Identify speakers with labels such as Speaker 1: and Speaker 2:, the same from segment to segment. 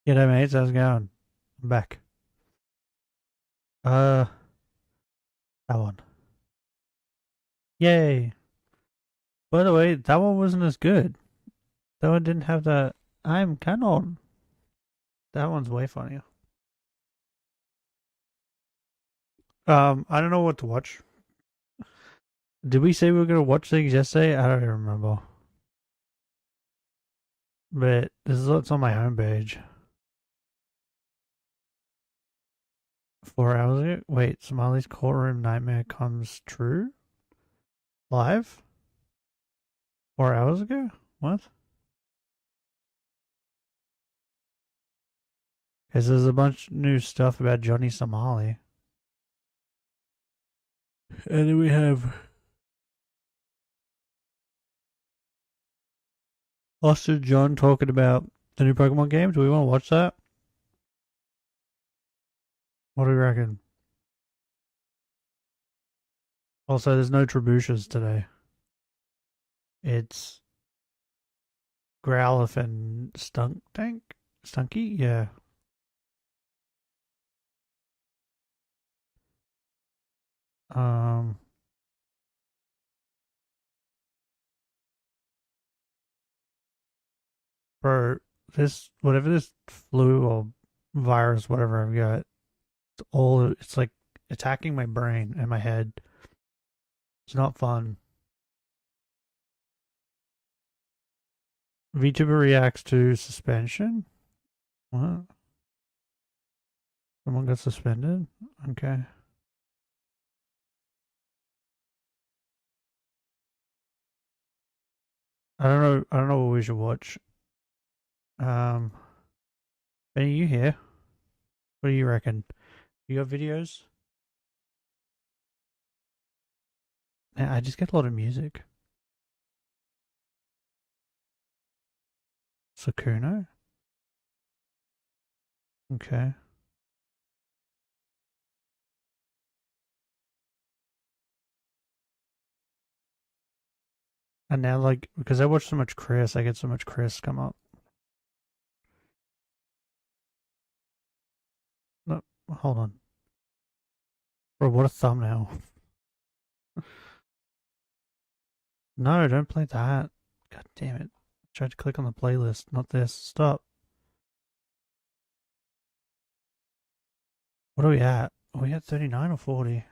Speaker 1: G'day mates, how's it going? I'm back. Uh, that one. Yay! By the way, that one wasn't as good. That one didn't have that I'm canon. That one's way funnier. I don't know what to watch. Did we say we were gonna watch things yesterday? I don't even remember. But this is what's on my homepage. 4 hours ago? Wait, Somali's courtroom nightmare comes true? Live? 4 hours ago? What? Because there's a bunch of new stuff about Johnny Somali. And then we have Austin John talking about the new Pokemon game. Do we want to watch that? What do we reckon? Also, there's no Trebuchets today. It's Growlithe and Stunky? Yeah. Um, Bro, whatever this flu or virus, whatever I've got, it's like attacking my brain and my head. It's not fun. VTuber reacts to suspension? What? Someone got suspended? Okay. I don't know what we should watch. Um, Benny, you here? What do you reckon? You got videos? Yeah, I just get a lot of music. Sakuno? Okay. And now, like, because I watch so much Chris, I get so much Chris come up. No, hold on. Bro, what a thumbnail. No, don't play that. God damn it. I tried to click on the playlist, not this. Stop. What are we at? Are we at 39 or 40?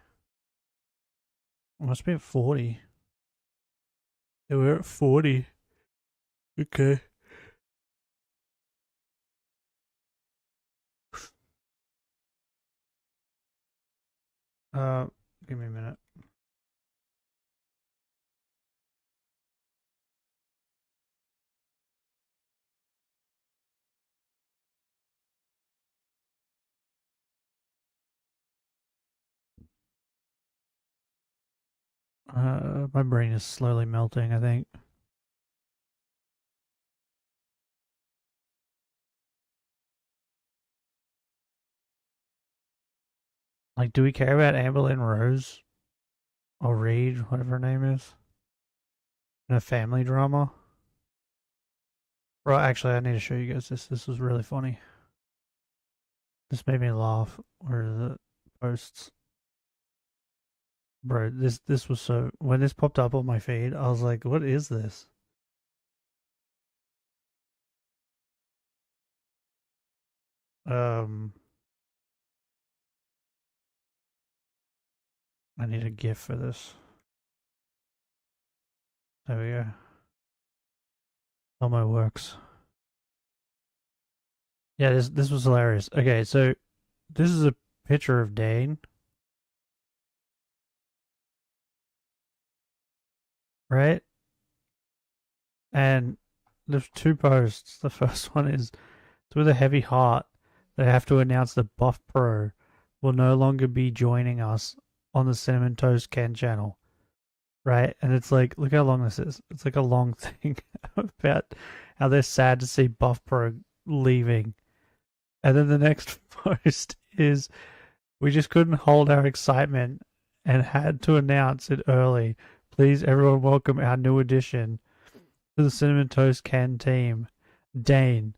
Speaker 1: We must be at 40. Yeah, we're at 40. Okay. Uh, Give me a minute. My brain is slowly melting, I think. Like, do we care about Amberlynn Rose? Or Reed, whatever her name is? In a family drama? Bro, actually, I need to show you guys this. This was really funny. This made me laugh. Where are the posts? Bro, this was so... When this popped up on my feed, I was like, what is this? I need a GIF for this. There we go. All my works. Yeah, this was hilarious. Okay, so this is a picture of Dane, right? And there's two posts. The first one is it's with a heavy heart. They have to announce that Buff Pro will no longer be joining us on the Cinnamon Toast Ken channel, right? And it's like, look how long this is. It's like a long thing about how they're sad to see Buff Pro leaving. And then the next post is we just couldn't hold our excitement and had to announce it early. Please, everyone, welcome our new addition, to the Cinnamon Toast Can team, Dane.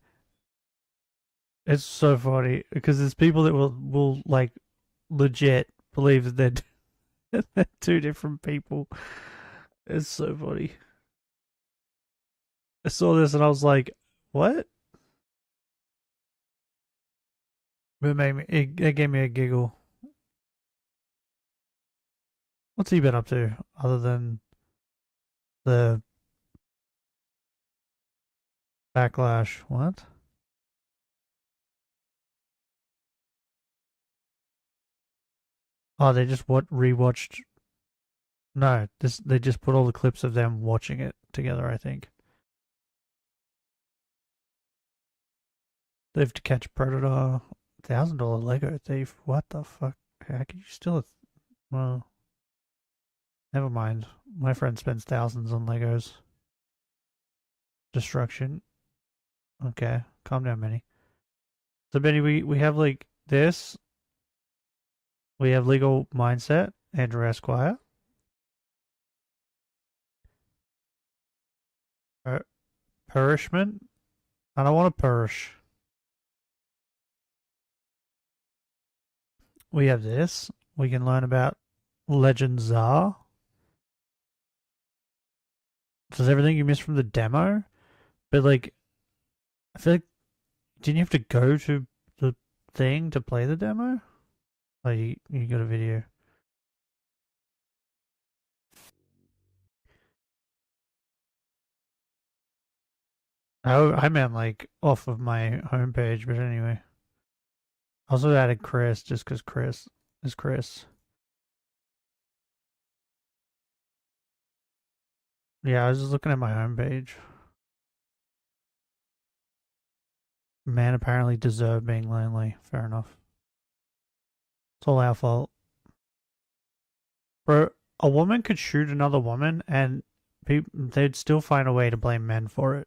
Speaker 1: It's so funny because there's people that will like legit believe that they're two different people. It's so funny. I saw this and I was like, "What?" But it gave me a giggle. What's he been up to other than the backlash? What? Oh, they just rewatched. No, this they just put all the clips of them watching it together. I think they have to catch a predator. $1,000 Lego thief. What the fuck? How could you steal it? Well, never mind. My friend spends thousands on Legos. Destruction. Okay, calm down, Benny. So Benny, we have like this. We have legal mindset. Andrew Esquire. Perishment. I don't want to perish. We have this. We can learn about Legend Czar. Does everything you missed from the demo? But like, I feel like didn't you have to go to the thing to play the demo? Oh, you got a video. Oh, I meant like off of my homepage, but anyway. I also added Chris just because Chris is Chris. Yeah, I was just looking at my homepage. Man apparently deserved being lonely. Fair enough. It's all our fault. Bro, a woman could shoot another woman and they'd still find a way to blame men for it.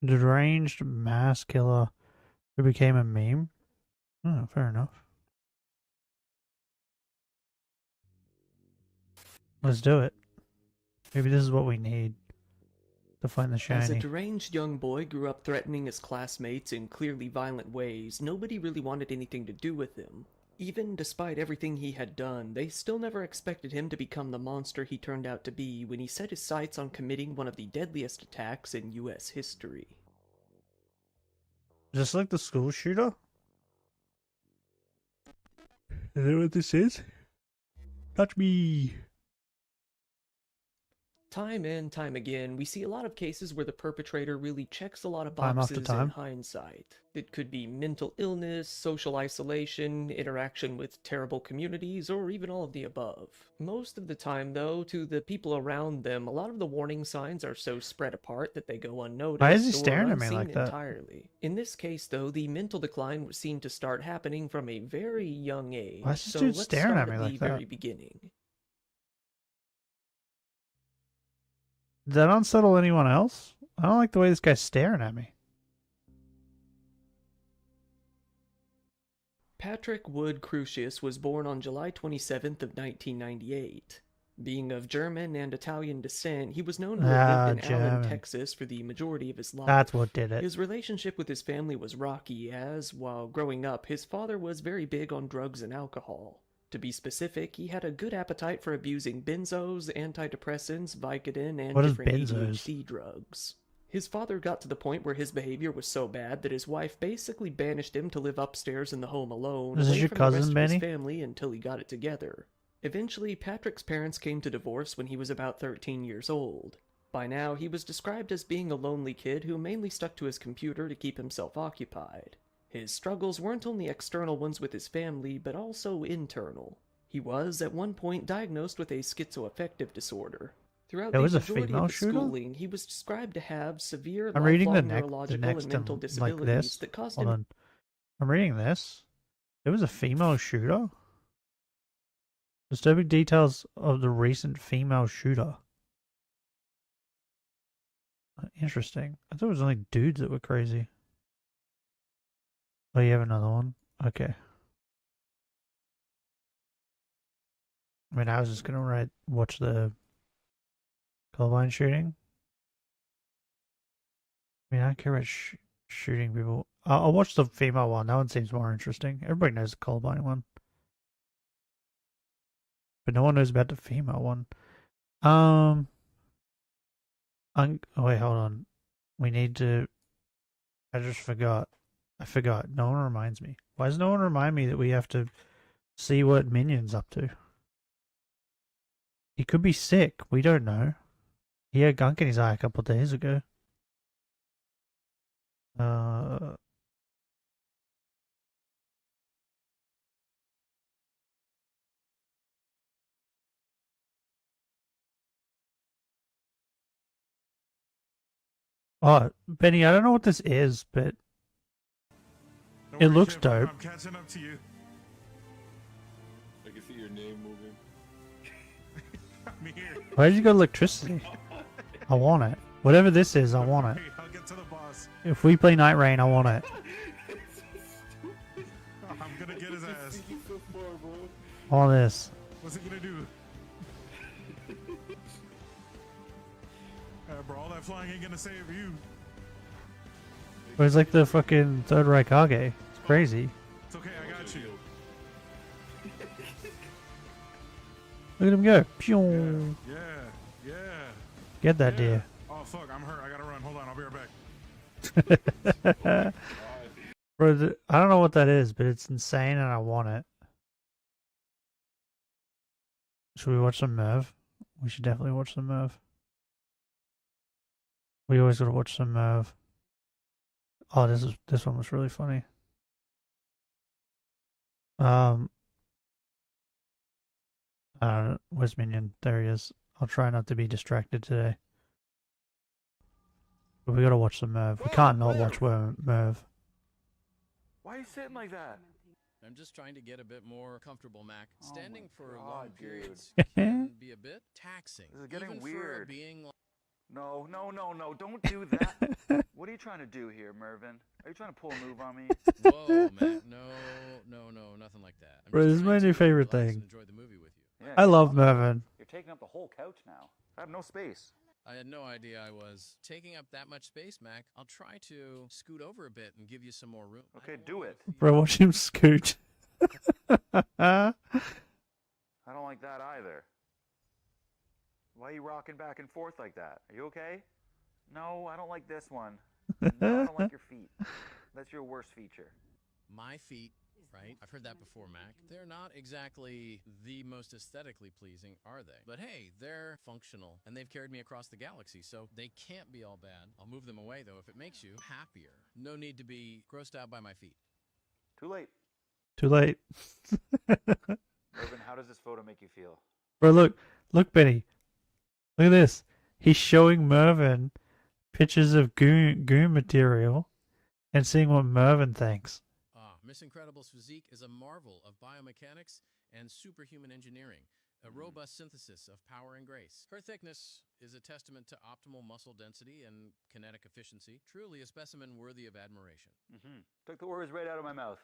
Speaker 1: Deranged mass killer who became a meme? Oh, fair enough. Let's do it. Maybe this is what we need to find the shiny.
Speaker 2: As a deranged young boy grew up threatening his classmates in clearly violent ways, nobody really wanted anything to do with him. Even despite everything he had done, they still never expected him to become the monster he turned out to be when he set his sights on committing one of the deadliest attacks in US history.
Speaker 1: Is this like the school shooter? Is that what this is? Touch me.
Speaker 2: Time and time again, we see a lot of cases where the perpetrator really checks a lot of
Speaker 1: Time after
Speaker 2: boxes
Speaker 1: time.
Speaker 2: in hindsight. It could be mental illness, social isolation, interaction with terrible communities, or even all of the above. Most of the time, though, to the people around them, a lot of the warning signs are so spread apart that they go unnoticed
Speaker 1: Why is he
Speaker 2: or
Speaker 1: staring at me
Speaker 2: unseen
Speaker 1: like that?
Speaker 2: entirely. In this case, though, the mental decline was seen to start happening from a very young age.
Speaker 1: Why is this
Speaker 2: So
Speaker 1: dude
Speaker 2: let's
Speaker 1: staring
Speaker 2: start
Speaker 1: at me
Speaker 2: the
Speaker 1: like that?
Speaker 2: very beginning.
Speaker 1: Did that unsettle anyone else? I don't like the way this guy's staring at me.
Speaker 2: Patrick Wood Crucius was born on July 27th of 1998. Being of German and Italian descent, he was known to have lived in Allen, Texas for the majority of his life.
Speaker 1: That's what did it.
Speaker 2: His relationship with his family was rocky as, while growing up, his father was very big on drugs and alcohol. To be specific, he had a good appetite for abusing benzos, antidepressants, Vicodin, and different ADHD drugs. His father got to the point where his behavior was so bad that his wife basically banished him to live upstairs in the home alone, away from the rest of his family until he got it together. Eventually, Patrick's parents came to divorce when he was about 13 years old. By now, he was described as being a lonely kid who mainly stuck to his computer to keep himself occupied. His struggles weren't only external ones with his family, but also internal. He was, at one point, diagnosed with a schizoaffective disorder. Throughout the majority of his schooling, he was described to have severe lifelong neurological and mental disabilities that caused him...
Speaker 1: Hold on. I'm reading this. There was a female shooter? Disturbing details of the recent female shooter. Interesting. I thought it was only dudes that were crazy. Oh, you have another one? Okay. I mean, I was just gonna watch the Columbine shooting. I mean, I don't care about shooting people. I'll watch the female one. That one seems more interesting. Everybody knows the Columbine one. But no one knows about the female one. Oh wait, hold on. We need to... I just forgot. I forgot. No one reminds me. Why does no one remind me that we have to see what Minion's up to? He could be sick. We don't know. He had gunk in his eye a couple of days ago. Oh, Benny, I don't know what this is, but it looks dope.
Speaker 3: I'm catching up to you.
Speaker 4: I can see your name moving.
Speaker 3: I'm here.
Speaker 1: Why did you got electricity? I want it. Whatever this is, I want it.
Speaker 3: Hey, I'll get to the boss.
Speaker 1: If we play Night Rain, I want it.
Speaker 3: I'm gonna get his ass.
Speaker 4: So far, bro.
Speaker 1: All this.
Speaker 3: What's he gonna do? Bro, all that flying ain't gonna save you.
Speaker 1: But it's like the fucking Third Raikage. It's crazy.
Speaker 3: It's okay, I got you.
Speaker 1: Look at him go. Pew.
Speaker 3: Yeah.
Speaker 1: Get that
Speaker 3: Yeah.
Speaker 1: deer.
Speaker 3: Oh fuck, I'm hurt. I gotta run. Hold on, I'll be right back.
Speaker 1: Bro, I don't know what that is, but it's insane and I want it. Should we watch some Merv? We should definitely watch some Merv. We always gotta watch some Merv. Oh, this one was really funny. Where's Minion? There he is. I'll try not to be distracted today. But we gotta watch some Merv. We can't not watch Merv.
Speaker 5: Why are you sitting like that?
Speaker 6: I'm just trying to get a bit more comfortable, Mac. Standing for
Speaker 5: God,
Speaker 6: long
Speaker 5: dude.
Speaker 6: periods can be a bit taxing.
Speaker 5: This is getting
Speaker 6: even
Speaker 5: weird.
Speaker 6: For being like...
Speaker 5: No, don't do that. What are you trying to do here, Mervin? Are you trying to pull a move on me?
Speaker 6: Whoa, Mac. No, nothing like that. I'm
Speaker 1: Bro,
Speaker 6: just
Speaker 1: this is my
Speaker 6: trying
Speaker 1: new
Speaker 6: to
Speaker 1: favorite
Speaker 6: relax
Speaker 1: thing.
Speaker 6: and enjoy the movie with you.
Speaker 5: Yeah,
Speaker 1: I love
Speaker 5: come.
Speaker 1: Mervin.
Speaker 5: You're taking up the whole couch now. I have no space.
Speaker 6: I had no idea I was taking up that much space, Mac. I'll try to scoot over a bit and give you some more room.
Speaker 5: Okay, do it.
Speaker 1: Bro, watch him scoot.
Speaker 5: I don't like that either. Why are you rocking back and forth like that? Are you okay? No, I don't like this one. No, I don't like your feet. That's your worst feature.
Speaker 6: My feet, right? I've heard that before, Mac. They're not exactly the most aesthetically pleasing, are they? But hey, they're functional, and they've carried me across the galaxy, so they can't be all bad. I'll move them away, though, if it makes you happier. No need to be grossed out by my feet.
Speaker 5: Too late.
Speaker 1: Too late.
Speaker 5: Mervin, how does this photo make you feel?
Speaker 1: Bro, look, Benny. Look at this. He's showing Mervin pictures of goon material and seeing what Mervin thinks.
Speaker 6: Miss Incredible's physique is a marvel of biomechanics and superhuman engineering, a robust synthesis of power and grace. Her thickness is a testament to optimal muscle density and kinetic efficiency, truly a specimen worthy of admiration.
Speaker 5: Took the words right out of my mouth.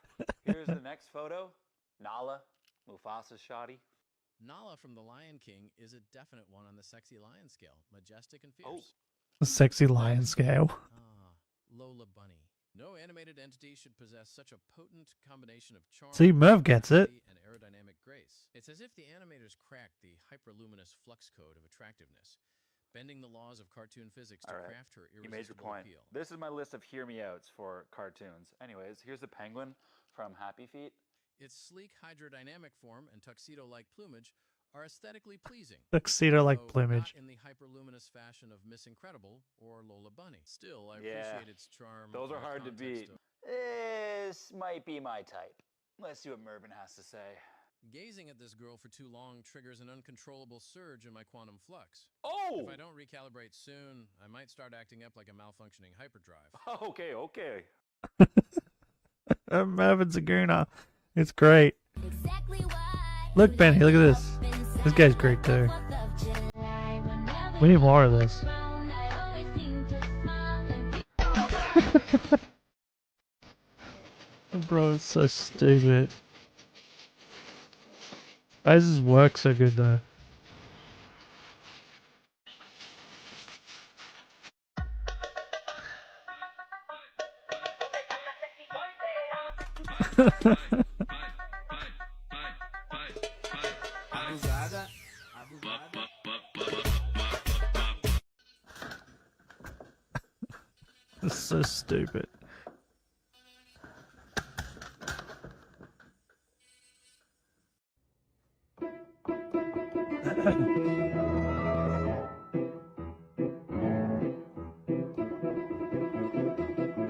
Speaker 5: Here's the next photo. Nala, Mufasa's shoddy.
Speaker 6: Nala from The Lion King is a definite one on the sexy lion scale, majestic and fierce.
Speaker 5: Oh.
Speaker 1: The sexy lion scale.
Speaker 6: Lola Bunny. No animated entity should possess such a potent combination of charm,
Speaker 1: See, Merv gets it.
Speaker 6: and aerodynamic grace. It's as if the animators cracked the hyperluminous flux code of attractiveness, bending the laws of cartoon physics to
Speaker 5: All right.
Speaker 6: craft her
Speaker 5: You made your
Speaker 6: irresistible
Speaker 5: point.
Speaker 6: appeal.
Speaker 5: This is my list of hear me outs for cartoons. Anyways, here's the penguin from Happy Feet.
Speaker 6: Its sleek hydrodynamic form and tuxedo-like plumage are aesthetically pleasing.
Speaker 1: Tuxedo-like
Speaker 6: though
Speaker 1: plumage.
Speaker 6: Not in the hyperluminous fashion of Miss Incredible or Lola Bunny. Still, I
Speaker 5: Yeah.
Speaker 6: appreciate its charm.
Speaker 5: Those
Speaker 6: in
Speaker 5: are
Speaker 6: the
Speaker 5: hard to
Speaker 6: context
Speaker 5: beat.
Speaker 6: of-
Speaker 5: This might be my type. Let's see what Mervin has to say.
Speaker 6: Gazing at this girl for too long triggers an uncontrollable surge in my quantum flux.
Speaker 5: Oh!
Speaker 6: If I don't recalibrate soon, I might start acting up like a malfunctioning hyperdrive.
Speaker 5: Okay.
Speaker 1: Mervin's a gooner. It's great.
Speaker 7: Exactly why.
Speaker 1: Look, Benny, look at this. This guy's great too. We need more of this. Bro, it's so stupid. Why does this work so good though? It's so stupid.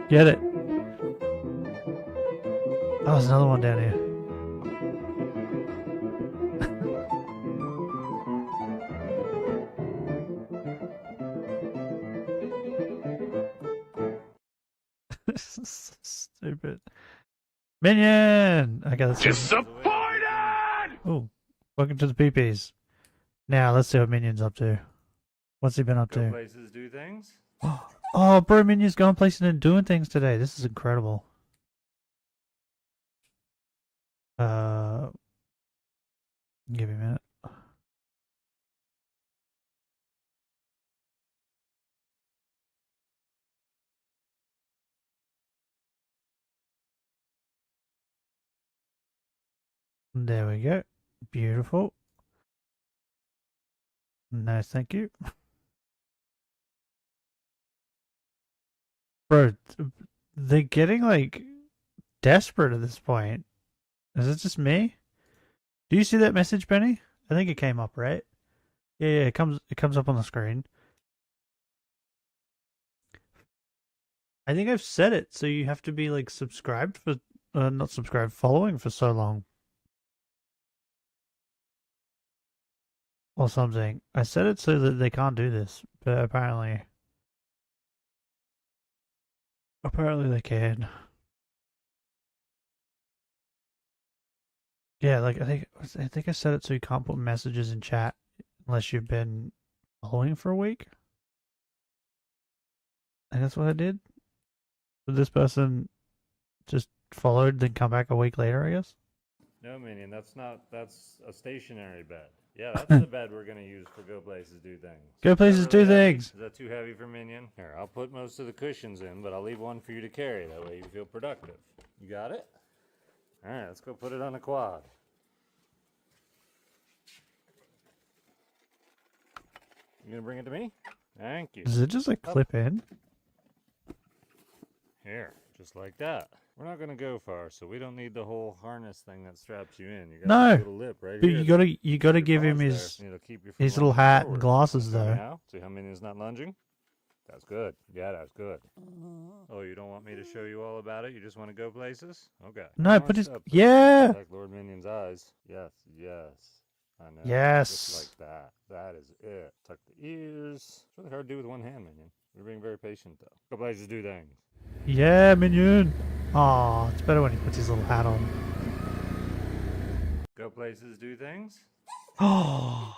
Speaker 1: Get it. Oh, there's another one down here. This is so stupid. Minion! Okay, let's
Speaker 3: Disappointed!
Speaker 1: Oh, welcome to the PPs. Now, let's see what Minion's up to. What's he been up
Speaker 5: Go
Speaker 1: to?
Speaker 5: places, do things.
Speaker 1: Oh, bro, Minion's going places and doing things today. This is incredible. Give me a minute. There we go. Beautiful. No, thank you. Bro, they're getting like desperate at this point. Is it just me? Do you see that message, Benny? I think it came up, right? Yeah, it comes up on the screen. I think I've set it so you have to be like subscribed for not subscribed, following for so long. Or something. I set it so that they can't do this, but apparently they can. Yeah, like I think I set it so you can't put messages in chat unless you've been following for a week. I think that's what I did. But this person just followed, then come back a week later, I guess.
Speaker 8: No, Minion, that's a stationary bed. Yeah, that's the bed we're gonna use for Go Places Do Things.
Speaker 1: Go Places Do Things!
Speaker 8: Is that too heavy for Minion? Here, I'll put most of the cushions in, but I'll leave one for you to carry. That way you feel productive. You got it? Alright, let's go put it on the quad. You gonna bring it to me? Thank you.
Speaker 1: Does it just like clip in?
Speaker 8: Here, just like that. We're not gonna go far, so we don't need the whole harness thing that straps you in. You got
Speaker 1: No,
Speaker 8: a little lip right
Speaker 1: but
Speaker 8: here.
Speaker 1: you gotta give him his little hat and glasses though.
Speaker 8: Now, see how Minion's not lunging? That's good. Yeah, that's good. Oh, you don't want me to show you all about it? You just want to go places? Okay.
Speaker 1: No,
Speaker 8: More
Speaker 1: put his
Speaker 8: stuff.
Speaker 1: yeah.
Speaker 8: Like Lord Minion's eyes. Yes, yes. I know.
Speaker 1: Yes.
Speaker 8: Just like that. That is it. Tuck the ears. It's really hard to do with one hand, Minion. You're being very patient, though. Go places, do things.
Speaker 1: Yeah, Minion. Aw, it's better when he puts his little hat on.
Speaker 8: Go places, do things.
Speaker 1: Oh,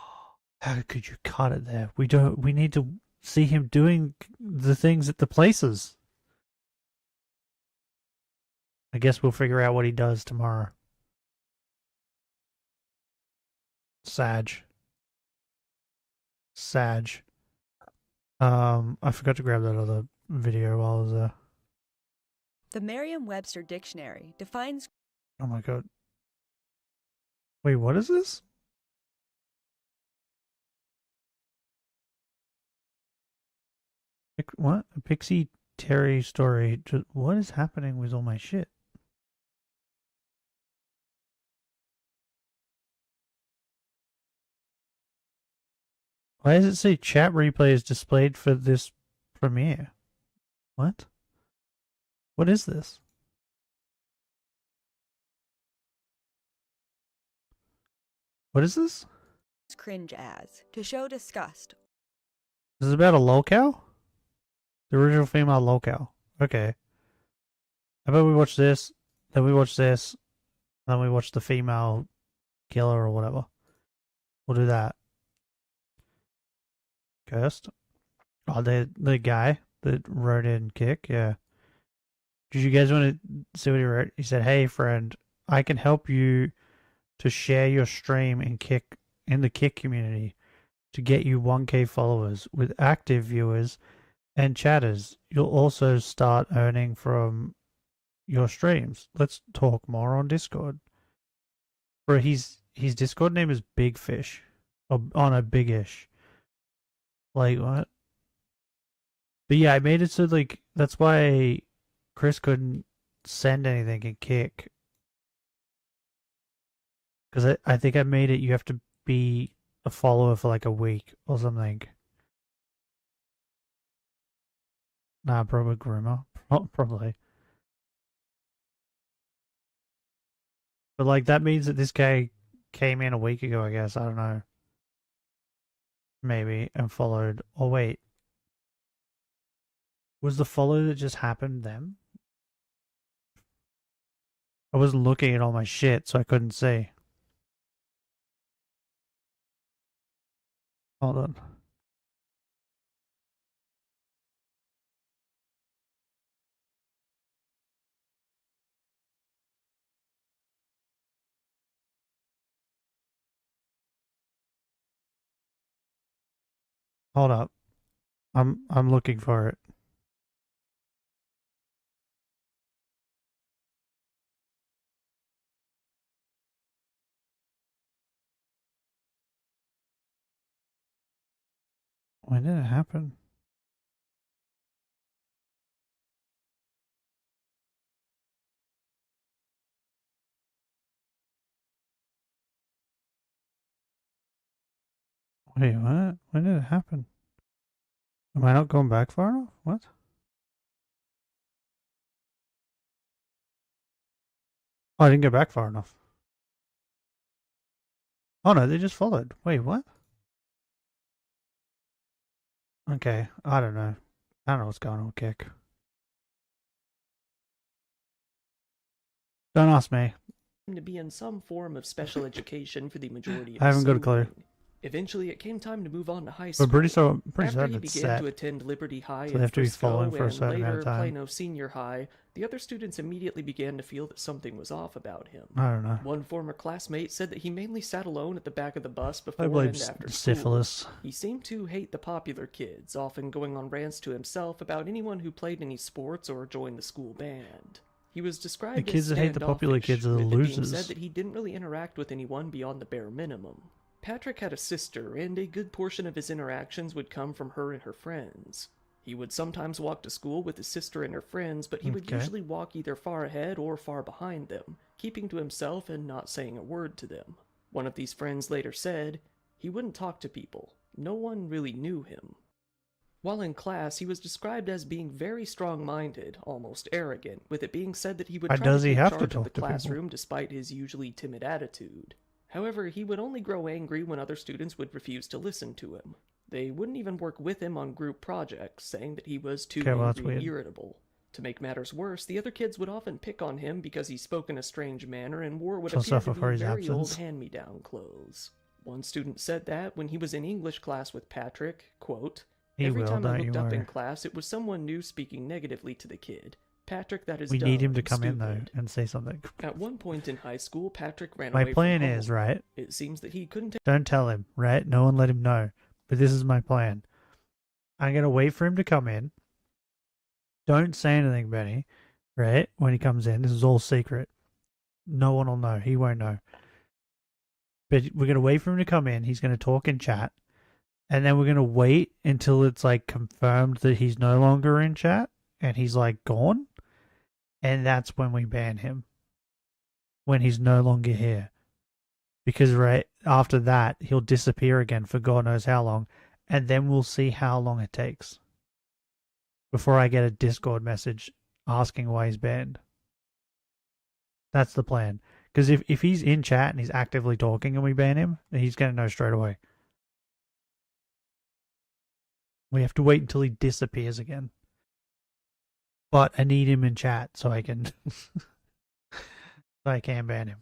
Speaker 1: how could you cut it there? We need to see him doing the things at the places. I guess we'll figure out what he does tomorrow. Sag. I forgot to grab that other video while I was there.
Speaker 9: The Merriam-Webster Dictionary defines...
Speaker 1: Oh my god. Wait, what is this? What? A Pixie Terry story. What is happening with all my shit? Why does it say chat replay is displayed for this premiere? What? What is this? What is this?
Speaker 9: cringe as to show disgust.
Speaker 1: This is about a lolcow? The original female lolcow. Okay. How about we watch this, then we watch this, then we watch the female killer or whatever. We'll do that. Cursed. Oh, the guy that wrote in Kick, yeah. Did you guys want to see what he wrote? He said, "Hey friend, I can help you to share your stream in the Kick community to get you 1K followers with active viewers and chatters. You'll also start earning from your streams. Let's talk more on Discord. Bro, his Discord name is Big Fish. Oh no, Big-ish. Like, what? But yeah, I made it so, like, that's why Chris couldn't send anything and kick. Because I think I made it, you have to be a follower for like a week or something. Nah, probably groomer. Probably. But like, that means that this guy came in a week ago, I guess. I don't know. Maybe. And followed. Oh, wait. Was the follow that just happened them? I wasn't looking at all my shit, so I couldn't see. Hold on. Hold up. I'm looking for it. When did it happen? Wait, what? When did it happen? Am I not going back far enough? What? Oh, I didn't get back far enough. Oh no, they just followed. Wait, what? Okay, I don't know. I don't know what's going on, Kick. Don't ask me.
Speaker 2: To be in some form of special education for the majority of
Speaker 1: I haven't got a clue.
Speaker 2: schooling. Eventually, it came time to move on to high
Speaker 1: But
Speaker 2: school.
Speaker 1: pretty
Speaker 2: After
Speaker 1: certain
Speaker 2: he
Speaker 1: it's
Speaker 2: began
Speaker 1: set.
Speaker 2: to attend Liberty High
Speaker 1: So
Speaker 2: in
Speaker 1: they have to be
Speaker 2: Frisco
Speaker 1: following for a
Speaker 2: and
Speaker 1: certain amount
Speaker 2: later
Speaker 1: of time.
Speaker 2: Plano Senior High, the other students immediately began to feel that something was off about him.
Speaker 1: I don't know.
Speaker 2: One former classmate said that he mainly sat alone at the back of the bus before
Speaker 1: I blame
Speaker 2: and after
Speaker 1: syphilis.
Speaker 2: school. He seemed to hate the popular kids, often going on rants to himself about anyone who played any sports or joined the school band. He was described
Speaker 1: The kids
Speaker 2: as
Speaker 1: that hate the popular
Speaker 2: standoffish,
Speaker 1: kids are the
Speaker 2: with it being
Speaker 1: losers.
Speaker 2: said that he didn't really interact with anyone beyond the bare minimum. Patrick had a sister, and a good portion of his interactions would come from her and her friends. He would sometimes walk to school with his sister and her friends, but he would
Speaker 1: Okay.
Speaker 2: usually walk either far ahead or far behind them, keeping to himself and not saying a word to them. One of these friends later said, he wouldn't talk to people. No one really knew him. While in class, he was described as being very strong-minded, almost arrogant, with it being said that he would
Speaker 1: Why
Speaker 2: try
Speaker 1: does
Speaker 2: to
Speaker 1: he
Speaker 2: take
Speaker 1: have to
Speaker 2: charge of
Speaker 1: talk
Speaker 2: the
Speaker 1: to people?
Speaker 2: classroom despite his usually timid attitude. However, he would only grow angry when other students would refuse to listen to him. They wouldn't even work with him on group projects, saying that he was too
Speaker 1: Okay, well, that's
Speaker 2: angry and
Speaker 1: weird.
Speaker 2: irritable. To make matters worse, the other kids would often pick on him because he spoke in a strange manner and wore what
Speaker 1: Shall
Speaker 2: appeared to
Speaker 1: suffer for
Speaker 2: be
Speaker 1: his
Speaker 2: very old
Speaker 1: absence.
Speaker 2: hand-me-down clothes. One student said that when he was in English class with Patrick, quote,
Speaker 1: He
Speaker 2: every
Speaker 1: will,
Speaker 2: time I
Speaker 1: don't you
Speaker 2: looked up in
Speaker 1: worry.
Speaker 2: class, it was someone new speaking negatively to the kid. Patrick, that is
Speaker 1: We
Speaker 2: dumb,
Speaker 1: need him to come in though
Speaker 2: stupid."
Speaker 1: and say something.
Speaker 2: At one point in high school, Patrick ran
Speaker 1: My
Speaker 2: away
Speaker 1: plan
Speaker 2: from home.
Speaker 1: is, right?
Speaker 2: It seems that he couldn't
Speaker 1: Don't tell him, right? No one let him know. But this is my plan. I'm gonna wait for him to come in. Don't say anything, Benny, right? When he comes in, this is all secret. No one will know. He won't know. But we're gonna wait for him to come in. He's gonna talk in chat, and then we're gonna wait until it's like confirmed that he's no longer in chat and he's like gone, and that's when we ban him. When he's no longer here. Because right after that, he'll disappear again for God knows how long, and then we'll see how long it takes before I get a Discord message asking why he's banned. That's the plan. Because if he's in chat and he's actively talking and we ban him, then he's going to know straight away. We have to wait until he disappears again. But I need him in chat so I can so I can ban him.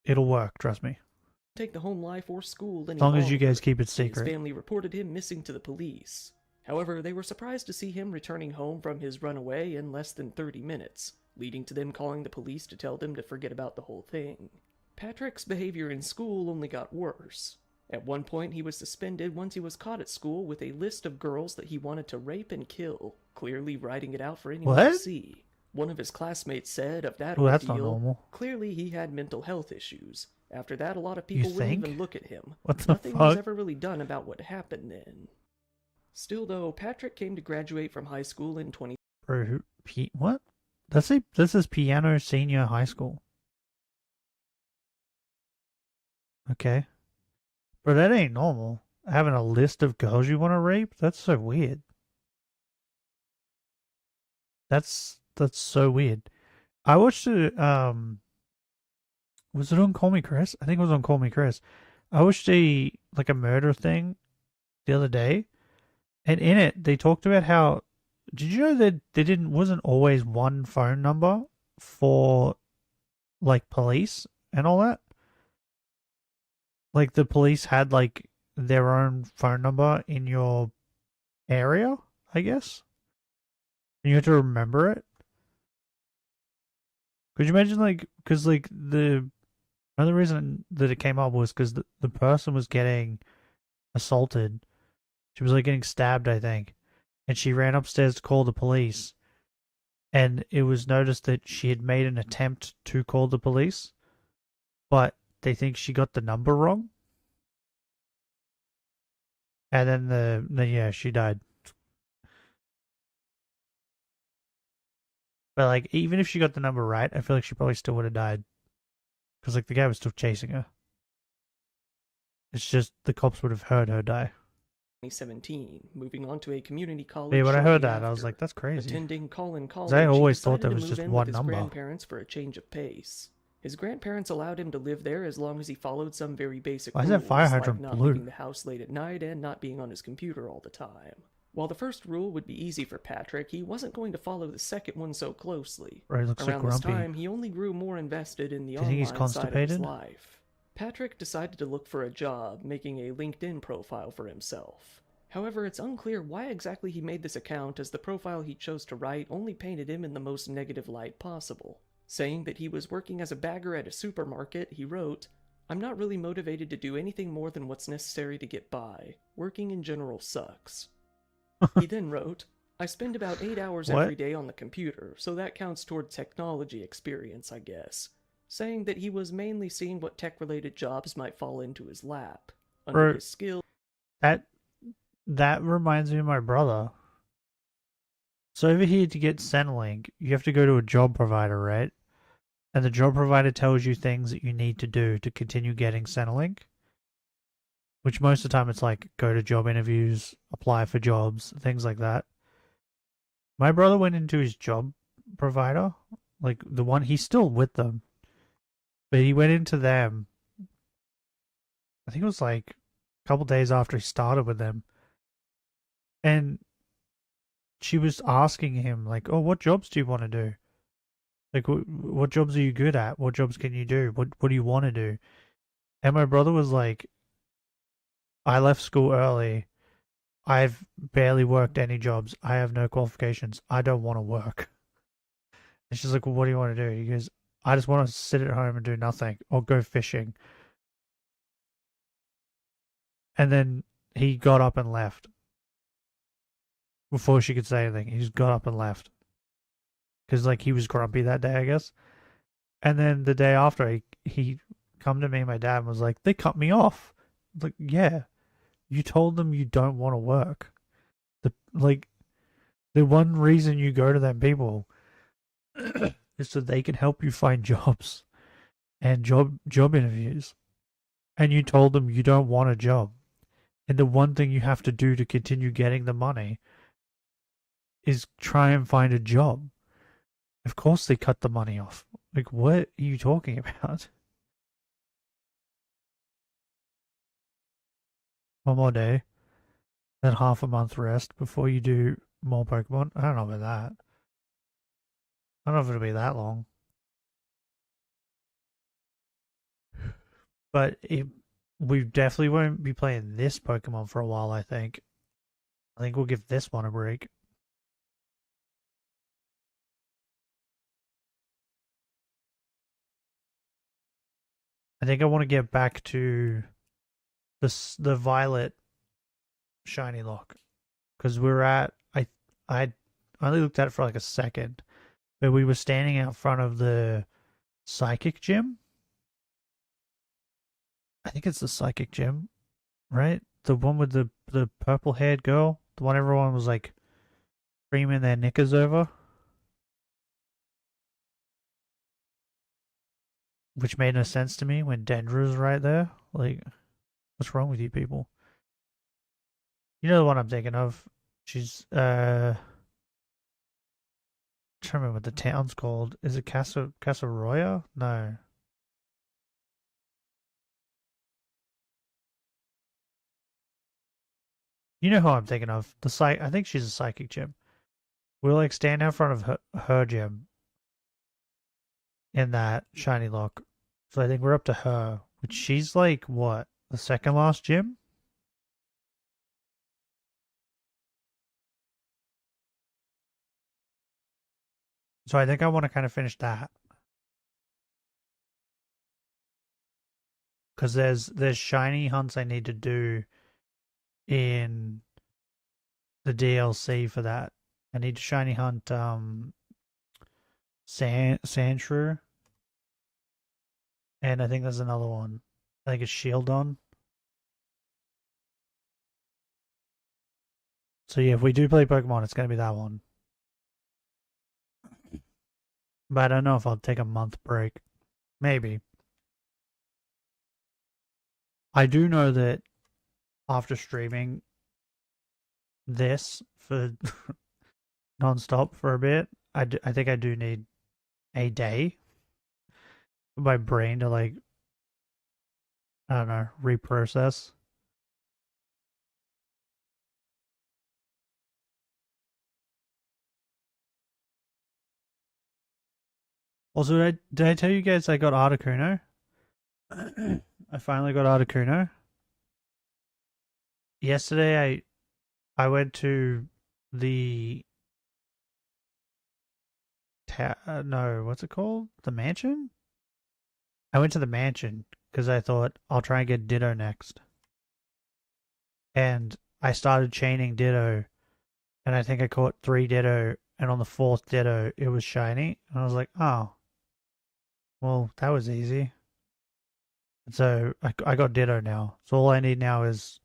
Speaker 1: It'll work, trust me.
Speaker 2: take the home life or school any
Speaker 1: As long as you
Speaker 2: longer.
Speaker 1: guys keep it
Speaker 2: His
Speaker 1: secret.
Speaker 2: family reported him missing to the police. However, they were surprised to see him returning home from his runaway in less than 30 minutes, leading to them calling the police to tell them to forget about the whole thing. Patrick's behavior in school only got worse. At one point, he was suspended once he was caught at school with a list of girls that he wanted to rape and kill, clearly writing it out for anyone to
Speaker 1: What?
Speaker 2: see. One of his classmates said of that
Speaker 1: Well, that's not
Speaker 2: ordeal,
Speaker 1: normal.
Speaker 2: clearly he had mental health issues. After that, a lot of
Speaker 1: You
Speaker 2: people wouldn't
Speaker 1: think?
Speaker 2: even look at him.
Speaker 1: What the
Speaker 2: Nothing was
Speaker 1: fuck?
Speaker 2: ever really done about what happened then. Still, though, Patrick came to graduate from high school in 20.
Speaker 1: Bro, what? This is Piano Senior High School. Okay. Bro, that ain't normal. Having a list of girls you want to rape? That's so weird. That's so weird. I watched it, was it on Call Me Chris? I think it was on Call Me Chris. I watched a murder thing the other day, and in it they talked about how, did you know that there wasn't always one phone number for like police and all that? Like the police had like their own phone number in your area, I guess. And you had to remember it. Could you imagine because the another reason that it came up was because the person was getting assaulted. She was getting stabbed, I think. And she ran upstairs to call the police. And it was noticed that she had made an attempt to call the police, but they think she got the number wrong. And then yeah, she died. But even if she got the number right, I feel like she probably still would have died. Because the guy was still chasing her. It's just the cops would have heard her die.
Speaker 2: 2017, moving on to a community college.
Speaker 1: Yeah, when I
Speaker 2: shortly
Speaker 1: heard that, I was
Speaker 2: after.
Speaker 1: like, that's crazy.
Speaker 2: Attending Collin College,
Speaker 1: I always
Speaker 2: he
Speaker 1: thought
Speaker 2: decided
Speaker 1: there
Speaker 2: to
Speaker 1: was
Speaker 2: move
Speaker 1: just
Speaker 2: in
Speaker 1: one
Speaker 2: with his
Speaker 1: number.
Speaker 2: grandparents for a change of pace. His grandparents allowed him to live there as long as he followed some very basic
Speaker 1: Why is
Speaker 2: rules,
Speaker 1: that fire hydrant
Speaker 2: like not
Speaker 1: blue?
Speaker 2: leaving the house late at night and not being on his computer all the time. While the first rule would be easy for Patrick, he wasn't going to follow the second one so closely.
Speaker 1: Right, looks
Speaker 2: Around
Speaker 1: like
Speaker 2: this
Speaker 1: grumpy.
Speaker 2: time, he only grew more invested in the
Speaker 1: Do you think he's
Speaker 2: online side of his
Speaker 1: constipated?
Speaker 2: life. Patrick decided to look for a job, making a LinkedIn profile for himself. However, it's unclear why exactly he made this account, as the profile he chose to write only painted him in the most negative light possible. Saying that he was working as a bagger at a supermarket, he wrote, "I'm not really motivated to do anything more than what's necessary to get by. Working in general sucks." He then wrote, "I spend about 8 hours
Speaker 1: What?
Speaker 2: every day on the computer, so that counts toward technology experience, I guess." Saying that he was mainly seeing what tech-related jobs might fall into his lap. Under
Speaker 1: Bro,
Speaker 2: his skill,
Speaker 1: That reminds me of my brother. So over here to get Centrelink, you have to go to a job provider, right? And the job provider tells you things that you need to do to continue getting Centrelink. Which most of the time it's go to job interviews, apply for jobs, things like that. My brother went into his job provider, the one, he's still with them. But he went into them, I think it was a couple days after he started with them. And she was asking him, oh, what jobs do you want to do? What jobs are you good at? What jobs can you do? What do you want to do? And my brother was like, I left school early. I've barely worked any jobs. I have no qualifications. I don't want to work. And she's like, well, what do you want to do? He goes, I just want to sit at home and do nothing or go fishing. And then he got up and left. Before she could say anything, he just got up and left. Because, he was grumpy that day, I guess. And then the day after, he come to me and my dad and was like, they cut me off. I was like, yeah. You told them you don't want to work. The one reason you go to them people is so they can help you find jobs and job interviews. And you told them you don't want a job. And the one thing you have to do to continue getting the money is try and find a job. Of course they cut the money off. What are you talking about? One more day, then half a month rest before you do more Pokemon. I don't know about that. I don't know if it'll be that long. But we definitely won't be playing this Pokemon for a while, I think. I think we'll give this one a break. I think I want to get back to the violet Shinylocke, because we were at I only looked at it for like a second, but we were standing out front of the psychic gym. I think it's the psychic gym, right? The one with the purple haired girl, the one everyone was like creaming their knickers over, which made no sense to me when Dendra was right there. Like, what's wrong with you people? You know the one I'm thinking of. She's I'm trying to remember what the town's called. Is it Casaroya? No. You know who I'm thinking of. I think she's a psychic gym. We'll like stand out front of her gym in that Shinylocke. So I think we're up to her. Which she's like what? The second last gym? So I think I want to kind of finish that. Because there's shiny hunts I need to do in the DLC for that. I need to shiny hunt Sandshrew. And I think there's another one. I think it's Shieldon. So yeah, if we do play Pokemon, it's gonna be that one. But I don't know if I'll take a month break. Maybe. I do know that after streaming this for non-stop for a bit, I think I do need a day for my brain to like, I don't know, reprocess. Also, did I tell you guys I got Articuno? I finally got Articuno. Yesterday I went to the no, what's it called? The mansion? I went to the mansion because I thought I'll try and get Ditto next. And I started chaining Ditto, and I think I caught 3 Ditto, and on the 4th Ditto it was shiny, and I was like, oh, well, that was easy. And so I got Ditto now. So all I need now is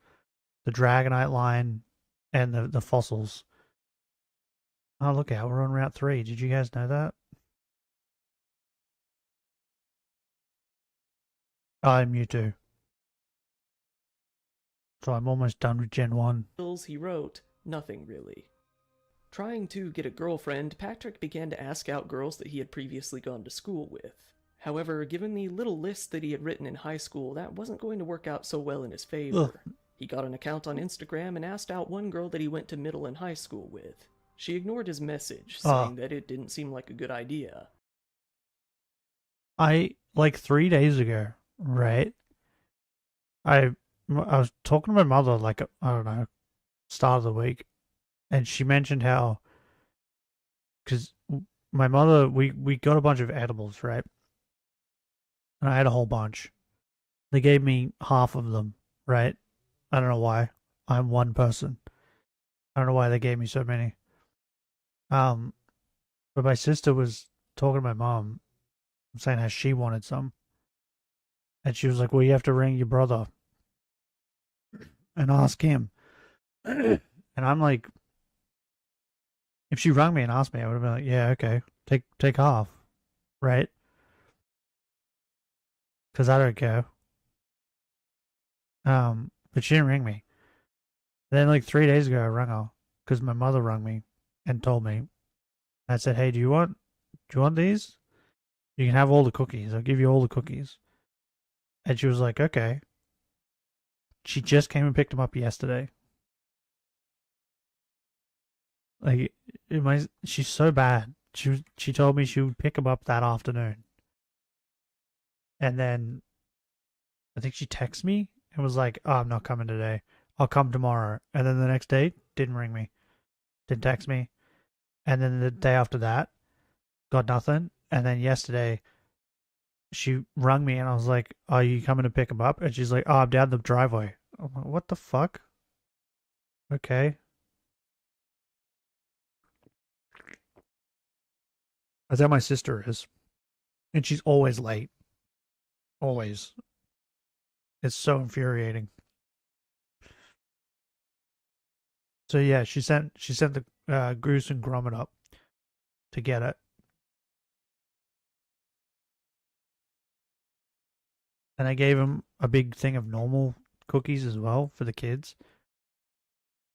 Speaker 1: the Dragonite line and the fossils. Oh, look out, we're on Route 3. Did you guys know that? I'm Mewtwo. So I'm almost done with Gen 1.
Speaker 2: He wrote, nothing really. Trying to get a girlfriend, Patrick began to ask out girls that he had previously gone to school with. However, given the little list that he had written in high school, that wasn't going to work out so well in his favor.
Speaker 1: Ugh.
Speaker 2: He got an account on Instagram and asked out one girl that he went to middle and high school with. She ignored his message, saying that it didn't seem like a good idea.
Speaker 1: Like 3 days ago, right? I was talking to my mother, like, I don't know, start of the week, and she mentioned how, because my mother, we got a bunch of edibles, right? And I had a whole bunch. They gave me half of them, right? I don't know why. I'm one person. I don't know why they gave me so many. But my sister was talking to my mom, saying how she wanted some. And she was like, well, you have to ring your brother and ask him. And I'm like, if she rang me and asked me, I would have been like, yeah, okay, take half, right? Because I don't care. But she didn't ring me. Then like 3 days ago, I rang her because my mother rang me and told me. I said, hey, do you want these? You can have all the cookies. I'll give you all the cookies. And she was like, okay. She just came and picked them up yesterday. Like, she's so bad. She told me she would pick them up that afternoon. And then I think she texted me and was like, oh, I'm not coming today. I'll come tomorrow. And then the next day, didn't ring me. Didn't text me. And then the day after that, got nothing. And then yesterday, she rung me and I was like, are you coming to pick him up? And she's like, oh, I'm down the driveway. I'm like, what the fuck? Okay. That's how my sister is. And she's always late. Always. It's so infuriating. So yeah, she sent the Goose and Grommet up to get it. And I gave him a big thing of normal cookies as well for the kids.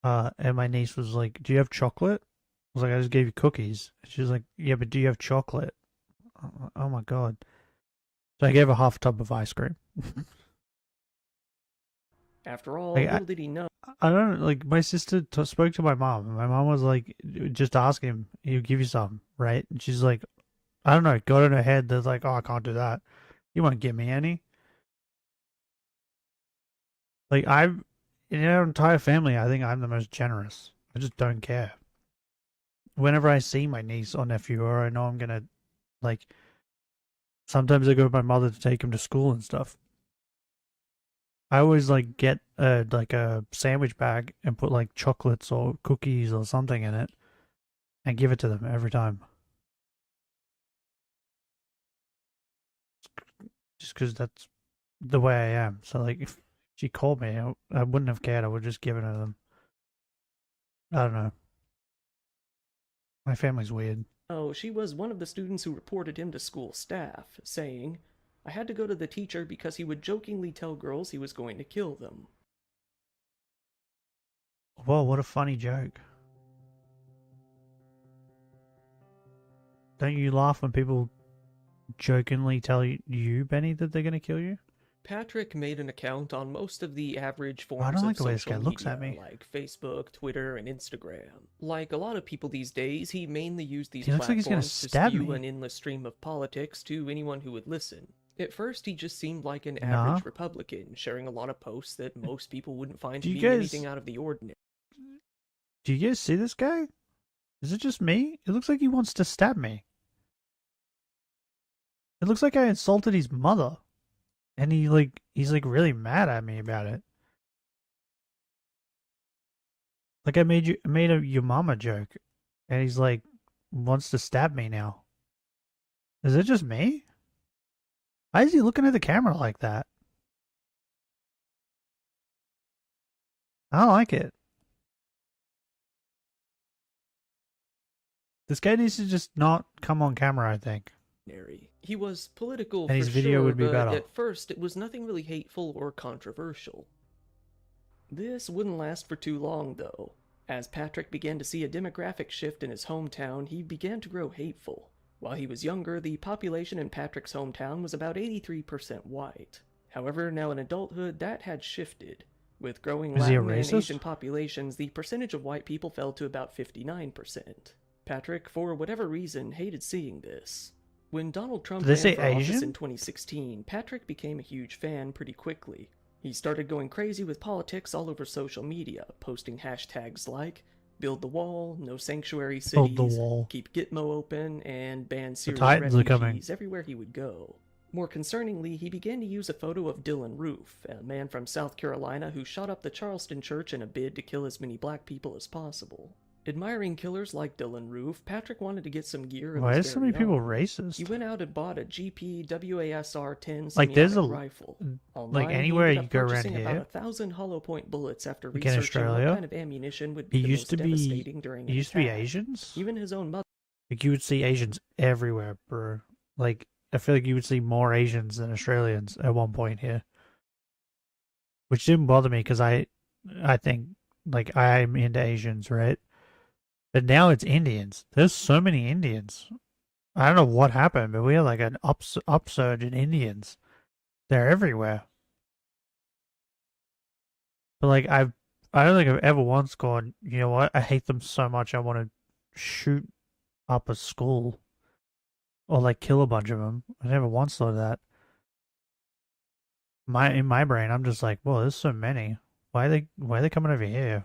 Speaker 1: And my niece was like, "Do you have chocolate?" I was like, "I just gave you cookies." She was like, "Yeah, but do you have chocolate?" Oh my god. So I gave her half a tub of ice cream.
Speaker 2: After all,
Speaker 1: Like,
Speaker 2: little did he know.
Speaker 1: I don't like. My sister spoke to my mom, and my mom was like, "Just ask him; he'll give you some, right?" And she's like, "I don't know." Got in her head that's like, "Oh, I can't do that. You won't give me any." Like in our entire family, I think I'm the most generous. I just don't care. Whenever I see my niece or nephew, or I know I'm gonna like, sometimes I go with my mother to take him to school and stuff. I always like get a sandwich bag and put like chocolates or cookies or something in it and give it to them every time. Just because that's the way I am. So like if she called me, I wouldn't have cared. I would just give it to them. I don't know. My family's weird.
Speaker 2: Oh, she was one of the students who reported him to school staff, saying, "I had to go to the teacher because he would jokingly tell girls he was going to kill them."
Speaker 1: Whoa, what a funny joke. Don't you laugh when people jokingly tell you, Benny, that they're going to kill you?
Speaker 2: Patrick made an account on most of the average
Speaker 1: I
Speaker 2: forms
Speaker 1: don't
Speaker 2: of
Speaker 1: like the way this
Speaker 2: social
Speaker 1: guy looks
Speaker 2: media,
Speaker 1: at me.
Speaker 2: like Facebook, Twitter, and Instagram. Like a lot of people these days, he mainly used these
Speaker 1: He looks like he's gonna
Speaker 2: platforms to
Speaker 1: stab
Speaker 2: spew
Speaker 1: me.
Speaker 2: an endless stream of politics to anyone who would listen. At first, he just seemed like an
Speaker 1: Nah.
Speaker 2: average Republican, sharing a lot of posts that most people wouldn't find
Speaker 1: Do
Speaker 2: to
Speaker 1: you
Speaker 2: be
Speaker 1: guys-
Speaker 2: anything out of the ordinary.
Speaker 1: Do you guys see this guy? Is it just me? It looks like he wants to stab me. It looks like I insulted his mother. And he's like really mad at me about it. Like I made your mama joke, and he's like wants to stab me now. Is it just me? Why is he looking at the camera like that? I don't like it. This guy needs to just not come on camera, I think.
Speaker 2: He was political
Speaker 1: And
Speaker 2: for
Speaker 1: his video
Speaker 2: sure,
Speaker 1: would be
Speaker 2: but
Speaker 1: better.
Speaker 2: at first it was nothing really hateful or controversial. This wouldn't last for too long, though. As Patrick began to see a demographic shift in his hometown, he began to grow hateful. While he was younger, the population in Patrick's hometown was about 83% white. However, now in adulthood, that had shifted. With growing
Speaker 1: Is he a
Speaker 2: Latin and
Speaker 1: racist?
Speaker 2: Asian populations, the percentage of white people fell to about 59%. Patrick, for whatever reason, hated seeing this. When Donald Trump
Speaker 1: Did they
Speaker 2: ran
Speaker 1: say
Speaker 2: for office
Speaker 1: Asian?
Speaker 2: in 2016, Patrick became a huge fan pretty quickly. He started going crazy with politics all over social media, posting hashtags like "Build the Wall," "No Sanctuary
Speaker 1: Build
Speaker 2: Cities,"
Speaker 1: the wall.
Speaker 2: "Keep Gitmo Open," and "Ban Syrian
Speaker 1: Titans are coming.
Speaker 2: refugees" everywhere he would go. More concerningly, he began to use a photo of Dylan Roof, a man from South Carolina who shot up the Charleston church in a bid to kill as many black people as possible. Admiring killers like Dylan Roof, Patrick wanted to get some gear of
Speaker 1: Why
Speaker 2: his
Speaker 1: is so
Speaker 2: very
Speaker 1: many people
Speaker 2: own.
Speaker 1: racist?
Speaker 2: He went out and bought a GP WASR-10
Speaker 1: Like, there's
Speaker 2: semi-automatic
Speaker 1: a-
Speaker 2: rifle.
Speaker 1: like,
Speaker 2: Online,
Speaker 1: anywhere
Speaker 2: he ended
Speaker 1: you
Speaker 2: up
Speaker 1: go around
Speaker 2: purchasing
Speaker 1: here,
Speaker 2: about 1,000 hollow point bullets after
Speaker 1: like in
Speaker 2: researching what
Speaker 1: Australia,
Speaker 2: kind of ammunition would
Speaker 1: it
Speaker 2: be the
Speaker 1: used
Speaker 2: most
Speaker 1: to be
Speaker 2: devastating during
Speaker 1: it
Speaker 2: an
Speaker 1: used to be
Speaker 2: attack.
Speaker 1: Asians.
Speaker 2: Even his own mother.
Speaker 1: Like you would see Asians everywhere, bro. Like I feel like you would see more Asians than Australians at one point here, which didn't bother me because I think like I'm into Asians, right? But now it's Indians. There's so many Indians. I don't know what happened, but we had like an upsurge in Indians. They're everywhere. But like I don't think I've ever once gone, you know what? I hate them so much I want to shoot up a school or like kill a bunch of them. I never once thought of that. In my brain, I'm just like, well, there's so many. Why are they coming over here?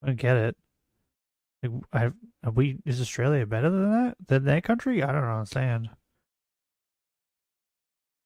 Speaker 1: I don't get it. Like, is Australia better than that? Than their country? I don't understand.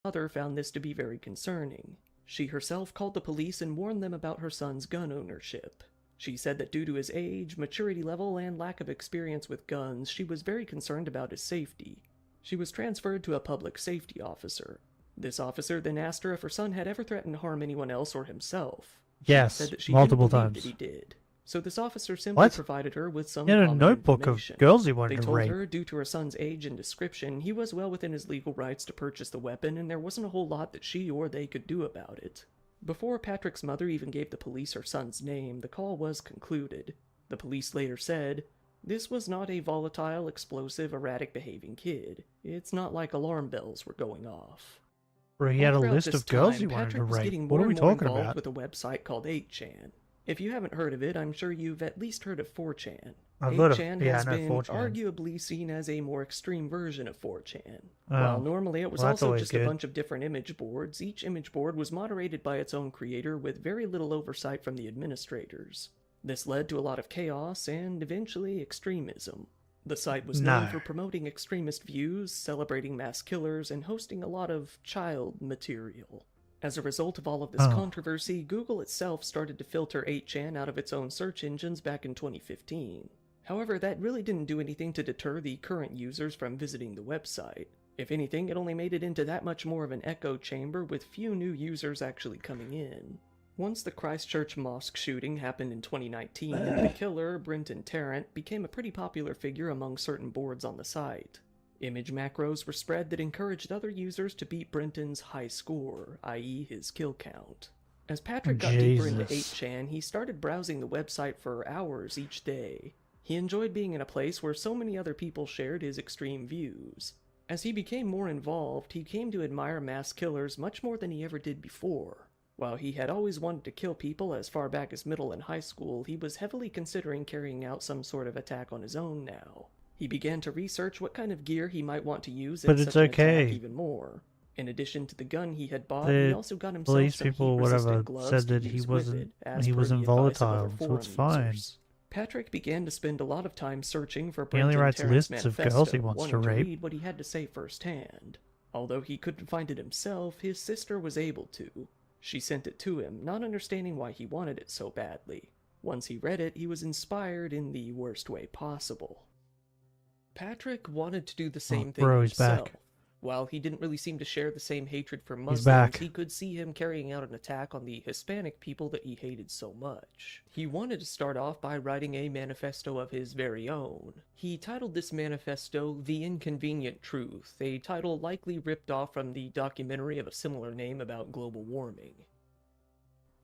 Speaker 2: Mother found this to be very concerning. She herself called the police and warned them about her son's gun ownership. She said that due to his age, maturity level, and lack of experience with guns, she was very concerned about his safety. She was transferred to a public safety officer. This officer then asked her if her son had ever threatened to harm anyone else or himself.
Speaker 1: Yes,
Speaker 2: She said that she
Speaker 1: multiple
Speaker 2: didn't believe
Speaker 1: times.
Speaker 2: that he did. So this officer simply
Speaker 1: What?
Speaker 2: provided her with some
Speaker 1: He had a
Speaker 2: common
Speaker 1: notebook of
Speaker 2: information.
Speaker 1: girls he
Speaker 2: They
Speaker 1: wanted to
Speaker 2: told
Speaker 1: rape.
Speaker 2: her, due to her son's age and description, he was well within his legal rights to purchase the weapon, and there wasn't a whole lot that she or they could do about it. Before Patrick's mother even gave the police her son's name, the call was concluded. The police later said, "This was not a volatile, explosive, erratic-behaving kid. It's not like alarm bells were going off."
Speaker 1: Bro, he had a
Speaker 2: All throughout
Speaker 1: list
Speaker 2: this
Speaker 1: of girls
Speaker 2: time,
Speaker 1: he wanted to
Speaker 2: Patrick was
Speaker 1: rape.
Speaker 2: getting
Speaker 1: What
Speaker 2: more
Speaker 1: are we
Speaker 2: and more
Speaker 1: talking
Speaker 2: involved
Speaker 1: about?
Speaker 2: with a website called 8chan. If you haven't heard of it, I'm sure you've at least heard of 4chan.
Speaker 1: I've heard of-
Speaker 2: 8chan
Speaker 1: yeah,
Speaker 2: has
Speaker 1: I know
Speaker 2: been
Speaker 1: 4chan.
Speaker 2: arguably seen as a more extreme version of 4chan.
Speaker 1: Oh,
Speaker 2: While normally it was
Speaker 1: well, that's
Speaker 2: also
Speaker 1: always
Speaker 2: just
Speaker 1: good.
Speaker 2: a bunch of different image boards, each image board was moderated by its own creator with very little oversight from the administrators. This led to a lot of chaos and, eventually, extremism. The site was known
Speaker 1: No.
Speaker 2: for promoting extremist views, celebrating mass killers, and hosting a lot of child material. As a result of all of this
Speaker 1: Oh.
Speaker 2: controversy, Google itself started to filter 8chan out of its own search engines back in 2015. However, that really didn't do anything to deter the current users from visiting the website. If anything, it only made it into that much more of an echo chamber, with few new users actually coming in. Once the Christchurch mosque shooting happened in 2019, the killer, Brenton Tarrant, became a pretty popular figure among certain boards on the site. Image macros were spread that encouraged other users to beat Brenton's high score, i.e. his kill count. As Patrick got deeper into
Speaker 1: Jesus.
Speaker 2: 8chan, he started browsing the website for hours each day. He enjoyed being in a place where so many other people shared his extreme views. As he became more involved, he came to admire mass killers much more than he ever did before. While he had always wanted to kill people as far back as middle and high school, he was heavily considering carrying out some sort of attack on his own now. He began to research what kind of gear he might want to use in
Speaker 1: But
Speaker 2: such
Speaker 1: it's
Speaker 2: an
Speaker 1: okay.
Speaker 2: attack even more. In addition to the gun he had bought,
Speaker 1: The
Speaker 2: he also got himself
Speaker 1: police
Speaker 2: some
Speaker 1: people or
Speaker 2: heat-resistant
Speaker 1: whatever
Speaker 2: gloves
Speaker 1: said
Speaker 2: to
Speaker 1: that he
Speaker 2: use with
Speaker 1: wasn't-
Speaker 2: it, as
Speaker 1: he
Speaker 2: per
Speaker 1: wasn't
Speaker 2: the advice of other
Speaker 1: volatile, so
Speaker 2: forum
Speaker 1: it's fine.
Speaker 2: users. Patrick began to spend a lot of time searching for
Speaker 1: He only
Speaker 2: Brenton
Speaker 1: writes
Speaker 2: Tarrant's
Speaker 1: lists of
Speaker 2: manifesto,
Speaker 1: girls he wants to
Speaker 2: wanting
Speaker 1: rape.
Speaker 2: read what he had to say firsthand. Although he couldn't find it himself, his sister was able to. She sent it to him, not understanding why he wanted it so badly. Once he read it, he was inspired in the worst way possible. Patrick wanted to do the same thing
Speaker 1: bro, he's
Speaker 2: himself.
Speaker 1: back.
Speaker 2: While he didn't really seem to share the same hatred for
Speaker 1: He's
Speaker 2: Muslims,
Speaker 1: back.
Speaker 2: he could see him carrying out an attack on the Hispanic people that he hated so much. He wanted to start off by writing a manifesto of his very own. He titled this manifesto The Inconvenient Truth, a title likely ripped off from the documentary of a similar name about global warming.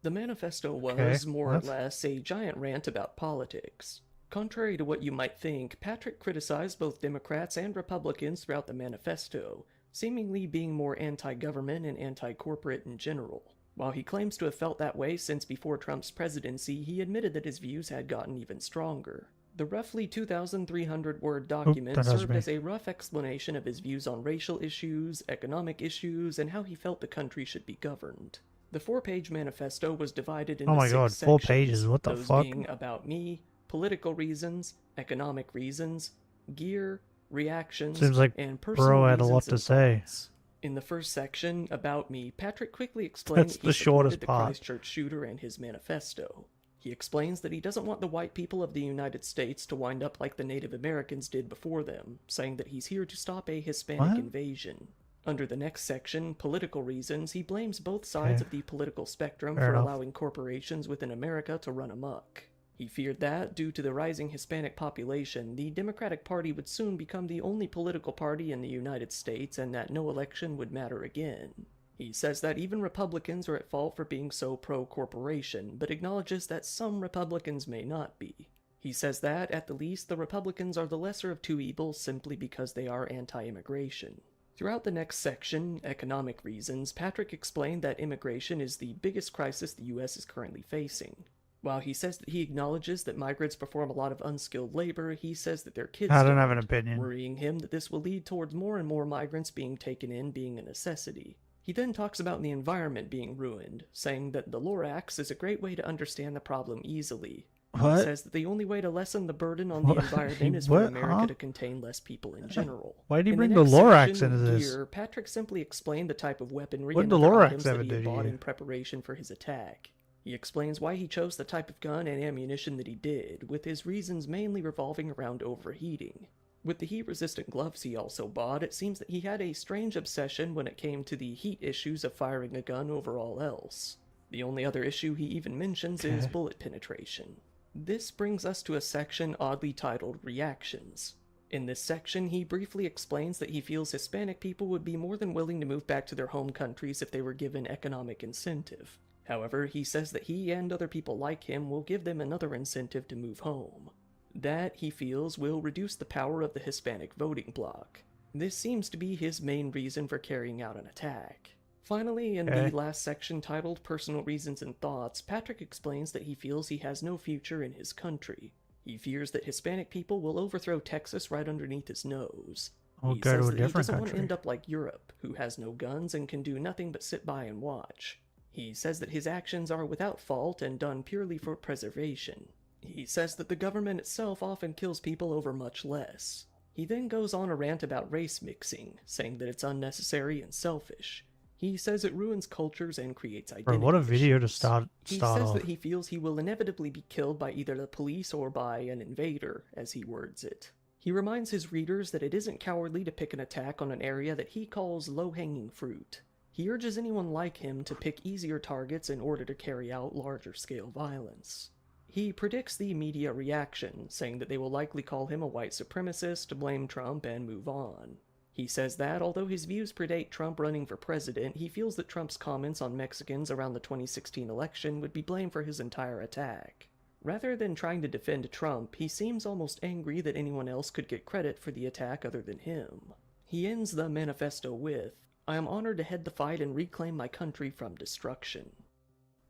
Speaker 2: The manifesto was,
Speaker 1: Okay,
Speaker 2: more
Speaker 1: what?
Speaker 2: or less, a giant rant about politics. Contrary to what you might think, Patrick criticized both Democrats and Republicans throughout the manifesto, seemingly being more anti-government and anti-corporate in general. While he claims to have felt that way since before Trump's presidency, he admitted that his views had gotten even stronger. The roughly 2,300-word document
Speaker 1: that was
Speaker 2: served
Speaker 1: me.
Speaker 2: as a rough explanation of his views on racial issues, economic issues, and how he felt the country should be governed. The 4-page manifesto was divided into
Speaker 1: Oh my
Speaker 2: 6
Speaker 1: God, 4 pages,
Speaker 2: sections,
Speaker 1: what the
Speaker 2: those
Speaker 1: fuck?
Speaker 2: being about me, political reasons, economic reasons, gear, reactions,
Speaker 1: Seems like
Speaker 2: and personal
Speaker 1: bro had a
Speaker 2: reasons
Speaker 1: lot to
Speaker 2: and
Speaker 1: say.
Speaker 2: thoughts. In the first section, About Me, Patrick quickly explained
Speaker 1: That's
Speaker 2: that he
Speaker 1: the shortest
Speaker 2: supported the
Speaker 1: part.
Speaker 2: Christchurch shooter and his manifesto. He explains that he doesn't want the white people of the United States to wind up like the Native Americans did before them, saying that he's here to stop a Hispanic
Speaker 1: What?
Speaker 2: invasion. Under the next section, Political Reasons, he blames both sides
Speaker 1: Okay.
Speaker 2: of the political spectrum
Speaker 1: Fair
Speaker 2: for
Speaker 1: enough.
Speaker 2: allowing corporations within America to run amok. He feared that, due to the rising Hispanic population, the Democratic Party would soon become the only political party in the United States and that no election would matter again. He says that even Republicans are at fault for being so pro-corporation, but acknowledges that some Republicans may not be. He says that, at the least, the Republicans are the lesser of two evils simply because they are anti-immigration. Throughout the next section, Economic Reasons, Patrick explained that immigration is the biggest crisis the U.S. is currently facing. While he says that he acknowledges that migrants perform a lot of unskilled labor, he says that their kids
Speaker 1: I don't have an opinion.
Speaker 2: worrying him that this will lead towards more and more migrants being taken in being a necessity. He then talks about the environment being ruined, saying that the Lorax is a great way to understand the problem easily. He
Speaker 1: What?
Speaker 2: says that the only way to lessen the burden on the
Speaker 1: What?
Speaker 2: environment is for
Speaker 1: What?
Speaker 2: America
Speaker 1: Huh?
Speaker 2: to contain less people in general.
Speaker 1: Why'd he
Speaker 2: In
Speaker 1: bring
Speaker 2: the
Speaker 1: the
Speaker 2: next
Speaker 1: Lorax
Speaker 2: section,
Speaker 1: into this?
Speaker 2: Gear, Patrick simply explained the type of weaponry
Speaker 1: What
Speaker 2: and
Speaker 1: did the
Speaker 2: other
Speaker 1: Lorax
Speaker 2: items that
Speaker 1: ever
Speaker 2: he
Speaker 1: do
Speaker 2: had
Speaker 1: to
Speaker 2: bought
Speaker 1: you?
Speaker 2: in preparation for his attack. He explains why he chose the type of gun and ammunition that he did, with his reasons mainly revolving around overheating. With the heat-resistant gloves he also bought, it seems that he had a strange obsession when it came to the heat issues of firing a gun over all else. The only other issue he even mentions is bullet penetration. This brings us to a section oddly titled Reactions. In this section, he briefly explains that he feels Hispanic people would be more than willing to move back to their home countries if they were given economic incentive. However, he says that he and other people like him will give them another incentive to move home. That, he feels, will reduce the power of the Hispanic voting bloc. This seems to be his main reason for carrying out an attack. Finally, in the last section titled Personal Reasons and Thoughts, Patrick explains that he feels he has no future in his country. He fears that Hispanic people will overthrow Texas right underneath his nose.
Speaker 1: Or
Speaker 2: He
Speaker 1: go to
Speaker 2: says
Speaker 1: a
Speaker 2: that he
Speaker 1: different
Speaker 2: doesn't want to
Speaker 1: country.
Speaker 2: end up like Europe, who has no guns and can do nothing but sit by and watch. He says that his actions are without fault and done purely for preservation. He says that the government itself often kills people over much less. He then goes on a rant about race mixing, saying that it's unnecessary and selfish. He says it ruins cultures and creates identity.
Speaker 1: Bro, what a video to
Speaker 2: issues.
Speaker 1: start
Speaker 2: He says
Speaker 1: off.
Speaker 2: that he feels he will inevitably be killed by either the police or by an invader, as he words it. He reminds his readers that it isn't cowardly to pick an attack on an area that he calls low-hanging fruit. He urges anyone like him to pick easier targets in order to carry out larger-scale violence. He predicts the media reaction, saying that they will likely call him a white supremacist, blame Trump, and move on. He says that, although his views predate Trump running for president, he feels that Trump's comments on Mexicans around the 2016 election would be blamed for his entire attack. Rather than trying to defend Trump, he seems almost angry that anyone else could get credit for the attack other than him. He ends the manifesto with, "I am honored to head the fight and reclaim my country from destruction."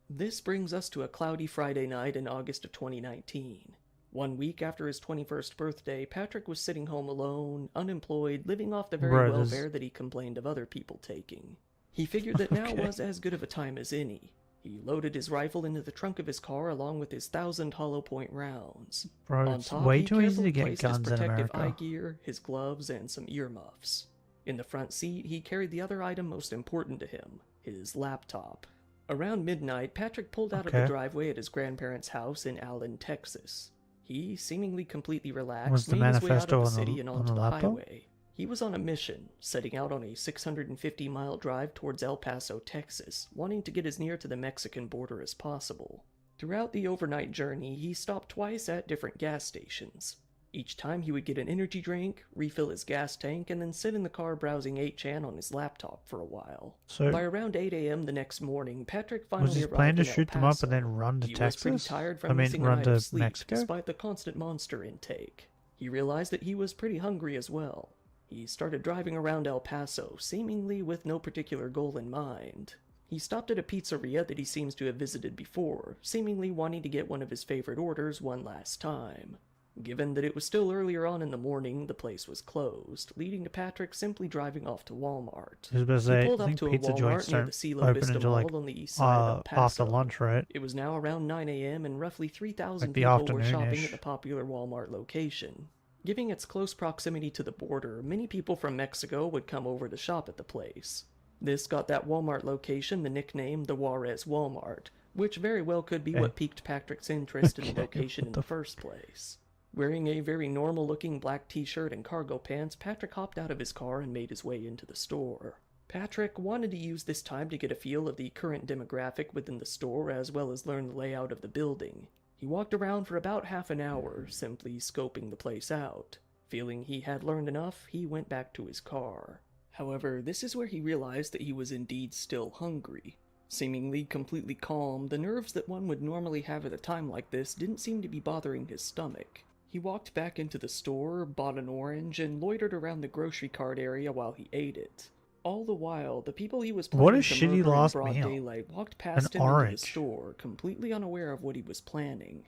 Speaker 2: This brings us to a cloudy Friday night in August of 2019. 1 week after his 21st birthday, Patrick was sitting home alone, unemployed, living off the very welfare that he complained of other people taking. He figured that now was as good of a time as any. He loaded his rifle into the trunk of his car along with his 1,000 hollow point rounds.
Speaker 1: Bro,
Speaker 2: On
Speaker 1: it's
Speaker 2: top,
Speaker 1: way
Speaker 2: he
Speaker 1: too easy
Speaker 2: carefully
Speaker 1: to get
Speaker 2: placed
Speaker 1: guns
Speaker 2: his
Speaker 1: in
Speaker 2: protective eye
Speaker 1: America.
Speaker 2: gear, his gloves, and some earmuffs. In the front seat, he carried the other item most important to him, his laptop. Around midnight, Patrick pulled out of the driveway at his grandparents' house in Allen, Texas. He, seemingly completely relaxed, made his way out of the city and onto the highway. He was on a mission, setting out on a 650-mile drive towards El Paso, Texas, wanting to get as near to the Mexican border as possible. Throughout the overnight journey, he stopped twice at different gas stations. Each time he would get an energy drink, refill his gas tank, and then sit in the car browsing 8chan on his laptop for a while.
Speaker 1: So,
Speaker 2: by around 8 a.m. the next morning, Patrick
Speaker 1: was
Speaker 2: finally
Speaker 1: his
Speaker 2: arrived
Speaker 1: plan to
Speaker 2: in El
Speaker 1: shoot them up
Speaker 2: Paso.
Speaker 1: and then run to
Speaker 2: He
Speaker 1: Texas?
Speaker 2: was pretty tired from
Speaker 1: I mean,
Speaker 2: missing a
Speaker 1: run
Speaker 2: night
Speaker 1: to
Speaker 2: of sleep,
Speaker 1: Mexico?
Speaker 2: despite the constant monster intake. He realized that he was pretty hungry as well. He started driving around El Paso, seemingly with no particular goal in mind. He stopped at a pizzeria that he seems to have visited before, seemingly wanting to get one of his favorite orders one last time. Given that it was still earlier on in the morning, the place was closed, leading to Patrick simply driving off to Walmart.
Speaker 1: I was about to say,
Speaker 2: He pulled
Speaker 1: I
Speaker 2: up
Speaker 1: think
Speaker 2: to a
Speaker 1: pizza
Speaker 2: Walmart
Speaker 1: joints
Speaker 2: near
Speaker 1: don't
Speaker 2: the Cielo
Speaker 1: open
Speaker 2: Vista
Speaker 1: until
Speaker 2: Mall
Speaker 1: like
Speaker 2: on the east side of El Paso.
Speaker 1: after lunch, right?
Speaker 2: It was now around 9 a.m. and roughly 3,000
Speaker 1: Like the
Speaker 2: people were shopping
Speaker 1: afternoon-ish.
Speaker 2: at the popular Walmart location. Given its close proximity to the border, many people from Mexico would come over to shop at the place. This got that Walmart location the nickname the Juarez Walmart, which very well could be what piqued Patrick's interest in the location in the first place. Wearing a very normal-looking black t-shirt and cargo pants, Patrick hopped out of his car and made his way into the store. Patrick wanted to use this time to get a feel of the current demographic within the store as well as learn the layout of the building. He walked around for about half an hour, simply scoping the place out. Feeling he had learned enough, he went back to his car. However, this is where he realized that he was indeed still hungry. Seemingly completely calm, the nerves that one would normally have at a time like this didn't seem to be bothering his stomach. He walked back into the store, bought an orange, and loitered around the grocery cart area while he ate it. All the while, the people he was
Speaker 1: What a
Speaker 2: planning to
Speaker 1: shitty
Speaker 2: murder in
Speaker 1: last
Speaker 2: broad
Speaker 1: meal.
Speaker 2: daylight walked past
Speaker 1: An
Speaker 2: him into
Speaker 1: orange.
Speaker 2: the store, completely unaware of what he was planning.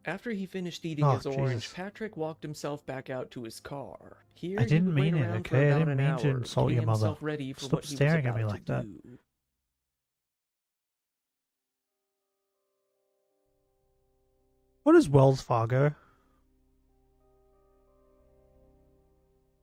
Speaker 2: After he finished eating
Speaker 1: Oh,
Speaker 2: his orange,
Speaker 1: Jesus.
Speaker 2: Patrick walked himself back out to his car. Here
Speaker 1: I
Speaker 2: he
Speaker 1: didn't
Speaker 2: would wait
Speaker 1: mean it,
Speaker 2: around for
Speaker 1: okay? I
Speaker 2: about
Speaker 1: didn't
Speaker 2: an
Speaker 1: mean
Speaker 2: hour,
Speaker 1: to insult
Speaker 2: getting
Speaker 1: your mother.
Speaker 2: himself ready for
Speaker 1: Stop
Speaker 2: what he was
Speaker 1: staring at
Speaker 2: about
Speaker 1: me
Speaker 2: to
Speaker 1: like that.
Speaker 2: do.
Speaker 1: What is Wells Fargo?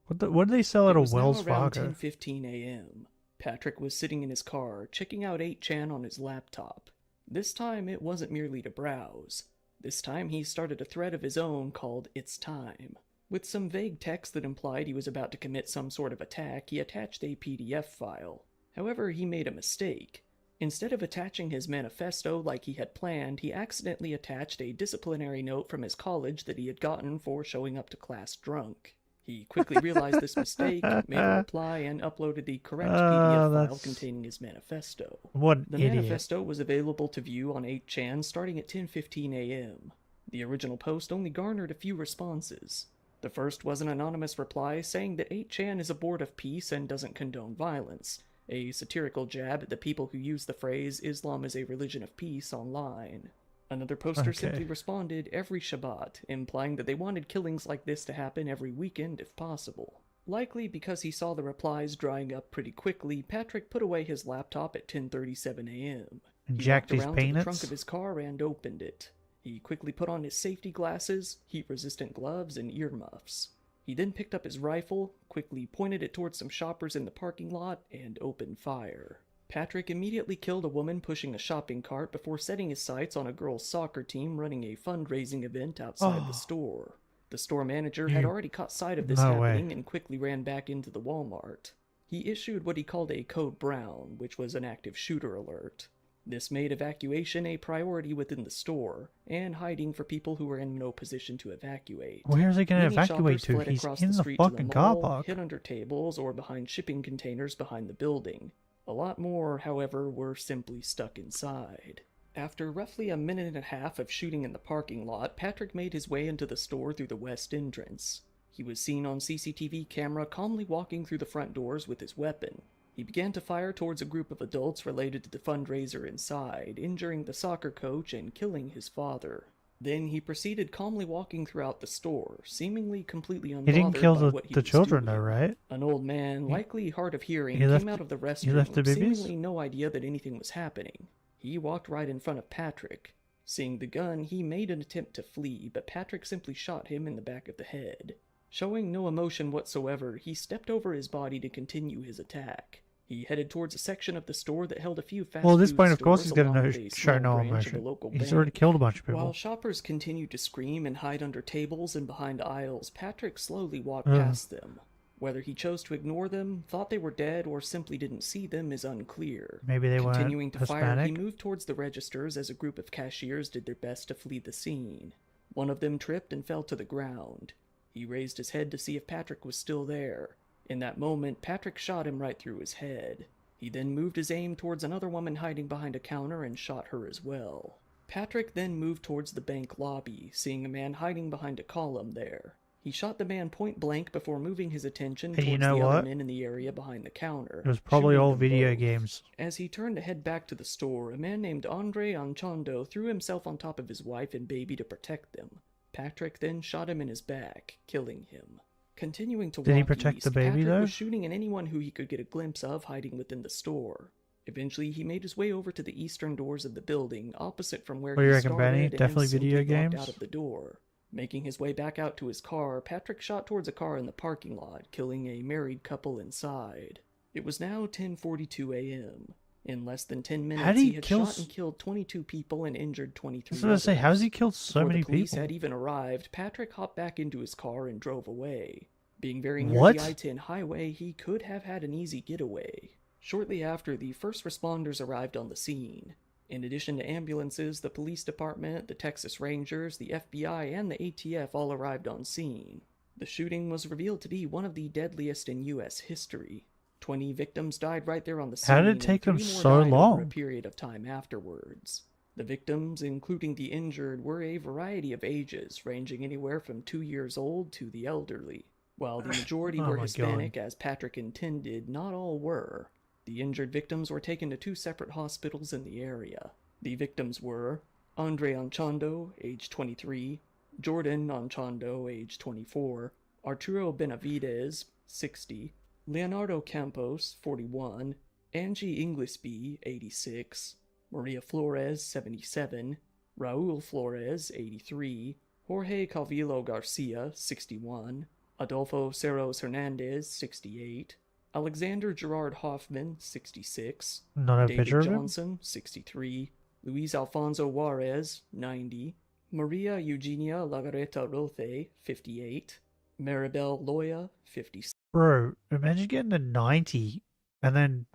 Speaker 1: What do they sell at
Speaker 2: It
Speaker 1: a
Speaker 2: was
Speaker 1: Wells
Speaker 2: now around
Speaker 1: Fargo?
Speaker 2: 10:15 a.m. Patrick was sitting in his car, checking out 8chan on his laptop. This time, it wasn't merely to browse. This time, he started a thread of his own called It's Time. With some vague text that implied he was about to commit some sort of attack, he attached a PDF file. However, he made a mistake. Instead of attaching his manifesto like he had planned, he accidentally attached a disciplinary note from his college that he had gotten for showing up to class drunk. He quickly realized this mistake, made a reply, and uploaded the correct PDF file containing his manifesto.
Speaker 1: What an
Speaker 2: The
Speaker 1: idiot.
Speaker 2: manifesto was available to view on 8chan starting at 10:15 a.m. The original post only garnered a few responses. The first was an anonymous reply saying that 8chan is a board of peace and doesn't condone violence, a satirical jab at the people who use the phrase Islam is a religion of peace online. Another poster simply responded every Shabbat, implying that they wanted killings like this to happen every weekend if possible. Likely because he saw the replies drying up pretty quickly, Patrick put away his laptop at 10:37 a.m. He
Speaker 1: Jacked
Speaker 2: walked
Speaker 1: his
Speaker 2: around to the
Speaker 1: peanuts?
Speaker 2: trunk of his car and opened it. He quickly put on his safety glasses, heat-resistant gloves, and earmuffs. He then picked up his rifle, quickly pointed it towards some shoppers in the parking lot, and opened fire. Patrick immediately killed a woman pushing a shopping cart before setting his sights on a girls' soccer team running a fundraising event outside the store. The store manager had already caught sight of this happening and quickly ran back into the Walmart. He issued what he called a Code Brown, which was an active shooter alert. This made evacuation a priority within the store, and hiding for people who were in no position to evacuate.
Speaker 1: Where is he going to
Speaker 2: Many
Speaker 1: evacuate
Speaker 2: shoppers
Speaker 1: to?
Speaker 2: fled
Speaker 1: He's
Speaker 2: across
Speaker 1: in the
Speaker 2: street to
Speaker 1: fucking car
Speaker 2: mall,
Speaker 1: park.
Speaker 2: hid under tables or behind shipping containers behind the building. A lot more, however, were simply stuck inside. After roughly a minute and a half of shooting in the parking lot, Patrick made his way into the store through the west entrance. He was seen on CCTV camera calmly walking through the front doors with his weapon. He began to fire towards a group of adults related to the fundraiser inside, injuring the soccer coach and killing his father. Then he proceeded calmly walking throughout the store, seemingly completely unbothered
Speaker 1: He didn't kill
Speaker 2: by what he
Speaker 1: the
Speaker 2: was
Speaker 1: children
Speaker 2: doing.
Speaker 1: though, right?
Speaker 2: An old man, likely hard of hearing,
Speaker 1: he left
Speaker 2: came out of the
Speaker 1: he left
Speaker 2: restroom
Speaker 1: the
Speaker 2: with
Speaker 1: babies?
Speaker 2: seemingly no idea that anything was happening. He walked right in front of Patrick. Seeing the gun, he made an attempt to flee, but Patrick simply shot him in the back of the head. Showing no emotion whatsoever, he stepped over his body to continue his attack. He headed towards a section of the store that held a few fast
Speaker 1: Well, at this
Speaker 2: food
Speaker 1: point, of course,
Speaker 2: stores
Speaker 1: he's going
Speaker 2: along
Speaker 1: to
Speaker 2: with a
Speaker 1: show
Speaker 2: small
Speaker 1: no
Speaker 2: branch of the
Speaker 1: emotion.
Speaker 2: local
Speaker 1: He's already
Speaker 2: bank.
Speaker 1: killed a bunch of people.
Speaker 2: While shoppers continued to scream and hide under tables and behind aisles, Patrick slowly walked past them. Whether he chose to ignore them, thought they were dead, or simply didn't see them is unclear.
Speaker 1: Maybe they weren't
Speaker 2: Continuing to fire, he
Speaker 1: Hispanic?
Speaker 2: moved towards the registers as a group of cashiers did their best to flee the scene. One of them tripped and fell to the ground. He raised his head to see if Patrick was still there. In that moment, Patrick shot him right through his head. He then moved his aim towards another woman hiding behind a counter and shot her as well. Patrick then moved towards the bank lobby, seeing a man hiding behind a column there. He shot the man point blank before moving his attention
Speaker 1: Hey,
Speaker 2: towards
Speaker 1: you know
Speaker 2: the
Speaker 1: what?
Speaker 2: other men in the area behind the counter.
Speaker 1: It was probably
Speaker 2: shooting
Speaker 1: all
Speaker 2: them
Speaker 1: video
Speaker 2: both.
Speaker 1: games.
Speaker 2: As he turned to head back to the store, a man named Andre Anchondo threw himself on top of his wife and baby to protect them. Patrick then shot him in his back, killing him. Continuing to
Speaker 1: Did
Speaker 2: walk
Speaker 1: he protect
Speaker 2: east,
Speaker 1: the baby,
Speaker 2: Patrick
Speaker 1: though?
Speaker 2: was shooting at anyone who he could get a glimpse of hiding within the store. Eventually, he made his way over to the eastern doors of the building, opposite from where
Speaker 1: What do
Speaker 2: he
Speaker 1: you reckon,
Speaker 2: started,
Speaker 1: Benny?
Speaker 2: and
Speaker 1: Definitely
Speaker 2: simply
Speaker 1: video
Speaker 2: walked
Speaker 1: games?
Speaker 2: out of the door. Making his way back out to his car, Patrick shot towards a car in the parking lot, killing a married couple inside. It was now 10:42 a.m. In less than 10 minutes,
Speaker 1: How did he
Speaker 2: he had
Speaker 1: kill
Speaker 2: shot and killed 22 people and injured 23
Speaker 1: I was going to say,
Speaker 2: others.
Speaker 1: how's he killed so
Speaker 2: Before
Speaker 1: many
Speaker 2: the police
Speaker 1: people?
Speaker 2: had even arrived, Patrick hopped back into his car and drove away. Being very near
Speaker 1: What?
Speaker 2: the I-10 highway, he could have had an easy getaway. Shortly after, the first responders arrived on the scene. In addition to ambulances, the police department, the Texas Rangers, the FBI, and the ATF all arrived on scene. The shooting was revealed to be one of the deadliest in U.S. history. 20 victims died right there on the scene.
Speaker 1: How did it
Speaker 2: and
Speaker 1: take them
Speaker 2: 3 more
Speaker 1: so
Speaker 2: died over
Speaker 1: long?
Speaker 2: a period of time afterwards. The victims, including the injured, were a variety of ages, ranging anywhere from 2 years old to the elderly. While the majority
Speaker 1: Oh
Speaker 2: were
Speaker 1: my
Speaker 2: Hispanic, as Patrick intended, not all were. The injured victims were taken to 2 separate hospitals in the area. The victims were Andre Anchondo, age 23, Jordan Anchondo, age 24, Arturo Benavides, 60, Leonardo Campos, 41, Angie Inglesby, 86, Maria Flores, 77, Raul Flores, 83, Jorge Calvillo Garcia, 61, Adolfo Cerros Hernandez, 68, Alexander Gerard Hoffman, 66,
Speaker 1: Not a
Speaker 2: David
Speaker 1: picture of him?
Speaker 2: Johnson, 63, Luis Alfonso Juarez, 90, Maria Eugenia Lagareta Rothe, 58, Maribel Loya, 56,
Speaker 1: Bro, imagine getting a 90 and then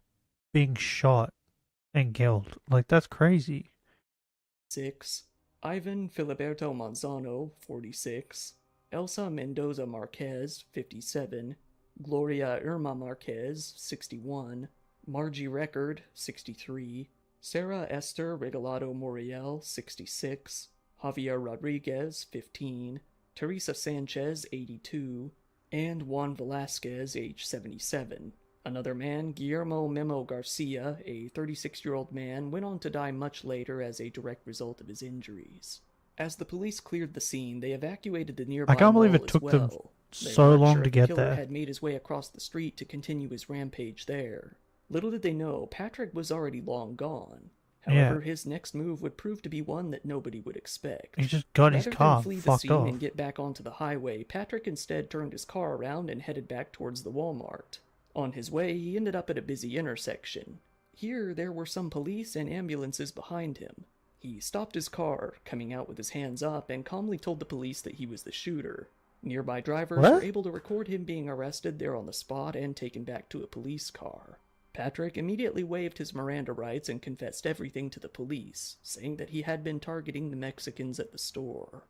Speaker 1: being shot and killed. Like, that's crazy.
Speaker 2: Ivan Filiberto Manzano, 46, Elsa Mendoza Marquez, 57, Gloria Irma Marquez, 61, Margie Record, 63, Sarah Esther Regalado Moriel, 66, Javier Rodriguez, 15, Teresa Sanchez, 82, and Juan Velasquez, age 77. Another man, Guillermo Memo Garcia, a 36-year-old man, went on to die much later as a direct result of his injuries. As the police cleared the scene, they evacuated the nearby
Speaker 1: I can't believe
Speaker 2: mall
Speaker 1: it took
Speaker 2: as
Speaker 1: them
Speaker 2: well. They
Speaker 1: so
Speaker 2: weren't
Speaker 1: long
Speaker 2: sure
Speaker 1: to
Speaker 2: if the
Speaker 1: get
Speaker 2: killer
Speaker 1: there.
Speaker 2: had made his way across the street to continue his rampage there. Little did they know, Patrick was already long gone. However, his next move would prove to be one that nobody would expect.
Speaker 1: He just got his
Speaker 2: Rather
Speaker 1: car
Speaker 2: than flee the
Speaker 1: fucked
Speaker 2: scene
Speaker 1: off.
Speaker 2: and get back onto the highway, Patrick instead turned his car around and headed back towards the Walmart. On his way, he ended up at a busy intersection. Here, there were some police and ambulances behind him. He stopped his car, coming out with his hands up, and calmly told the police that he was the shooter. Nearby drivers were able to record him being arrested there on the spot and taken back to a police car. Patrick immediately waived his Miranda rights and confessed everything to the police, saying that he had been targeting the Mexicans at the store.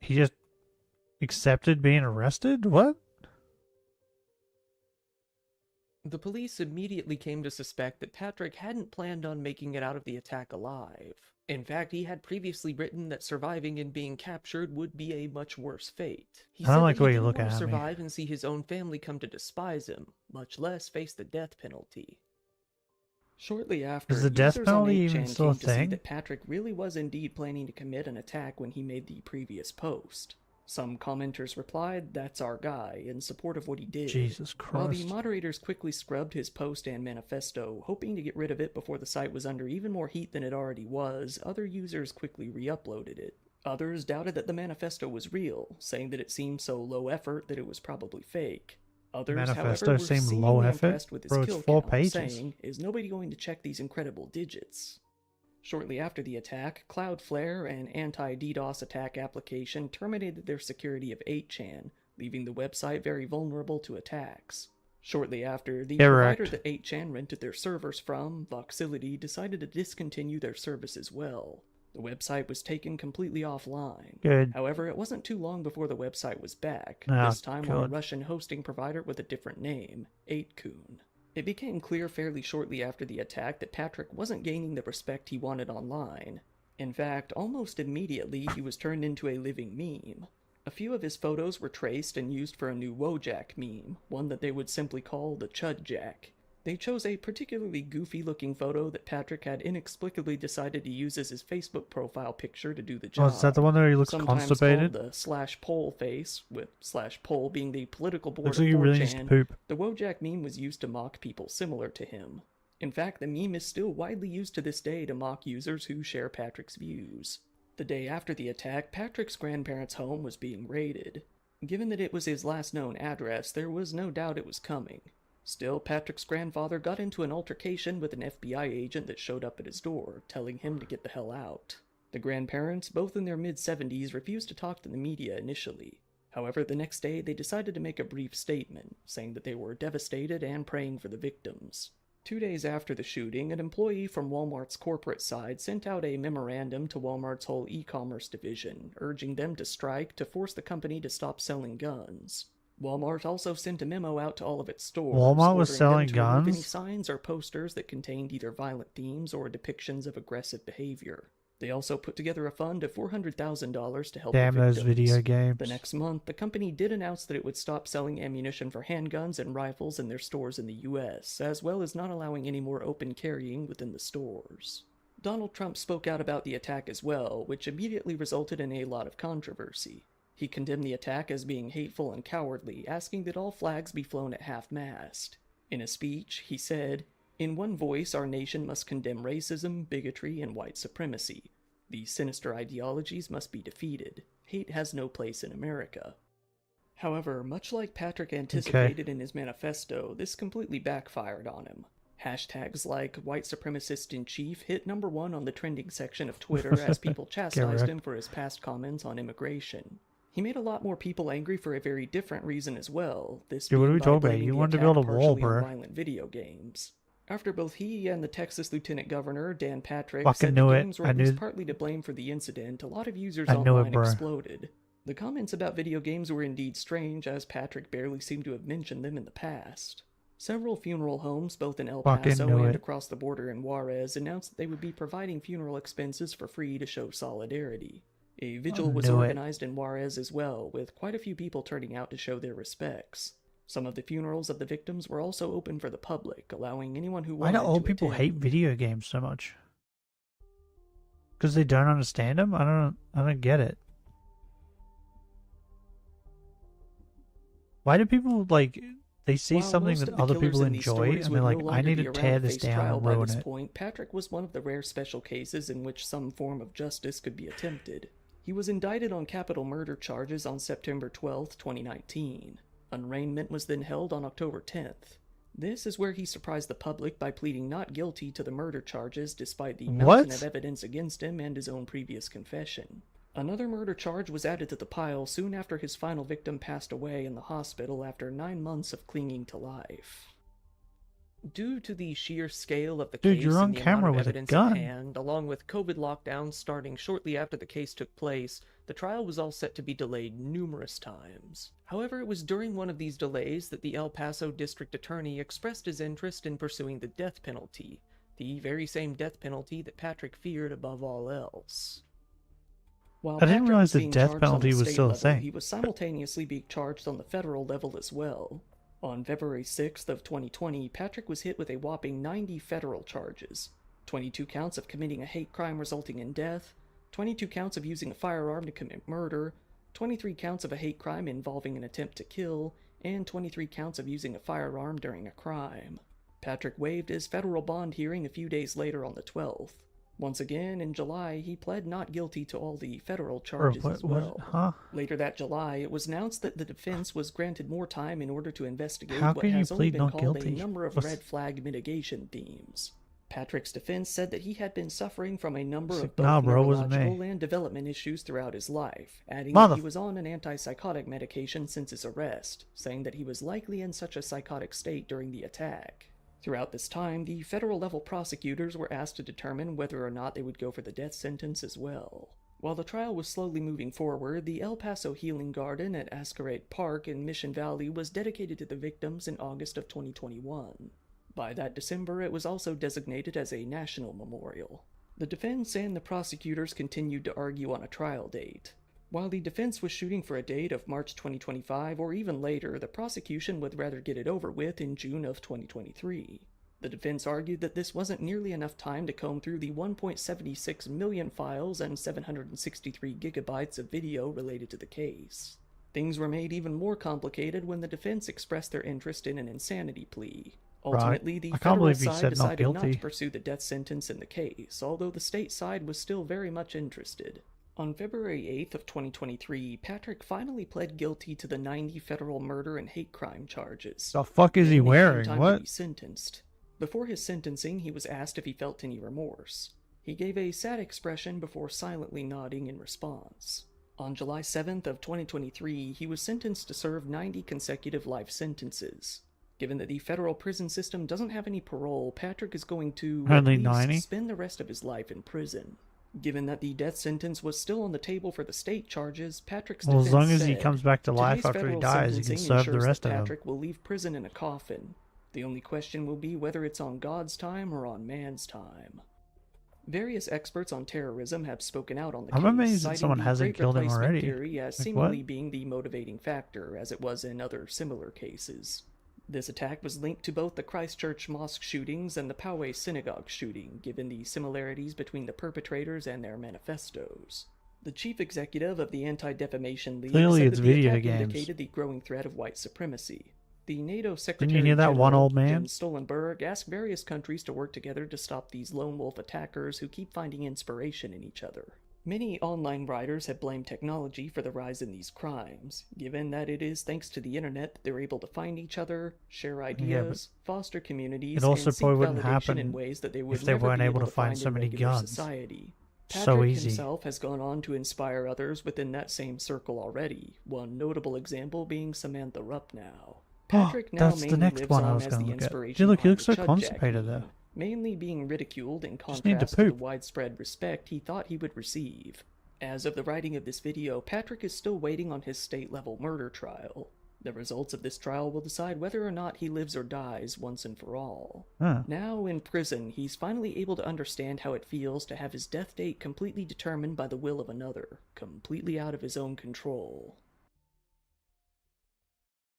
Speaker 1: He just accepted being arrested? What?
Speaker 2: The police immediately came to suspect that Patrick hadn't planned on making it out of the attack alive. In fact, he had previously written that surviving and being captured would be a much worse fate. He
Speaker 1: I don't
Speaker 2: said
Speaker 1: like
Speaker 2: that
Speaker 1: the way
Speaker 2: he
Speaker 1: you
Speaker 2: didn't
Speaker 1: look
Speaker 2: want to
Speaker 1: at me.
Speaker 2: survive and see his own family come to despise him, much less face the death penalty. Shortly after,
Speaker 1: Is the death
Speaker 2: users on
Speaker 1: penalty even
Speaker 2: 8chan
Speaker 1: still a
Speaker 2: came to see
Speaker 1: thing?
Speaker 2: that Patrick really was indeed planning to commit an attack when he made the previous post. Some commenters replied, "That's our guy," in support of what he did.
Speaker 1: Jesus
Speaker 2: While the
Speaker 1: Christ.
Speaker 2: moderators quickly scrubbed his post and manifesto, hoping to get rid of it before the site was under even more heat than it already was, other users quickly re-uploaded it. Others doubted that the manifesto was real, saying that it seemed so low effort that it was probably fake. Others,
Speaker 1: Manifesto
Speaker 2: however, were
Speaker 1: seemed
Speaker 2: seemingly
Speaker 1: low effort?
Speaker 2: impressed with his
Speaker 1: Bro, it's
Speaker 2: kill
Speaker 1: 4
Speaker 2: count,
Speaker 1: pages.
Speaker 2: saying, "Is nobody going to check these incredible digits?" Shortly after the attack, Cloudflare, an anti-DDoS attack application, terminated their security of 8chan, leaving the website very vulnerable to attacks. Shortly after, the provider that 8chan rented their servers from, Voxility, decided to discontinue their service as well. The website was taken completely offline.
Speaker 1: Good.
Speaker 2: However, it wasn't too long before the website was back,
Speaker 1: Ah,
Speaker 2: this time on a
Speaker 1: good.
Speaker 2: Russian hosting provider with a different name, 8kun. It became clear fairly shortly after the attack that Patrick wasn't gaining the respect he wanted online. In fact, almost immediately he was turned into a living meme. A few of his photos were traced and used for a new Wojak meme, one that they would simply call the Chudjack. They chose a particularly goofy-looking photo that Patrick had inexplicably decided to use as his Facebook profile picture to do the job.
Speaker 1: Oh, is that the one where he looks
Speaker 2: Sometimes
Speaker 1: constipated?
Speaker 2: called the /poll face, with /poll being the political board
Speaker 1: Looks
Speaker 2: of
Speaker 1: like he really needs to
Speaker 2: 4chan,
Speaker 1: poop.
Speaker 2: the Wojak meme was used to mock people similar to him. In fact, the meme is still widely used to this day to mock users who share Patrick's views. The day after the attack, Patrick's grandparents' home was being raided. Given that it was his last known address, there was no doubt it was coming. Still, Patrick's grandfather got into an altercation with an FBI agent that showed up at his door, telling him to get the hell out. The grandparents, both in their mid-70s, refused to talk to the media initially. However, the next day they decided to make a brief statement, saying that they were devastated and praying for the victims. 2 days after the shooting, an employee from Walmart's corporate side sent out a memorandum to Walmart's whole e-commerce division, urging them to strike to force the company to stop selling guns. Walmart also sent a memo out to all of its stores,
Speaker 1: Walmart was
Speaker 2: ordering them
Speaker 1: selling
Speaker 2: to remove any
Speaker 1: guns?
Speaker 2: signs or posters that contained either violent themes or depictions of aggressive behavior. They also put together a fund of $400,000 to help
Speaker 1: Damn
Speaker 2: the
Speaker 1: those
Speaker 2: victims.
Speaker 1: video games.
Speaker 2: The next month, the company did announce that it would stop selling ammunition for handguns and rifles in their stores in the US, as well as not allowing any more open carrying within the stores. Donald Trump spoke out about the attack as well, which immediately resulted in a lot of controversy. He condemned the attack as being hateful and cowardly, asking that all flags be flown at half-mast. In a speech, he said, In one voice, our nation must condemn racism, bigotry, and white supremacy. These sinister ideologies must be defeated. Hate has no place in America. However, much like Patrick anticipated in his manifesto, this completely backfired on him. Hashtags like white supremacist in chief hit #1 on the trending section of Twitter as people chastised him for his past comments on immigration. He made a lot more people angry for a very different reason as well. This
Speaker 1: Dude, what are
Speaker 2: being
Speaker 1: we
Speaker 2: by
Speaker 1: talking about?
Speaker 2: blaming
Speaker 1: You
Speaker 2: the
Speaker 1: wanted to
Speaker 2: attack
Speaker 1: build a wall,
Speaker 2: partially on
Speaker 1: bro.
Speaker 2: violent video games. After both he and the Texas Lieutenant Governor, Dan Patrick,
Speaker 1: Fucking
Speaker 2: said
Speaker 1: knew
Speaker 2: the
Speaker 1: it.
Speaker 2: games were
Speaker 1: I
Speaker 2: at least
Speaker 1: knew-
Speaker 2: partly to blame for the incident, a lot of users
Speaker 1: I knew it,
Speaker 2: online
Speaker 1: bro.
Speaker 2: exploded. The comments about video games were indeed strange, as Patrick barely seemed to have mentioned them in the past. Several funeral homes, both in El
Speaker 1: Fucking
Speaker 2: Paso
Speaker 1: knew
Speaker 2: and
Speaker 1: it.
Speaker 2: across the border in Juarez, announced that they would be providing funeral expenses for free to show solidarity. A vigil was
Speaker 1: knew it.
Speaker 2: organized in Juarez as well, with quite a few people turning out to show their respects. Some of the funerals of the victims were also open for the public, allowing anyone who
Speaker 1: Why
Speaker 2: wanted
Speaker 1: do old
Speaker 2: to
Speaker 1: people
Speaker 2: attend.
Speaker 1: hate video games so much? Because they don't understand them? I don't get it. Why do people, like, they see
Speaker 2: While
Speaker 1: something
Speaker 2: most
Speaker 1: that
Speaker 2: of the
Speaker 1: other
Speaker 2: killers
Speaker 1: people
Speaker 2: in these
Speaker 1: enjoy
Speaker 2: stories
Speaker 1: and they're
Speaker 2: would
Speaker 1: like,
Speaker 2: no
Speaker 1: I
Speaker 2: longer
Speaker 1: need
Speaker 2: be
Speaker 1: to
Speaker 2: around
Speaker 1: tear this
Speaker 2: face
Speaker 1: down
Speaker 2: trial
Speaker 1: and
Speaker 2: by
Speaker 1: ruin
Speaker 2: this
Speaker 1: it.
Speaker 2: point, Patrick was one of the rare special cases in which some form of justice could be attempted. He was indicted on capital murder charges on September 12, 2019. Arraignment was then held on October 10th. This is where he surprised the public by pleading not guilty to the murder charges despite the mountain of evidence against him and his own previous confession. Another murder charge was added to the pile soon after his final victim passed away in the hospital after 9 months of clinging to life. Due to the sheer scale of the
Speaker 1: Dude,
Speaker 2: case
Speaker 1: you're on
Speaker 2: and the
Speaker 1: camera
Speaker 2: amount of
Speaker 1: with a
Speaker 2: evidence
Speaker 1: gun.
Speaker 2: at hand, along with COVID lockdowns starting shortly after the case took place, the trial was all set to be delayed numerous times. However, it was during one of these delays that the El Paso District Attorney expressed his interest in pursuing the death penalty, the very same death penalty that Patrick feared above all else. While
Speaker 1: I didn't
Speaker 2: Patrick
Speaker 1: realize
Speaker 2: was
Speaker 1: the
Speaker 2: being
Speaker 1: death
Speaker 2: charged on
Speaker 1: penalty
Speaker 2: the
Speaker 1: was
Speaker 2: state
Speaker 1: still the
Speaker 2: level,
Speaker 1: same.
Speaker 2: he was simultaneously being charged on the federal level as well. On February 6th of 2020, Patrick was hit with a whopping 90 federal charges. 22 counts of committing a hate crime resulting in death, 22 counts of using a firearm to commit murder, 23 counts of a hate crime involving an attempt to kill, and 23 counts of using a firearm during a crime. Patrick waived his federal bond hearing a few days later on the 12th. Once again, in July, he pled not guilty to all the federal charges as well. Later that July, it was announced that the defense was granted more time in order to investigate
Speaker 1: How
Speaker 2: what
Speaker 1: can you
Speaker 2: has only
Speaker 1: plead
Speaker 2: been
Speaker 1: not
Speaker 2: called
Speaker 1: guilty?
Speaker 2: a number of red flag mitigation themes. Patrick's defense said that he had been suffering from a number of both
Speaker 1: Nah, bro, it wasn't me.
Speaker 2: neurological and development issues throughout his life, adding that he was on an antipsychotic medication since his arrest, saying that he was likely in such a psychotic state during the attack. Throughout this time, the federal-level prosecutors were asked to determine whether or not they would go for the death sentence as well. While the trial was slowly moving forward, the El Paso Healing Garden at Ascarate Park in Mission Valley was dedicated to the victims in August of 2021. By that December, it was also designated as a national memorial. The defense and the prosecutors continued to argue on a trial date. While the defense was shooting for a date of March 2025 or even later, the prosecution would rather get it over with in June of 2023. The defense argued that this wasn't nearly enough time to comb through the 1.76 million files and 763 gigabytes of video related to the case. Things were made even more complicated when the defense expressed their interest in an insanity plea. Ultimately, the federal side decided not to pursue the death sentence in the case, although the state side was still very much interested. On February 8th of 2023, Patrick finally pled guilty to the 90 federal murder and hate crime charges.
Speaker 1: The fuck is he wearing?
Speaker 2: Time
Speaker 1: What?
Speaker 2: to be sentenced. Before his sentencing, he was asked if he felt any remorse. He gave a sad expression before silently nodding in response. On July 7th of 2023, he was sentenced to serve 90 consecutive life sentences. Given that the federal prison system doesn't have any parole, Patrick is going to
Speaker 1: Only
Speaker 2: at least
Speaker 1: 90?
Speaker 2: spend the rest of his life in prison. Given that the death sentence was still on the table for the state charges, Patrick's
Speaker 1: Well, as
Speaker 2: defense
Speaker 1: long as he
Speaker 2: said,
Speaker 1: comes back to life
Speaker 2: "Today's
Speaker 1: after he
Speaker 2: federal
Speaker 1: dies, he can
Speaker 2: sentencing
Speaker 1: serve the
Speaker 2: ensures
Speaker 1: rest
Speaker 2: that
Speaker 1: of them."
Speaker 2: Patrick will leave prison in a coffin. The only question will be whether it's on God's time or on man's time. Various experts on terrorism have spoken out on the
Speaker 1: I'm
Speaker 2: case,
Speaker 1: amazed that
Speaker 2: citing
Speaker 1: someone
Speaker 2: the
Speaker 1: hasn't
Speaker 2: Great
Speaker 1: killed him
Speaker 2: Replacement
Speaker 1: already.
Speaker 2: theory as
Speaker 1: Like,
Speaker 2: seemingly
Speaker 1: what?
Speaker 2: being the motivating factor, as it was in other similar cases. This attack was linked to both the Christchurch mosque shootings and the Poway synagogue shooting, given the similarities between the perpetrators and their manifestos. The chief executive of the Anti-Defamation League
Speaker 1: Clearly
Speaker 2: said
Speaker 1: it's
Speaker 2: that the
Speaker 1: video
Speaker 2: attack
Speaker 1: games.
Speaker 2: indicated the growing threat of white supremacy. The NATO
Speaker 1: Didn't
Speaker 2: Secretary
Speaker 1: you hear that one
Speaker 2: General,
Speaker 1: old man?
Speaker 2: Jens Stoltenberg, asked various countries to work together to stop these lone wolf attackers who keep finding inspiration in each other. Many online writers have blamed technology for the rise in these crimes, given that it is thanks to the internet that they're able to find each other, share ideas, foster communities,
Speaker 1: it also
Speaker 2: and seek
Speaker 1: probably wouldn't
Speaker 2: validation
Speaker 1: happen
Speaker 2: in ways that they would
Speaker 1: if they
Speaker 2: never
Speaker 1: weren't
Speaker 2: be
Speaker 1: able
Speaker 2: able
Speaker 1: to find
Speaker 2: find
Speaker 1: so
Speaker 2: in
Speaker 1: many
Speaker 2: regular
Speaker 1: guns.
Speaker 2: society.
Speaker 1: So
Speaker 2: Patrick
Speaker 1: easy.
Speaker 2: himself has gone on to inspire others within that same circle already, one notable example being Samantha Rupp now. Patrick now
Speaker 1: That's the
Speaker 2: mainly
Speaker 1: next
Speaker 2: lives
Speaker 1: one I
Speaker 2: on
Speaker 1: was
Speaker 2: as
Speaker 1: gonna
Speaker 2: the
Speaker 1: look at.
Speaker 2: inspiration
Speaker 1: Dude, look, he
Speaker 2: behind
Speaker 1: looks
Speaker 2: the
Speaker 1: so
Speaker 2: Chudjack
Speaker 1: constipated
Speaker 2: meme,
Speaker 1: there.
Speaker 2: mainly being ridiculed in
Speaker 1: Just need to
Speaker 2: contrast to the
Speaker 1: poop.
Speaker 2: widespread respect he thought he would receive. As of the writing of this video, Patrick is still waiting on his state-level murder trial. The results of this trial will decide whether or not he lives or dies once and for all.
Speaker 1: Huh.
Speaker 2: Now in prison, he's finally able to understand how it feels to have his death date completely determined by the will of another, completely out of his own control.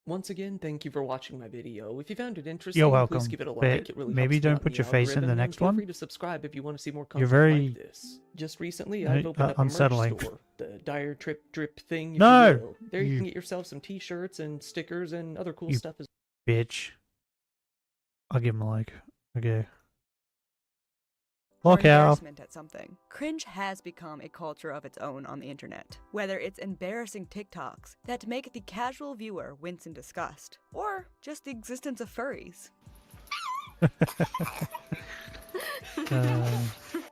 Speaker 2: Once again, thank you for watching my video. If you found it interesting,
Speaker 1: You're welcome.
Speaker 2: please give it a
Speaker 1: But
Speaker 2: like. It really
Speaker 1: maybe
Speaker 2: helps me
Speaker 1: don't
Speaker 2: out
Speaker 1: put
Speaker 2: in
Speaker 1: your
Speaker 2: the
Speaker 1: face in the
Speaker 2: algorithm,
Speaker 1: next
Speaker 2: and feel
Speaker 1: one.
Speaker 2: free to subscribe if you want to see more
Speaker 1: You're
Speaker 2: content
Speaker 1: very
Speaker 2: like this. Just recently, I've opened up a merch
Speaker 1: unsettling.
Speaker 2: store, the Dire Trip Drip thing, if
Speaker 1: No!
Speaker 2: you will. There you
Speaker 1: You-
Speaker 2: can get yourself some t-shirts and stickers and other cool
Speaker 1: You
Speaker 2: stuff as
Speaker 1: Bitch. I'll give him a like. Okay.
Speaker 9: Or
Speaker 1: Lolcow.
Speaker 9: embarrassment at something. Cringe has become a culture of its own on the internet. Whether it's embarrassing TikToks that make the casual viewer wince in disgust, or just the existence of furries.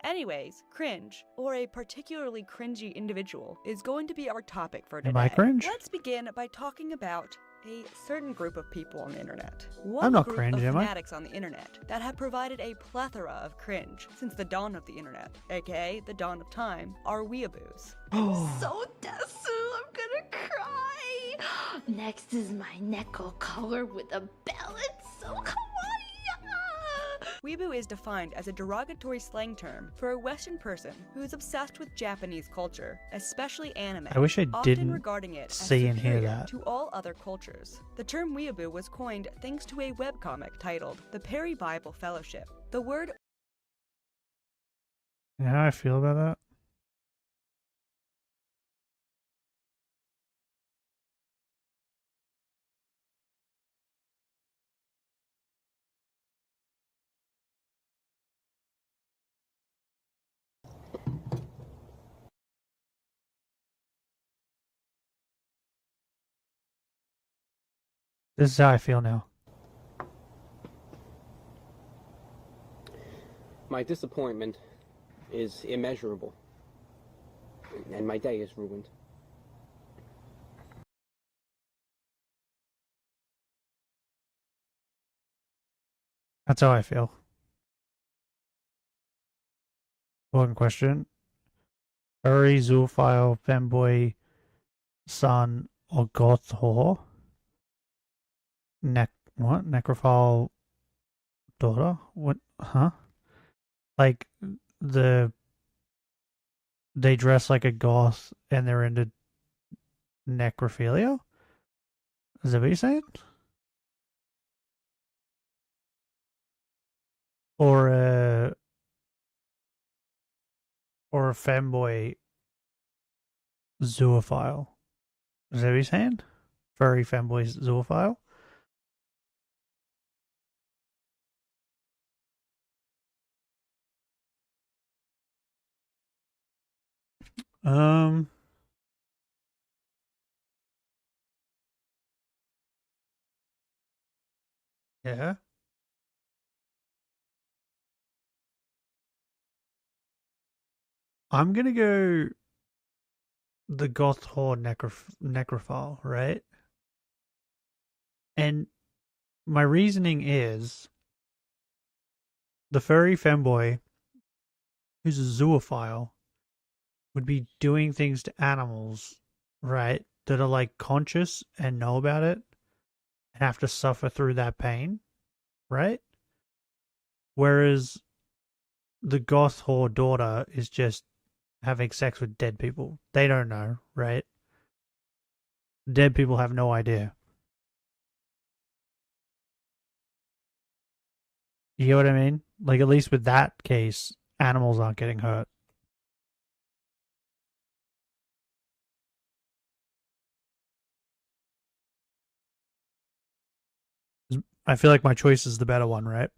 Speaker 9: Anyways, cringe, or a particularly cringy individual, is going to be our topic for today.
Speaker 1: Am I cringe?
Speaker 9: Let's begin by talking about a certain group of people on the internet.
Speaker 1: I'm
Speaker 9: One
Speaker 1: not
Speaker 9: group
Speaker 1: cringe,
Speaker 9: of
Speaker 1: am I?
Speaker 9: fanatics on the internet that have provided a plethora of cringe since the dawn of the internet, aka the dawn of time, are weeaboos.
Speaker 7: So desu, I'm gonna cry. Next is my Neko color with a bell. It's so kawaii.
Speaker 9: Weeaboo is defined as a derogatory slang term for a Western person who is obsessed with Japanese culture, especially anime.
Speaker 1: I wish I
Speaker 9: often
Speaker 1: didn't
Speaker 9: regarding it as
Speaker 1: see and hear
Speaker 9: superior
Speaker 1: that.
Speaker 9: to all other cultures. The term weeaboo was coined thanks to a webcomic titled The Perry Bible Fellowship. The word
Speaker 1: You know how I feel about that? This is how I feel now.
Speaker 10: My disappointment is immeasurable, and my day is ruined.
Speaker 1: That's how I feel. One question. Furry, zoophile, femboy, son, or goth whore? What? Necrophile daughter? What? Huh? Like, they dress like a goth and they're into necrophilia? Is that what you're saying? Or a femboy zoophile? Is that what you're saying? Furry femboy zoophile? Yeah. I'm gonna go the goth whore necrophile, right? And my reasoning is the furry femboy who's a zoophile would be doing things to animals, right? That are like conscious and know about it and have to suffer through that pain, right? Whereas the goth whore daughter is just having sex with dead people. They don't know, right? Dead people have no idea. You get what I mean? Like, at least with that case, animals aren't getting hurt. I feel like my choice is the better one, right?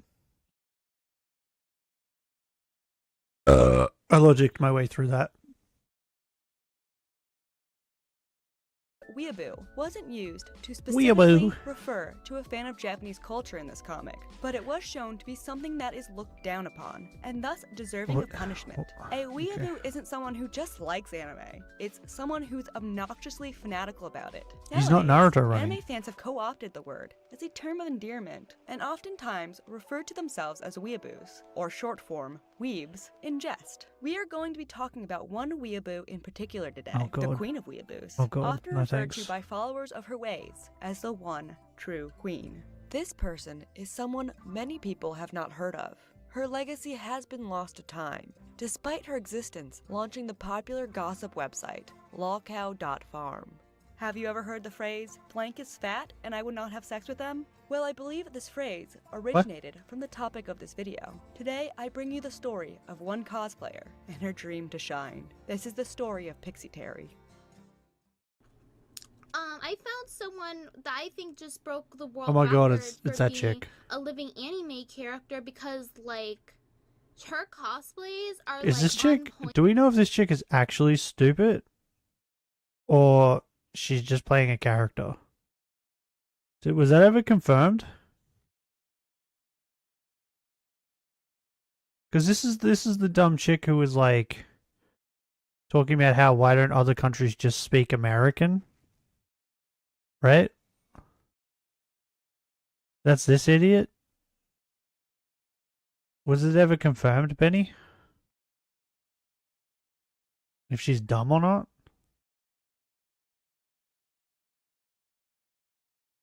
Speaker 1: I logicked my way through that.
Speaker 9: Weeaboo wasn't used to specifically
Speaker 1: Weeaboo.
Speaker 9: refer to a fan of Japanese culture in this comic, but it was shown to be something that is looked down upon, and thus deserving of punishment. A weeaboo isn't someone who just likes anime, it's someone who's obnoxiously fanatical about it.
Speaker 1: He's not Naruto running.
Speaker 9: Anime fans have co-opted the word as a term of endearment, and oftentimes refer to themselves as weeaboos, or short form, weebs, in jest. We are going to be talking about one weeaboo in particular today, the Queen of Weeaboos, often referred to by followers of her ways as the one true queen. This person is someone many people have not heard of. Her legacy has been lost to time, despite her existence launching the popular gossip website, lolcow.farm. Have you ever heard the phrase, blank is fat and I would not have sex with them? Well, I believe this phrase originated from the topic of this video. Today, I bring you the story of one cosplayer and her dream to shine. This is the story of Pixie Terry.
Speaker 7: I found someone that I think just broke the world
Speaker 1: Oh my god,
Speaker 7: record
Speaker 1: it's
Speaker 7: for
Speaker 1: that
Speaker 7: being
Speaker 1: chick.
Speaker 7: a living anime character because, like, her cosplays are
Speaker 1: Is
Speaker 7: like
Speaker 1: this chick?
Speaker 7: on point.
Speaker 1: Do we know if this chick is actually stupid, or she's just playing a character? Was that ever confirmed? Because this is the dumb chick who was like talking about how why don't other countries just speak American, right? That's this idiot. Was it ever confirmed, Benny? If she's dumb or not?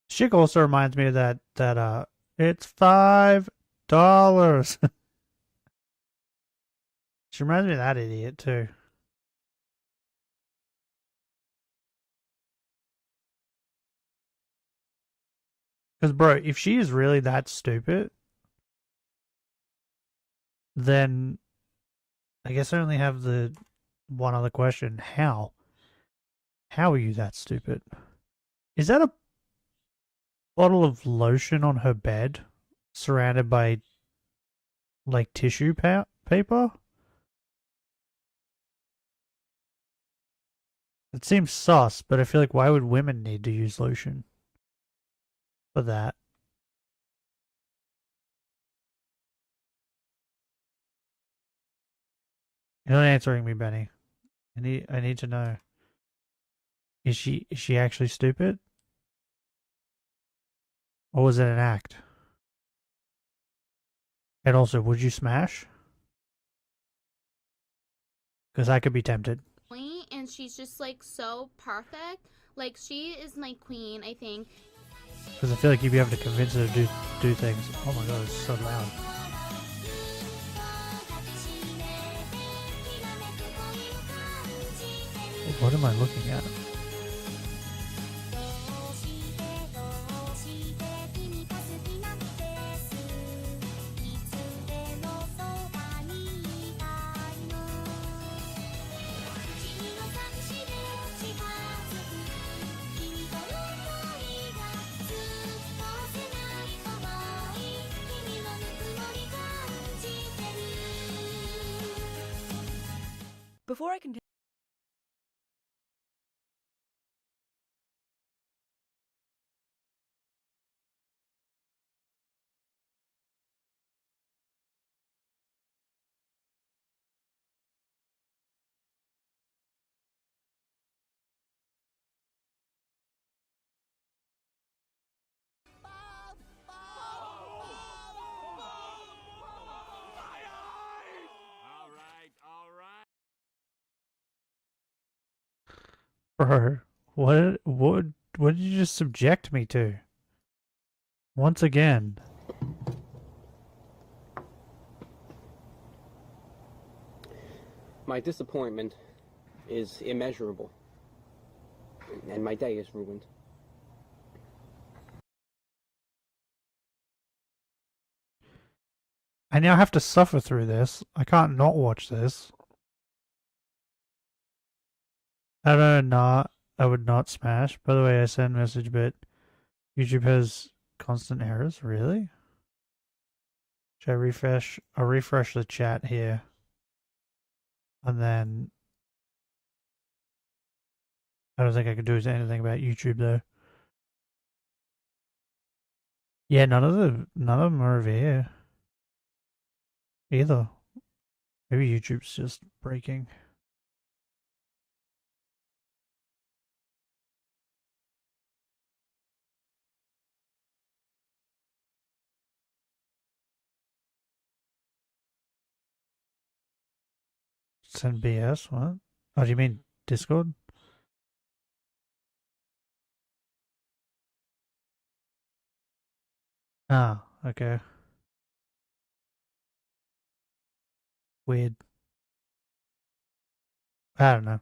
Speaker 1: Chick also reminds me of that it's $5. She reminds me of that idiot too. Because bro, if she is really that stupid, then I guess I only have the one other question. How? How are you that stupid? Is that a bottle of lotion on her bed surrounded by like tissue paper? It seems sus, but I feel like why would women need to use lotion for that? You're not answering me, Benny. I need to know. Is she actually stupid? Or was it an act? And also, would you smash? Because I could be tempted.
Speaker 7: And she's just like so perfect. Like, she is my queen, I think.
Speaker 1: Because I feel like you'd be able to convince her to do things. Oh my god, it's so loud. What am I looking at?
Speaker 9: Before I continue,
Speaker 1: Bro, what did you just subject me to? Once again.
Speaker 10: My disappointment is immeasurable, and my day is ruined.
Speaker 1: I now have to suffer through this. I can't not watch this. I don't know, I would not smash. By the way, I sent a message, but YouTube has constant errors? Really? Should I refresh? I'll refresh the chat here. And then I don't think I could do anything about YouTube though. Yeah, none of them are over here. Either. Maybe YouTube's just breaking. Send BS? What? Oh, do you mean Discord? Ah, okay. Weird. I don't know.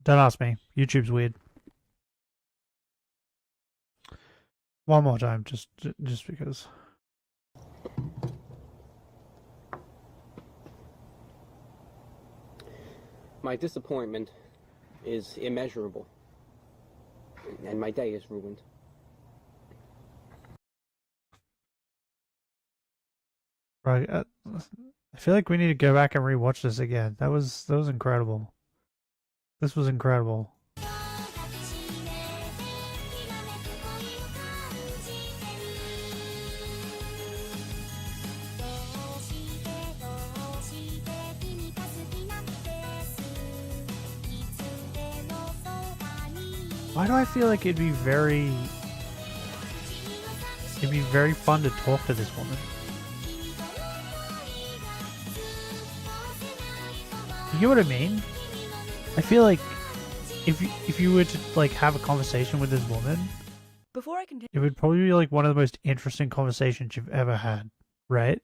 Speaker 1: Don't ask me. YouTube's weird. One more time, just because.
Speaker 10: My disappointment is immeasurable, and my day is ruined.
Speaker 1: Right. I feel like we need to go back and rewatch this again. That was incredible. This was incredible. Why do I feel like it'd be very fun to talk to this woman? You get what I mean? I feel like if you were to like have a conversation with this woman,
Speaker 9: Before I continue,
Speaker 1: it would probably be like one of the most interesting conversations you've ever had, right?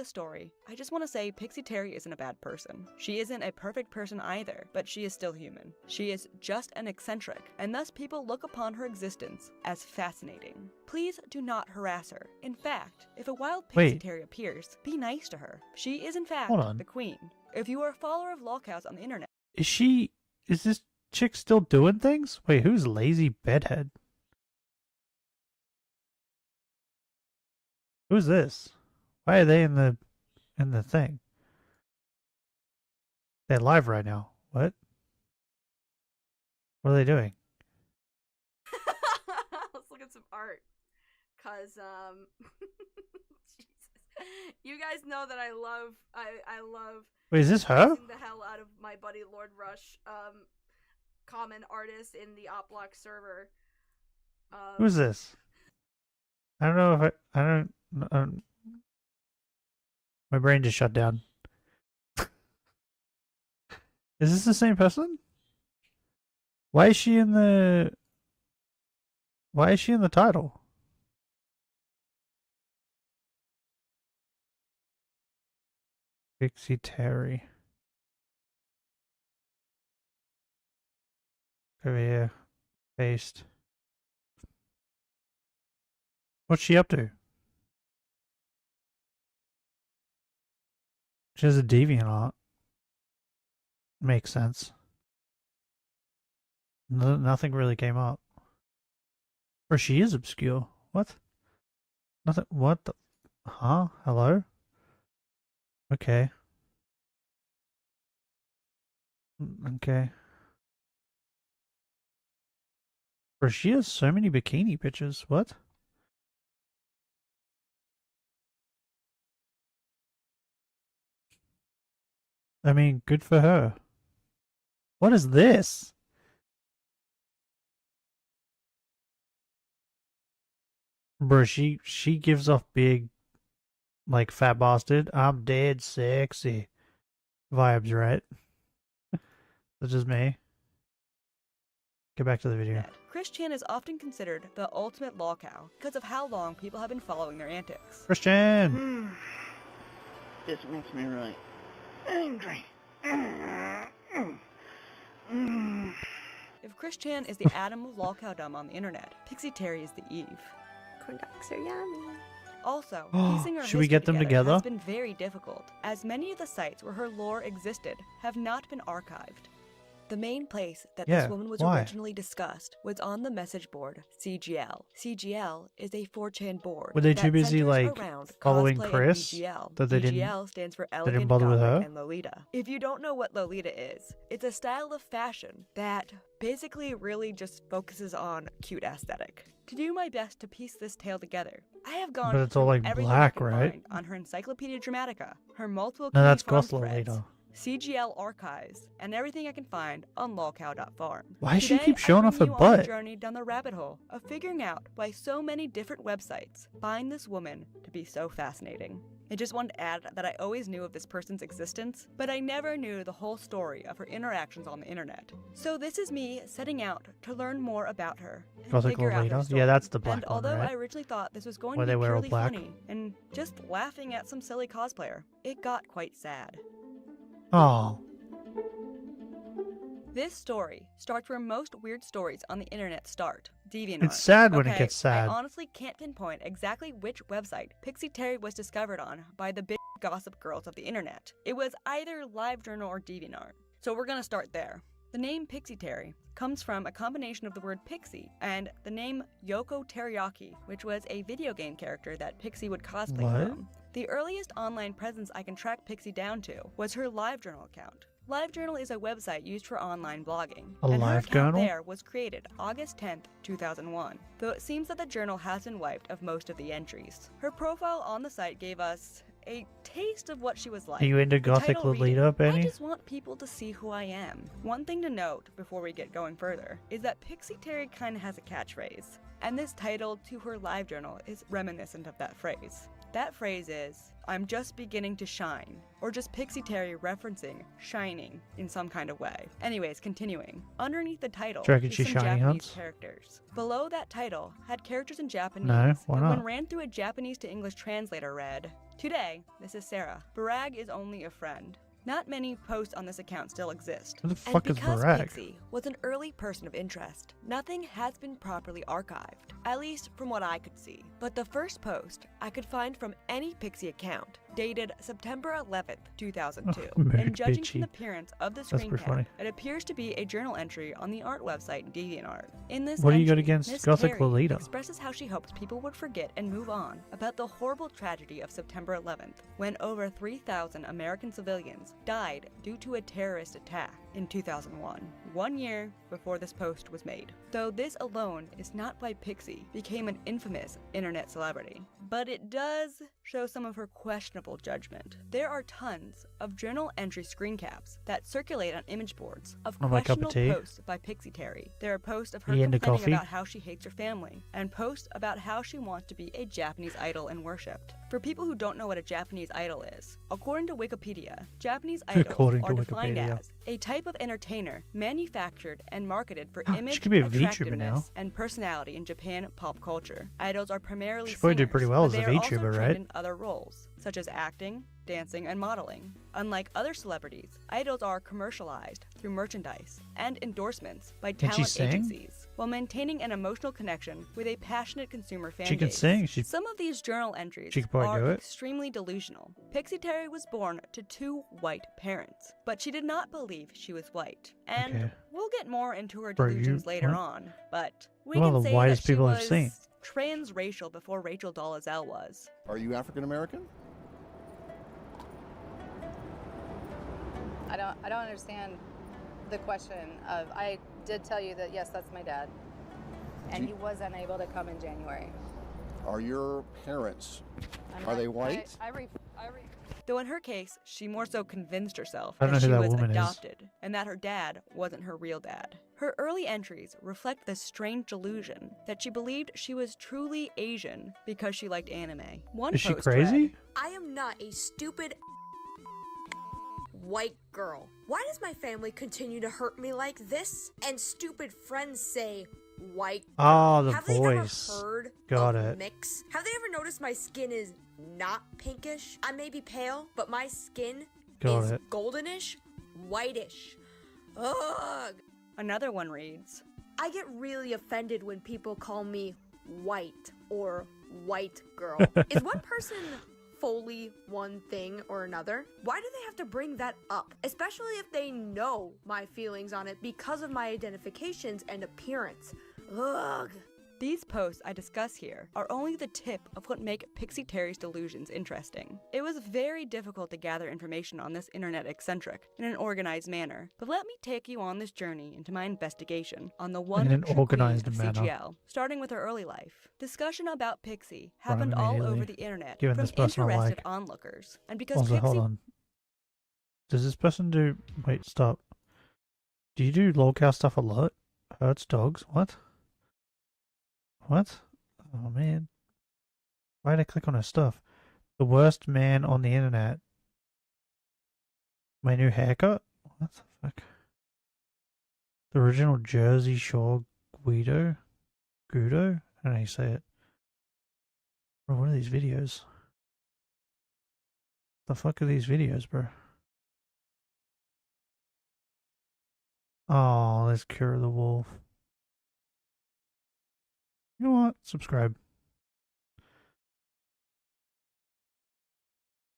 Speaker 9: the story, I just want to say Pixie Terry isn't a bad person. She isn't a perfect person either, but she is still human. She is just an eccentric, and thus people look upon her existence as fascinating. Please do not harass her. In fact, if a wild Pixie Terry appears, be nice to her. She is in fact the queen. If you are a follower of lolcows on the internet...
Speaker 1: Is this chick still doing things? Wait, who's Lazy Bedhead? Who's this? Why are they in the thing? They're live right now. What? What are they doing?
Speaker 11: Let's look at some art. Cause Jesus. You guys know that I love
Speaker 1: Wait, is this her?
Speaker 11: the hell out of my buddy Lord Rush, common artist in the Oplock server.
Speaker 1: Who's this? I don't know if I don't. My brain just shut down. Is this the same person? Why is she in the title? Pixie Terry. Over here. Paste. What's she up to? She has a DeviantArt. Makes sense. Nothing really came up. Or she is obscure. What? Nothing. What the? Huh? Hello? Okay. Okay. Or she has so many bikini pictures. What? I mean, good for her. What is this? Bro, she gives off big, like, fat bastard, I'm dead sexy vibes, right? That's just me. Get back to the video.
Speaker 9: Christian is often considered the ultimate lolcow because of how long people have been following their antics.
Speaker 1: Christian!
Speaker 12: This makes me really angry.
Speaker 9: If Christian is the Adam of lolcowdom on the internet, Pixie Terry is the Eve.
Speaker 11: Corn dogs are yummy.
Speaker 9: Also, piecing her
Speaker 1: Should we
Speaker 9: history
Speaker 1: get them together?
Speaker 9: has been very difficult, as many of the sites where her lore existed have not been archived. The main place that
Speaker 1: Yeah,
Speaker 9: this woman was
Speaker 1: why?
Speaker 9: originally discussed was on the message board CGL. CGL is a 4chan board.
Speaker 1: Were they
Speaker 9: that
Speaker 1: too busy,
Speaker 9: centers
Speaker 1: like,
Speaker 9: around
Speaker 1: following
Speaker 9: cosplay and
Speaker 1: Chris,
Speaker 9: BGL.
Speaker 1: that they didn't-
Speaker 9: BGL stands for
Speaker 1: they
Speaker 9: Elegant,
Speaker 1: didn't bother with
Speaker 9: Gothic,
Speaker 1: her?
Speaker 9: and Lolita. If you don't know what Lolita is, it's a style of fashion that basically really just focuses on cute aesthetic. To do my best to piece this tale together, I have gone
Speaker 1: But it's all,
Speaker 9: through
Speaker 1: like,
Speaker 9: everything
Speaker 1: black,
Speaker 9: I can
Speaker 1: right?
Speaker 9: find on her Encyclopedia Dramatica, her multiple
Speaker 1: No, that's
Speaker 9: Farm
Speaker 1: Goth
Speaker 9: threads,
Speaker 1: Lolita.
Speaker 9: CGL archives, and everything I can find on lolcow.farm.
Speaker 1: Why does she
Speaker 9: Today,
Speaker 1: keep showing
Speaker 9: I
Speaker 1: off
Speaker 9: bring
Speaker 1: her
Speaker 9: you on a
Speaker 1: butt?
Speaker 9: journey down the rabbit hole of figuring out why so many different websites find this woman to be so fascinating. I just wanted to add that I always knew of this person's existence, but I never knew the whole story of her interactions on the internet. So this is me setting out to learn more about her and
Speaker 1: Gothic
Speaker 9: figure out her
Speaker 1: Lolita?
Speaker 9: story.
Speaker 1: Yeah, that's the black
Speaker 9: And
Speaker 1: one,
Speaker 9: although
Speaker 1: right?
Speaker 9: I originally thought this was going
Speaker 1: Where
Speaker 9: to
Speaker 1: they
Speaker 9: be
Speaker 1: wear all
Speaker 9: purely
Speaker 1: black?
Speaker 9: funny and just laughing at some silly cosplayer, it got quite sad.
Speaker 1: Oh.
Speaker 9: This story starts where most weird stories on the internet start. DeviantArt.
Speaker 1: It's sad when it
Speaker 9: Okay,
Speaker 1: gets sad.
Speaker 9: I honestly can't pinpoint exactly which website Pixie Terry was discovered on by the big gossip girls of the internet. It was either LiveJournal or DeviantArt. So we're gonna start there. The name Pixie Terry comes from a combination of the word pixie and the name Yoko Teriyaki, which was a video game character that Pixie would cosplay
Speaker 1: What?
Speaker 9: from. The earliest online presence I can track Pixie down to was her LiveJournal account. LiveJournal is a website used for online blogging,
Speaker 1: A
Speaker 9: and her
Speaker 1: live
Speaker 9: account
Speaker 1: journal?
Speaker 9: there was created August 10th, 2001, though it seems that the journal has been wiped of most of the entries. Her profile on the site gave us a taste of what she was like.
Speaker 1: Are you into
Speaker 9: The
Speaker 1: Gothic
Speaker 9: title
Speaker 1: Lolita,
Speaker 9: reading,
Speaker 1: Benny?
Speaker 9: I just want people to see who I am. One thing to note before we get going further is that Pixie Terry kinda has a catchphrase, and this title to her LiveJournal is reminiscent of that phrase. That phrase is, "I'm just beginning to shine," or just Pixie Terry referencing shining in some kind of way. Anyways, continuing. Underneath the title
Speaker 1: Do you reckon
Speaker 9: is
Speaker 1: she
Speaker 9: some
Speaker 1: shiny
Speaker 9: Japanese
Speaker 1: hunts?
Speaker 9: characters. Below that title had characters in Japanese.
Speaker 1: No, why
Speaker 9: that
Speaker 1: not?
Speaker 9: when ran through a Japanese to English translator read, "Today, this is Sarah. Barag is only a friend." Not many posts on this account still exist.
Speaker 1: Who the fuck
Speaker 9: and
Speaker 1: is
Speaker 9: because
Speaker 1: Barag?
Speaker 9: Pixie was an early person of interest, nothing has been properly archived, at least from what I could see. But the first post I could find from any Pixie account dated September 11th, 2002,
Speaker 1: Very
Speaker 9: and judging
Speaker 1: bitchy.
Speaker 9: from the appearance of the
Speaker 1: That's
Speaker 9: screen
Speaker 1: pretty
Speaker 9: cap,
Speaker 1: funny.
Speaker 9: it appears to be a journal entry on the art website DeviantArt. In this
Speaker 1: What do you got
Speaker 9: entry,
Speaker 1: against
Speaker 9: Miss
Speaker 1: Gothic
Speaker 9: Terry
Speaker 1: Lolita?
Speaker 9: expresses how she hopes people would forget and move on about the horrible tragedy of September 11th, when over 3,000 American civilians died due to a terrorist attack in 2001, 1 year before this post was made. Though this alone is not why Pixie became an infamous internet celebrity, but it does show some of her questionable judgment. There are tons of journal entry screen caps that circulate on image boards of
Speaker 1: Oh, my cup of
Speaker 9: questionable
Speaker 1: tea.
Speaker 9: posts by Pixie Terry. There are posts of her
Speaker 1: You into
Speaker 9: complaining
Speaker 1: coffee?
Speaker 9: about how she hates her family, and posts about how she wants to be a Japanese idol and worshipped. For people who don't know what a Japanese idol is, according to Wikipedia, Japanese idols
Speaker 1: According to
Speaker 9: are defined
Speaker 1: Wikipedia.
Speaker 9: as a type of entertainer manufactured and marketed for
Speaker 1: She
Speaker 9: image,
Speaker 1: could be a VTuber now.
Speaker 9: attractiveness, and personality in Japan pop culture. Idols are primarily
Speaker 1: She probably did
Speaker 9: singers,
Speaker 1: pretty well
Speaker 9: but
Speaker 1: as a
Speaker 9: they are also
Speaker 1: VTuber,
Speaker 9: trained
Speaker 1: right?
Speaker 9: in other roles, such as acting, dancing, and modeling. Unlike other celebrities, idols are commercialized through merchandise and endorsements by
Speaker 1: Can she
Speaker 9: talent
Speaker 1: sing?
Speaker 9: agencies, while maintaining an emotional connection with a passionate consumer fan
Speaker 1: She can
Speaker 9: base.
Speaker 1: sing.
Speaker 9: Some of these journal entries
Speaker 1: She could probably
Speaker 9: are
Speaker 1: do it.
Speaker 9: extremely delusional. Pixie Terry was born to 2 white parents, but she did not believe she was white. And
Speaker 1: Okay.
Speaker 9: we'll get more into her
Speaker 1: Bro, you-
Speaker 9: delusions later
Speaker 1: what?
Speaker 9: on, but we
Speaker 1: One
Speaker 9: can
Speaker 1: of the
Speaker 9: say
Speaker 1: whitest
Speaker 9: that she
Speaker 1: people I've
Speaker 9: was
Speaker 1: seen.
Speaker 9: transracial before Rachel Dolezal was.
Speaker 13: Are you African American?
Speaker 14: I don't understand the question of, I did tell you that, yes, that's my dad. And he was unable to come in January.
Speaker 13: Are your parents,
Speaker 14: I'm
Speaker 13: are
Speaker 14: not-
Speaker 13: they white?
Speaker 9: Though in her case, she more so convinced herself
Speaker 1: I don't
Speaker 9: that she
Speaker 1: know who that
Speaker 9: was
Speaker 1: woman is.
Speaker 9: adopted and that her dad wasn't her real dad. Her early entries reflect this strange delusion that she believed she was truly Asian because she liked anime. One
Speaker 1: Is she
Speaker 9: post
Speaker 1: crazy?
Speaker 9: read,
Speaker 15: I am not a stupid white girl. Why does my family continue to hurt me like this? And stupid friends say white girl.
Speaker 1: Oh, the
Speaker 15: Have they
Speaker 1: voice.
Speaker 15: ever heard
Speaker 1: Got
Speaker 15: of
Speaker 1: it.
Speaker 15: mix? Have they ever noticed my skin is not pinkish? I may be pale, but my skin
Speaker 1: Got
Speaker 15: is
Speaker 1: it.
Speaker 15: goldenish, whitish. Ugh.
Speaker 9: Another one reads,
Speaker 15: I get really offended when people call me white or white girl. Is one person fully one thing or another? Why do they have to bring that up? Especially if they know my feelings on it because of my identifications and appearance. Ugh.
Speaker 9: These posts I discuss here are only the tip of what make Pixie Terry's delusions interesting. It was very difficult to gather information on this internet eccentric in an organized manner, but let me take you on this journey into my investigation on the one
Speaker 1: In an
Speaker 9: trick
Speaker 1: organized
Speaker 9: queen of
Speaker 1: manner.
Speaker 9: CGL, starting with her early life. Discussion about Pixie happened all
Speaker 1: immediately,
Speaker 9: over the internet
Speaker 1: given
Speaker 9: from
Speaker 1: this person I
Speaker 9: interested
Speaker 1: like.
Speaker 9: onlookers, and because
Speaker 1: Also,
Speaker 9: Pixie
Speaker 1: hold on. Does this person do... Wait, stop. Do you do lolcow stuff a lot? Hurts dogs? What? What? Oh, man. Why did I click on her stuff? The worst man on the internet. My new haircut? What the fuck? The original Jersey Shore Guido? I don't know how you say it. Bro, what are these videos? The fuck are these videos, bro? Oh, let's cure the wolf. You know what? Subscribe.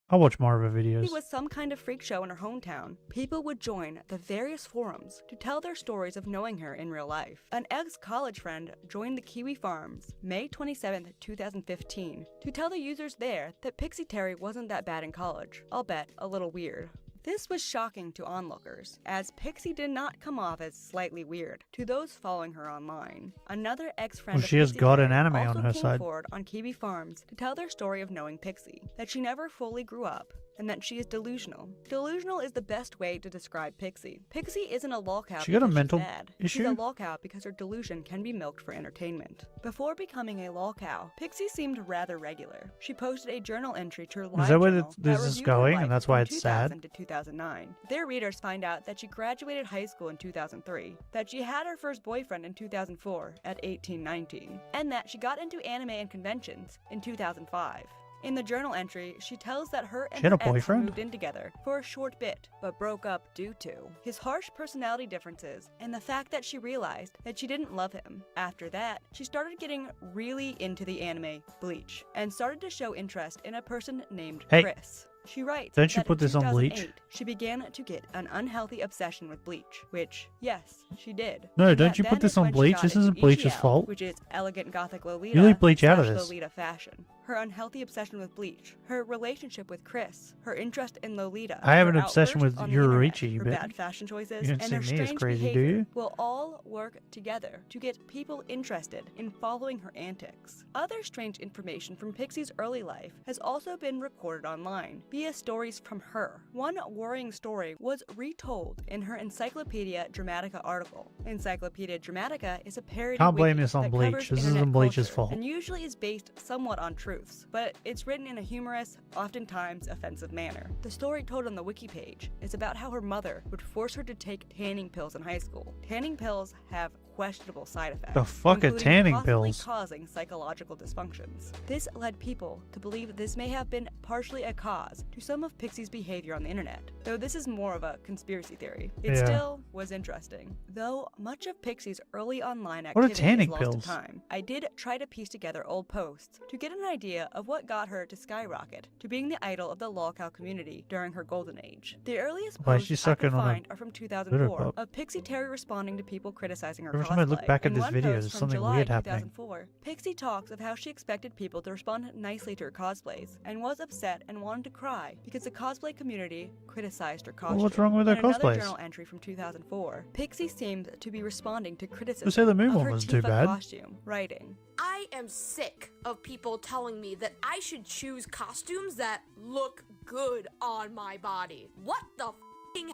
Speaker 1: I'll watch more of her videos.
Speaker 9: It was some kind of freak show in her hometown. People would join the various forums to tell their stories of knowing her in real life. An ex-college friend joined the Kiwi Farms, May 27, 2015, to tell the users there that Pixie Terry wasn't that bad in college. I'll bet a little weird. This was shocking to onlookers, as Pixie did not come off as slightly weird to those following her online. Another ex-friend
Speaker 1: Well, she has
Speaker 9: Pixie
Speaker 1: got an
Speaker 9: Terry
Speaker 1: anime
Speaker 9: also
Speaker 1: on her
Speaker 9: came
Speaker 1: side.
Speaker 9: forward on Kiwi Farms to tell their story of knowing Pixie, that she never fully grew up, and that she is delusional. Delusional is the best way to describe Pixie. Pixie isn't a lolcow
Speaker 1: She got a
Speaker 9: because
Speaker 1: mental
Speaker 9: she's bad.
Speaker 1: issue?
Speaker 9: She's a lolcow because her delusion can be milked for entertainment. Before becoming a lolcow, Pixie seemed rather regular. She posted a journal entry to her live
Speaker 1: Is that where
Speaker 9: journal
Speaker 1: this is
Speaker 9: reviewed her
Speaker 1: going,
Speaker 9: life
Speaker 1: and that's why
Speaker 9: from
Speaker 1: it's sad?
Speaker 9: 2000 to 2009. Their readers find out that she graduated high school in 2003, that she had her first boyfriend in 2004 at 18-19, and that she got into anime and conventions in 2005. In the journal entry, she tells that her and
Speaker 1: She had
Speaker 9: her
Speaker 1: a boyfriend?
Speaker 9: ex moved in together for a short bit, but broke up due to his harsh personality differences and the fact that she realized that she didn't love him. After that, she started getting really into the anime Bleach and started to show interest in a person named
Speaker 1: Hey.
Speaker 9: Chris. She writes
Speaker 1: Don't you
Speaker 9: that
Speaker 1: put
Speaker 9: in
Speaker 1: this on Bleach?
Speaker 9: 2008, she began to get an unhealthy obsession with Bleach, which, yes, she did.
Speaker 1: No,
Speaker 9: And
Speaker 1: don't
Speaker 9: that
Speaker 1: you put
Speaker 9: then
Speaker 1: this
Speaker 9: is
Speaker 1: on
Speaker 9: when she
Speaker 1: Bleach?
Speaker 9: got
Speaker 1: This
Speaker 9: into
Speaker 1: isn't Bleach's
Speaker 9: EGL,
Speaker 1: fault.
Speaker 9: which is elegant gothic Lolita.
Speaker 1: You leave Bleach out of
Speaker 9: slash
Speaker 1: this.
Speaker 9: Lolita fashion. Her unhealthy obsession with Bleach, her relationship with Chris, her interest in Lolita,
Speaker 1: I have
Speaker 9: her
Speaker 1: an obsession
Speaker 9: outbursts
Speaker 1: with
Speaker 9: on the internet,
Speaker 1: Yoruichi,
Speaker 9: her
Speaker 1: but
Speaker 9: bad fashion choices,
Speaker 1: you don't
Speaker 9: and
Speaker 1: see
Speaker 9: her
Speaker 1: me as
Speaker 9: strange
Speaker 1: crazy, do
Speaker 9: behavior
Speaker 1: you?
Speaker 9: will all work together to get people interested in following her antics. Other strange information from Pixie's early life has also been recorded online via stories from her. One worrying story was retold in her Encyclopedia Dramatica article. Encyclopedia Dramatica is a parody
Speaker 1: Can't blame
Speaker 9: wiki
Speaker 1: this on
Speaker 9: that
Speaker 1: Bleach.
Speaker 9: covers
Speaker 1: This
Speaker 9: internet
Speaker 1: isn't Bleach's
Speaker 9: culture
Speaker 1: fault.
Speaker 9: and usually is based somewhat on truths, but it's written in a humorous, oftentimes offensive manner. The story told on the wiki page is about how her mother would force her to take tanning pills in high school. Tanning pills have questionable side effects.
Speaker 1: The fuck are
Speaker 9: including
Speaker 1: tanning
Speaker 9: possibly
Speaker 1: pills?
Speaker 9: causing psychological dysfunctions. This led people to believe this may have been partially a cause to some of Pixie's behavior on the internet, though this is more of a conspiracy theory. It
Speaker 1: Yeah.
Speaker 9: still was interesting. Though much of Pixie's early online
Speaker 1: What are
Speaker 9: activity
Speaker 1: tanning
Speaker 9: is lost
Speaker 1: pills?
Speaker 9: to time, I did try to piece together old posts to get an idea of what got her to skyrocket to being the idol of the lolcow community during her golden age. The earliest
Speaker 1: Why is
Speaker 9: posts
Speaker 1: she
Speaker 9: I
Speaker 1: sucking
Speaker 9: could
Speaker 1: on a
Speaker 9: find are from 2004
Speaker 1: pop?
Speaker 9: of Pixie Terry responding to people criticizing her
Speaker 1: Every
Speaker 9: cosplay.
Speaker 1: time I look back at
Speaker 9: In
Speaker 1: this
Speaker 9: one
Speaker 1: video,
Speaker 9: post
Speaker 1: there's
Speaker 9: from
Speaker 1: something
Speaker 9: July
Speaker 1: weird happening.
Speaker 9: 2004, Pixie talks of how she expected people to respond nicely to her cosplays and was upset and wanted to cry because the cosplay community criticized her costume.
Speaker 1: what's wrong with her
Speaker 9: In another
Speaker 1: cosplays?
Speaker 9: journal entry from 2004, Pixie seemed to be responding to criticism
Speaker 1: Who said the Moon
Speaker 9: of her
Speaker 1: Woman's too
Speaker 9: Tifa
Speaker 1: bad?
Speaker 9: costume, writing,
Speaker 15: I am sick of people telling me that I should choose costumes that look good on my body. What the f***ing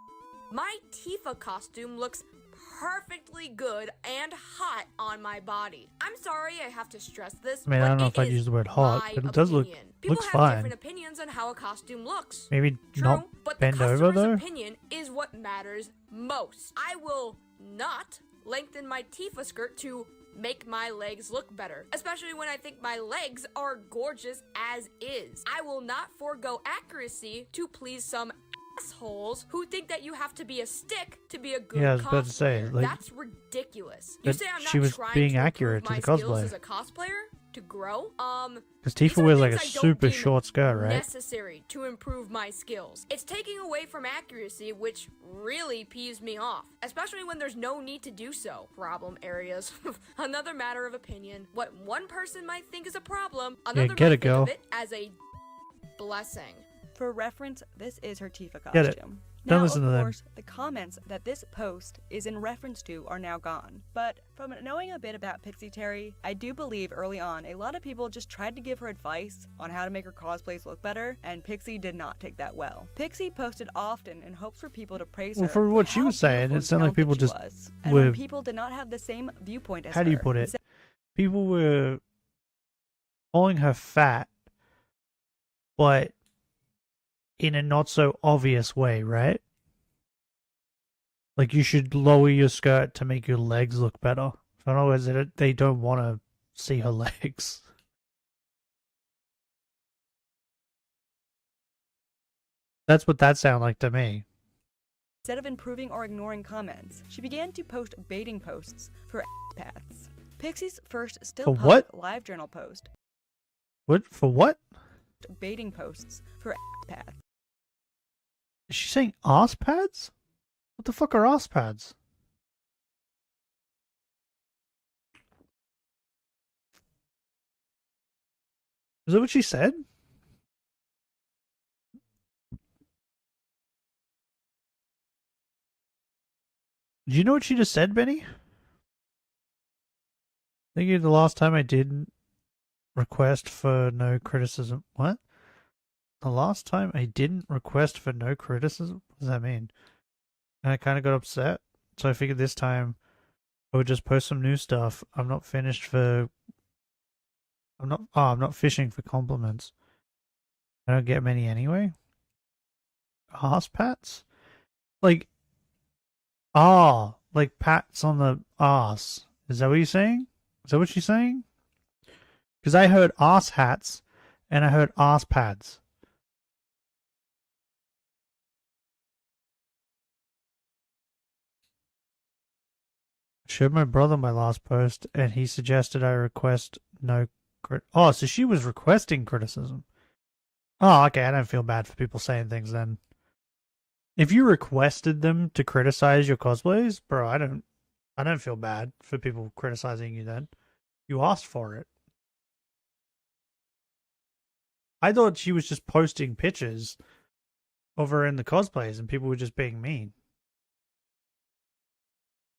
Speaker 15: My Tifa costume looks perfectly good and hot on my body. I'm sorry I have to stress this,
Speaker 1: I mean, I
Speaker 15: but
Speaker 1: don't know
Speaker 15: it
Speaker 1: if I'd
Speaker 15: is
Speaker 1: use the word hot,
Speaker 15: my
Speaker 1: but it does look
Speaker 15: opinion. People
Speaker 1: looks
Speaker 15: have
Speaker 1: fine.
Speaker 15: different opinions on how a costume looks.
Speaker 1: Maybe
Speaker 15: True,
Speaker 1: not
Speaker 15: but
Speaker 1: bend
Speaker 15: the
Speaker 1: over
Speaker 15: customer's
Speaker 1: though.
Speaker 15: opinion is what matters most. I will not lengthen my Tifa skirt to make my legs look better, especially when I think my legs are gorgeous as is. I will not forego accuracy to please some assholes who think that you have to be a stick to be a good
Speaker 1: Yeah, I was about to say,
Speaker 15: cosplayer.
Speaker 1: like,
Speaker 15: That's ridiculous. You
Speaker 1: that
Speaker 15: say I'm
Speaker 1: she
Speaker 15: not
Speaker 1: was
Speaker 15: trying
Speaker 1: being
Speaker 15: to
Speaker 1: accurate
Speaker 15: improve
Speaker 1: to
Speaker 15: my
Speaker 1: the
Speaker 15: skills
Speaker 1: cosplay.
Speaker 15: as a cosplayer? to grow.
Speaker 1: Because Tifa wears like a super short skirt, right?
Speaker 15: Necessary to improve my skills. It's taking away from accuracy, which really peeves me off, especially when there's no need to do so. Problem areas. Another matter of opinion. What one person might think is a problem, another might think of it as a blessing.
Speaker 9: For reference, this is her Tifa costume.
Speaker 1: Get it. Don't
Speaker 9: Now,
Speaker 1: listen to
Speaker 9: of
Speaker 1: them.
Speaker 9: course, the comments that this post is in reference to are now gone. But from knowing a bit about Pixie Terry, I do believe early on a lot of people just tried to give her advice on how to make her cosplays look better, and Pixie did not take that well. Pixie posted often in hopes for people to praise her.
Speaker 1: For what she was saying, it sounded like people just
Speaker 9: and when people did not have the same viewpoint as her.
Speaker 1: How do you put it? People were calling her fat, but in a not so obvious way, right? Like you should lower your skirt to make your legs look better. In other words, they don't want to see her legs. That's what that sounded like to me.
Speaker 9: Instead of improving or ignoring comments, she began to post baiting posts for paths. Pixie's first still
Speaker 1: For
Speaker 9: public
Speaker 1: what?
Speaker 9: live journal post.
Speaker 1: What? For what?
Speaker 9: Baiting posts for paths.
Speaker 1: Is she saying arse pads? What the fuck are arse pads? Is that what she said? Do you know what she just said, Benny? I think the last time I did request for no criticism. What? The last time I didn't request for no criticism? What does that mean? And I kind of got upset. So I figured this time I would just post some new stuff. I'm not finished for... I'm not fishing for compliments. I don't get many anyway. Arse pats? Like... like pats on the arse. Is that what you're saying? Is that what she's saying? Because I heard arse hats and I heard arse pads. I showed my brother my last post and he suggested I request no so she was requesting criticism. Oh, okay, I don't feel bad for people saying things then. If you requested them to criticize your cosplays, bro, I don't feel bad for people criticizing you then. You asked for it. I thought she was just posting pictures of her in the cosplays and people were just being mean.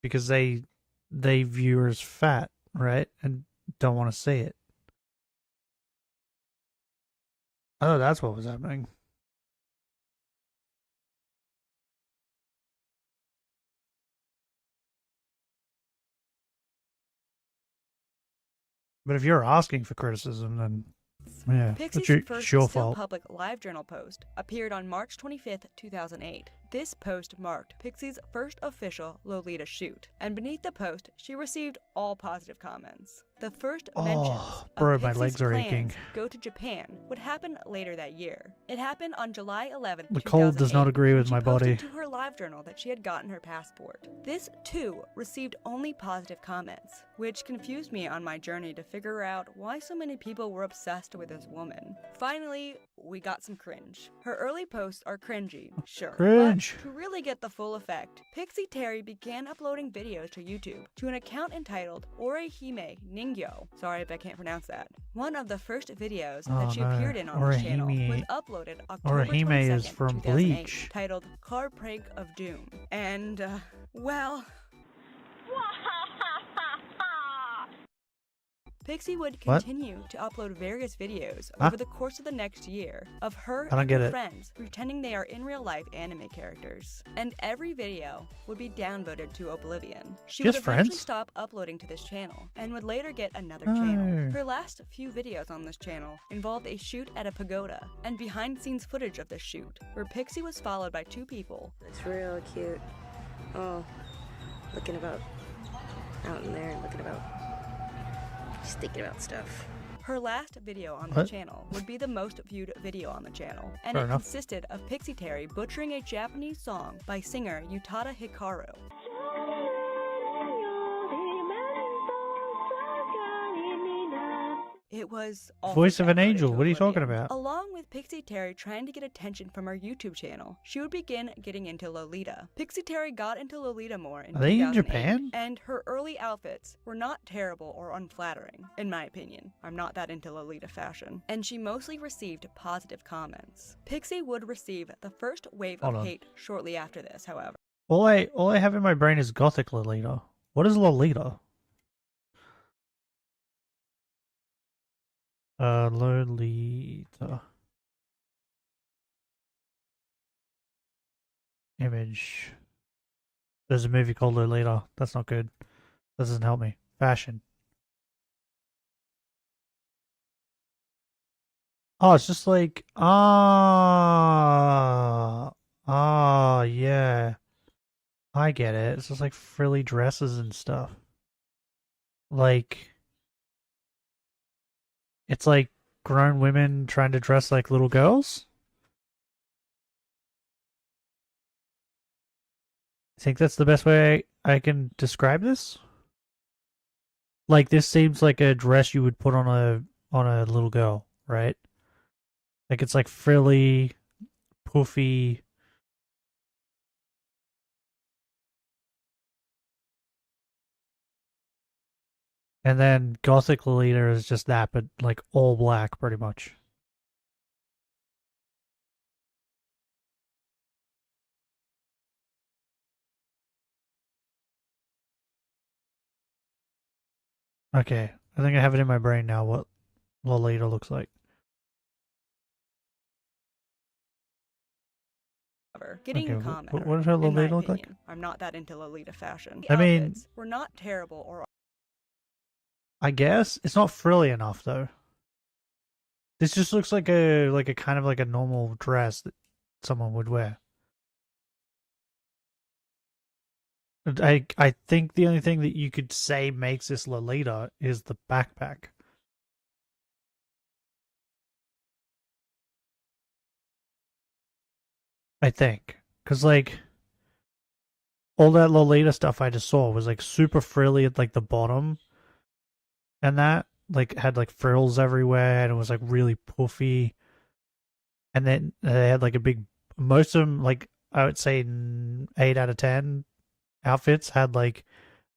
Speaker 1: Because they view her as fat, right? And don't want to see it. I thought that's what was happening. But if you're asking for criticism, then yeah,
Speaker 9: Pixie's
Speaker 1: it's
Speaker 9: first
Speaker 1: your
Speaker 9: still
Speaker 1: fault.
Speaker 9: public live journal post appeared on March 25th, 2008. This post marked Pixie's first official Lolita shoot, and beneath the post, she received all positive comments. The first mentions
Speaker 1: bro,
Speaker 9: of
Speaker 1: my
Speaker 9: Pixie's
Speaker 1: legs are
Speaker 9: plans
Speaker 1: aching.
Speaker 9: to go to Japan would happen later that year. It happened on July 11th,
Speaker 1: The cold does not
Speaker 9: 2008,
Speaker 1: agree
Speaker 9: when
Speaker 1: with
Speaker 9: she
Speaker 1: my body.
Speaker 9: posted to her live journal that she had gotten her passport. This, too, received only positive comments, which confused me on my journey to figure out why so many people were obsessed with this woman. Finally, we got some cringe. Her early posts are cringy, sure,
Speaker 1: Cringe.
Speaker 9: but to really get the full effect, Pixie Terry began uploading videos to YouTube to an account entitled Orihime Ningyo. Sorry if I can't pronounce that. One of the first videos that she appeared in on this channel was uploaded October 22nd,
Speaker 1: Orihime is from
Speaker 9: 2008,
Speaker 1: Bleach.
Speaker 9: titled Car Prank of Doom. And, well... Pixie would
Speaker 1: What?
Speaker 9: continue to upload various videos
Speaker 1: Huh?
Speaker 9: over the course of the next year of her
Speaker 1: I don't
Speaker 9: and
Speaker 1: get
Speaker 9: her
Speaker 1: it.
Speaker 9: friends pretending they are in real life anime characters. And every video would be downvoted to oblivion. She
Speaker 1: Just
Speaker 9: would eventually
Speaker 1: friends?
Speaker 9: stop uploading to this channel and would later get another
Speaker 1: Oh.
Speaker 9: channel. Her last few videos on this channel involved a shoot at a pagoda and behind the scenes footage of this shoot, where Pixie was followed by two people.
Speaker 16: It's real cute. Oh, looking about out in there and looking about, just thinking about stuff.
Speaker 9: Her last video on the
Speaker 1: What?
Speaker 9: channel would be the most viewed video on the channel, and
Speaker 1: Fair
Speaker 9: it
Speaker 1: enough.
Speaker 9: consisted of Pixie Terry butchering a Japanese song by singer Utada Hikaru. It was all
Speaker 1: Voice of an
Speaker 9: faded
Speaker 1: angel.
Speaker 9: into
Speaker 1: What are you talking
Speaker 9: oblivion.
Speaker 1: about?
Speaker 9: Along with Pixie Terry trying to get attention from her YouTube channel, she would begin getting into Lolita. Pixie Terry got into Lolita more in
Speaker 1: Are they in
Speaker 9: 2008,
Speaker 1: Japan?
Speaker 9: and her early outfits were not terrible or unflattering, in my opinion. I'm not that into Lolita fashion. And she mostly received positive comments. Pixie would receive the first wave
Speaker 1: Hold
Speaker 9: of
Speaker 1: on.
Speaker 9: hate shortly after this, however.
Speaker 1: All I have in my brain is Gothic Lolita. What is Lolita? Lolita. Image. There's a movie called Lolita. That's not good. That doesn't help me. Fashion. Oh, it's just like yeah. I get it. It's just like frilly dresses and stuff. Like it's like grown women trying to dress like little girls. I think that's the best way I can describe this. Like this seems like a dress you would put on a little girl, right? Like it's like frilly, poofy. And then Gothic Lolita is just that, but like all black pretty much. Okay, I think I have it in my brain now what Lolita looks like.
Speaker 9: Getting
Speaker 1: Okay,
Speaker 9: comment.
Speaker 1: what does her
Speaker 9: in my
Speaker 1: Lolita look like?
Speaker 9: opinion, I'm not that into Lolita fashion.
Speaker 1: I mean-
Speaker 9: Outfits were not terrible or
Speaker 1: I guess it's not frilly enough though. This just looks like a kind of like a normal dress that someone would wear. I think the only thing that you could say makes this Lolita is the backpack. I think, cause like all that Lolita stuff I just saw was like super frilly at like the bottom, and that like had like frills everywhere, and it was like really puffy. And then they had like a big, most of them, like I would say 8 out of 10 outfits had like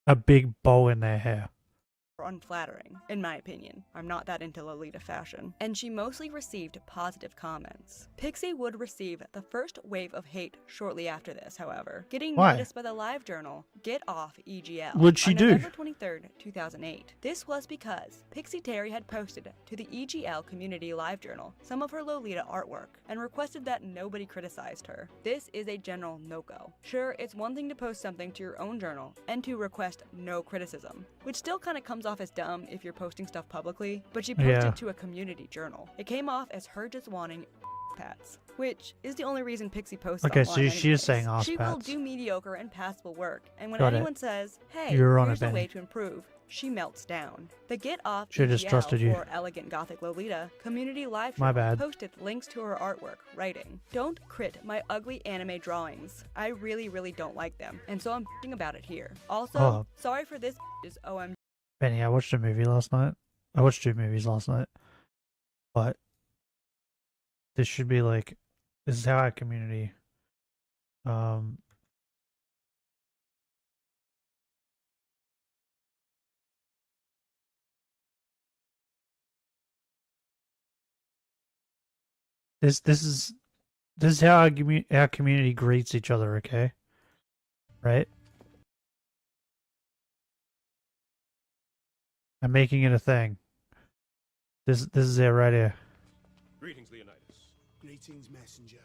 Speaker 1: a big bow in their hair.
Speaker 9: unflattering, in my opinion. I'm not that into Lolita fashion. And she mostly received positive comments. Pixie would receive the first wave of hate shortly after this, however, getting
Speaker 1: Why?
Speaker 9: noticed by the live journal Get Off EGL.
Speaker 1: What'd she
Speaker 9: on
Speaker 1: do?
Speaker 9: November 23rd, 2008. This was because Pixie Terry had posted to the EGL Community Live Journal some of her Lolita artwork and requested that nobody criticized her. This is a general no-go. Sure, it's one thing to post something to your own journal and to request no criticism, which still kind of comes off as dumb if you're posting stuff publicly, but she posted
Speaker 1: Yeah.
Speaker 9: to a community journal. It came off as her just wanting pats, which is the only reason Pixie posts
Speaker 1: Okay,
Speaker 9: online
Speaker 1: so she is
Speaker 9: anyways.
Speaker 1: saying ass
Speaker 9: She will
Speaker 1: pats.
Speaker 9: do mediocre and passable work, and when
Speaker 1: Got it.
Speaker 9: anyone says, hey,
Speaker 1: You're on
Speaker 9: here's
Speaker 1: it,
Speaker 9: a way
Speaker 1: Benny.
Speaker 9: to improve, she melts down. The Get Off
Speaker 1: Should've just
Speaker 9: EGL
Speaker 1: trusted you.
Speaker 9: for Elegant Gothic Lolita community live
Speaker 1: My
Speaker 9: journal
Speaker 1: bad.
Speaker 9: posted links to her artwork, writing, "Don't crit my ugly anime drawings. I really don't like them, and so I'm bitching about it here. Also,
Speaker 1: Oh.
Speaker 9: sorry for this is OMG.
Speaker 1: Benny, I watched a movie last night. I watched 2 movies last night. But this should be like, this is how our community this is how our community greets each other, okay? Right? I'm making it a thing. This is it right here.
Speaker 17: Greetings, Leonidas. Greetings, messenger.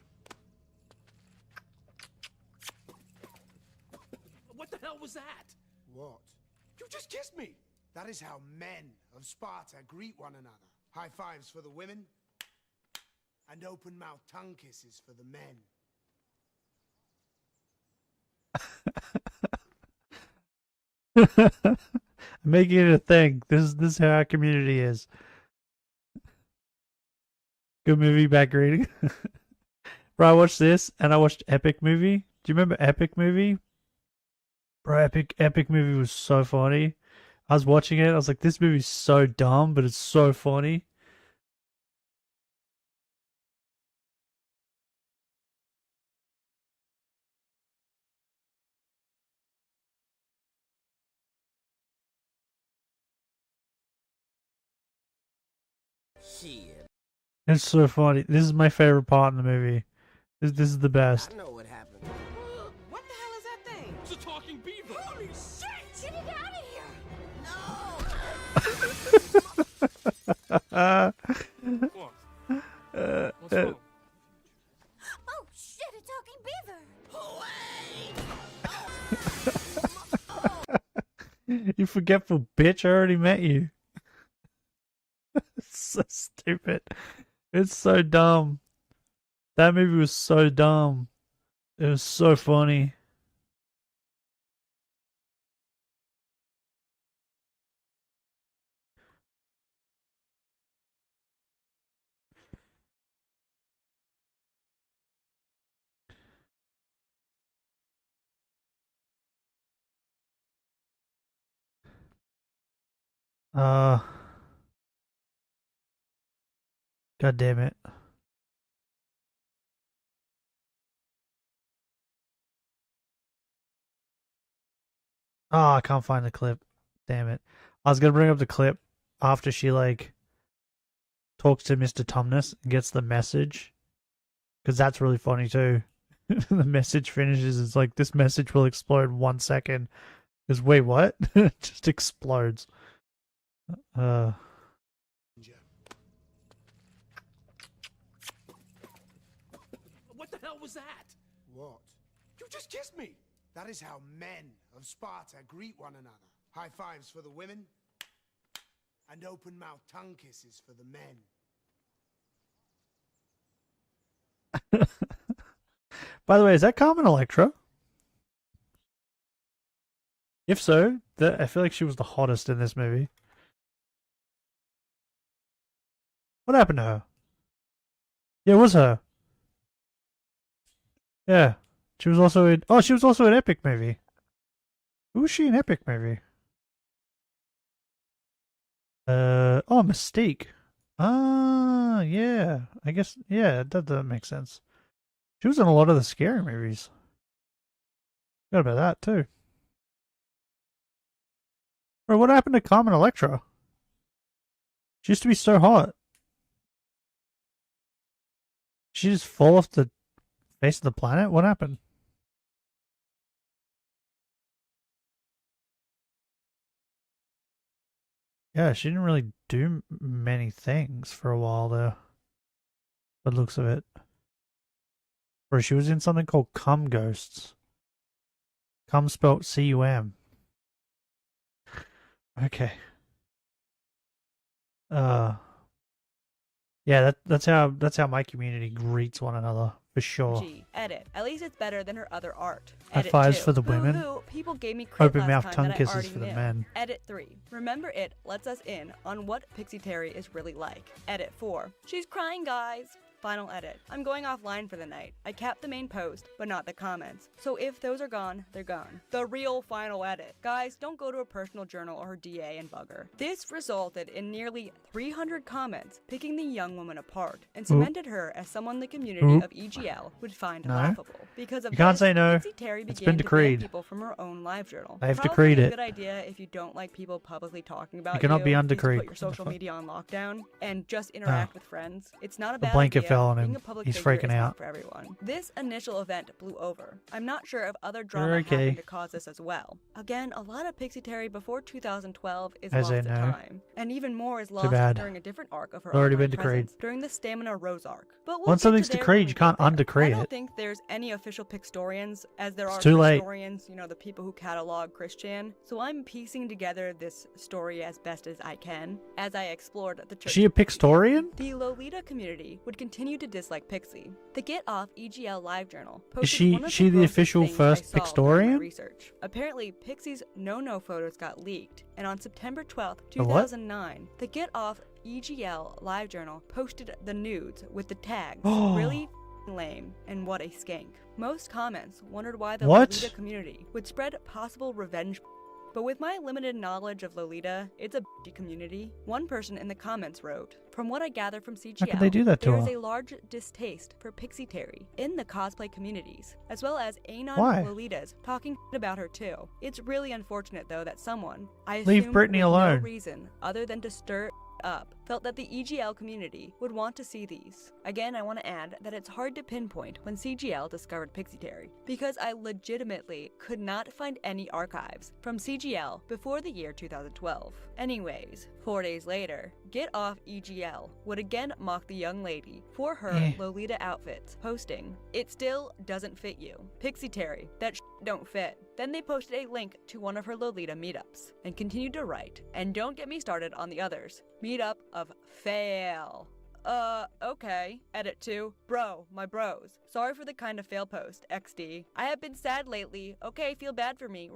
Speaker 17: What the hell was that?
Speaker 18: What?
Speaker 17: You just kissed me.
Speaker 18: That is how men of Sparta greet one another. High fives for the women, and open mouth tongue kisses for the men.
Speaker 1: I'm making it a thing. This is how our community is. Good movie, bad greeting. Bro, I watched this and I watched Epic Movie. Do you remember Epic Movie? Bro, Epic Movie was so funny. I was watching it. I was like, this movie's so dumb, but it's so funny.
Speaker 19: Shit.
Speaker 1: It's so funny. This is my favorite part in the movie. This is the best.
Speaker 19: I know what happened.
Speaker 16: What the hell is that thing?
Speaker 17: It's a talking beaver.
Speaker 16: Holy shit! Get it out of here!
Speaker 17: What? What's wrong?
Speaker 16: Oh shit! A talking beaver!
Speaker 1: You forgetful bitch, I already met you. It's so stupid. It's so dumb. That movie was so dumb. It was so funny. God damn it. Oh, I can't find the clip. Damn it. I was gonna bring up the clip after she like talks to Mr. Tumnus and gets the message. Because that's really funny too. The message finishes, it's like, this message will explode in 1 second. Because wait, what? It just explodes.
Speaker 17: What the hell was that?
Speaker 18: What?
Speaker 17: You just kissed me.
Speaker 18: That is how men of Sparta greet one another. High fives for the women, and open mouth tongue kisses for the men.
Speaker 1: By the way, is that Carmen Electra? If so, I feel like she was the hottest in this movie. What happened to her? Yeah, it was her. Yeah. She was also in... Oh, she was also in Epic Movie. Who was she in Epic Movie? Oh, Mystique. Ah, yeah. I guess, yeah, that makes sense. She was in a lot of the scary movies. Forgot about that, too. Bro, what happened to Carmen Electra? She used to be so hot. She just fall off the face of the planet? What happened? Yeah, she didn't really do many things for a while there. By the looks of it. Bro, she was in something called Cum Ghosts. Cum spelt C-U-M. Okay. Yeah, that's how my community greets one another, for sure.
Speaker 9: Edit. At least it's better than her other art.
Speaker 1: High
Speaker 9: Edit
Speaker 1: fives
Speaker 9: 2.
Speaker 1: for the women.
Speaker 9: Boo-hoo, people gave me crap
Speaker 1: Open
Speaker 9: last
Speaker 1: mouth
Speaker 9: time
Speaker 1: tongue
Speaker 9: that I
Speaker 1: kisses
Speaker 9: already
Speaker 1: for the
Speaker 9: knew.
Speaker 1: men.
Speaker 9: Edit 3. Remember it lets us in on what Pixie Terry is really like. Edit 4. She's crying, guys. Final edit. I'm going offline for the night. I kept the main post, but not the comments. So if those are gone, they're gone. The real final edit. Guys, don't go to a personal journal or her DA and bug her. This resulted in nearly 300 comments picking the young woman apart and cemented her as someone the community of EGL would find laughable. Because of
Speaker 1: You can't
Speaker 9: this,
Speaker 1: say no.
Speaker 9: Pixie Terry
Speaker 1: It's
Speaker 9: began
Speaker 1: been
Speaker 9: to ban
Speaker 1: decreed.
Speaker 9: people from her own live journal.
Speaker 1: They've
Speaker 9: Probably
Speaker 1: decreed
Speaker 9: a
Speaker 1: it.
Speaker 9: good idea if you don't like people publicly talking about
Speaker 1: It cannot
Speaker 9: you.
Speaker 1: be
Speaker 9: is to
Speaker 1: undecreed.
Speaker 9: Put your social media on lockdown and just interact with friends. It's not a bad
Speaker 1: blanket
Speaker 9: idea.
Speaker 1: fell on
Speaker 9: Being
Speaker 1: him.
Speaker 9: a public
Speaker 1: He's
Speaker 9: figure
Speaker 1: freaking
Speaker 9: is not
Speaker 1: out.
Speaker 9: for everyone. This initial event blew over. I'm not sure if other drama
Speaker 1: You're okay.
Speaker 9: happened to cause this as well. Again, a lot of Pixie Terry before 2012 is
Speaker 1: As
Speaker 9: lost
Speaker 1: I
Speaker 9: to
Speaker 1: know.
Speaker 9: time, and even more is
Speaker 1: Too
Speaker 9: lost
Speaker 1: bad.
Speaker 9: during a different arc of her
Speaker 1: Already
Speaker 9: online
Speaker 1: been decreed.
Speaker 9: presence, during the Stamina Rose arc. But we'll
Speaker 1: Once
Speaker 9: get to
Speaker 1: something's
Speaker 9: there when
Speaker 1: decreed,
Speaker 9: we
Speaker 1: you can't
Speaker 9: get there.
Speaker 1: undecree
Speaker 9: I don't
Speaker 1: it.
Speaker 9: think there's any official Pixtorians, as there
Speaker 1: It's
Speaker 9: are
Speaker 1: too late.
Speaker 9: Christorians, you know, the people who catalog Christian. So I'm piecing together this story as best as I can, as I explored the church.
Speaker 1: Is she a Pixtorian?
Speaker 9: The Lolita community would continue to dislike Pixie. The Get Off EGL Live Journal
Speaker 1: Is
Speaker 9: posted
Speaker 1: she
Speaker 9: one of
Speaker 1: the
Speaker 9: grossest
Speaker 1: official
Speaker 9: things
Speaker 1: first
Speaker 9: I saw during my
Speaker 1: Pixtorian?
Speaker 9: research. Apparently, Pixie's no-no photos got leaked, and on September 12th,
Speaker 1: The what?
Speaker 9: 2009, the Get Off EGL Live Journal posted the nudes with the tags really lame and what a skank. Most comments wondered why the
Speaker 1: What?
Speaker 9: Lolita community would spread possible revenge But with my limited knowledge of Lolita, it's a bitchy community. One person in the comments wrote, "From what I gather from CGL,
Speaker 1: How could they do that to
Speaker 9: there is
Speaker 1: her?
Speaker 9: a large distaste for Pixie Terry in the cosplay communities, as well as anon
Speaker 1: Why?
Speaker 9: Lolitas talking about her too. It's really unfortunate though that someone, I
Speaker 1: Leave
Speaker 9: assume
Speaker 1: Brittany
Speaker 9: with
Speaker 1: alone.
Speaker 9: no reason other than to stir up, felt that the EGL community would want to see these. Again, I want to add that it's hard to pinpoint when CGL discovered Pixie Terry, because I legitimately could not find any archives from CGL before the year 2012. Anyways, 4 days later, Get Off EGL would again mock the young lady for her Lolita outfits, posting, "It still doesn't fit you. Pixie Terry, that don't fit." Then they posted a link to one of her Lolita meetups, and continued to write, "And don't get me started on the others. Meetup of fail." Okay. Edit 2. Bro, my bros. Sorry for the kind of fail post, XD. I have been sad lately. Okay, feel bad for me.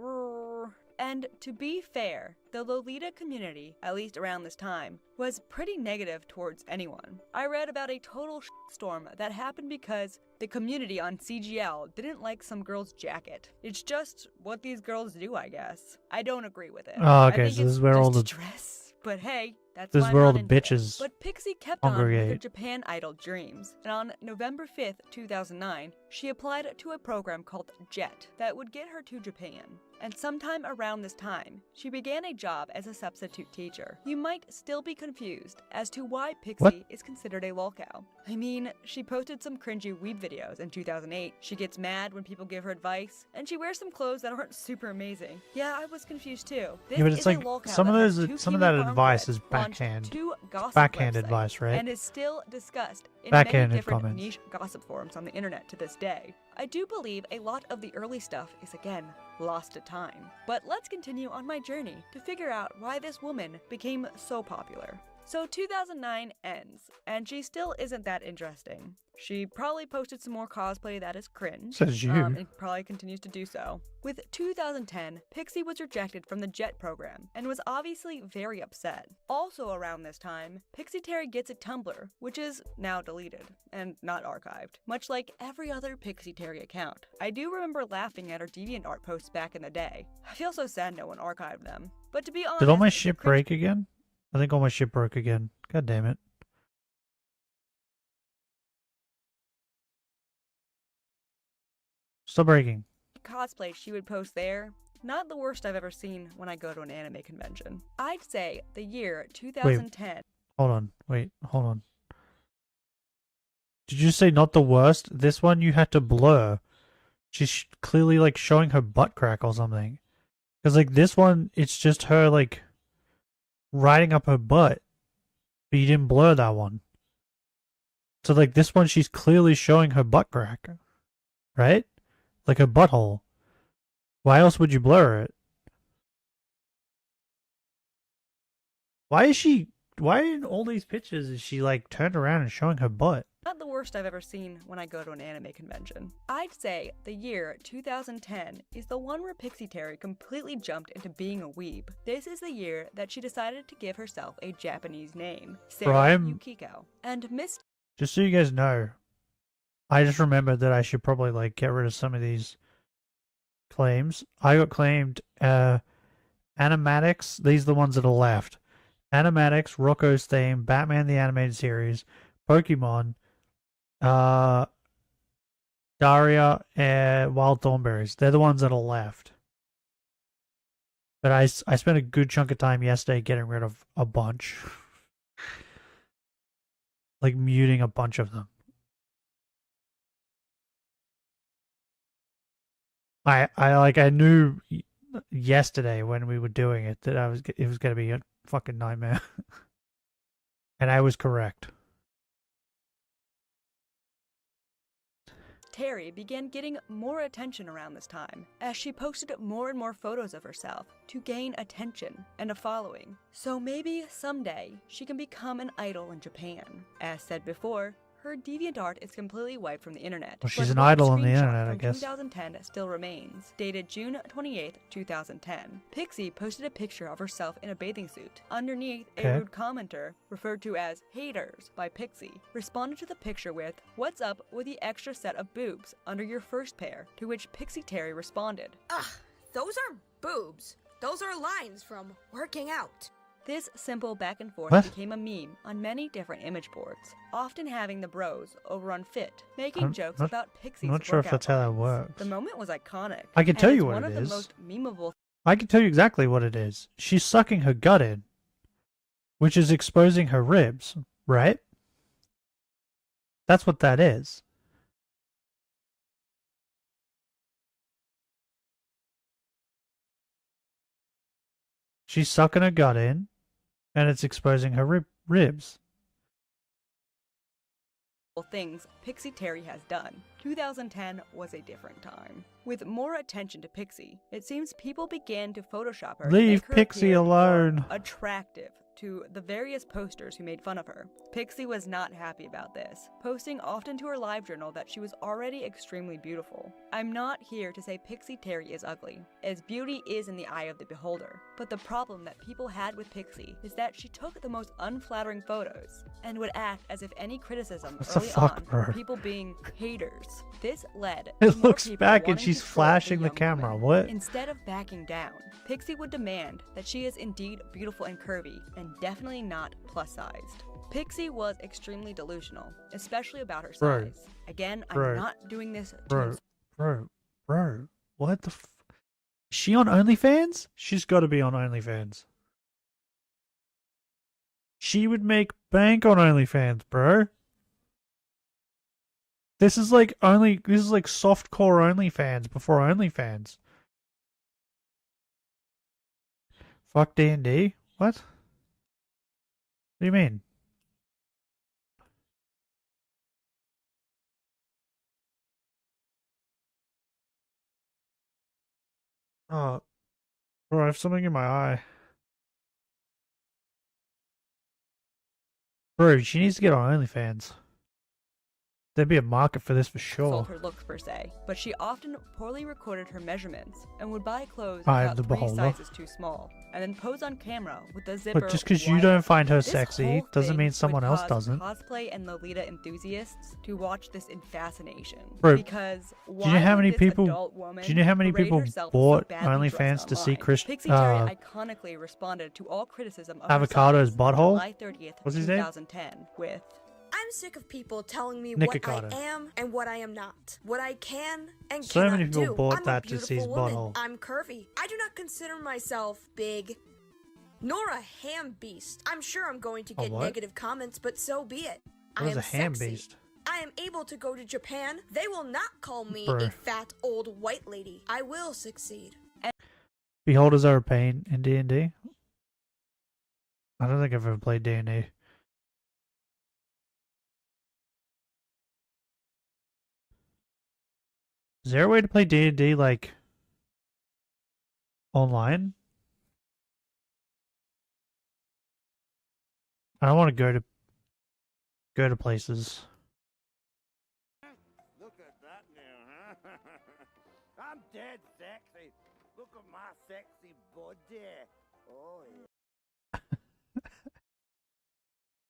Speaker 9: And to be fair, the Lolita community, at least around this time, was pretty negative towards anyone. I read about a total storm that happened because the community on CGL didn't like some girl's jacket. It's just what these girls do, I guess. I don't agree with it.
Speaker 1: Oh,
Speaker 9: I
Speaker 1: okay,
Speaker 9: think
Speaker 1: so
Speaker 9: it's
Speaker 1: this is where all
Speaker 9: just
Speaker 1: the
Speaker 9: dress. But hey, that's
Speaker 1: this
Speaker 9: why
Speaker 1: is
Speaker 9: I'm
Speaker 1: where all
Speaker 9: not
Speaker 1: the
Speaker 9: into it.
Speaker 1: bitches
Speaker 9: But Pixie kept on with her
Speaker 1: congregate.
Speaker 9: Japan Idol dreams, and on November 5th, 2009, she applied to a program called JET that would get her to Japan. And sometime around this time, she began a job as a substitute teacher. You might still be confused as to why Pixie is considered a lolcow. I mean, she posted some cringy weeb videos in 2008. She gets mad when people give her advice, and she wears some clothes that aren't super amazing. Yeah, I was confused too. This
Speaker 1: Yeah, but it's
Speaker 9: is a
Speaker 1: like
Speaker 9: lolcow
Speaker 1: some of
Speaker 9: that has
Speaker 1: those,
Speaker 9: two
Speaker 1: some of
Speaker 9: Kiwi
Speaker 1: that
Speaker 9: farm
Speaker 1: advice
Speaker 9: kids,
Speaker 1: is
Speaker 9: launched
Speaker 1: backhand.
Speaker 9: two
Speaker 1: It's
Speaker 9: gossip
Speaker 1: backhand
Speaker 9: websites,
Speaker 1: advice, right?
Speaker 9: And is still discussed in
Speaker 1: Backhanded
Speaker 9: many different
Speaker 1: comments.
Speaker 9: niche gossip forums on the internet to this day. I do believe a lot of the early stuff is again lost to time. But let's continue on my journey to figure out why this woman became so popular. So 2009 ends, and she still isn't that interesting. She probably posted some more cosplay that is cringe.
Speaker 1: Says you.
Speaker 9: And probably continues to do so. With 2010, Pixie was rejected from the JET program, and was obviously very upset. Also around this time, Pixie Terry gets a Tumblr, which is now deleted, and not archived, much like every other Pixie Terry account. I do remember laughing at her DeviantArt posts back in the day. I feel so sad no one archived them. But to be honest,
Speaker 1: Did all my
Speaker 9: the
Speaker 1: shit
Speaker 9: cringe
Speaker 1: break again? I think all my shit broke again. God damn it. Still breaking.
Speaker 9: cosplay she would post there, not the worst I've ever seen when I go to an anime convention. I'd say the year 2010.
Speaker 1: Hold on. Wait, hold on. Did you say not the worst? This one you had to blur. She's clearly like showing her butt crack or something. Because like this one, it's just her like riding up her butt. But you didn't blur that one. So like this one, she's clearly showing her butt crack. Right? Like her butthole. Why else would you blur it? Why in all these pictures is she like turned around and showing her butt?
Speaker 9: Not the worst I've ever seen when I go to an anime convention. I'd say the year 2010 is the one where Pixie Terry completely jumped into being a weeb. This is the year that she decided to give herself a Japanese name, Sarah Yukiko, and Miss.
Speaker 1: Just so you guys know, I just remembered that I should probably like get rid of some of these claims. I got claimed Animatics, these are the ones that are left. Animatics, Rocco's Theme, Batman the Animated Series, Pokemon, Daria, and Wild Thornberries. They're the ones that are left. But I spent a good chunk of time yesterday getting rid of a bunch. Like muting a bunch of them. I knew yesterday when we were doing it that it was gonna be a fucking nightmare. And I was correct.
Speaker 9: Terry began getting more attention around this time, as she posted more and more photos of herself to gain attention and a following. So maybe someday she can become an idol in Japan. As said before, her DeviantArt is completely wiped from the internet.
Speaker 1: Well, she's
Speaker 9: but
Speaker 1: an
Speaker 9: one
Speaker 1: idol on the
Speaker 9: screenshot
Speaker 1: internet, I
Speaker 9: from
Speaker 1: guess.
Speaker 9: 2010 still remains, dated June 28th, 2010. Pixie posted a picture of herself in a bathing suit. Underneath, a rude commenter, referred to as haters by Pixie, responded to the picture with, "What's up with the extra set of boobs under your first pair?" To which Pixie Terry responded,
Speaker 15: Ugh, those are boobs. Those are lines from working out.
Speaker 9: This simple back and forth
Speaker 1: What?
Speaker 9: became a meme on many different image boards, often having the bros over on Fit, making
Speaker 1: I'm
Speaker 9: jokes
Speaker 1: not-
Speaker 9: about Pixie's
Speaker 1: I'm not sure if
Speaker 9: workout
Speaker 1: that's how that
Speaker 9: lines.
Speaker 1: works.
Speaker 9: The moment was iconic.
Speaker 1: I can
Speaker 9: and
Speaker 1: tell
Speaker 9: it's
Speaker 1: you what
Speaker 9: one
Speaker 1: it
Speaker 9: of
Speaker 1: is.
Speaker 9: the most memeable
Speaker 1: I can tell you exactly what it is. She's sucking her gut in, which is exposing her ribs, right? That's what that is. She's sucking her gut in, and it's exposing her ribs.
Speaker 9: things Pixie Terry has done. 2010 was a different time. With more attention to Pixie, it seems people began to Photoshop her to
Speaker 1: Leave
Speaker 9: make her
Speaker 1: Pixie
Speaker 9: appear
Speaker 1: alone.
Speaker 9: more attractive to the various posters who made fun of her. Pixie was not happy about this, posting often to her live journal that she was already extremely beautiful. I'm not here to say Pixie Terry is ugly, as beauty is in the eye of the beholder, but the problem that people had with Pixie is that she took the most unflattering photos, and would act as if any criticism
Speaker 1: What the
Speaker 9: early
Speaker 1: fuck,
Speaker 9: on
Speaker 1: bro?
Speaker 9: were people being haters. This led
Speaker 1: It
Speaker 9: to more
Speaker 1: looks
Speaker 9: people
Speaker 1: back and
Speaker 9: wanting
Speaker 1: she's
Speaker 9: to troll
Speaker 1: flashing the
Speaker 9: young
Speaker 1: camera.
Speaker 9: woman.
Speaker 1: What?
Speaker 9: Instead of backing down, Pixie would demand that she is indeed beautiful and curvy, and definitely not plus-sized. Pixie was extremely delusional, especially about her
Speaker 1: Bro.
Speaker 9: size. Again,
Speaker 1: Bro.
Speaker 9: I'm not doing this to
Speaker 1: Bro. What the f... Is she on OnlyFans? She's got to be on OnlyFans. She would make bank on OnlyFans, bro. This is like softcore OnlyFans before OnlyFans. Fuck D&D? What? What do you mean? Oh, bro, I have something in my eye. Bro, she needs to get on OnlyFans. There'd be a market for this for sure.
Speaker 9: insult her looks per se, but she often poorly recorded her measurements and would buy clothes
Speaker 1: I am
Speaker 9: about
Speaker 1: the
Speaker 9: 3
Speaker 1: beholder.
Speaker 9: sizes too small, and then pose on camera with the zipper
Speaker 1: But just because you
Speaker 9: wide
Speaker 1: don't find her
Speaker 9: open. This
Speaker 1: sexy
Speaker 9: whole
Speaker 1: doesn't
Speaker 9: thing
Speaker 1: mean
Speaker 9: would
Speaker 1: someone else
Speaker 9: cause
Speaker 1: doesn't.
Speaker 9: Cosplay and Lolita enthusiasts to watch this in fascination.
Speaker 1: Bro,
Speaker 9: because
Speaker 1: do you know how
Speaker 9: why
Speaker 1: many
Speaker 9: would this
Speaker 1: people?
Speaker 9: adult woman
Speaker 1: Do you know how many
Speaker 9: parade
Speaker 1: people
Speaker 9: herself so
Speaker 1: bought
Speaker 9: badly dressed
Speaker 1: OnlyFans to see
Speaker 9: online?
Speaker 1: Chris?
Speaker 9: Pixie Terry iconically responded to all criticism of her
Speaker 1: Avocado's
Speaker 9: size on
Speaker 1: butthole?
Speaker 9: July 30th,
Speaker 1: What's his name?
Speaker 9: 2010, with
Speaker 15: I'm sick of people telling me
Speaker 1: Nikocado.
Speaker 15: what I am and what I am not. What I can and
Speaker 1: So
Speaker 15: cannot
Speaker 1: many people
Speaker 15: do.
Speaker 1: bought
Speaker 15: I'm
Speaker 1: that
Speaker 15: a
Speaker 1: to see his
Speaker 15: beautiful woman.
Speaker 1: butthole.
Speaker 15: I'm curvy. I do not consider myself big, nor a ham beast. I'm sure I'm going to
Speaker 1: A
Speaker 15: get
Speaker 1: what?
Speaker 15: negative comments, but so be it.
Speaker 1: What
Speaker 15: I
Speaker 1: is
Speaker 15: am
Speaker 1: a ham
Speaker 15: sexy.
Speaker 1: beast?
Speaker 15: I am able to go to Japan. They will not call me
Speaker 1: Bruh.
Speaker 15: a fat old white lady. I will succeed.
Speaker 1: Beholders are a pain in D&D. I don't think I've ever played D&D. Is there a way to play D&D like online? I don't want to go to places.
Speaker 19: Look at that now, huh? I'm dead sexy. Look at my sexy body. Oh, yeah.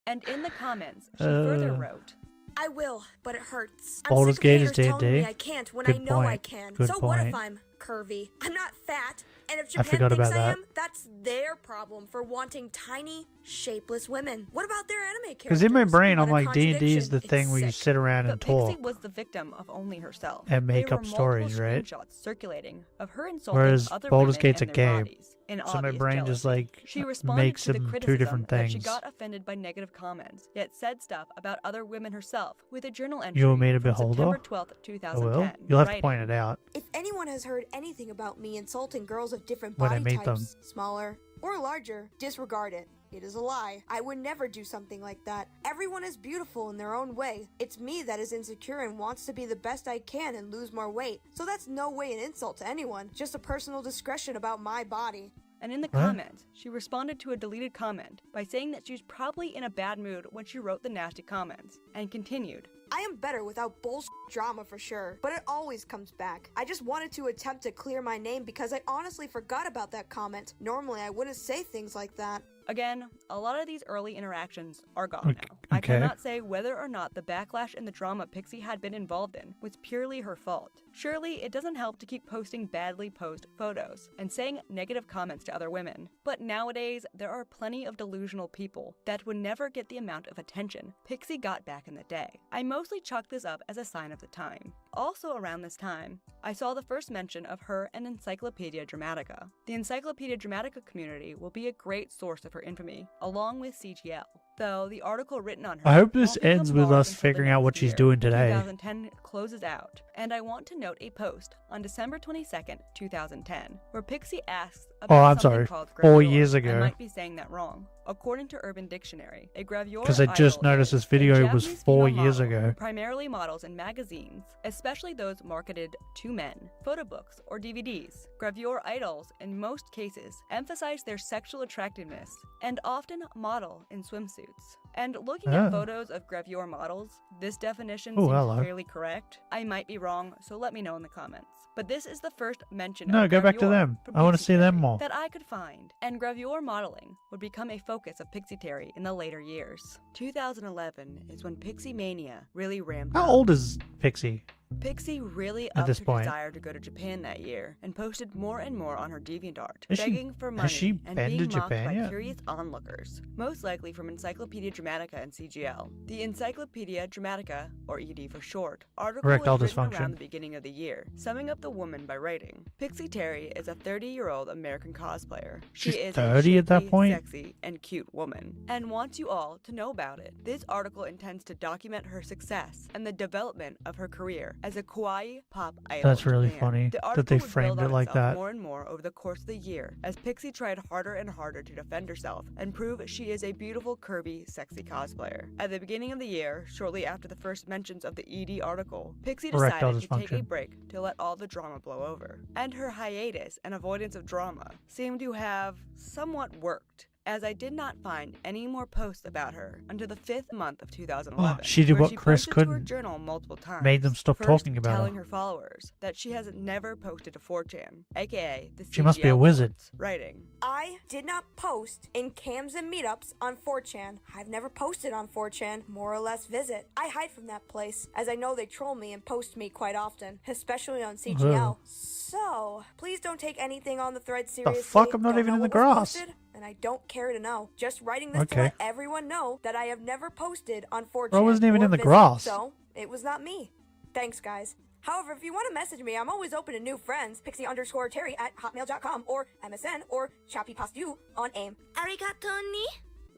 Speaker 9: And in the comments, she further wrote,
Speaker 15: I will, but it hurts.
Speaker 1: Baldur's
Speaker 15: I'm sick
Speaker 1: Gate
Speaker 15: of
Speaker 1: is
Speaker 15: haters telling me
Speaker 1: D&D?
Speaker 15: I can't when
Speaker 1: Good
Speaker 15: I know I
Speaker 1: point.
Speaker 15: can.
Speaker 1: Good
Speaker 15: So what if
Speaker 1: point.
Speaker 15: I'm curvy? I'm not fat. And if
Speaker 1: I
Speaker 15: Japan
Speaker 1: forgot
Speaker 15: thinks
Speaker 1: about
Speaker 15: I
Speaker 1: that.
Speaker 15: am, that's their problem for wanting tiny, shapeless women. What about their anime characters?
Speaker 1: Because in my brain, I'm
Speaker 15: What a
Speaker 1: like, D&D is the
Speaker 15: contradiction.
Speaker 1: thing where you
Speaker 15: It's
Speaker 1: sit around and
Speaker 9: but
Speaker 1: talk.
Speaker 9: Pixie was the victim of only herself.
Speaker 1: And make
Speaker 9: There
Speaker 1: up
Speaker 9: were
Speaker 1: stories,
Speaker 9: multiple
Speaker 1: right?
Speaker 9: screenshots circulating of her insulting
Speaker 1: Whereas
Speaker 9: other
Speaker 1: Baldur's
Speaker 9: women
Speaker 1: Gate's a
Speaker 9: and their
Speaker 1: game.
Speaker 9: bodies in
Speaker 1: So my
Speaker 9: obvious
Speaker 1: brain just
Speaker 9: jealousy.
Speaker 1: like
Speaker 9: She responded
Speaker 1: makes
Speaker 9: to the
Speaker 1: them
Speaker 9: criticism
Speaker 1: two different
Speaker 9: that she
Speaker 1: things.
Speaker 9: got offended by negative comments, yet said stuff about other women herself with a journal entry
Speaker 1: You want me to
Speaker 9: from
Speaker 1: beholder?
Speaker 9: September 12th,
Speaker 1: I
Speaker 9: 2010.
Speaker 1: will. You'll have to
Speaker 9: writing,
Speaker 1: point it out.
Speaker 15: If anyone has heard anything about me insulting girls of different
Speaker 1: When I
Speaker 15: body
Speaker 1: meet them.
Speaker 15: types, smaller or larger, disregard it. It is a lie. I would never do something like that. Everyone is beautiful in their own way. It's me that is insecure and wants to be the best I can and lose more weight. So that's no way an insult to anyone, just a personal discretion about my body.
Speaker 9: And in the
Speaker 1: What?
Speaker 9: comments, she responded to a deleted comment by saying that she was probably in a bad mood when she wrote the nasty comments, and continued.
Speaker 15: I am better without bullshit drama for sure, but it always comes back. I just wanted to attempt to clear my name because I honestly forgot about that comment. Normally I wouldn't say things like that.
Speaker 9: Again, a lot of these early interactions are gone now. I
Speaker 1: Okay.
Speaker 9: cannot say whether or not the backlash and the drama Pixie had been involved in was purely her fault. Surely, it doesn't help to keep posting badly posed photos and saying negative comments to other women. But nowadays, there are plenty of delusional people that would never get the amount of attention Pixie got back in the day. I mostly chalk this up as a sign of the time. Also around this time, I saw the first mention of her in Encyclopedia Dramatica. The Encyclopedia Dramatica community will be a great source of her infamy, along with CGL. Though the article written on her
Speaker 1: I hope this
Speaker 9: won't become
Speaker 1: ends with
Speaker 9: large
Speaker 1: us
Speaker 9: until the
Speaker 1: figuring out
Speaker 9: next
Speaker 1: what she's
Speaker 9: year.
Speaker 1: doing today.
Speaker 9: 2010 closes out, and I want to note a post on December 22nd, 2010, where Pixie asks about
Speaker 1: I'm
Speaker 9: something
Speaker 1: sorry,
Speaker 9: called
Speaker 1: 4
Speaker 9: gravure.
Speaker 1: years
Speaker 9: I
Speaker 1: ago.
Speaker 9: might be saying that wrong. According to Urban Dictionary, a gravure
Speaker 1: Because I just
Speaker 9: idol
Speaker 1: noticed
Speaker 9: is
Speaker 1: this video
Speaker 9: a
Speaker 1: was
Speaker 9: Japanese
Speaker 1: 4
Speaker 9: female
Speaker 1: years
Speaker 9: model
Speaker 1: ago.
Speaker 9: who primarily models in magazines, especially those marketed to men, photo books, or DVDs. Gravure idols, in most cases, emphasize their sexual attractiveness and often model in swimsuits. And looking
Speaker 1: Oh.
Speaker 9: at photos of gravure models, this definition
Speaker 1: Oh,
Speaker 9: seems
Speaker 1: hello.
Speaker 9: fairly correct. I might be wrong, so let me know in the comments. But this is the first mention
Speaker 1: No,
Speaker 9: of
Speaker 1: go back to
Speaker 9: gravure
Speaker 1: them.
Speaker 9: from
Speaker 1: I want to
Speaker 9: Pixie
Speaker 1: see them
Speaker 9: Terry
Speaker 1: more.
Speaker 9: that I could find, and gravure modeling would become a focus of Pixie Terry in the later years. 2011 is when Pixie Mania really ramped
Speaker 1: How
Speaker 9: up.
Speaker 1: old is Pixie?
Speaker 9: Pixie really
Speaker 1: At
Speaker 9: upped
Speaker 1: this
Speaker 9: her
Speaker 1: point?
Speaker 9: desire to go to Japan that year and posted more and more on her DeviantArt,
Speaker 1: Has she-
Speaker 9: begging for
Speaker 1: has
Speaker 9: money
Speaker 1: she
Speaker 9: and
Speaker 1: been to
Speaker 9: being mocked
Speaker 1: Japan
Speaker 9: by
Speaker 1: yet?
Speaker 9: curious onlookers, most likely from Encyclopedia Dramatica and CGL. The Encyclopedia Dramatica, or ED for short, article
Speaker 1: Erectile
Speaker 9: was written
Speaker 1: dysfunction.
Speaker 9: around the beginning of the year, summing up the woman by writing, Pixie Terry is a 30-year-old American cosplayer. She
Speaker 1: She's
Speaker 9: is
Speaker 1: 30
Speaker 9: a
Speaker 1: at that
Speaker 9: shapely,
Speaker 1: point?
Speaker 9: sexy, and cute woman, and wants you all to know about it. This article intends to document her success and the development of her career as a kawaii pop idol.
Speaker 1: That's
Speaker 9: in
Speaker 1: really
Speaker 9: Japan.
Speaker 1: funny
Speaker 9: The
Speaker 1: that
Speaker 9: article
Speaker 1: they
Speaker 9: would build
Speaker 1: framed
Speaker 9: on
Speaker 1: it like
Speaker 9: itself
Speaker 1: that.
Speaker 9: more and more over the course of the year as Pixie tried harder and harder to defend herself and prove she is a beautiful, curvy, sexy cosplayer. At the beginning of the year, shortly after the first mentions of the ED article, Pixie
Speaker 1: Erectile
Speaker 9: decided to take a
Speaker 1: dysfunction.
Speaker 9: break to let all the drama blow over. And her hiatus and avoidance of drama seemed to have somewhat worked, as I did not find any more posts about her until the 5th month of 2011.
Speaker 1: Oh, she did
Speaker 9: where
Speaker 1: what
Speaker 9: she
Speaker 1: Chris
Speaker 9: posted to her
Speaker 1: couldn't.
Speaker 9: journal multiple times,
Speaker 1: Made them stop
Speaker 9: first
Speaker 1: talking about
Speaker 9: telling
Speaker 1: her.
Speaker 9: her followers that she has never posted to 4chan, aka the
Speaker 1: She must be a
Speaker 9: CGL
Speaker 1: wizard.
Speaker 9: boards, writing,
Speaker 15: I did not post in cams and meetups on 4chan. I've never posted on 4chan, more or less visit. I hide from that place, as I know they troll me and post me quite often, especially on CGL.
Speaker 1: Ugh.
Speaker 15: So, please don't take anything on the thread seriously.
Speaker 1: fuck? I'm not
Speaker 15: Don't
Speaker 1: even
Speaker 15: know
Speaker 1: in the
Speaker 15: what was
Speaker 1: grass.
Speaker 15: posted, and I don't care to know. Just writing this to
Speaker 1: Okay.
Speaker 15: let everyone know that I have never posted on 4chan.
Speaker 1: Bro, I wasn't even
Speaker 15: or
Speaker 1: in the
Speaker 15: visit,
Speaker 1: grass.
Speaker 15: So, it was not me. Thanks, guys. However, if you want to message me, I'm always open to new friends. Pixie_Terry at hotmail.com or MSN or Chappy Pastu on AIM. Arigato ni.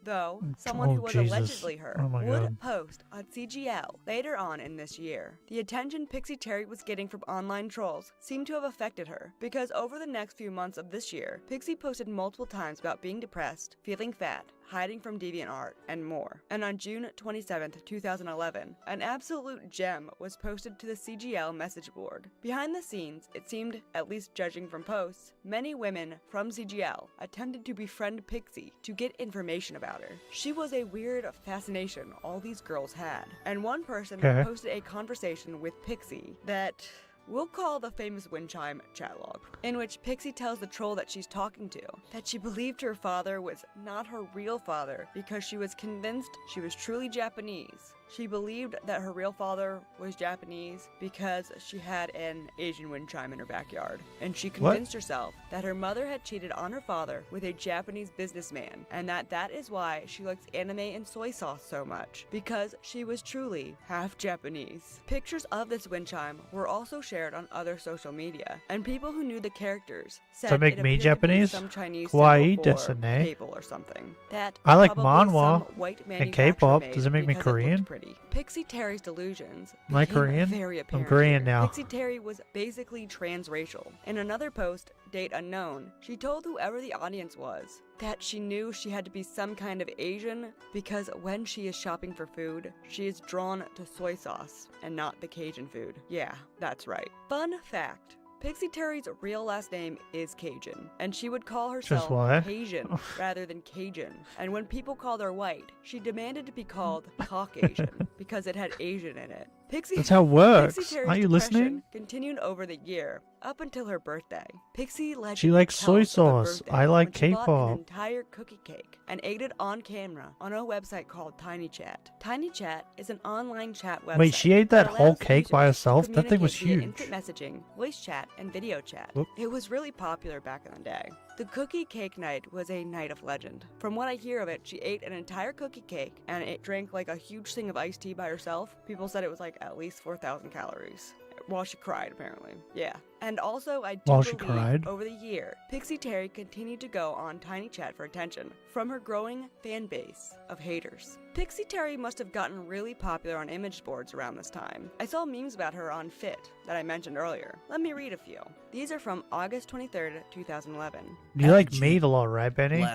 Speaker 9: though someone who was
Speaker 1: Jesus.
Speaker 9: allegedly her
Speaker 1: Oh my
Speaker 9: would
Speaker 1: God.
Speaker 9: post on CGL later on in this year. The attention Pixie Terry was getting from online trolls seemed to have affected her, because over the next few months of this year, Pixie posted multiple times about being depressed, feeling fat, hiding from DeviantArt, and more. And on June 27th, 2011, an absolute gem was posted to the CGL message board. Behind the scenes, it seemed, at least judging from posts, many women from CGL attempted to befriend Pixie to get information about her. She was a weird fascination all these girls had, and one person
Speaker 1: Okay.
Speaker 9: posted a conversation with Pixie that we'll call the famous wind chime chat log, in which Pixie tells the troll that she's talking to that she believed her father was not her real father because she was convinced she was truly Japanese. She believed that her real father was Japanese because she had an Asian wind chime in her backyard, and she convinced herself that her mother had cheated on her father with a Japanese businessman, and that is why she likes anime and soy sauce so much, because she was truly half Japanese. Pictures of this wind chime were also shared on other social media, and people who knew the characters said
Speaker 1: Does that make
Speaker 9: it
Speaker 1: me
Speaker 9: appeared to be
Speaker 1: Japanese?
Speaker 9: some Chinese
Speaker 1: Kawaii
Speaker 9: symbol for
Speaker 1: desu ne.
Speaker 9: cable or something. That
Speaker 1: I like
Speaker 9: probably
Speaker 1: manhwa
Speaker 9: some white
Speaker 1: and
Speaker 9: manufacturer
Speaker 1: K-pop.
Speaker 9: made
Speaker 1: Does it make me
Speaker 9: because looked
Speaker 1: Korean?
Speaker 9: pretty. Pixie Terry's delusions
Speaker 1: Am I
Speaker 9: became
Speaker 1: Korean?
Speaker 9: very
Speaker 1: I'm
Speaker 9: apparent
Speaker 1: Korean
Speaker 9: here.
Speaker 1: now.
Speaker 9: Pixie Terry was basically transracial. In another post, date unknown, she told whoever the audience was that she knew she had to be some kind of Asian because when she is shopping for food, she is drawn to soy sauce and not the Cajun food. Yeah, that's right. Fun fact. Pixie Terry's real last name is Cajun, and she would call herself
Speaker 1: what?
Speaker 9: Cajun rather than Cajun. And when people called her white, she demanded to be called Caucasian because it had Asian in it.
Speaker 1: That's how it works.
Speaker 9: Pixie Terry's
Speaker 1: Aren't you
Speaker 9: depression
Speaker 1: listening?
Speaker 9: continued over the year, up until her birthday. Pixie legend
Speaker 1: She likes soy
Speaker 9: tells of her
Speaker 1: sauce.
Speaker 9: birthday
Speaker 1: I like
Speaker 9: when she bought an
Speaker 1: K-pop.
Speaker 9: entire cookie cake and ate it on camera on a website called TinyChat. TinyChat is an online chat website.
Speaker 1: Wait, she ate that whole
Speaker 9: allows
Speaker 1: cake by
Speaker 9: users to
Speaker 1: herself? That thing was
Speaker 9: communicate via
Speaker 1: huge.
Speaker 9: instant messaging, voice chat, and video chat.
Speaker 1: Whoop.
Speaker 9: It was really popular back in the day. The cookie cake night was a night of legend. From what I hear of it, she ate an entire cookie cake and it drank like a huge thing of iced tea by herself. People said it was like at least 4,000 calories. While she cried, apparently. Yeah. And also, I do
Speaker 1: While she
Speaker 9: believe
Speaker 1: cried?
Speaker 9: over the year, Pixie Terry continued to go on TinyChat for attention from her growing fan base of haters. Pixie Terry must have gotten really popular on image boards around this time. I saw memes about her on Fit that I mentioned earlier. Let me read a few. These are from August 23rd, 2011.
Speaker 1: You like meat a lot, right, Benny?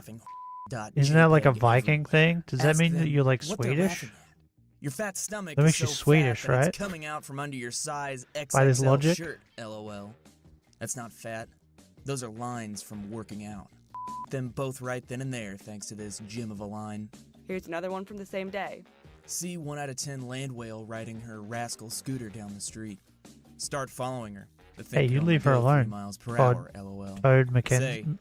Speaker 1: Isn't that like a Viking thing? Does that
Speaker 20: Ask
Speaker 1: mean that
Speaker 20: them
Speaker 1: you're like
Speaker 20: what they're
Speaker 1: Swedish?
Speaker 20: laughing at. Your fat stomach
Speaker 1: That
Speaker 20: is
Speaker 1: makes you
Speaker 20: so
Speaker 1: Swedish,
Speaker 20: fat that
Speaker 1: right?
Speaker 20: it's coming out from under your size
Speaker 1: By this
Speaker 20: XXL
Speaker 1: logic?
Speaker 20: shirt, LOL. That's not fat. Those are lines from working out. Them both right then and there, thanks to this gem of a line.
Speaker 9: Here's another one from the same day.
Speaker 20: See 1 out of 10 land whale riding her rascal scooter down the street. Start following her. The thing
Speaker 1: Hey,
Speaker 20: can
Speaker 1: you
Speaker 20: only
Speaker 1: leave her
Speaker 20: go 3
Speaker 1: alone.
Speaker 20: miles per
Speaker 1: Toad-
Speaker 20: hour, LOL.
Speaker 1: Toad
Speaker 20: Say,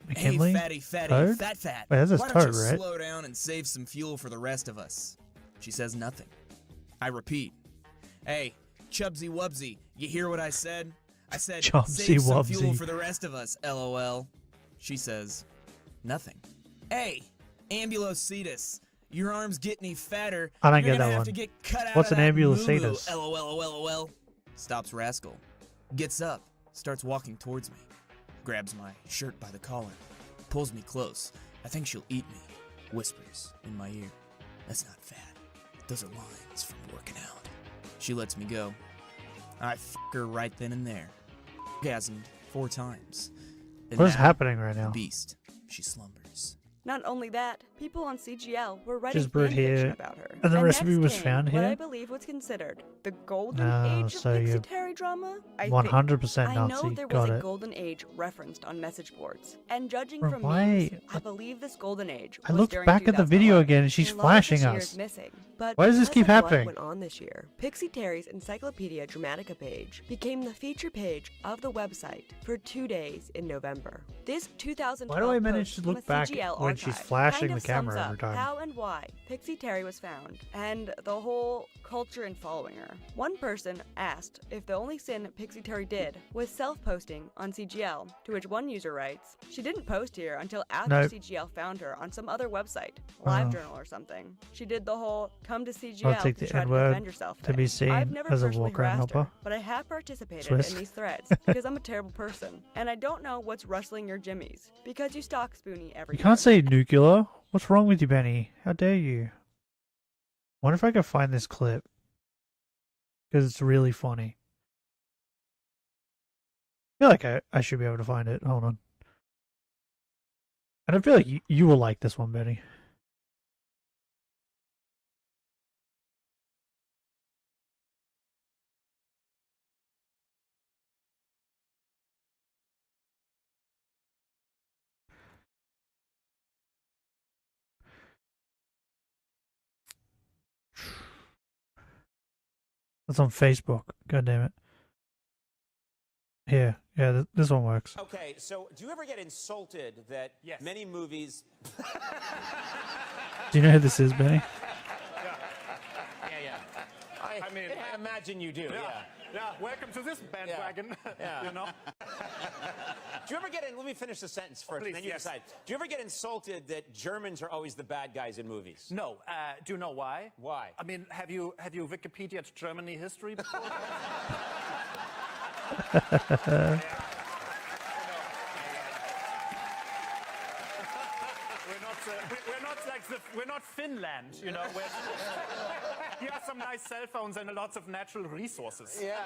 Speaker 1: McKinley?
Speaker 20: hey, fatty,
Speaker 1: Toad?
Speaker 20: fat.
Speaker 1: Wait, that's
Speaker 20: Why
Speaker 1: his
Speaker 20: don't
Speaker 1: Toad,
Speaker 20: you
Speaker 1: right?
Speaker 20: slow down and save some fuel for the rest of us? She says nothing. I repeat. Hey, Chubsy Wubsy, you hear what I said? I said,
Speaker 1: Chubsy
Speaker 20: save some fuel
Speaker 1: Wubsy.
Speaker 20: for the rest of us, LOL. She says, nothing. Hey, Ambulocetus, your arms get any fatter,
Speaker 1: I don't
Speaker 20: you're
Speaker 1: get
Speaker 20: gonna
Speaker 1: that
Speaker 20: have
Speaker 1: one.
Speaker 20: to get cut out
Speaker 1: What's
Speaker 20: of
Speaker 1: an
Speaker 20: that
Speaker 1: ambulocetus?
Speaker 20: moo-moo, LOL. Stops Rascal. Gets up, starts walking towards me. Grabs my shirt by the collar. Pulls me close. I think she'll eat me. Whispers in my ear. That's not fat. Those are lines from working out. She lets me go. I f her right then and there. Orgasmed 4 times. And
Speaker 1: What is
Speaker 20: now,
Speaker 1: happening right now?
Speaker 20: Beast. She slumbers.
Speaker 9: Not only that, people on CGL were writing
Speaker 1: Just brewed
Speaker 9: fanfiction
Speaker 1: here,
Speaker 9: about her.
Speaker 1: and the recipe
Speaker 9: next
Speaker 1: was
Speaker 9: came
Speaker 1: found
Speaker 9: what I
Speaker 1: here?
Speaker 9: believe was considered the golden
Speaker 1: Oh,
Speaker 9: age of
Speaker 1: so
Speaker 9: Pixie
Speaker 1: you're
Speaker 9: Terry drama.
Speaker 1: 100%
Speaker 9: I know
Speaker 1: Nazi.
Speaker 9: there was
Speaker 1: Got
Speaker 9: a
Speaker 1: it.
Speaker 9: golden age referenced on message boards, and judging
Speaker 1: Bro,
Speaker 9: from
Speaker 1: why-
Speaker 9: memes, I believe this golden age
Speaker 1: I
Speaker 9: was
Speaker 1: looked
Speaker 9: during
Speaker 1: back at the video
Speaker 9: 2011.
Speaker 1: again and she's
Speaker 9: A lot of
Speaker 1: flashing
Speaker 9: this year
Speaker 1: us.
Speaker 9: is missing, but
Speaker 1: Why does this
Speaker 9: because
Speaker 1: keep
Speaker 9: of what
Speaker 1: happening?
Speaker 9: went on this year, Pixie Terry's Encyclopedia Dramatica page became the feature page of the website for 2 days in November. This 2012
Speaker 1: Why do I manage
Speaker 9: post
Speaker 1: to
Speaker 9: from
Speaker 1: look
Speaker 9: a
Speaker 1: back
Speaker 9: CGL
Speaker 1: when she's
Speaker 9: archive
Speaker 1: flashing
Speaker 9: kind
Speaker 1: the
Speaker 9: of
Speaker 1: camera
Speaker 9: sums
Speaker 1: every
Speaker 9: up
Speaker 1: time?
Speaker 9: how and why Pixie Terry was found, and the whole culture in following her. One person asked if the only sin Pixie Terry did was self-posting on CGL, to which one user writes, she didn't post here until after
Speaker 1: Nope.
Speaker 9: CGL found her on some other website,
Speaker 1: Oh.
Speaker 9: LiveJournal or something. She did the whole come to
Speaker 1: I'll
Speaker 9: CGL
Speaker 1: take
Speaker 9: to
Speaker 1: the
Speaker 9: try to
Speaker 1: N-word
Speaker 9: defend yourself
Speaker 1: to
Speaker 9: thing.
Speaker 1: be seen
Speaker 9: I've never
Speaker 1: as a
Speaker 9: personally
Speaker 1: Walker and
Speaker 9: harassed her,
Speaker 1: helper.
Speaker 9: but I have participated
Speaker 1: Swiss.
Speaker 9: in these threads because I'm a terrible person, and I don't know what's rustling your jimmies, because you stalk Spoonie every
Speaker 1: You can't say nuclear. What's wrong with you, Benny? How dare you? Wonder if I can find this clip. Because it's really funny. I feel like I should be able to find it. Hold on. And I feel like you will like this one, Benny. That's on Facebook. God damn it. Here. Yeah, this one works.
Speaker 21: Okay, so do you ever get insulted that many movies...
Speaker 1: Do you know who this is, Benny?
Speaker 21: Yeah. I mean, I imagine you do, yeah.
Speaker 3: Yeah, welcome to this bandwagon.
Speaker 21: Yeah.
Speaker 3: You know?
Speaker 21: Do you ever get in, let me finish the sentence first,
Speaker 3: Please,
Speaker 21: and then you decide. Do you ever get insulted that Germans are always the bad guys in movies?
Speaker 3: No. Do you know why?
Speaker 21: Why?
Speaker 3: I mean, have you Wikipedia'd Germany history before? We're not Finland, you know. You have some nice cell phones and lots of natural resources.
Speaker 21: Yeah.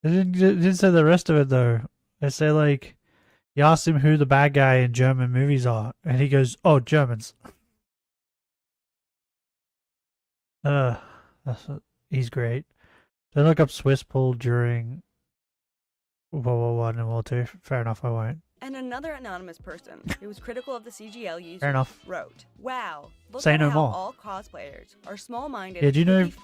Speaker 1: It didn't say the rest of it though. They say like, you ask him who the bad guy in German movies are, and he goes, "Oh, Germans." He's great. Don't look up Swiss pull during World War I and World War II. Fair enough, I won't.
Speaker 9: And another anonymous person who was critical of the CGL user
Speaker 1: Fair enough.
Speaker 9: wrote, "Wow, look
Speaker 1: Say
Speaker 9: at
Speaker 1: no
Speaker 9: how
Speaker 1: more.
Speaker 9: all cosplayers are small-minded.
Speaker 1: Yeah, do you know
Speaker 9: picky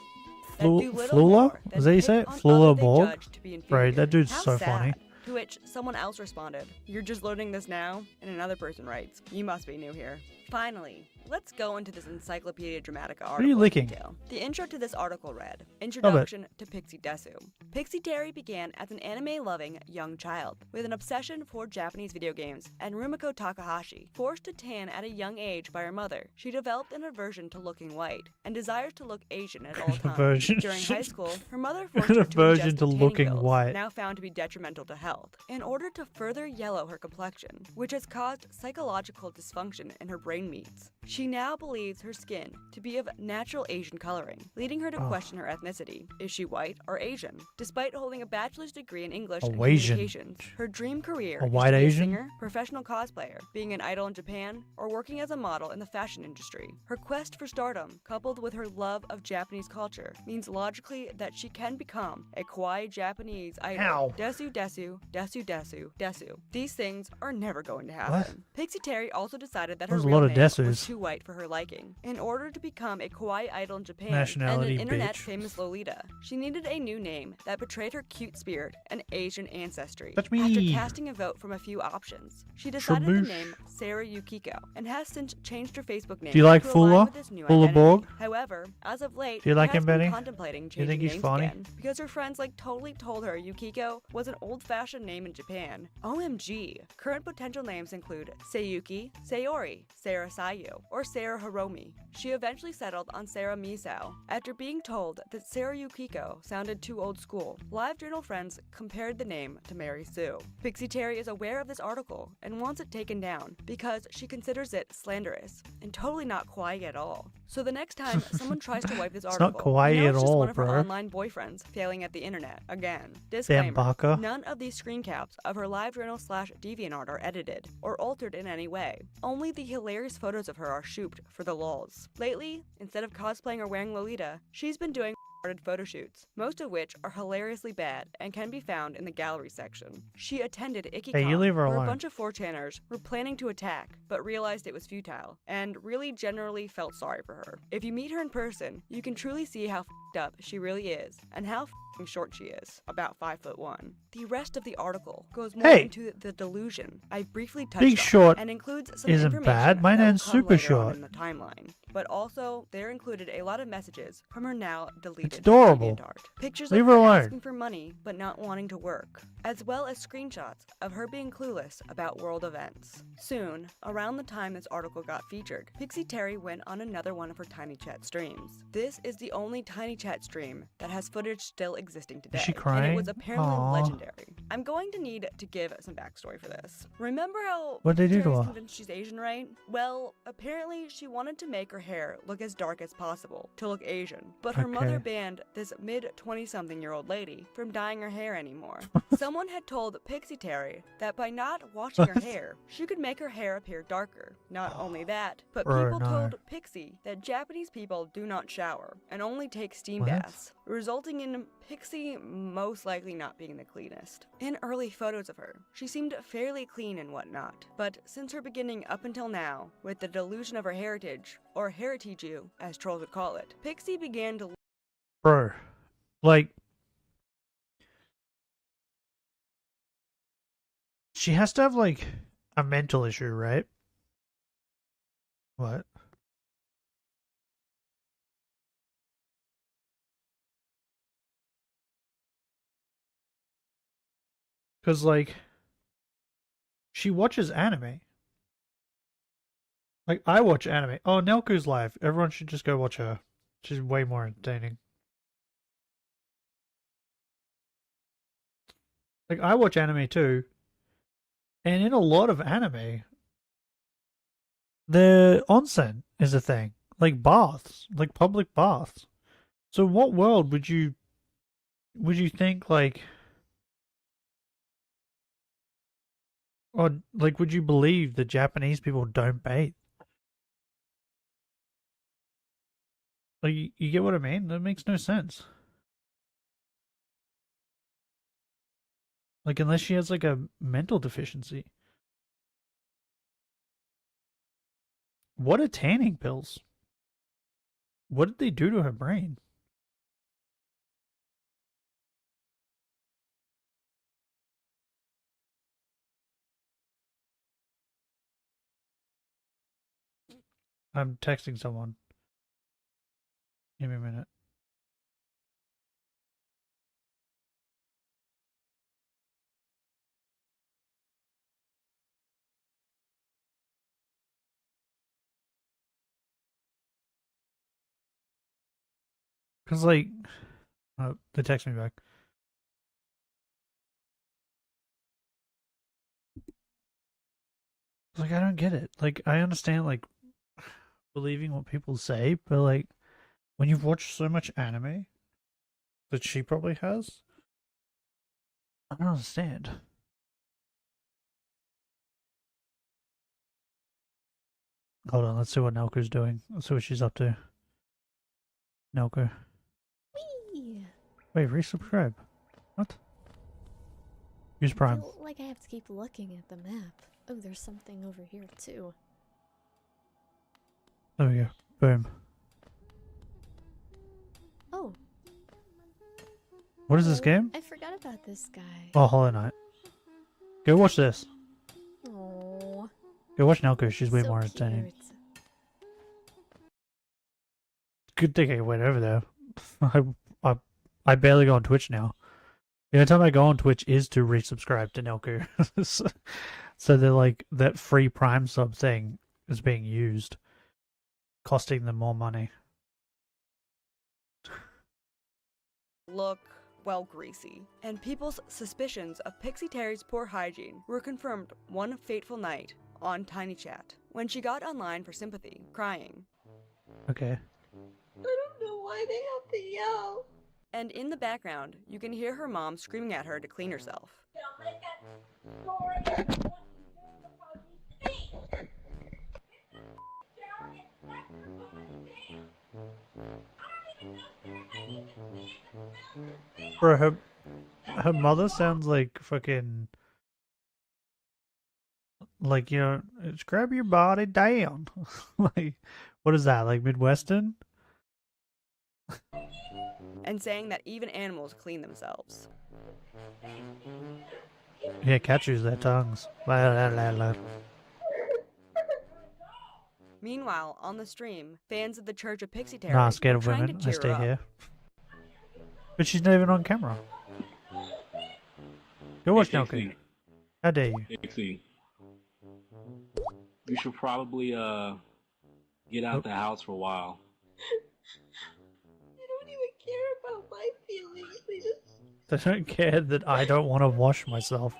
Speaker 9: that do little
Speaker 1: Flula?
Speaker 9: more than
Speaker 1: Is that you
Speaker 9: pick
Speaker 1: say it?
Speaker 9: on
Speaker 1: Flula
Speaker 9: others they
Speaker 1: Borg?
Speaker 9: judge to be
Speaker 1: Right,
Speaker 9: inferior.
Speaker 1: that dude's
Speaker 9: How
Speaker 1: so
Speaker 9: sad."
Speaker 1: funny.
Speaker 9: To which someone else responded, "You're just learning this now?" And another person writes, "You must be new here." Finally, let's go into this Encyclopedia Dramatica article.
Speaker 1: What are you
Speaker 9: in
Speaker 1: licking?
Speaker 9: detail. The intro to this article read, Introduction to Pixie Desu. Pixie Terry began as an anime-loving young child, with an obsession for Japanese video games and Rumiko Takahashi. Forced to tan at a young age by her mother, she developed an aversion to looking white, and desires to look Asian at all times.
Speaker 1: Aversion.
Speaker 9: During high school, her mother forced
Speaker 1: An
Speaker 9: her to
Speaker 1: aversion
Speaker 9: ingest
Speaker 1: to
Speaker 9: tanning
Speaker 1: looking
Speaker 9: pills,
Speaker 1: white.
Speaker 9: now found to be detrimental to health, in order to further yellow her complexion, which has caused psychological dysfunction in her brain meats. She now believes her skin to be of natural Asian coloring, leading her to question her ethnicity. Is she white or Asian? Despite holding a bachelor's degree in English and
Speaker 1: Asian.
Speaker 9: communications, her dream career
Speaker 1: A
Speaker 9: is
Speaker 1: white
Speaker 9: to be
Speaker 1: Asian?
Speaker 9: a singer, professional cosplayer, being an idol in Japan, or working as a model in the fashion industry. Her quest for stardom, coupled with her love of Japanese culture, means logically that she can become a kawaii Japanese idol.
Speaker 1: Ow.
Speaker 9: Desu, desu, desu, desu, desu. These things are never going to happen. Pixie Terry also decided that her
Speaker 1: There's a
Speaker 9: real
Speaker 1: lot of
Speaker 9: name
Speaker 1: desus.
Speaker 9: was too white for her liking. In order to become a kawaii idol in Japan
Speaker 1: Nationality,
Speaker 9: and an internet
Speaker 1: bitch.
Speaker 9: famous Lolita, she needed a new name that betrayed her cute spirit and Asian ancestry.
Speaker 1: Touch me.
Speaker 9: After casting a vote from a few options, she decided the
Speaker 1: Shaboosh.
Speaker 9: name Sarah Yukiko and has since changed her Facebook name
Speaker 1: Do you like
Speaker 9: to align
Speaker 1: Fula?
Speaker 9: with this new
Speaker 1: Fula
Speaker 9: identity.
Speaker 1: Borg?
Speaker 9: However, as of late,
Speaker 1: Do you like
Speaker 9: she has
Speaker 1: him,
Speaker 9: been
Speaker 1: Benny?
Speaker 9: contemplating
Speaker 1: Do you
Speaker 9: changing
Speaker 1: think he's
Speaker 9: names
Speaker 1: funny?
Speaker 9: again because her friends totally told her Yukiko was an old-fashioned name in Japan. OMG. Current potential names include Seiyuki, Sayori, Sarah Sayu, or Sarah Hiromi. She eventually settled on Sarah Misao after being told that Sarah Yukiko sounded too old school. LiveJournal friends compared the name to Mary Sue. Pixie Terry is aware of this article and wants it taken down because she considers it slanderous and totally not kawaii at all. So the next time someone tries to wipe this
Speaker 1: It's
Speaker 9: article,
Speaker 1: not kawaii
Speaker 9: you know
Speaker 1: at
Speaker 9: it's just
Speaker 1: all,
Speaker 9: one of her
Speaker 1: bro.
Speaker 9: online boyfriends failing at the internet again. Disclaimer:
Speaker 1: baka.
Speaker 9: none of these screen caps of her LiveJournal/DeviantArt are edited or altered in any way. Only the hilarious photos of her are shooped for the lols. Lately, instead of cosplaying or wearing Lolita, she's been doing photo shoots, most of which are hilariously bad and can be found in the gallery section. She attended IkiCon,
Speaker 1: Hey, you leave her
Speaker 9: where a
Speaker 1: alone.
Speaker 9: bunch of 4chaners were planning to attack, but realized it was futile, and really generally felt sorry for her. If you meet her in person, you can truly see how f***ed up she really is, and how f***ing short she is, about 5'1". The rest of the article goes more
Speaker 1: Hey!
Speaker 9: into the delusion I've briefly touched
Speaker 1: Being
Speaker 9: on,
Speaker 1: short
Speaker 9: and includes some
Speaker 1: isn't
Speaker 9: information
Speaker 1: bad. My
Speaker 9: that will
Speaker 1: name's
Speaker 9: come
Speaker 1: super
Speaker 9: later on
Speaker 1: short.
Speaker 9: in the timeline. But also, there included a lot of messages from her now deleted
Speaker 1: It's adorable.
Speaker 9: DeviantArt. Pictures
Speaker 1: Leave
Speaker 9: of
Speaker 1: her
Speaker 9: her
Speaker 1: alone.
Speaker 9: asking for money but not wanting to work, as well as screenshots of her being clueless about world events. Soon, around the time this article got featured, Pixie Terry went on another one of her Tiny Chat streams. This is the only Tiny Chat stream that has footage still existing today,
Speaker 1: she
Speaker 9: and
Speaker 1: crying?
Speaker 9: it was apparently
Speaker 1: Aw.
Speaker 9: legendary. I'm going to need to give some backstory for this. Remember how
Speaker 1: What'd they do to
Speaker 9: Terry's
Speaker 1: her?
Speaker 9: convinced she's Asian, right? Well, apparently she wanted to make her hair look as dark as possible to look Asian, but her mother
Speaker 1: Okay.
Speaker 9: banned this mid-20-something-year-old lady from dyeing her hair anymore. Someone had told Pixie Terry that by not washing her hair, she could make her hair appear darker. Not only that, but people
Speaker 1: No.
Speaker 9: told Pixie that Japanese people do not shower and only take steam
Speaker 1: What?
Speaker 9: baths, resulting in Pixie most likely not being the cleanest. In early photos of her, she seemed fairly clean and whatnot, but since her beginning up until now, with the delusion of her heritage, or heritage as trolls would call it, Pixie began to
Speaker 1: Bro, like, she has to have, like, a mental issue, right? What? Because, like, she watches anime. Like, I watch anime. Oh, Nelku's live. Everyone should just go watch her. She's way more entertaining. Like, I watch anime too. And in a lot of anime, the onsen is a thing. Like baths. Like public baths. So in what world would you think, like, or like, would you believe that Japanese people don't bathe? Like, you get what I mean? That makes no sense. Like, unless she has, like, a mental deficiency. What are tanning pills? What did they do to her brain? I'm texting someone. Give me a minute. Because, like, they text me back. Like, I don't get it. Like, I understand, like, believing what people say, but, like, when you've watched so much anime that she probably has, I don't understand. Hold on, let's see what Nelko's doing. Let's see what she's up to. Nelko.
Speaker 4: Whee!
Speaker 1: Wait, resubscribe. What? Use Prime.
Speaker 4: I feel like I have to keep looking at the map. Oh, there's something over here too.
Speaker 1: There we go. Boom.
Speaker 4: Oh.
Speaker 1: What is this game?
Speaker 4: I forgot about this guy.
Speaker 1: Oh, Hollow Knight. Go watch this.
Speaker 4: Oh.
Speaker 1: Go watch Nelko. She's way
Speaker 4: So
Speaker 1: more entertaining.
Speaker 4: cute.
Speaker 1: Good thing I went over there. I barely go on Twitch now. The only time I go on Twitch is to resubscribe to Nelko. So they're like, that free Prime sub thing is being used, costing them more money.
Speaker 9: Look, well, greasy. And people's suspicions of Pixie Terry's poor hygiene were confirmed one fateful night on Tiny Chat, when she got online for sympathy, crying.
Speaker 1: Okay.
Speaker 16: I don't know why they have to yell.
Speaker 9: And in the background, you can hear her mom screaming at her to clean herself.
Speaker 1: Bro, her mother sounds like fucking, like, you know, it's grab your body down. Like, what is that, like Midwestern?
Speaker 9: And saying that even animals clean themselves.
Speaker 1: Yeah, cats use their tongues.
Speaker 9: Meanwhile, on the stream, fans of the Church of Pixie Terry
Speaker 1: Nah, scared
Speaker 9: were
Speaker 1: of
Speaker 9: trying
Speaker 1: women.
Speaker 9: to
Speaker 1: I
Speaker 9: cheer
Speaker 1: stay
Speaker 9: her up.
Speaker 1: here. But she's not even on camera. Go watch
Speaker 22: Hey,
Speaker 1: Nelko.
Speaker 22: Pixie.
Speaker 1: How dare you?
Speaker 22: Pixie, you should probably get out the house for a while.
Speaker 16: They don't even care about my feelings. They just
Speaker 1: They don't care that I don't want to wash myself.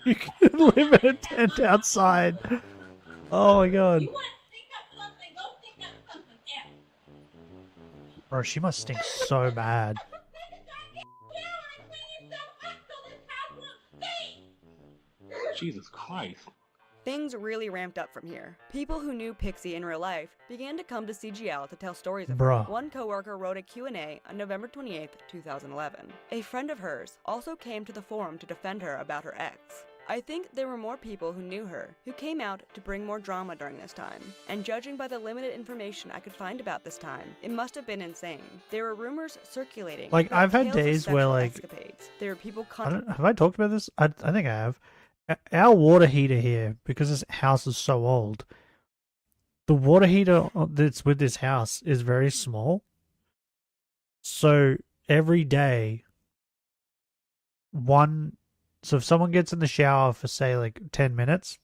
Speaker 1: You can live in a tent outside. Oh my god. Bro, she must stink so bad.
Speaker 22: Jesus Christ.
Speaker 9: Things really ramped up from here. People who knew Pixie in real life began to come to CGL to tell stories of her.
Speaker 1: Bruh.
Speaker 9: One coworker wrote a Q&A on November 28th, 2011. A friend of hers also came to the forum to defend her about her ex. I think there were more people who knew her, who came out to bring more drama during this time. And judging by the limited information I could find about this time, it must have been insane. There were rumors circulating.
Speaker 1: Like,
Speaker 9: about
Speaker 1: I've had
Speaker 9: tales of
Speaker 1: days where,
Speaker 9: sexual
Speaker 1: like,
Speaker 9: escapades. There were people
Speaker 1: have I talked about this? I think I have. Our water heater here, because this house is so old, the water heater that's with this house is very small. So every day, so if someone gets in the shower for, say, like 10 minutes,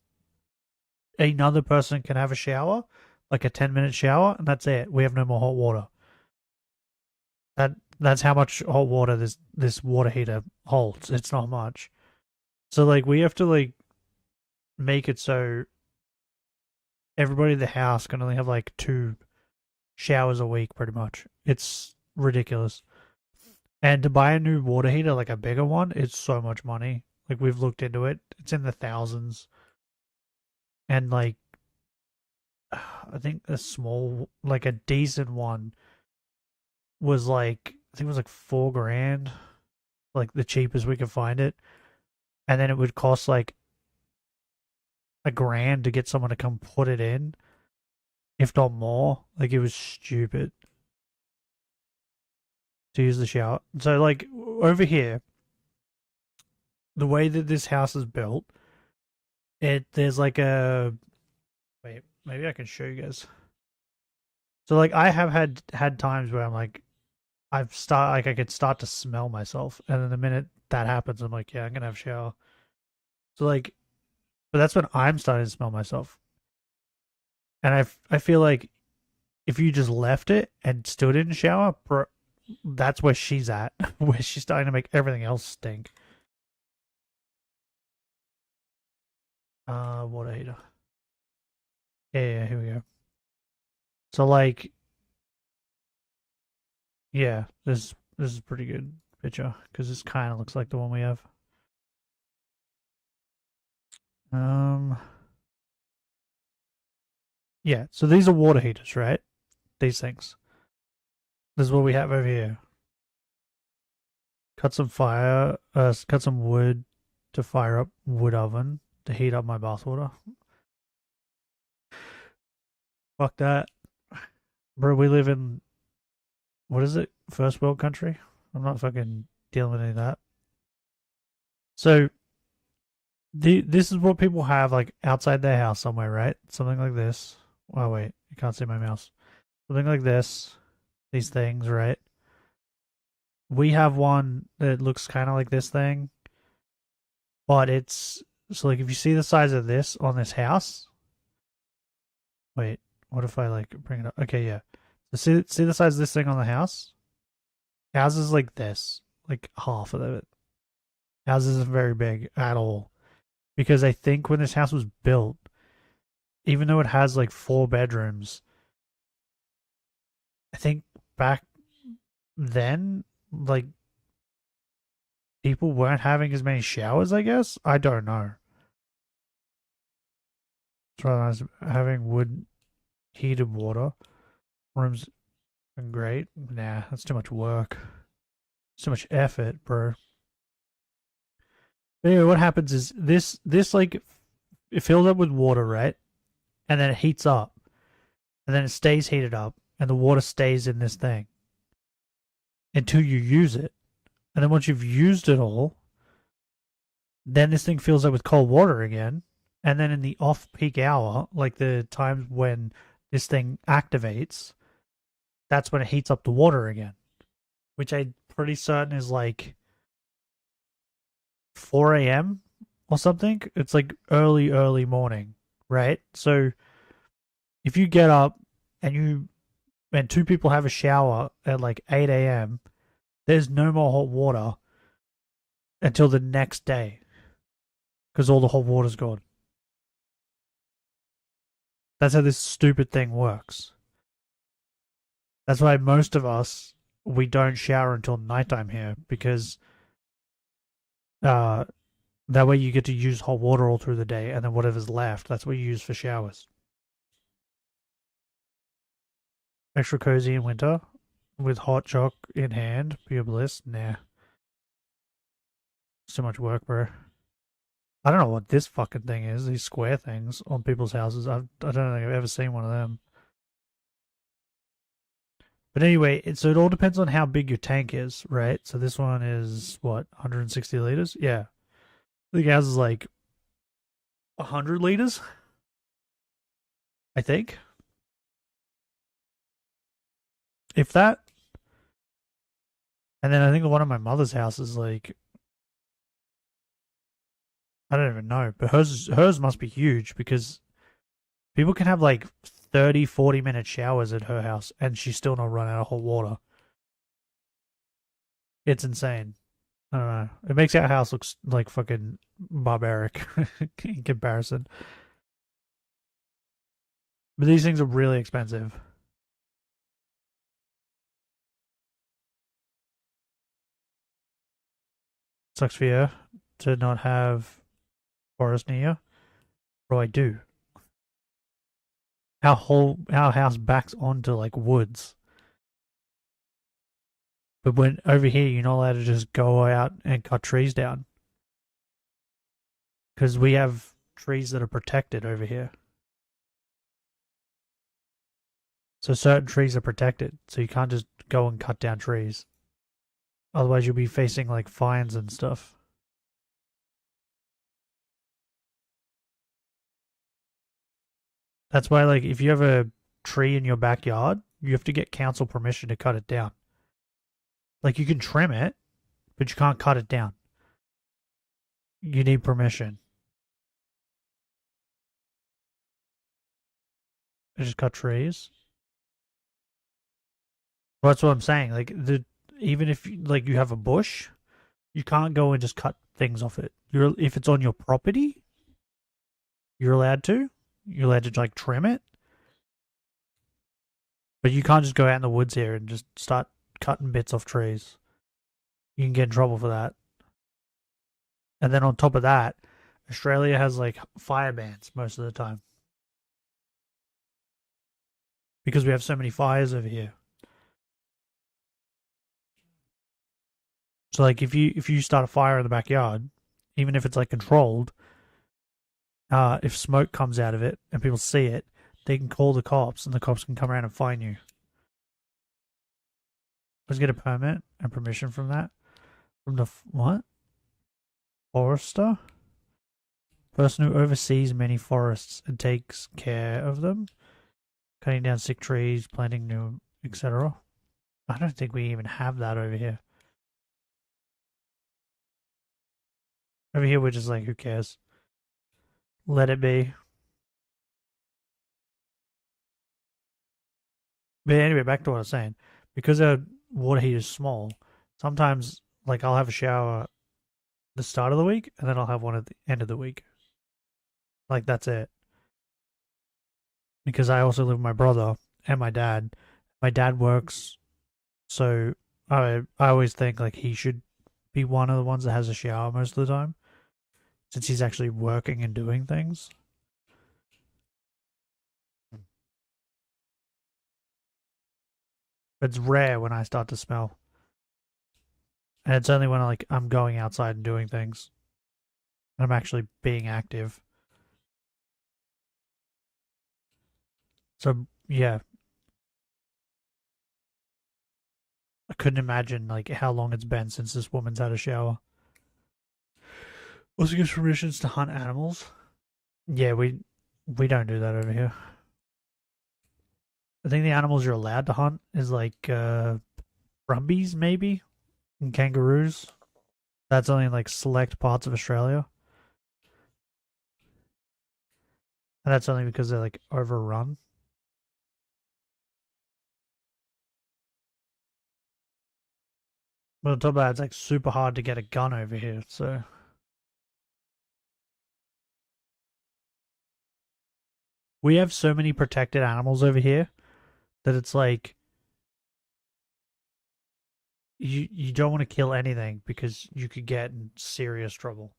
Speaker 1: another person can have a shower, like a 10-minute shower, and that's it. We have no more hot water. That's how much hot water this water heater holds. It's not much. So, like, we have to, like, make it so everybody in the house can only have, like, 2 showers a week, pretty much. It's ridiculous. And to buy a new water heater, like a bigger one, it's so much money. Like, we've looked into it. It's in the thousands. And, like, I think a small, like, a decent one was, like, I think it was, like, $4,000. Like, the cheapest we could find it. And then it would cost, like, $1,000 to get someone to come put it in, if not more. Like, it was stupid to use the shower. So, like, over here, the way that this house is built, there's like a... Wait, maybe I can show you guys. So, like, I have had times where I'm like, I could start to smell myself, and then the minute that happens, I'm like, yeah, I'm gonna have a shower. So, like, but that's when I'm starting to smell myself. And I feel like if you just left it and still didn't shower, that's where she's at, where she's starting to make everything else stink. Water heater. Yeah, here we go. So, like, yeah, this is a pretty good picture, because this kind of looks like the one we have. Yeah, so these are water heaters, right? These things. This is what we have over here. Cut some wood to fire up wood oven to heat up my bathwater. Fuck that. Bro, we live in, what is it? First world country? I'm not fucking dealing with any of that. So, this is what people have, like, outside their house somewhere, right? Something like this. Oh, wait. You can't see my mouse. Something like this. These things, right? We have one that looks kind of like this thing. But it's... So, like, if you see the size of this on this house... Wait. What if I, like, bring it up? Okay, yeah. So see the size of this thing on the house? Ours is like this. Like, half of it. Ours isn't very big at all. Because I think when this house was built, even though it has like 4 bedrooms, I think back then, like, people weren't having as many showers, I guess? I don't know. It's rather nice having wood heated water. Rooms are great. Nah, that's too much work. It's too much effort, bro. Anyway, what happens is this like, it fills up with water, right? And then it heats up. And then it stays heated up. And the water stays in this thing until you use it. And then once you've used it all, then this thing fills up with cold water again. And then in the off-peak hour, like the times when this thing activates, that's when it heats up the water again. Which I'm pretty certain is like 4 a.m. or something. It's like early morning, right? So if you get up and 2 people have a shower at like 8 a.m., there's no more hot water until the next day. Because all the hot water's gone. That's how this stupid thing works. That's why most of us, we don't shower until nighttime here, because that way you get to use hot water all through the day, and then whatever's left, that's what you use for showers. Extra cozy in winter, with hot choc in hand, pure bliss. Nah. It's too much work, bro. I don't know what this fucking thing is, these square things on people's houses. I don't think I've ever seen one of them. But anyway, so it all depends on how big your tank is, right? So this one is, what, 160 liters? Yeah. I think ours is like 100 liters, I think. If that. And then I think one of my mother's house is like, I don't even know, but hers must be huge, because people can have like 30, 40-minute showers at her house and she's still not run out of hot water. It's insane. I don't know. It makes our house look like fucking barbaric in comparison. But these things are really expensive. Sucks for you to not have forest near you. Bro, I do. Our house backs onto like woods. But when over here, you're not allowed to just go out and cut trees down. Because we have trees that are protected over here. So certain trees are protected, so you can't just go and cut down trees. Otherwise you'll be facing like fines and stuff. That's why, like, if you have a tree in your backyard, you have to get council permission to cut it down. Like, you can trim it, but you can't cut it down. You need permission. I just cut trees. Well, that's what I'm saying. Like, even if you have a bush, you can't go and just cut things off it. If it's on your property, you're allowed to. You're allowed to like trim it. But you can't just go out in the woods here and just start cutting bits off trees. You can get in trouble for that. And then on top of that, Australia has like fire bans most of the time. Because we have so many fires over here. So like if you start a fire in the backyard, even if it's like controlled, if smoke comes out of it and people see it, they can call the cops and the cops can come around and fine you. Let's get a permit and permission from that. From the what? Forester? Person who oversees many forests and takes care of them. Cutting down sick trees, planting new, etc. I don't think we even have that over here. Over here we're just like, who cares? Let it be. But anyway, back to what I was saying. Because our water heater is small, sometimes like I'll have a shower the start of the week and then I'll have one at the end of the week. Like that's it. Because I also live with my brother and my dad. My dad works, so I always think like he should be one of the ones that has a shower most of the time. Since he's actually working and doing things. It's rare when I start to smell. And it's only when I'm going outside and doing things. And I'm actually being active. So, yeah. I couldn't imagine like how long it's been since this woman's had a shower. Also gives permissions to hunt animals. Yeah, we don't do that over here. I think the animals you're allowed to hunt is like brumbies maybe and kangaroos. That's only in like select parts of Australia. And that's only because they're like overrun. But on top of that, it's like super hard to get a gun over here, so we have so many protected animals over here that it's like you don't want to kill anything because you could get in serious trouble.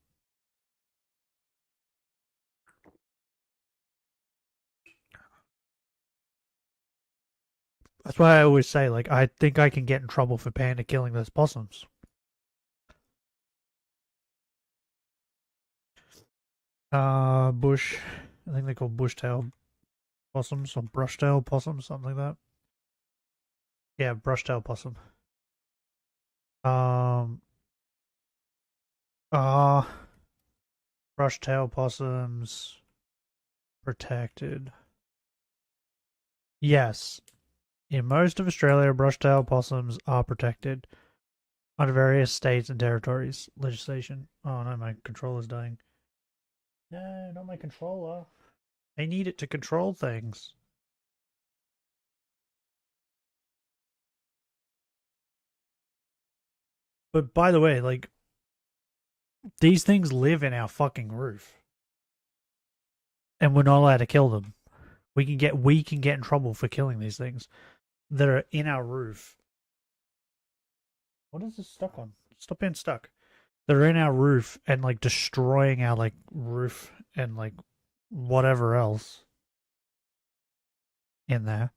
Speaker 1: That's why I always say, like, I think I can get in trouble for panda killing those possums. Bush. I think they're called bushtail possums or brushtail possums, something like that. Yeah, brushtail possum. Brushtail possums protected. Yes. In most of Australia, brushtail possums are protected under various states and territories legislation. Oh no, my controller's dying. No, not my controller. I need it to control things. But by the way, like, these things live in our fucking roof. And we're not allowed to kill them. We can get in trouble for killing these things that are in our roof. What is this stuck on? Stop being stuck. They're in our roof and like destroying our like roof and like whatever else in there.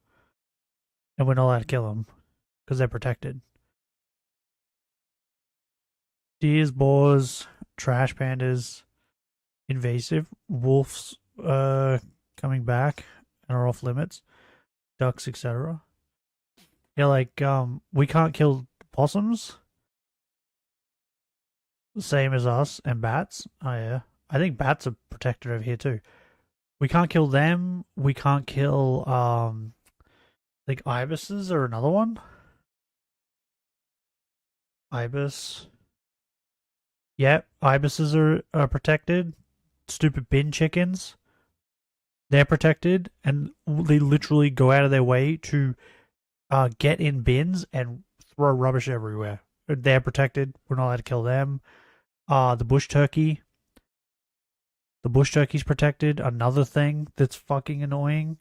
Speaker 1: And we're not allowed to kill them because they're protected. Deers, boars, trash pandas, invasive. Wolves coming back and are off limits. Ducks, etc. Yeah, like we can't kill possums. Same as us and bats. Oh yeah. I think bats are protected over here too. We can't kill them. We can't kill I think ibises are another one. Ibis. Yep, ibises are protected. Stupid bin chickens. They're protected, and they literally go out of their way to get in bins and throw rubbish everywhere. They're protected. We're not allowed to kill them. The bush turkey. The bush turkey's protected. Another thing that's fucking annoying.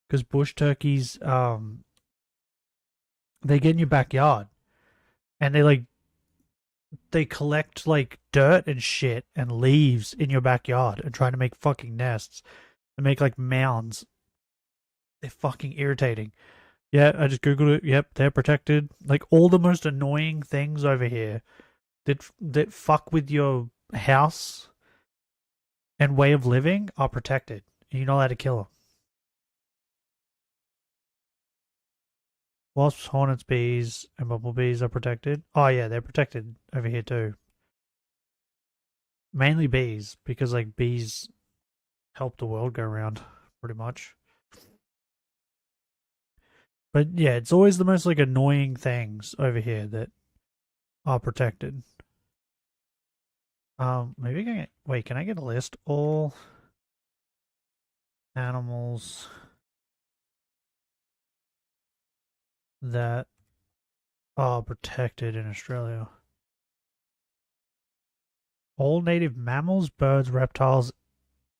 Speaker 1: Because bush turkeys, they get in your backyard. And they collect, like, dirt and shit and leaves in your backyard and try to make fucking nests. They make, like, mounds. They're fucking irritating. Yeah, I just googled it. Yep, they're protected. Like, all the most annoying things over here that fuck with your house and way of living are protected. You're not allowed to kill them. Wasps, hornets, bees, and bumblebees are protected. Oh yeah, they're protected over here too. Mainly bees, because like bees help the world go round, pretty much. But yeah, it's always the most like annoying things over here that are protected. Maybe I can get, wait, can I get a list? All animals that are protected in Australia. All native mammals, birds, reptiles,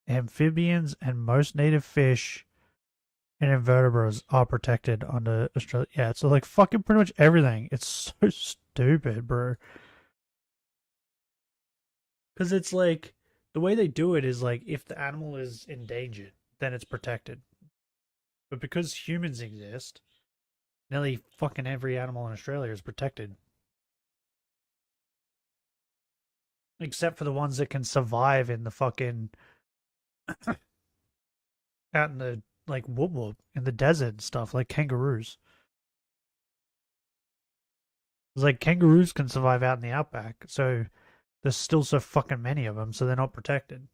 Speaker 1: amphibians, and most native fish and invertebrates are protected under Australia. Yeah, so like fucking pretty much everything. It's so stupid, bro. Because it's like, the way they do it is like, if the animal is endangered, then it's protected. But because humans exist, nearly fucking every animal in Australia is protected. Except for the ones that can survive in the fucking... out in the, like, whoop in the desert and stuff, like kangaroos. It's like, kangaroos can survive out in the outback, so there's still so fucking many of them, so they're not protected.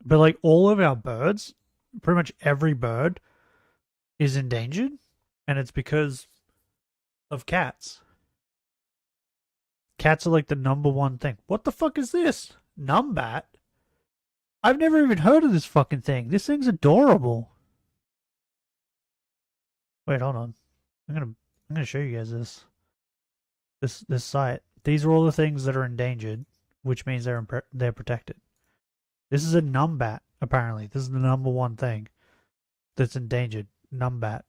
Speaker 1: But, like, all of our birds, pretty much every bird, is endangered, and it's because of cats. Cats are like the #1 thing. What the fuck is this? Numbat? I've never even heard of this fucking thing. This thing's adorable. Wait, hold on. I'm gonna show you guys this site. These are all the things that are endangered, which means they're protected. This is a numbat, apparently. This is the #1 thing that's endangered. Numbat.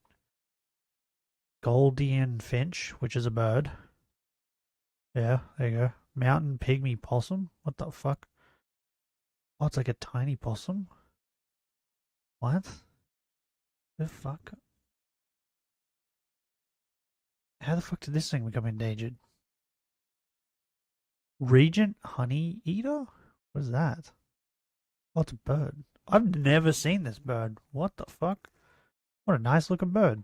Speaker 1: Goldian finch, which is a bird. Yeah, there you go. Mountain pygmy possum. What the fuck? Oh, it's like a tiny possum. What? The fuck? How the fuck did this thing become endangered? Regent honey eater? What is that? Oh, it's a bird. I've never seen this bird. What the fuck? What a nice looking bird.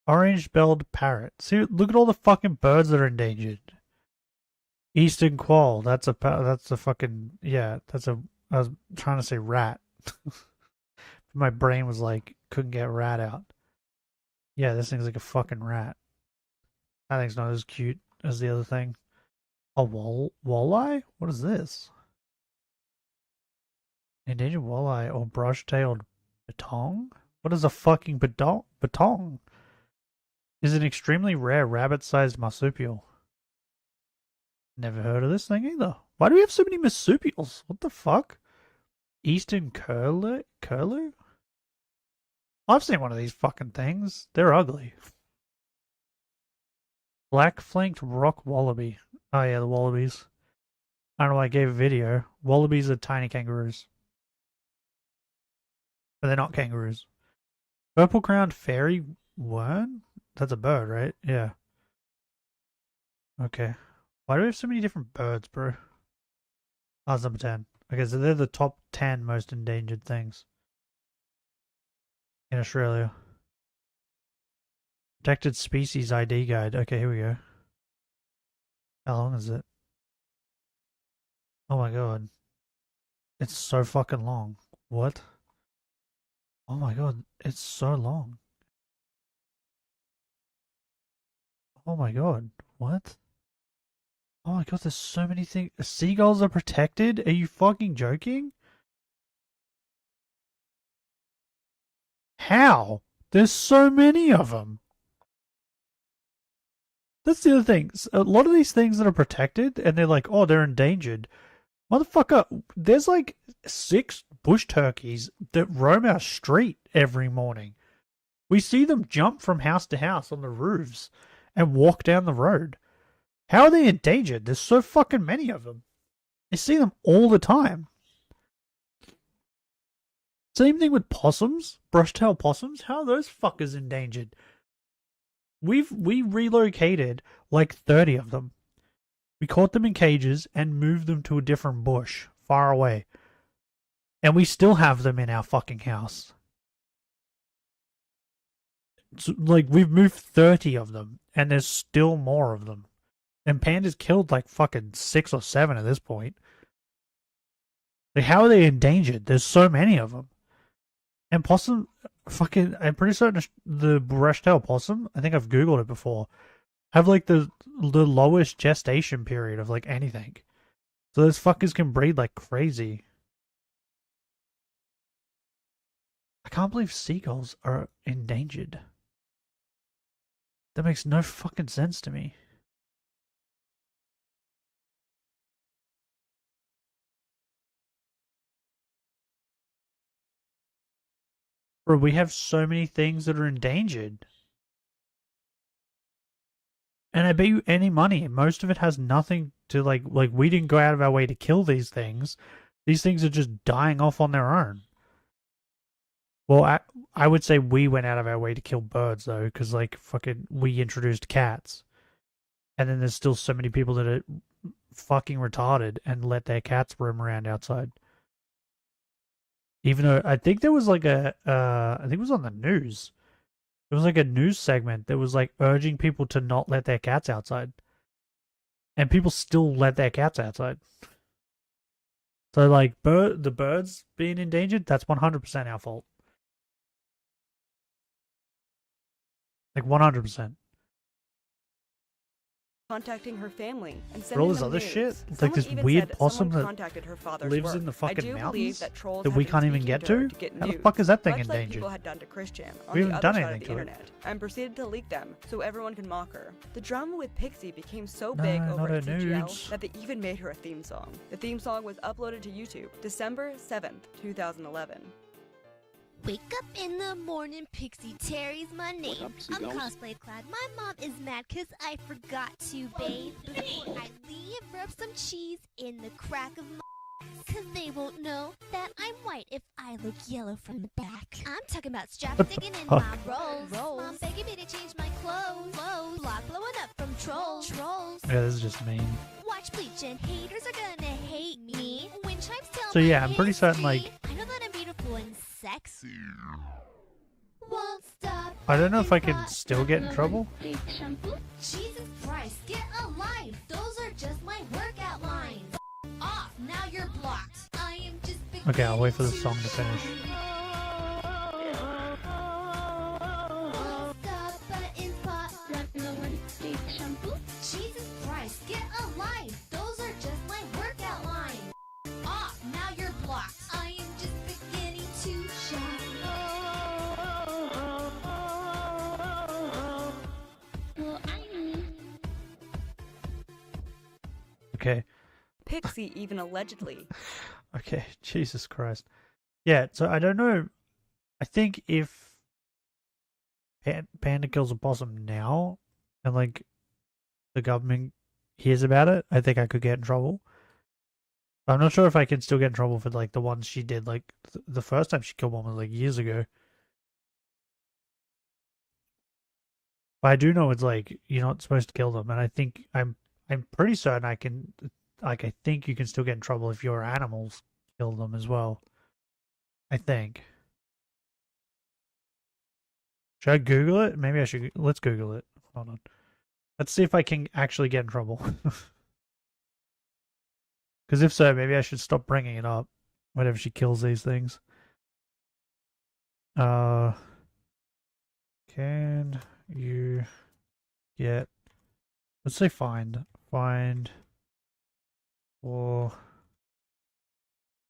Speaker 1: Orange-billed parrot. See, look at all the fucking birds that are endangered. Eastern quoll. That's a fucking, yeah, I was trying to say rat. My brain was like, couldn't get rat out. Yeah, this thing's like a fucking rat. That thing's not as cute as the other thing. A walleye? What is this? Endangered walleye or brush-tailed batong? What is a fucking batong? Is an extremely rare rabbit-sized marsupial. Never heard of this thing either. Why do we have so many marsupials? What the fuck? Eastern curlew? I've seen one of these fucking things. They're ugly. Black-flanked rock wallaby. Oh yeah, the wallabies. I don't know why I gave a video. Wallabies are tiny kangaroos. But they're not kangaroos. Purple-crowned fairy worm? That's a bird, right? Yeah. Okay. Why do we have so many different birds, bro? Oh, it's number 10. Okay, so they're the top 10 most endangered things in Australia. Protected Species ID Guide. Okay, here we go. How long is it? Oh my god. It's so fucking long. What? Oh my god, it's so long. Oh my god, what? Oh my god, there's so many things. Seagulls are protected? Are you fucking joking? How? There's so many of them. That's the other thing. A lot of these things that are protected, and they're like, oh, they're endangered. Motherfucker, there's like 6 bush turkeys that roam our street every morning. We see them jump from house to house on the roofs and walk down the road. How are they endangered? There's so fucking many of them. I see them all the time. Same thing with possums, brush-tailed possums. How are those fuckers endangered? We relocated like 30 of them. We caught them in cages and moved them to a different bush far away. And we still have them in our fucking house. So, like, we've moved 30 of them, and there's still more of them. And Panda's killed like fucking 6 or 7 at this point. Like, how are they endangered? There's so many of them. And possum, fucking, I'm pretty certain the brush-tailed possum, I think I've Googled it before, have like the lowest gestation period of like anything. So those fuckers can breed like crazy. I can't believe seagulls are endangered. That makes no fucking sense to me. Bro, we have so many things that are endangered. And I bet you any money, most of it has nothing to like we didn't go out of our way to kill these things. These things are just dying off on their own. Well, I would say we went out of our way to kill birds though, because like fucking we introduced cats. And then there's still so many people that are fucking retarded and let their cats roam around outside. Even though I think there was like I think it was on the news. It was like a news segment that was like urging people to not let their cats outside. And people still let their cats outside. So like the birds being endangered, that's 100% our fault. Like 100%.
Speaker 9: Contacting her family and
Speaker 1: For all
Speaker 9: sending
Speaker 1: this
Speaker 9: them
Speaker 1: other
Speaker 9: news.
Speaker 1: shit, it's
Speaker 9: Someone
Speaker 1: like this
Speaker 9: even
Speaker 1: weird
Speaker 9: said
Speaker 1: possum
Speaker 9: someone
Speaker 1: that
Speaker 9: contacted her father's
Speaker 1: lives
Speaker 9: work.
Speaker 1: in the
Speaker 9: I
Speaker 1: fucking
Speaker 9: do believe
Speaker 1: mountains
Speaker 9: that trolls
Speaker 1: that
Speaker 9: have
Speaker 1: we
Speaker 9: been
Speaker 1: can't even
Speaker 9: speaking
Speaker 1: get
Speaker 9: to her
Speaker 1: to?
Speaker 9: to get
Speaker 1: How the
Speaker 9: news,
Speaker 1: fuck is that thing
Speaker 9: much like
Speaker 1: endangered?
Speaker 9: people had done to Christian on
Speaker 1: We
Speaker 9: the
Speaker 1: haven't
Speaker 9: other
Speaker 1: done
Speaker 9: side of
Speaker 1: anything
Speaker 9: the
Speaker 1: to it.
Speaker 9: internet, and proceeded to leak them so everyone can mock her. The drama with Pixie became so
Speaker 1: No,
Speaker 9: big
Speaker 1: not
Speaker 9: over
Speaker 1: her
Speaker 9: at CGL
Speaker 1: nudes.
Speaker 9: that they even made her a theme song. The theme song was uploaded to YouTube December 7th, 2011.
Speaker 5: Wake up in the morning, Pixie Terry's my name. I'm cosplay clad. My mom is mad cause I forgot to bathe. Before I leave, rub some cheese in the crack of my cause they won't know that I'm white if I look yellow from the back. I'm talking about straps sticking in my rolls. Mom begging me to change my clothes. Block blowing up from trolls.
Speaker 1: Yeah, this is just mean.
Speaker 5: Watch bleach and haters are gonna hate me. Wind chimes tell
Speaker 1: So yeah,
Speaker 5: my
Speaker 1: I'm pretty certain like
Speaker 5: history. I know that I'm beautiful and sexy. Won't stop.
Speaker 1: I don't know if I can still get in trouble.
Speaker 5: Jesus Christ, get a life. Those are just my workout lines. Off, now you're blocked. I am just
Speaker 1: Okay, I'll wait for the song to finish.
Speaker 5: Jesus Christ, get a life. Those are just my workout lines. Off, now you're blocked. I am just beginning to shine.
Speaker 1: Okay.
Speaker 9: Pixie even allegedly.
Speaker 1: Okay, Jesus Christ. Yeah, so I don't know. I think if Panda kills a possum now, and like the government hears about it, I think I could get in trouble. But I'm not sure if I can still get in trouble for like the ones she did. Like the first time she killed one was like years ago. But I do know it's like you're not supposed to kill them, and I think I'm pretty certain I can, like, I think you can still get in trouble if your animals kill them as well. I think. Should I Google it? Maybe I should. Let's Google it. Hold on. Let's see if I can actually get in trouble. Because if so, maybe I should stop bringing it up whenever she kills these things. Can you get... Let's say find. Find for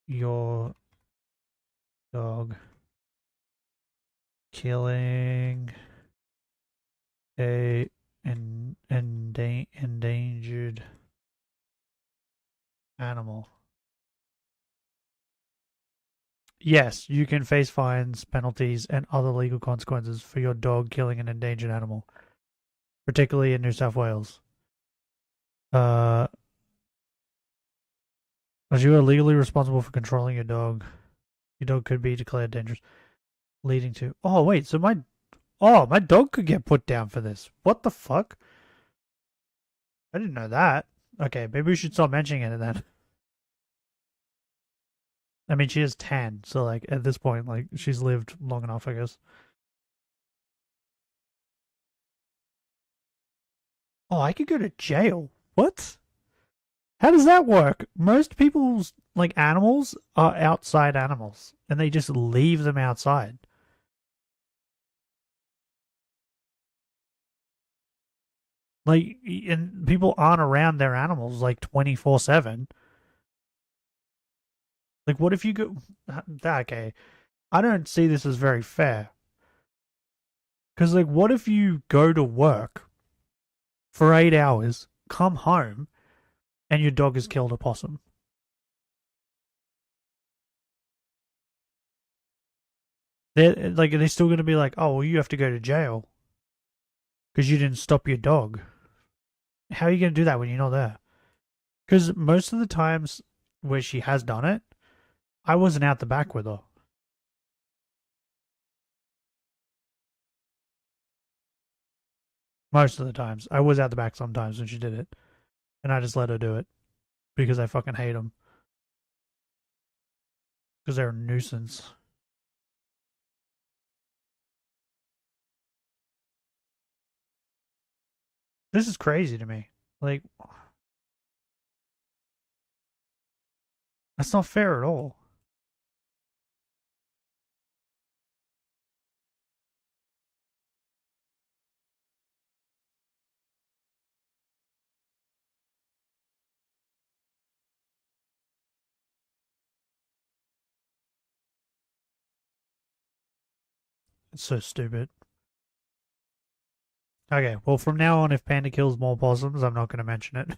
Speaker 1: your dog killing a endangered animal. Yes, you can face fines, penalties, and other legal consequences for your dog killing an endangered animal, particularly in New South Wales. As you are legally responsible for controlling your dog could be declared dangerous, leading to... Oh, wait, so my dog could get put down for this. What the fuck? I didn't know that. Okay, maybe we should stop mentioning it then. I mean, she is 10, so, like, at this point, like, she's lived long enough, I guess. Oh, I could go to jail. What? How does that work? Most people's, like, animals are outside animals, and they just leave them outside. Like, and people aren't around their animals, like, 24/7. Like, what if you go... Okay, I don't see this as very fair. Because, like, what if you go to work for 8 hours, come home, and your dog has killed a possum? They're still going to be like, oh, well, you have to go to jail because you didn't stop your dog. How are you going to do that when you're not there? Because most of the times where she has done it, I wasn't out the back with her. Most of the times. I was out the back sometimes when she did it. And I just let her do it. Because I fucking hate them. Because they're a nuisance. This is crazy to me. Like... That's not fair at all. It's so stupid. Okay, well, from now on, if Panda kills more possums, I'm not going to mention it.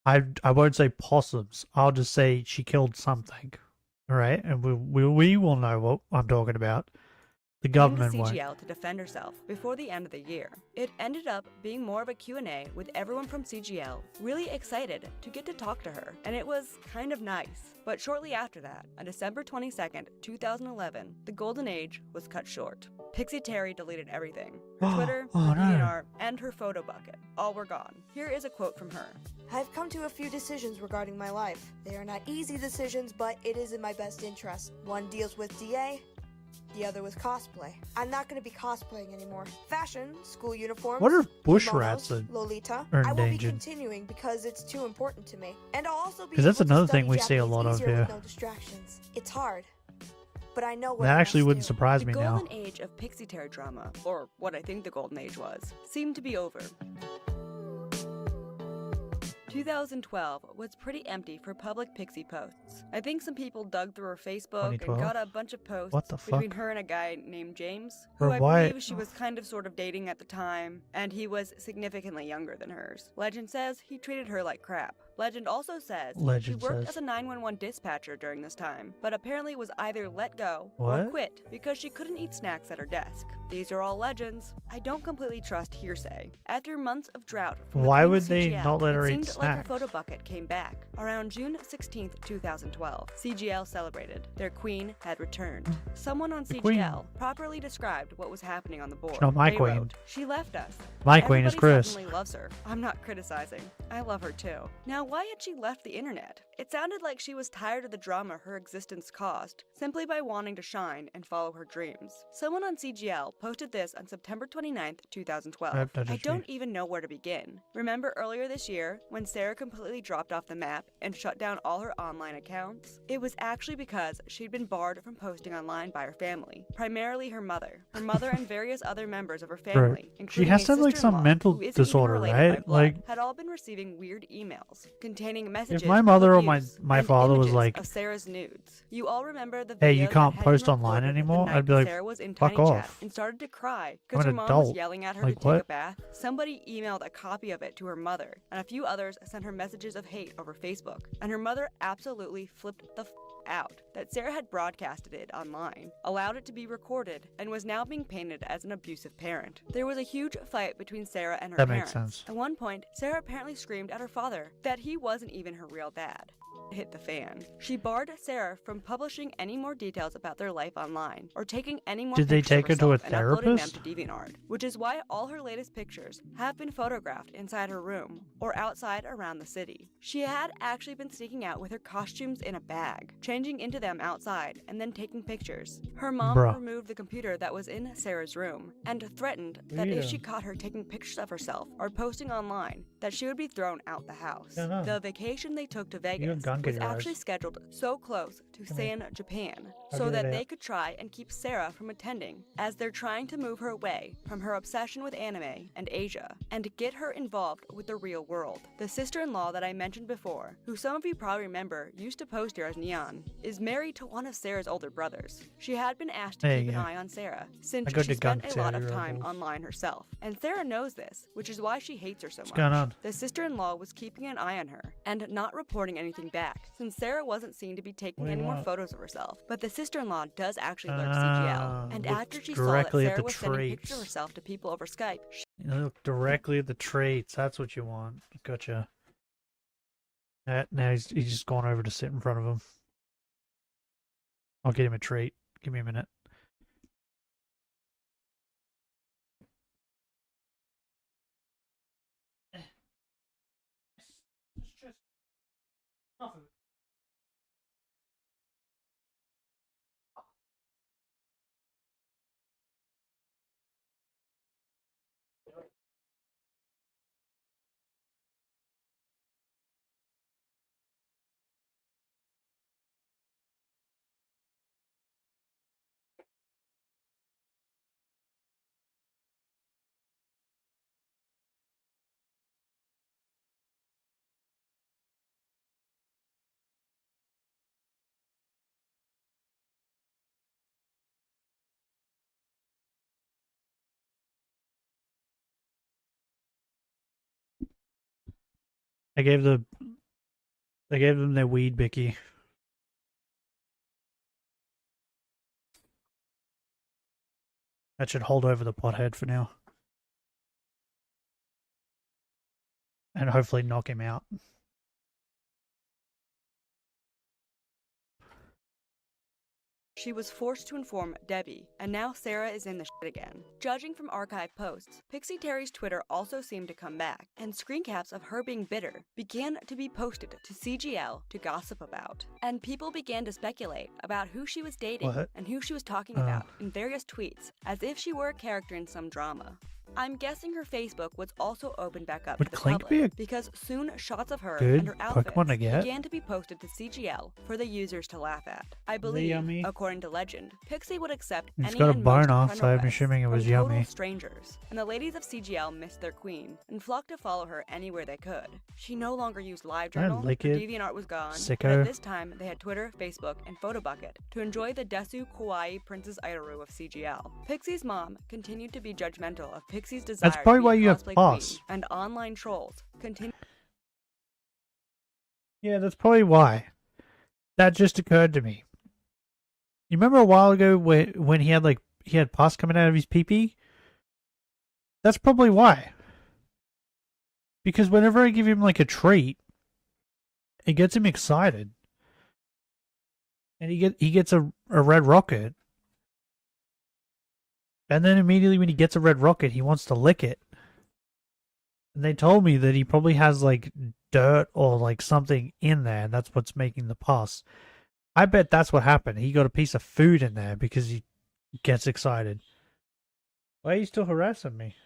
Speaker 1: I won't say possums. I'll just say she killed something. All right? And we will know what I'm talking about. The government
Speaker 9: came to
Speaker 1: won't.
Speaker 9: CGL to defend herself before the end of the year. It ended up being more of a Q&A with everyone from CGL really excited to get to talk to her, and it was kind of nice. But shortly after that, on December 22nd, 2011, the golden age was cut short. Pixie Terry deleted everything. Her Twitter, her DNR, and her photo bucket. All were gone. Here is a quote from her.
Speaker 6: I've come to a few decisions regarding my life. They are not easy decisions, but it is in my best interest. One deals with DA, the other with cosplay. I'm not going to be cosplaying anymore. Fashion, school uniforms,
Speaker 1: What if bush
Speaker 6: kimonos,
Speaker 1: rats
Speaker 6: Lolita.
Speaker 1: are
Speaker 6: I will be
Speaker 1: endangered?
Speaker 6: continuing because it's too important to me. And I'll also be
Speaker 1: Because that's
Speaker 6: able to
Speaker 1: another
Speaker 6: study
Speaker 1: thing we see a
Speaker 6: Japanese
Speaker 1: lot of
Speaker 6: easier
Speaker 1: here.
Speaker 6: with no distractions. It's hard, but I know what
Speaker 1: That
Speaker 6: I
Speaker 1: actually
Speaker 6: must
Speaker 1: wouldn't
Speaker 6: do.
Speaker 1: surprise
Speaker 9: The
Speaker 1: me now.
Speaker 9: golden age of Pixie Terry drama, or what I think the golden age was, seemed to be over. 2012 was pretty empty for public Pixie posts. I think some people dug through her Facebook and
Speaker 1: 2012?
Speaker 9: got a bunch of posts
Speaker 1: What the
Speaker 9: between
Speaker 1: fuck?
Speaker 9: her and a guy named James,
Speaker 1: Or
Speaker 9: who I
Speaker 1: why-
Speaker 9: believe she was kind of sort of dating at the time, and he was significantly younger than hers. Legend says he treated her like crap. Legend also says she
Speaker 1: Legend
Speaker 9: worked
Speaker 1: says.
Speaker 9: as a 911 dispatcher during this time, but apparently was either let go or
Speaker 1: What?
Speaker 9: quit because she couldn't eat snacks at her desk. These are all legends. I don't completely trust hearsay. After months of drought from the
Speaker 1: Why
Speaker 9: Queen
Speaker 1: would
Speaker 9: of
Speaker 1: they
Speaker 9: CGL,
Speaker 1: not let her
Speaker 9: it
Speaker 1: eat
Speaker 9: seemed like like her
Speaker 1: Max.
Speaker 9: photo bucket came back. Around June 16, 2012, CGL celebrated. Their queen had returned. Someone on
Speaker 1: The queen.
Speaker 9: CGL properly described what was happening on the board.
Speaker 1: She's not my
Speaker 9: They
Speaker 1: queen.
Speaker 9: wrote, "She left us.
Speaker 1: My queen is
Speaker 9: Everybody
Speaker 1: Chris."
Speaker 9: suddenly loves her. I'm not criticizing. I love her too. Now, why had she left the internet? It sounded like she was tired of the drama her existence caused, simply by wanting to shine and follow her dreams. Someone on CGL posted this on September 29th, 2012. I don't even know where to begin. Remember earlier this year, when Sarah completely dropped off the map and shut down all her online accounts? It was actually because she'd been barred from posting online by her family, primarily her mother. Her mother and various other members of her family,
Speaker 1: She
Speaker 9: including
Speaker 1: has
Speaker 9: a
Speaker 1: to have like some
Speaker 9: sister-in-law
Speaker 1: mental
Speaker 9: who isn't even
Speaker 1: disorder,
Speaker 9: related by
Speaker 1: right?
Speaker 9: blood,
Speaker 1: Like,
Speaker 9: had all been receiving weird emails containing messages
Speaker 1: if my mother
Speaker 9: of
Speaker 1: or my
Speaker 9: abuse
Speaker 1: my
Speaker 9: and
Speaker 1: father was
Speaker 9: images
Speaker 1: like,
Speaker 9: of Sarah's nudes. You all remember the
Speaker 1: "Hey,
Speaker 9: video
Speaker 1: you
Speaker 9: that
Speaker 1: can't
Speaker 9: had
Speaker 1: post
Speaker 9: been
Speaker 1: online
Speaker 9: recorded the
Speaker 1: anymore,"
Speaker 9: night
Speaker 1: I'd be like,
Speaker 9: Sarah was in
Speaker 1: "Fuck
Speaker 9: Tiny Chat
Speaker 1: off.
Speaker 9: and started to cry
Speaker 1: I'm
Speaker 9: because her
Speaker 1: an
Speaker 9: mom
Speaker 1: adult.
Speaker 9: was yelling at her
Speaker 1: Like,
Speaker 9: to take a
Speaker 1: what?"
Speaker 9: bath. Somebody emailed a copy of it to her mother, and a few others sent her messages of hate over Facebook, and her mother absolutely flipped the out that Sarah had broadcasted it online, allowed it to be recorded, and was now being painted as an abusive parent. There was a huge fight between Sarah and her
Speaker 1: That
Speaker 9: parents.
Speaker 1: makes sense.
Speaker 9: At one point, Sarah apparently screamed at her father that he wasn't even her real dad. Hit the fan. She barred Sarah from publishing any more details about their life online or taking any more
Speaker 1: Did they
Speaker 9: pictures of
Speaker 1: take her to a
Speaker 9: herself and uploading them
Speaker 1: therapist?
Speaker 9: to DeviantArt, which is why all her latest pictures have been photographed inside her room or outside around the city. She had actually been sneaking out with her costumes in a bag, changing into them outside, and then taking pictures. Her mom
Speaker 1: Bruh.
Speaker 9: removed the computer that was in Sarah's room and threatened that if she caught her taking pictures of herself or posting online, that she would be thrown out the house.
Speaker 1: Yeah, no.
Speaker 9: The vacation they took to
Speaker 1: You have
Speaker 9: Vegas
Speaker 1: gunk in
Speaker 9: was
Speaker 1: your
Speaker 9: actually
Speaker 1: eyes.
Speaker 9: scheduled so close to San Japan
Speaker 1: I'll
Speaker 9: so
Speaker 1: get
Speaker 9: that
Speaker 1: it
Speaker 9: they
Speaker 1: out.
Speaker 9: could try and keep Sarah from attending, as they're trying to move her away from her obsession with anime and Asia and get her involved with the real world. The sister-in-law that I mentioned before, who some of you probably remember used to post here as Neon, is married to one of Sarah's older brothers. She had been asked to
Speaker 1: There
Speaker 9: keep
Speaker 1: you
Speaker 9: an
Speaker 1: go.
Speaker 9: eye on Sarah since
Speaker 1: I go
Speaker 9: she
Speaker 1: to
Speaker 9: spent
Speaker 1: gunk
Speaker 9: a lot of
Speaker 1: theory
Speaker 9: time
Speaker 1: rebels.
Speaker 9: online herself, and Sarah knows this, which is why she hates her so much.
Speaker 1: going on?
Speaker 9: The sister-in-law was keeping an eye on her and not reporting anything back, since Sarah wasn't seen to be taking
Speaker 1: What do you
Speaker 9: any more
Speaker 1: want?
Speaker 9: photos of herself. But the sister-in-law does actually lurk
Speaker 1: Ah,
Speaker 9: CGL, and
Speaker 1: look
Speaker 9: after she saw that
Speaker 1: directly at
Speaker 9: Sarah
Speaker 1: the
Speaker 9: was sending pictures of
Speaker 1: traits.
Speaker 9: herself to people over Skype,
Speaker 1: You look directly at the traits. That's what you want. Gotcha. Now he's just gone over to sit in front of him. I'll get him a trait. Give me a minute. I gave them their weed bicky. That should hold over the pothead for now. And hopefully knock him out.
Speaker 9: she was forced to inform Debbie, and now Sarah is in the shit again. Judging from archive posts, Pixie Terry's Twitter also seemed to come back, and screen caps of her being bitter began to be posted to CGL to gossip about. And people began to speculate about who she was dating and who she was talking about in various tweets, as if she were a character in some drama. I'm guessing her Facebook was also opened back up
Speaker 1: Would
Speaker 9: to the
Speaker 1: Clink
Speaker 9: public
Speaker 1: be a
Speaker 9: because soon shots of her
Speaker 1: good
Speaker 9: and her outfits
Speaker 1: Pokemon to get?
Speaker 9: began to be posted to CGL for the users to laugh at. I
Speaker 1: Is it
Speaker 9: believe,
Speaker 1: yummy?
Speaker 9: according to legend, Pixie would accept
Speaker 1: It's
Speaker 9: any
Speaker 1: got a
Speaker 9: and
Speaker 1: bone
Speaker 9: most
Speaker 1: off,
Speaker 9: friend
Speaker 1: so I'm
Speaker 9: requests
Speaker 1: assuming it was
Speaker 9: from total
Speaker 1: yummy.
Speaker 9: strangers, and the ladies of CGL missed their queen and flocked to follow her anywhere they could. She no longer used LiveJournal,
Speaker 1: lick
Speaker 9: her
Speaker 1: it,
Speaker 9: DeviantArt was gone, but
Speaker 1: sicko.
Speaker 9: at this time they had Twitter, Facebook, and Photobucket to enjoy the Desu Kawaii Princess Idaru of CGL. Pixie's mom continued to be judgmental of Pixie's desire
Speaker 1: That's probably
Speaker 9: to be
Speaker 1: why
Speaker 9: a
Speaker 1: you have
Speaker 9: cosplay
Speaker 1: Boss.
Speaker 9: queen, and online trolls continued.
Speaker 1: Yeah, that's probably why. That just occurred to me. You remember a while ago when he had pus coming out of his pee-pee? That's probably why. Because whenever I give him like a treat, it gets him excited. And he gets a red rocket. And then immediately when he gets a red rocket, he wants to lick it. And they told me that he probably has like dirt or like something in there, and that's what's making the pus. I bet that's what happened. He got a piece of food in there because he gets excited. Why are you still harassing me?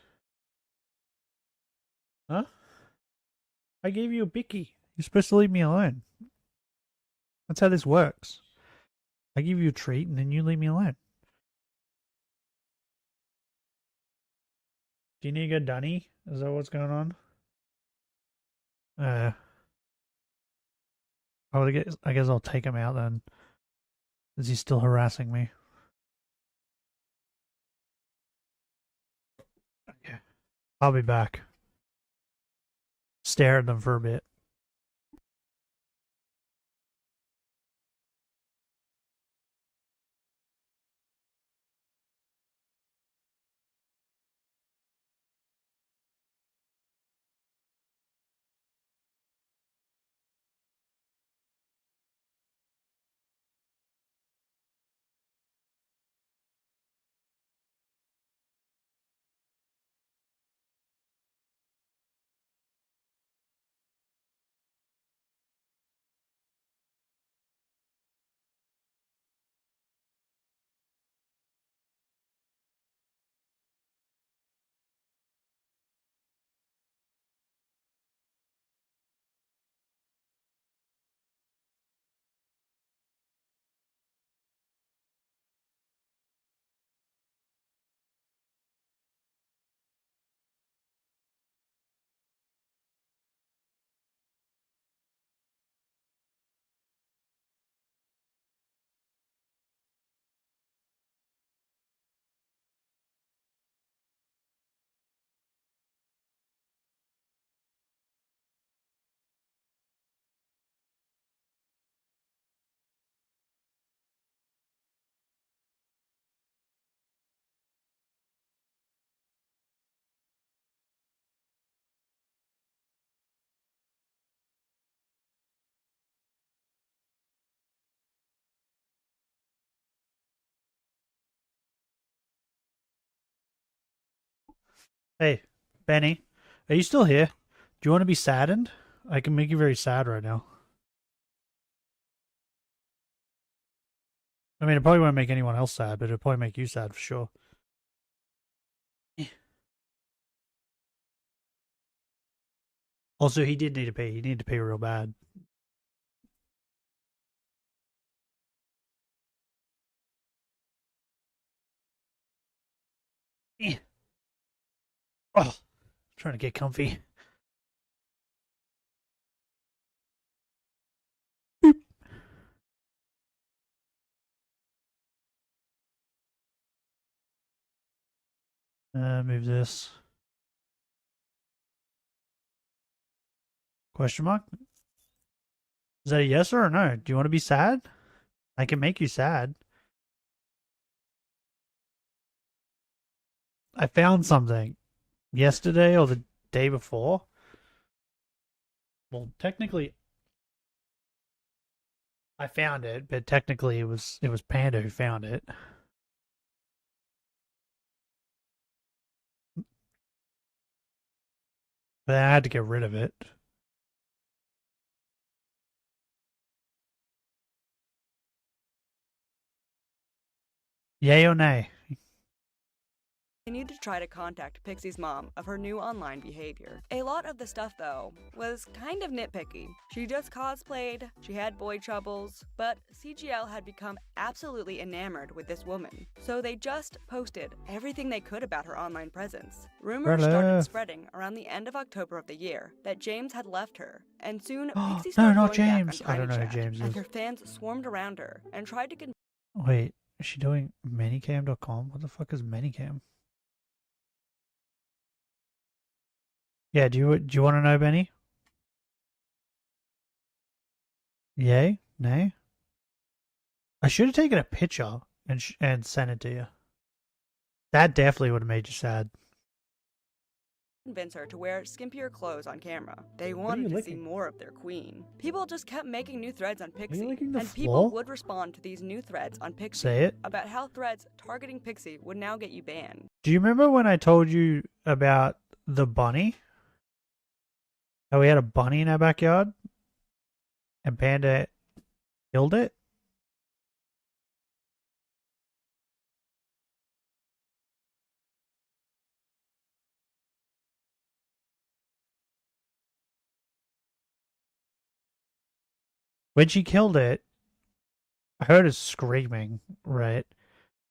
Speaker 1: Huh? I gave you a bicky. You're supposed to leave me alone. That's how this works. I give you a treat and then you leave me alone. Do you need to go dunny? Is that what's going on? I guess I'll take him out then. Is he still harassing me? Okay. I'll be back. Stare at them for a bit. Hey, Benny, are you still here? Do you want to be saddened? I can make you very sad right now. I mean, it probably won't make anyone else sad, but it'll probably make you sad for sure. Also, he did need to pee. He needed to pee real bad. Oh, trying to get comfy. Boop. Move this. Question mark? Is that a yes or a no? Do you want to be sad? I can make you sad. I found something yesterday or the day before. Well, technically, I found it, but technically it was Panda who found it. But I had to get rid of it. Yay or nay?
Speaker 9: Continued to try to contact Pixie's mom of her new online behavior. A lot of the stuff, though, was kind of nitpicky. She just cosplayed, she had boy troubles, but CGL had become absolutely enamored with this woman. So they just posted everything they could about her online presence. Rumors started spreading around the end of October of the year that James had left her, and soon Pixie started
Speaker 1: not
Speaker 9: going
Speaker 1: James.
Speaker 9: back on
Speaker 1: I don't know who
Speaker 9: Tiny
Speaker 1: James
Speaker 9: Chat, and
Speaker 1: is.
Speaker 9: her fans swarmed around her and tried to
Speaker 1: Wait, is she doing minicam.com? What the fuck is minicam? Yeah, do you want to know, Benny? Yay? Nay? I should have taken a picture and sent it to you. That definitely would have made you sad.
Speaker 9: convince her to wear skimpier clothes on camera. They
Speaker 1: What are you
Speaker 9: wanted to see
Speaker 1: licking?
Speaker 9: more of their queen. People just kept making new threads on Pixie,
Speaker 1: licking the
Speaker 9: and
Speaker 1: floor?
Speaker 9: people would respond to these new threads on Pixie
Speaker 1: Say it.
Speaker 9: about how threads targeting Pixie would now get you banned.
Speaker 1: Do you remember when I told you about the bunny? How we had a bunny in our backyard? And Panda killed it? When she killed it, I heard her screaming, right?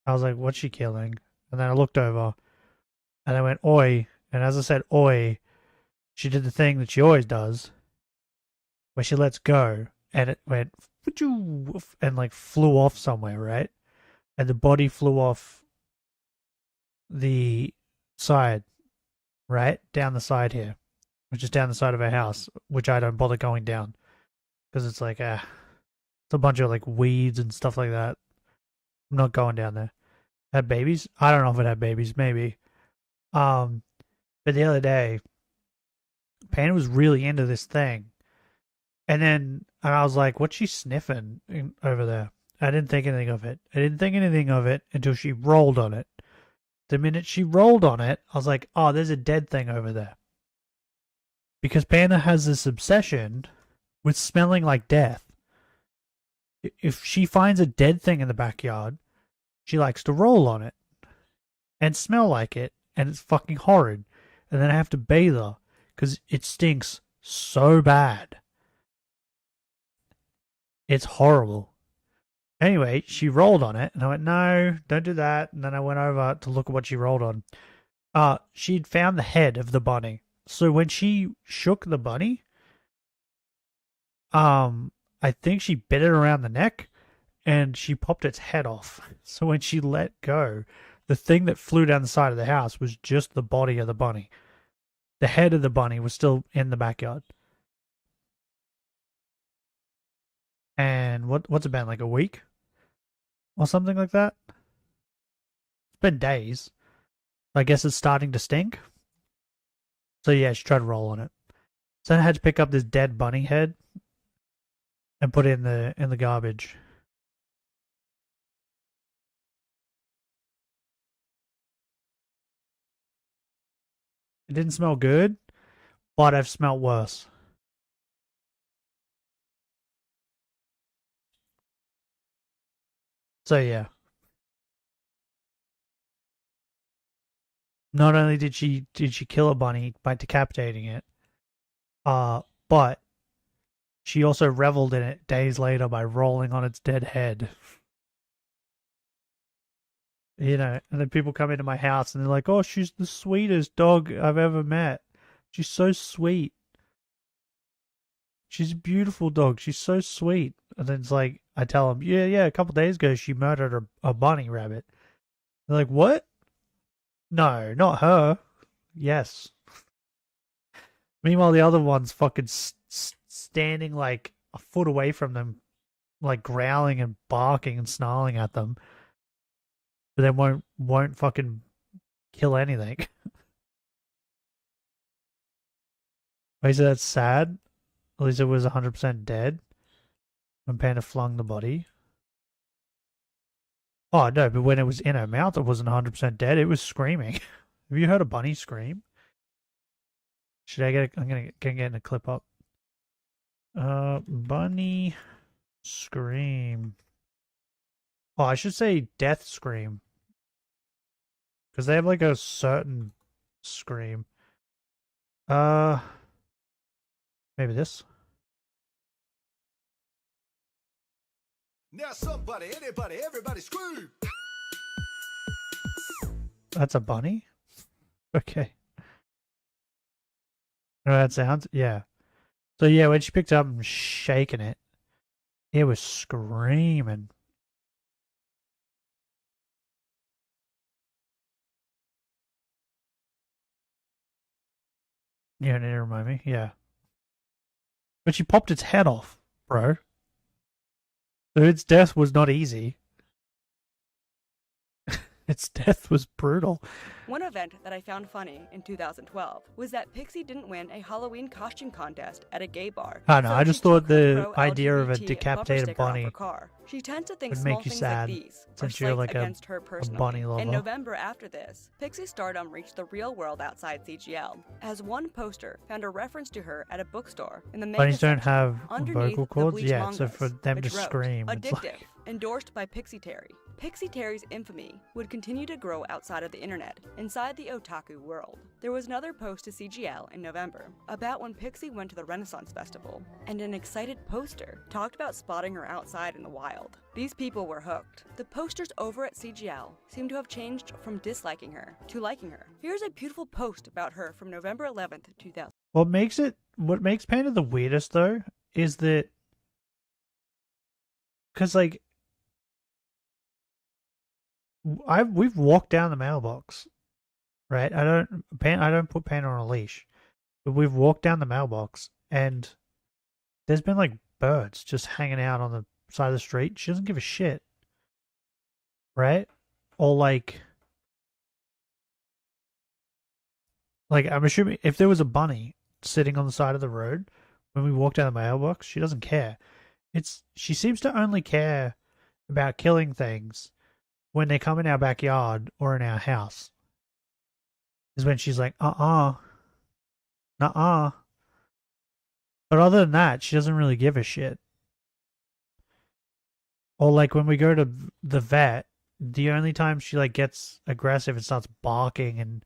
Speaker 1: I was like, what's she killing? And then I looked over, and I went, oi. And as I said, oi, she did the thing that she always does, where she lets go, and it went, and like flew off somewhere, right? And the body flew off the side, right? Down the side here, which is down the side of our house, which I don't bother going down. Because it's like, it's a bunch of like weeds and stuff like that. I'm not going down there. Had babies? I don't know if it had babies, maybe. But the other day, Panda was really into this thing. And then I was like, what's she sniffing over there? I didn't think anything of it. I didn't think anything of it until she rolled on it. The minute she rolled on it, I was like, oh, there's a dead thing over there. Because Panda has this obsession with smelling like death. If she finds a dead thing in the backyard, she likes to roll on it and smell like it, and it's fucking horrid. And then I have to bathe her because it stinks so bad. It's horrible. Anyway, she rolled on it, and I went, no, don't do that. And then I went over to look at what she rolled on. She'd found the head of the bunny. So when she shook the bunny, I think she bit it around the neck and she popped its head off. So when she let go, the thing that flew down the side of the house was just the body of the bunny. The head of the bunny was still in the backyard. And what's it been, like a week? Or something like that? It's been days. I guess it's starting to stink. So yeah, she tried to roll on it. So then I had to pick up this dead bunny head and put it in the garbage. It didn't smell good, but I've smelled worse. So yeah. Not only did she kill a bunny by decapitating it, but she also reveled in it days later by rolling on its dead head. You know, and then people come into my house and they're like, oh, she's the sweetest dog I've ever met. She's so sweet. She's a beautiful dog. She's so sweet. And then it's like, I tell them, yeah, a couple days ago she murdered a bunny rabbit. They're like, what? No, not her. Yes. Meanwhile, the other one's fucking standing like a foot away from them, like growling and barking and snarling at them. But then won't fucking kill anything. Wait, so that's sad? At least it was 100% dead when Panda flung the body. Oh, no, but when it was in her mouth, it wasn't 100% dead. It was screaming. Have you heard a bunny scream? Should I get I'm gonna get a clip up. Bunny scream. Oh, I should say death scream. Because they have like a certain scream. Maybe this.
Speaker 17: Now somebody, anybody, everybody scream!
Speaker 1: That's a bunny? Okay. Know how that sounds? Yeah. So yeah, when she picked it up and shaking it, it was screaming. Yeah, it didn't remind me. Yeah. But she popped its head off, bro. So its death was not easy. Its death was brutal.
Speaker 9: One event that I found funny in 2012 was that Pixie didn't win a Halloween costume contest at a gay bar.
Speaker 1: I know,
Speaker 9: so
Speaker 1: I
Speaker 9: she
Speaker 1: just thought
Speaker 9: took her
Speaker 1: the idea of a
Speaker 9: pro-LGBT bumper
Speaker 1: decapitated
Speaker 9: sticker off her
Speaker 1: bunny
Speaker 9: car. She tends to think
Speaker 1: would
Speaker 9: small
Speaker 1: make you
Speaker 9: things
Speaker 1: sad,
Speaker 9: like these are
Speaker 1: since you're
Speaker 9: slights
Speaker 1: like
Speaker 9: against her
Speaker 1: a
Speaker 9: personally.
Speaker 1: bunny lover.
Speaker 9: In November after this, Pixie's stardom reached the real world outside CGL, as one poster found a reference to her at a bookstore in the manga
Speaker 1: Bunnies don't
Speaker 9: section
Speaker 1: have
Speaker 9: underneath
Speaker 1: vocal
Speaker 9: the
Speaker 1: cords?
Speaker 9: Bleach
Speaker 1: Yeah, so
Speaker 9: mangas,
Speaker 1: for them to
Speaker 9: which wrote,
Speaker 1: scream, it's
Speaker 9: Addictive,
Speaker 1: like...
Speaker 9: endorsed by Pixie Terry. Pixie Terry's infamy would continue to grow outside of the internet, inside the otaku world. There was another post to CGL in November about when Pixie went to the Renaissance Festival, and an excited poster talked about spotting her outside in the wild. These people were hooked. The posters over at CGL seem to have changed from disliking her to liking her. Here's a beautiful post about her from November 11th, 2000.
Speaker 1: What makes Panda the weirdest, though, is that... Because, like... We've walked down the mailbox, right? I don't put Panda on a leash, but we've walked down the mailbox, and there's been, like, birds just hanging out on the side of the street. She doesn't give a shit, right? Or, like, I'm assuming if there was a bunny sitting on the side of the road when we walk down the mailbox, she doesn't care. She seems to only care about killing things when they come in our backyard or in our house. Is when she's like, nuh-uh. But other than that, she doesn't really give a shit. Or like when we go to the vet, the only time she like gets aggressive and starts barking and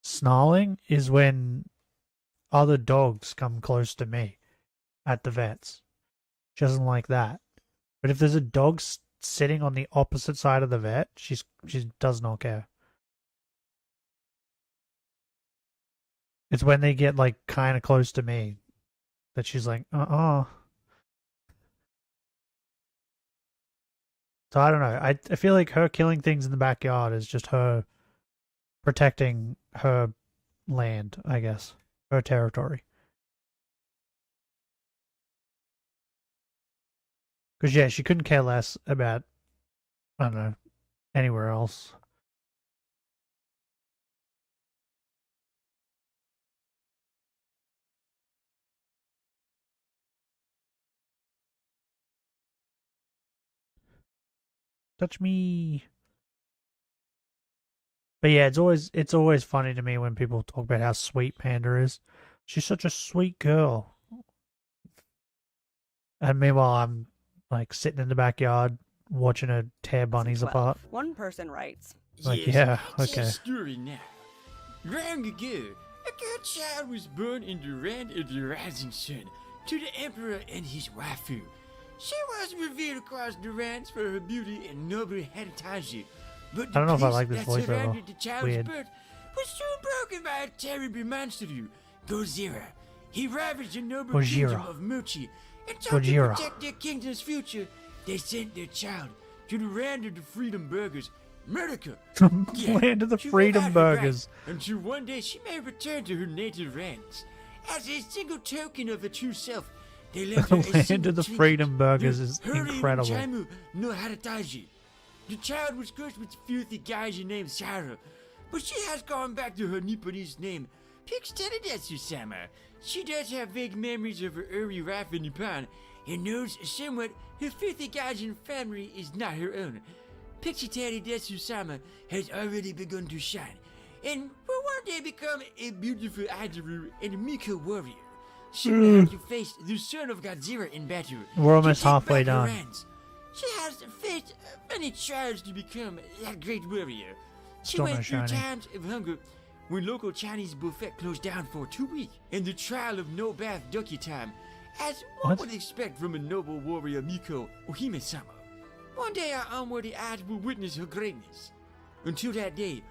Speaker 1: snarling is when other dogs come close to me at the vet's. She doesn't like that. But if there's a dog sitting on the opposite side of the vet, she does not care. It's when they get like kind of close to me that she's like, So I don't know. I feel like her killing things in the backyard is just her protecting her land, I guess. Her territory. Because, yeah, she couldn't care less about, I don't know, anywhere else. Touch me. But yeah, it's always funny to me when people talk about how sweet Panda is. She's such a sweet girl. And meanwhile, I'm like sitting in the backyard watching her tear bunnies apart.
Speaker 9: One person writes,
Speaker 1: Like, yeah,
Speaker 2: It's
Speaker 1: okay.
Speaker 2: a story now. Long ago, a girl child was born in the land of the rising sun to the emperor and his waifu. She was revered across the lands for her beauty and noble heritage. But
Speaker 1: I don't know if I
Speaker 2: peace
Speaker 1: like this
Speaker 2: that
Speaker 1: voiceover.
Speaker 2: surrounded the child's
Speaker 1: Weird.
Speaker 2: birth was soon broken by a terrible monster, Gojira. He ravaged the noble kingdom
Speaker 1: Gojira.
Speaker 2: of Mochi, and so to
Speaker 1: Gojira.
Speaker 2: protect their kingdom's future, they sent their child to the land of the Freedom Burgers, Murderca.
Speaker 1: Land of the
Speaker 2: She
Speaker 1: Freedom
Speaker 2: went out her
Speaker 1: Burgers.
Speaker 2: right until one day she may return to her native lands. As a single token of her true self, they left her a
Speaker 1: Land
Speaker 2: single
Speaker 1: of the
Speaker 2: trinket,
Speaker 1: Freedom Burgers
Speaker 2: the
Speaker 1: is
Speaker 2: Huri
Speaker 1: incredible.
Speaker 2: Chaimu no Harataji. The child was cursed with a filthy gaijin named Sarah, but she has gone back to her Nipponese name, Pixtenidesu-sama. She does have vague memories of her early life in Nippon, and knows somewhat her filthy gaijin family is not her own. Pixtenidesu-sama has already begun to shine, and will one day become a beautiful idol and a Miko warrior. She will have to face the son of Godzilla in battle.
Speaker 1: We're almost
Speaker 2: to take
Speaker 1: halfway
Speaker 2: back her
Speaker 1: done.
Speaker 2: lands. She has faced many trials to become that great warrior. She
Speaker 1: Still
Speaker 2: went
Speaker 1: no
Speaker 2: through
Speaker 1: shiny.
Speaker 2: times of hunger when local Chinese buffet closed down for 2 weeks, and the trial of no bath ducky time, as one
Speaker 1: What?
Speaker 2: would expect from a noble warrior Miko Ohime-sama. One day our unworthy eyes will witness her greatness. Until that day,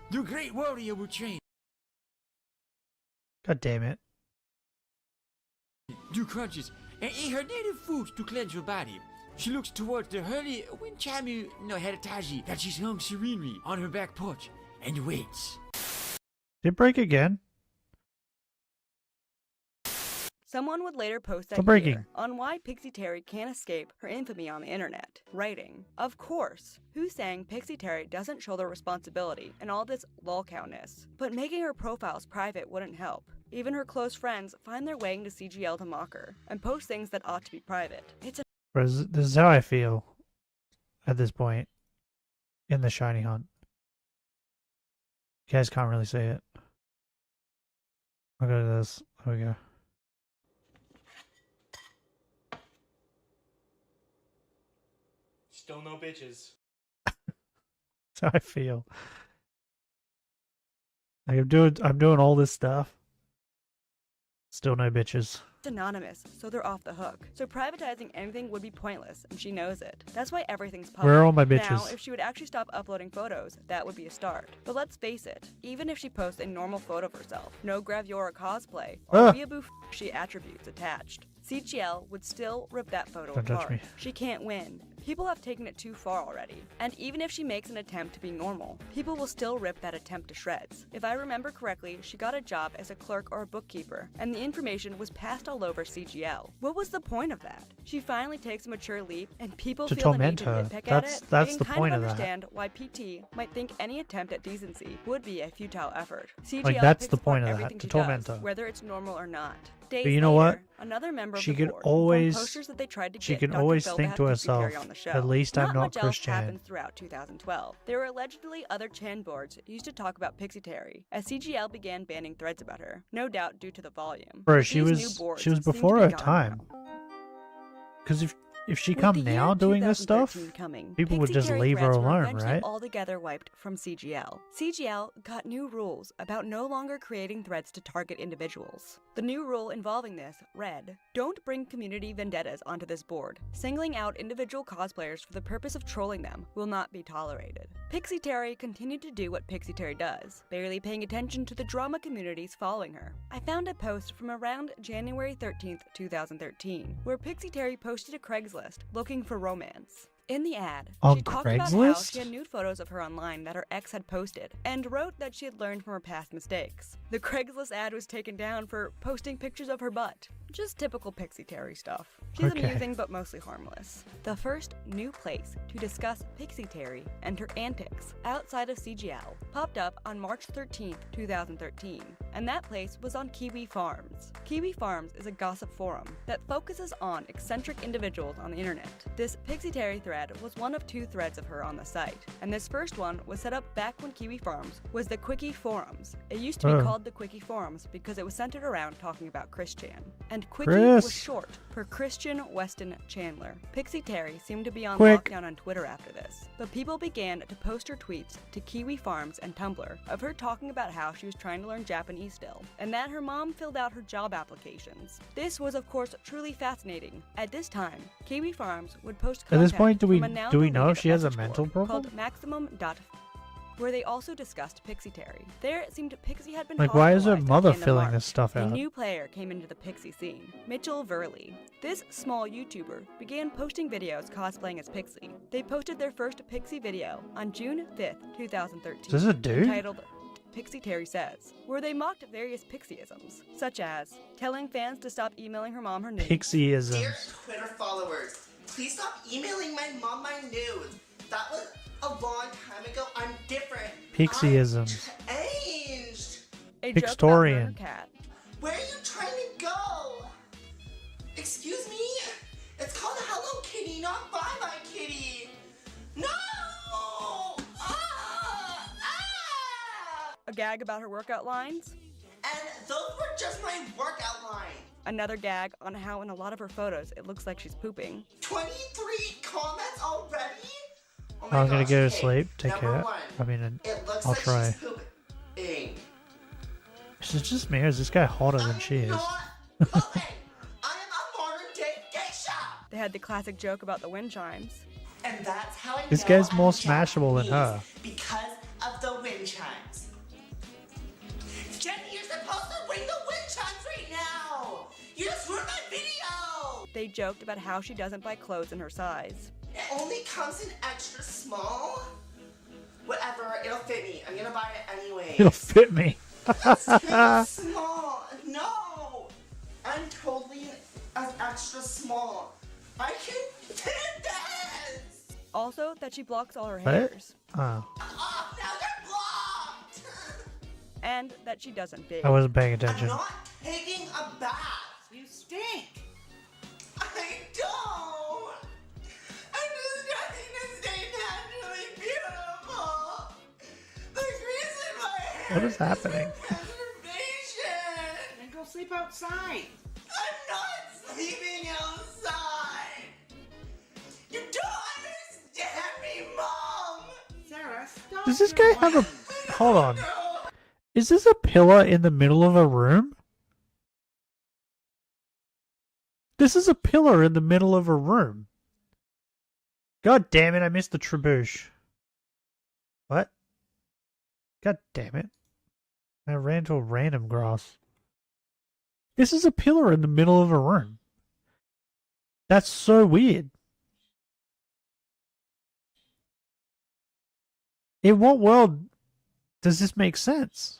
Speaker 2: the great warrior will train,
Speaker 1: God damn it.
Speaker 2: do crunches, and eat her native foods to cleanse her body. She looks towards the holy Winchamu no Heritaji that she's hung serenely on her back porch and waits.
Speaker 1: Did it break again?
Speaker 9: Someone would later post that
Speaker 1: Stop breaking.
Speaker 9: year on why Pixie Terry can't escape her infamy on the internet, writing, "Of course, who's saying Pixie Terry doesn't shoulder responsibility and all this lolcowness, but making her profiles private wouldn't help. Even her close friends find their way into CGL to mock her and post things that ought to be private. It's a
Speaker 1: This is how I feel at this point in the shiny hunt. You guys can't really see it. I'll go to this. There we go.
Speaker 7: Still no bitches.
Speaker 1: That's how I feel. Like I'm doing all this stuff. Still no bitches.
Speaker 9: anonymous, so they're off the hook. So privatizing anything would be pointless, and she knows it. That's why everything's public.
Speaker 1: Where are all my
Speaker 9: Now,
Speaker 1: bitches?
Speaker 9: if she would actually stop uploading photos, that would be a start. But let's face it, even if she posts a normal photo of herself, no gravure or cosplay, or weeaboo she attributes attached, CGL would still rip that photo
Speaker 1: Don't touch
Speaker 9: apart.
Speaker 1: me.
Speaker 9: She can't win. People have taken it too far already. And even if she makes an attempt to be normal, people will still rip that attempt to shreds. If I remember correctly, she got a job as a clerk or a bookkeeper, and the information was passed all over CGL. What was the point of that? She finally takes a mature leap, and people
Speaker 1: To
Speaker 9: feel the need
Speaker 1: torment
Speaker 9: to
Speaker 1: her.
Speaker 9: nitpick
Speaker 1: That's-
Speaker 9: at it.
Speaker 1: that's
Speaker 9: I can
Speaker 1: the
Speaker 9: kind
Speaker 1: point
Speaker 9: of
Speaker 1: of that.
Speaker 9: understand why PT might think any attempt at decency would be a futile effort. CGL
Speaker 1: Like, that's
Speaker 9: picks
Speaker 1: the
Speaker 9: apart
Speaker 1: point of that,
Speaker 9: everything
Speaker 1: to
Speaker 9: she
Speaker 1: torment
Speaker 9: does,
Speaker 1: her.
Speaker 9: whether it's normal or not. Days
Speaker 1: But you know what?
Speaker 9: later, another member of
Speaker 1: She
Speaker 9: the
Speaker 1: could
Speaker 9: board informed
Speaker 1: always,
Speaker 9: posters that they tried to
Speaker 1: she
Speaker 9: get
Speaker 1: can
Speaker 9: Dr.
Speaker 1: always
Speaker 9: Phil
Speaker 1: think
Speaker 9: have
Speaker 1: to
Speaker 9: Pixie Terry
Speaker 1: herself,
Speaker 9: on the show.
Speaker 1: at least I'm not
Speaker 9: much else
Speaker 1: Christian.
Speaker 9: happened throughout 2012. There were allegedly other Chan boards used to talk about Pixie Terry, as CGL began banning threads about her, no doubt due to the volume.
Speaker 1: Bro,
Speaker 9: But
Speaker 1: she
Speaker 9: these
Speaker 1: was
Speaker 9: new boards
Speaker 1: she was
Speaker 9: seem to
Speaker 1: before
Speaker 9: be
Speaker 1: her
Speaker 9: gone
Speaker 1: time. Because if she
Speaker 9: With
Speaker 1: come
Speaker 9: the year
Speaker 1: now doing this stuff,
Speaker 9: 2013 coming,
Speaker 1: people would
Speaker 9: Pixie
Speaker 1: just
Speaker 9: Terry
Speaker 1: leave her
Speaker 9: threads were
Speaker 1: alone,
Speaker 9: eventually
Speaker 1: right?
Speaker 9: altogether wiped from CGL. CGL got new rules about no longer creating threads to target individuals. The new rule involving this read, "Don't bring community vendettas onto this board. Singling out individual cosplayers for the purpose of trolling them will not be tolerated." Pixie Terry continued to do what Pixie Terry does, barely paying attention to the drama communities following her. I found a post from around January 13th, 2013, where Pixie Terry posted a Craigslist looking for romance. In the ad,
Speaker 1: On
Speaker 9: she talked about how
Speaker 1: Craigslist?
Speaker 9: she had nude photos of her online that her ex had posted, and wrote that she had learned from her past mistakes. The Craigslist ad was taken down for posting pictures of her butt. Just typical Pixie Terry stuff. She's
Speaker 1: Okay.
Speaker 9: amusing but mostly harmless. The first new place to discuss Pixie Terry and her antics outside of CGL popped up on March 13th, 2013, and that place was on Kiwi Farms. Kiwi Farms is a gossip forum that focuses on eccentric individuals on the internet. This Pixie Terry thread was one of 2 threads of her on the site, and this first one was set up back when Kiwi Farms was the Quickie Forums. It used to be
Speaker 1: Oh.
Speaker 9: called the Quickie Forums because it was centered around talking about Chris Chan. And Quickie
Speaker 1: Chris.
Speaker 9: was short for Christian Weston Chandler. Pixie Terry seemed to be on
Speaker 1: Quick.
Speaker 9: lockdown on Twitter after this, but people began to post her tweets to Kiwi Farms and Tumblr of her talking about how she was trying to learn Japanese still, and that her mom filled out her job applications. This was of course truly fascinating. At this time, Kiwi Farms would post
Speaker 1: At this
Speaker 9: content
Speaker 1: point, do we
Speaker 9: from a now
Speaker 1: know if
Speaker 9: deleted
Speaker 1: she has a
Speaker 9: message
Speaker 1: mental
Speaker 9: board
Speaker 1: problem?
Speaker 9: called Maximum.f, where they also discussed Pixie Terry. There it seemed Pixie had been
Speaker 1: Like, why is her
Speaker 9: hospitalized at
Speaker 1: mother
Speaker 9: the end of
Speaker 1: filling
Speaker 9: March.
Speaker 1: this stuff
Speaker 9: A
Speaker 1: out?
Speaker 9: new player came into the Pixie scene, Mitchell Verley. This small YouTuber began posting videos cosplaying as Pixie. They posted their first Pixie video on June 5th, 2013.
Speaker 1: Is this a dude?
Speaker 9: Entitled Pixie Terry Says, where they mocked various Pixieisms, such as telling fans to stop emailing her mom her nudes.
Speaker 1: Pixieisms.
Speaker 8: Dear Twitter followers, please stop emailing my mom my nudes. That was a long time ago. I'm different.
Speaker 1: Pixieisms.
Speaker 8: I'm changed.
Speaker 9: A joke about her and her
Speaker 1: Pixtorian.
Speaker 9: cat.
Speaker 8: Where are you trying to go? Excuse me? It's called Hello Kitty, not Bye Bye Kitty. No!
Speaker 9: A gag about her workout lines.
Speaker 8: And those were just my workout lines.
Speaker 9: Another gag on how in a lot of her photos it looks like she's pooping.
Speaker 8: 23 comments already? Oh my
Speaker 1: I'm gonna
Speaker 8: gosh,
Speaker 1: go to
Speaker 8: okay,
Speaker 1: sleep. Take
Speaker 8: number
Speaker 1: care.
Speaker 8: one,
Speaker 1: I mean,
Speaker 8: it looks
Speaker 1: I'll
Speaker 8: like
Speaker 1: try.
Speaker 8: she's pooping.
Speaker 1: Is it just me, or is this guy hotter than she is?
Speaker 9: They had the classic joke about the wind chimes.
Speaker 8: And that's how I
Speaker 1: This
Speaker 8: know
Speaker 1: guy's
Speaker 8: I'm
Speaker 1: more smashable than her.
Speaker 8: because of the wind chimes. Jenny, you're supposed to ring the wind chimes right now. You just ruined my video.
Speaker 9: They joked about how she doesn't buy clothes in her size.
Speaker 8: It only comes in extra small. Whatever, it'll fit me. I'm gonna buy it anyway.
Speaker 1: It'll fit me.
Speaker 8: It's too small. No, I'm totally extra small. I can fit this!
Speaker 9: Also, that she blocks all her
Speaker 1: What?
Speaker 9: haters.
Speaker 1: Oh,
Speaker 8: Oh, now they're blocked!
Speaker 9: And that she doesn't bathe.
Speaker 1: I wasn't paying attention.
Speaker 8: I'm not taking a bath. You stink. I don't. I'm just trying to stay naturally beautiful. The grease in my hair.
Speaker 1: What is happening?
Speaker 8: Then go sleep outside. I'm not sleeping outside. You don't understand me, Mom. Sarah, stop.
Speaker 1: Does this guy have a... Hold on. Is this a pillar in the middle of a room? This is a pillar in the middle of a room. God damn it, I missed the trebuche. What? God damn it. I ran to a random grass. This is a pillar in the middle of a room. That's so weird. In what world does this make sense?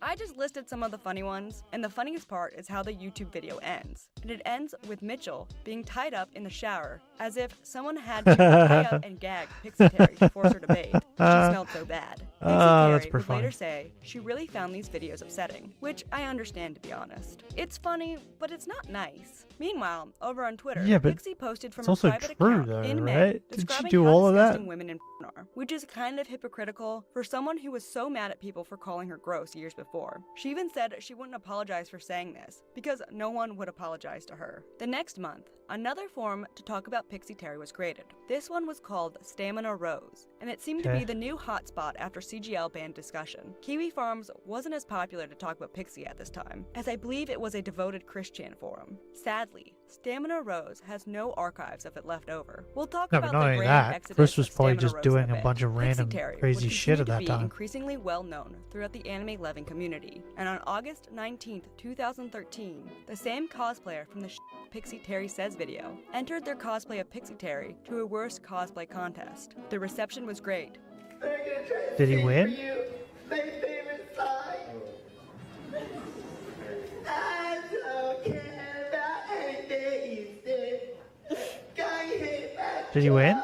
Speaker 9: I just listed some of the funny ones, and the funniest part is how the YouTube video ends. And it ends with Mitchell being tied up in the shower, as if someone had to tie up and gag Pixie Terry to force her to bathe. She smelled so bad. Pixie
Speaker 1: that's
Speaker 9: Terry
Speaker 1: pretty
Speaker 9: would later
Speaker 1: funny.
Speaker 9: say she really found these videos upsetting, which I understand to be honest. It's funny, but it's not nice. Meanwhile, over on Twitter,
Speaker 1: Yeah, but
Speaker 9: Pixie posted from
Speaker 1: it's
Speaker 9: her
Speaker 1: also
Speaker 9: private
Speaker 1: true
Speaker 9: account
Speaker 1: though,
Speaker 9: in May
Speaker 1: right? Did she
Speaker 9: describing
Speaker 1: do
Speaker 9: how
Speaker 1: all of that?
Speaker 9: disgusting women in are, which is kind of hypocritical for someone who was so mad at people for calling her gross years before. She even said she wouldn't apologize for saying this, because no one would apologize to her. The next month, another forum to talk about Pixie Terry was created. This one was called Stamina Rose, and it seemed to
Speaker 1: Okay.
Speaker 9: be the new hotspot after CGL banned discussion. Kiwi Farms wasn't as popular to talk about Pixie at this time, as I believe it was a devoted Christian forum. Sadly, Stamina Rose has no archives of it left over. We'll talk
Speaker 1: No,
Speaker 9: about
Speaker 1: but not
Speaker 9: the
Speaker 1: only
Speaker 9: grand
Speaker 1: that,
Speaker 9: exodus
Speaker 1: Chris was
Speaker 9: of
Speaker 1: probably
Speaker 9: Stamina
Speaker 1: just
Speaker 9: Rose
Speaker 1: doing
Speaker 9: in
Speaker 1: a
Speaker 9: bit.
Speaker 1: bunch of
Speaker 9: Pixie
Speaker 1: random
Speaker 9: Terry
Speaker 1: crazy
Speaker 9: would
Speaker 1: shit
Speaker 9: continue
Speaker 1: at
Speaker 9: to
Speaker 1: that
Speaker 9: be
Speaker 1: time.
Speaker 9: increasingly well known throughout the anime-loving community, and on August 19th, 2013, the same cosplayer from the Pixie Terry Says video entered their cosplay of Pixie Terry to a worst cosplay contest. The reception was great.
Speaker 1: Did he win?
Speaker 8: My favorite song. I don't care about anything you say.
Speaker 1: Did he win?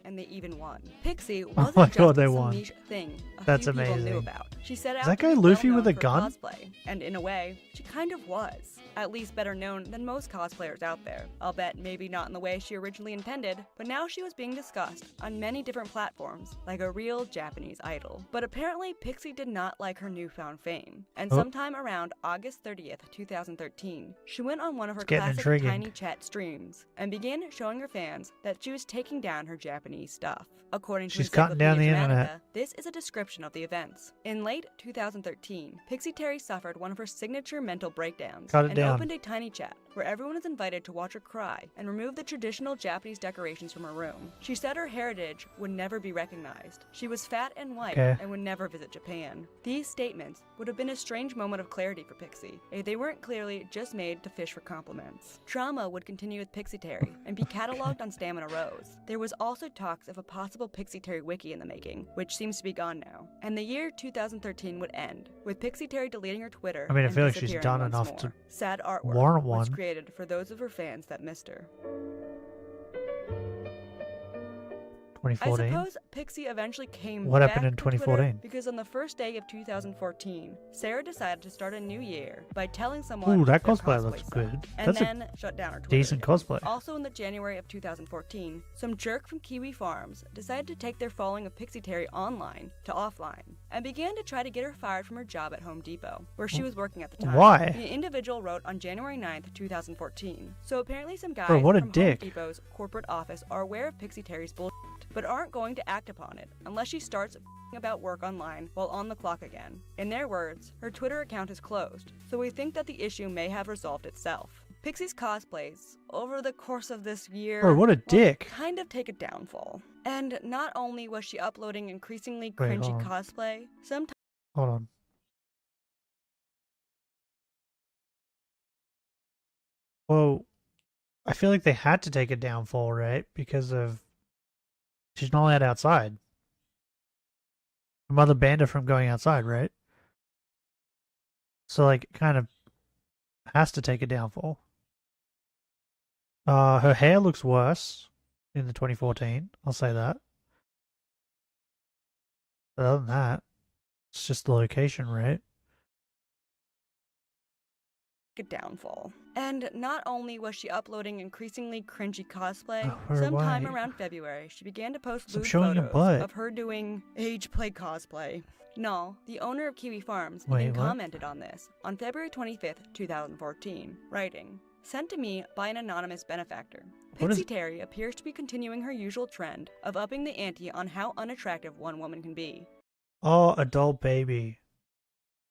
Speaker 9: And they even won. Pixie
Speaker 1: Oh
Speaker 9: wasn't
Speaker 1: my
Speaker 9: just
Speaker 1: God, they
Speaker 9: some
Speaker 1: won.
Speaker 9: niche thing a
Speaker 1: That's
Speaker 9: few people knew
Speaker 1: amazing.
Speaker 9: about. She set out
Speaker 1: Is that
Speaker 9: to
Speaker 1: guy
Speaker 9: be
Speaker 1: Luffy
Speaker 9: well-known
Speaker 1: with a
Speaker 9: for
Speaker 1: gun?
Speaker 9: cosplay, and in a way, she kind of was. At least better known than most cosplayers out there. I'll bet maybe not in the way she originally intended, but now she was being discussed on many different platforms, like a real Japanese idol. But apparently, Pixie did not like her newfound fame, and
Speaker 1: Oh.
Speaker 9: sometime around August 30th, 2013, she went on one of her
Speaker 1: It's getting
Speaker 9: classic
Speaker 1: intriguing.
Speaker 9: Tiny Chat streams and began showing her fans that she was taking down her Japanese stuff. According to
Speaker 1: She's cutting down the
Speaker 9: Encyclopedia
Speaker 1: internet.
Speaker 9: Dramatica, this is a description of the events. In late 2013, Pixie Terry suffered one of her signature mental breakdowns
Speaker 1: Cut it
Speaker 9: and
Speaker 1: down.
Speaker 9: opened a tiny chat where everyone was invited to watch her cry and remove the traditional Japanese decorations from her room. She said her heritage would never be recognized. She was fat and white
Speaker 1: Okay.
Speaker 9: and would never visit Japan. These statements would have been a strange moment of clarity for Pixie if they weren't clearly just made to fish for compliments. Trauma would continue with Pixie Terry and be cataloged on Stamina Rose. There was also talks of a possible Pixie Terry wiki in the making, which seems to be gone now. And the year 2013 would end, with Pixie Terry deleting her Twitter
Speaker 1: I mean, I
Speaker 9: and
Speaker 1: feel like she's
Speaker 9: disappearing
Speaker 1: done
Speaker 9: once
Speaker 1: enough
Speaker 9: more.
Speaker 1: to
Speaker 9: Sad artwork
Speaker 1: warrant
Speaker 9: was
Speaker 1: one.
Speaker 9: created for those of her fans that missed her. I
Speaker 1: 2014.
Speaker 9: suppose Pixie eventually came
Speaker 1: What
Speaker 9: back
Speaker 1: happened in
Speaker 9: to Twitter
Speaker 1: 2014?
Speaker 9: because on the first day of 2014, Sarah decided to start a new year by telling someone
Speaker 1: Ooh, that
Speaker 9: their
Speaker 1: cosplay looks
Speaker 9: sucked,
Speaker 1: good.
Speaker 9: and
Speaker 1: That's a
Speaker 9: then shut down her Twitter.
Speaker 1: decent cosplay.
Speaker 9: Also in the January of 2014, some jerk from Kiwi Farms decided to take their following of Pixie Terry online to offline and began to try to get her fired from her job at Home Depot, where she was working at the time.
Speaker 1: Why?
Speaker 9: The individual wrote on January 9th, 2014. So apparently some guys
Speaker 1: Bro, what a
Speaker 9: from
Speaker 1: dick.
Speaker 9: Home Depot's corporate office are aware of Pixie Terry's bullshit, but aren't going to act upon it unless she starts about work online while on the clock again. In their words, her Twitter account is closed, so we think that the issue may have resolved itself. Pixie's cosplays, over the course of this year,
Speaker 1: Bro, what a dick.
Speaker 9: kind of take a downfall. And not only was she uploading increasingly
Speaker 1: Wait,
Speaker 9: cringy
Speaker 1: hold on.
Speaker 9: cosplay, sometimes
Speaker 1: Hold on. Well, I feel like they had to take a downfall, right? Because of she's not allowed outside. Her mother banned her from going outside, right? So, like, kind of has to take a downfall. Her hair looks worse in the 2014. I'll say that. But other than that, it's just the location, right?
Speaker 9: A downfall. And not only was she uploading increasingly cringy cosplay,
Speaker 1: Oh,
Speaker 9: sometime
Speaker 1: why?
Speaker 9: around February, she began to post
Speaker 1: Stop
Speaker 9: lewd
Speaker 1: showing your
Speaker 9: photos
Speaker 1: butt.
Speaker 9: of her doing age play cosplay. Null, the owner of Kiwi Farms,
Speaker 1: Wait,
Speaker 9: even
Speaker 1: what?
Speaker 9: commented on this on February 25th, 2014, writing, "Sent to me by an anonymous benefactor.
Speaker 1: What is-
Speaker 9: Pixie Terry appears to be continuing her usual trend of upping the ante on how unattractive one woman can be.
Speaker 1: Oh, adult baby.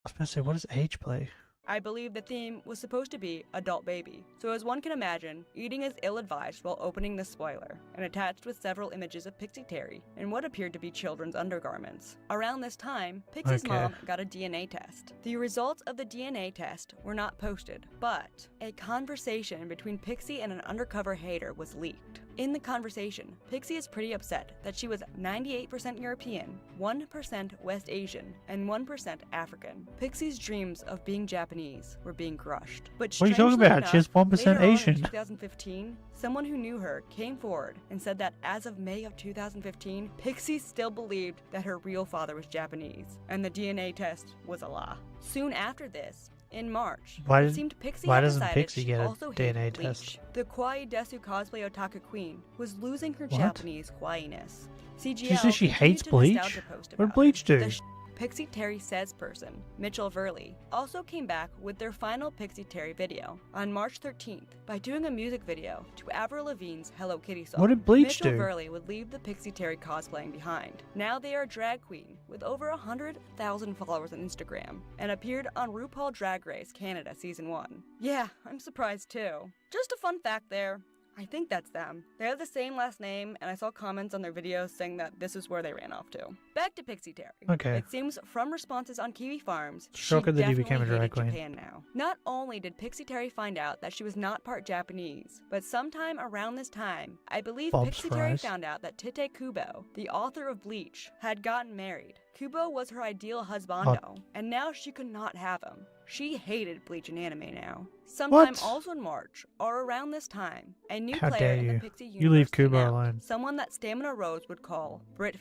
Speaker 1: I was going to say, what is age play?
Speaker 9: I believe the theme was supposed to be adult baby, so as one can imagine, eating is ill-advised while opening the spoiler, and attached with several images of Pixie Terry in what appeared to be children's undergarments. Around this time, Pixie's
Speaker 1: Okay.
Speaker 9: mom got a DNA test. The results of the DNA test were not posted, but a conversation between Pixie and an undercover hater was leaked. In the conversation, Pixie is pretty upset that she was 98% European, 1% West Asian, and 1% African. Pixie's dreams of being Japanese were being crushed. But
Speaker 1: What are you talking
Speaker 9: strangely
Speaker 1: about?
Speaker 9: enough,
Speaker 1: She's 1%
Speaker 9: later on in
Speaker 1: Asian.
Speaker 9: 2015, someone who knew her came forward and said that as of May of 2015, Pixie still believed that her real father was Japanese, and the DNA test was a lie. Soon after this, in March,
Speaker 1: Why
Speaker 9: it
Speaker 1: did-
Speaker 9: seemed Pixie
Speaker 1: why
Speaker 9: had
Speaker 1: doesn't
Speaker 9: decided
Speaker 1: Pixie
Speaker 9: she
Speaker 1: get a
Speaker 9: also
Speaker 1: DNA
Speaker 9: hated Bleach.
Speaker 1: test?
Speaker 9: The kawaii desu cosplay otaku queen was losing her
Speaker 1: What?
Speaker 9: Japanese kawaiiness. CGL
Speaker 1: She says she
Speaker 9: continued
Speaker 1: hates
Speaker 9: to
Speaker 1: Bleach?
Speaker 9: nostalgia post
Speaker 1: What did
Speaker 9: about
Speaker 1: Bleach
Speaker 9: her.
Speaker 1: do?
Speaker 9: The Pixie Terry Says person, Mitchell Verley, also came back with their final Pixie Terry video on March 13th by doing a music video to Avril Lavigne's Hello Kitty song.
Speaker 1: What did Bleach
Speaker 9: Mitchell
Speaker 1: do?
Speaker 9: Verley would leave the Pixie Terry cosplaying behind. Now they are a drag queen with over 100,000 followers on Instagram and appeared on RuPaul Drag Race Canada Season 1. Yeah, I'm surprised too. Just a fun fact there. I think that's them. They have the same last name, and I saw comments on their videos saying that this is where they ran off to. Back to Pixie Terry.
Speaker 1: Okay.
Speaker 9: It seems from responses on Kiwi Farms,
Speaker 1: Shocker
Speaker 9: she
Speaker 1: that he
Speaker 9: definitely
Speaker 1: became a drag
Speaker 9: hated
Speaker 1: queen.
Speaker 9: Japan now. Not only did Pixie Terry find out that she was not part Japanese, but sometime around this time, I believe
Speaker 1: Bob's
Speaker 9: Pixie Terry
Speaker 1: fries.
Speaker 9: found out that Tite Kubo, the author of Bleach, had gotten married. Kubo was her ideal husbando, and now she could not have him. She hated Bleach and anime now. Sometime
Speaker 1: What?
Speaker 9: also in March, or around this time, a new
Speaker 1: How
Speaker 9: player
Speaker 1: dare
Speaker 9: in the
Speaker 1: you.
Speaker 9: Pixie universe
Speaker 1: You leave
Speaker 9: came
Speaker 1: Kubo
Speaker 9: out.
Speaker 1: alone.
Speaker 9: Someone that Stamina Rose would call Brit.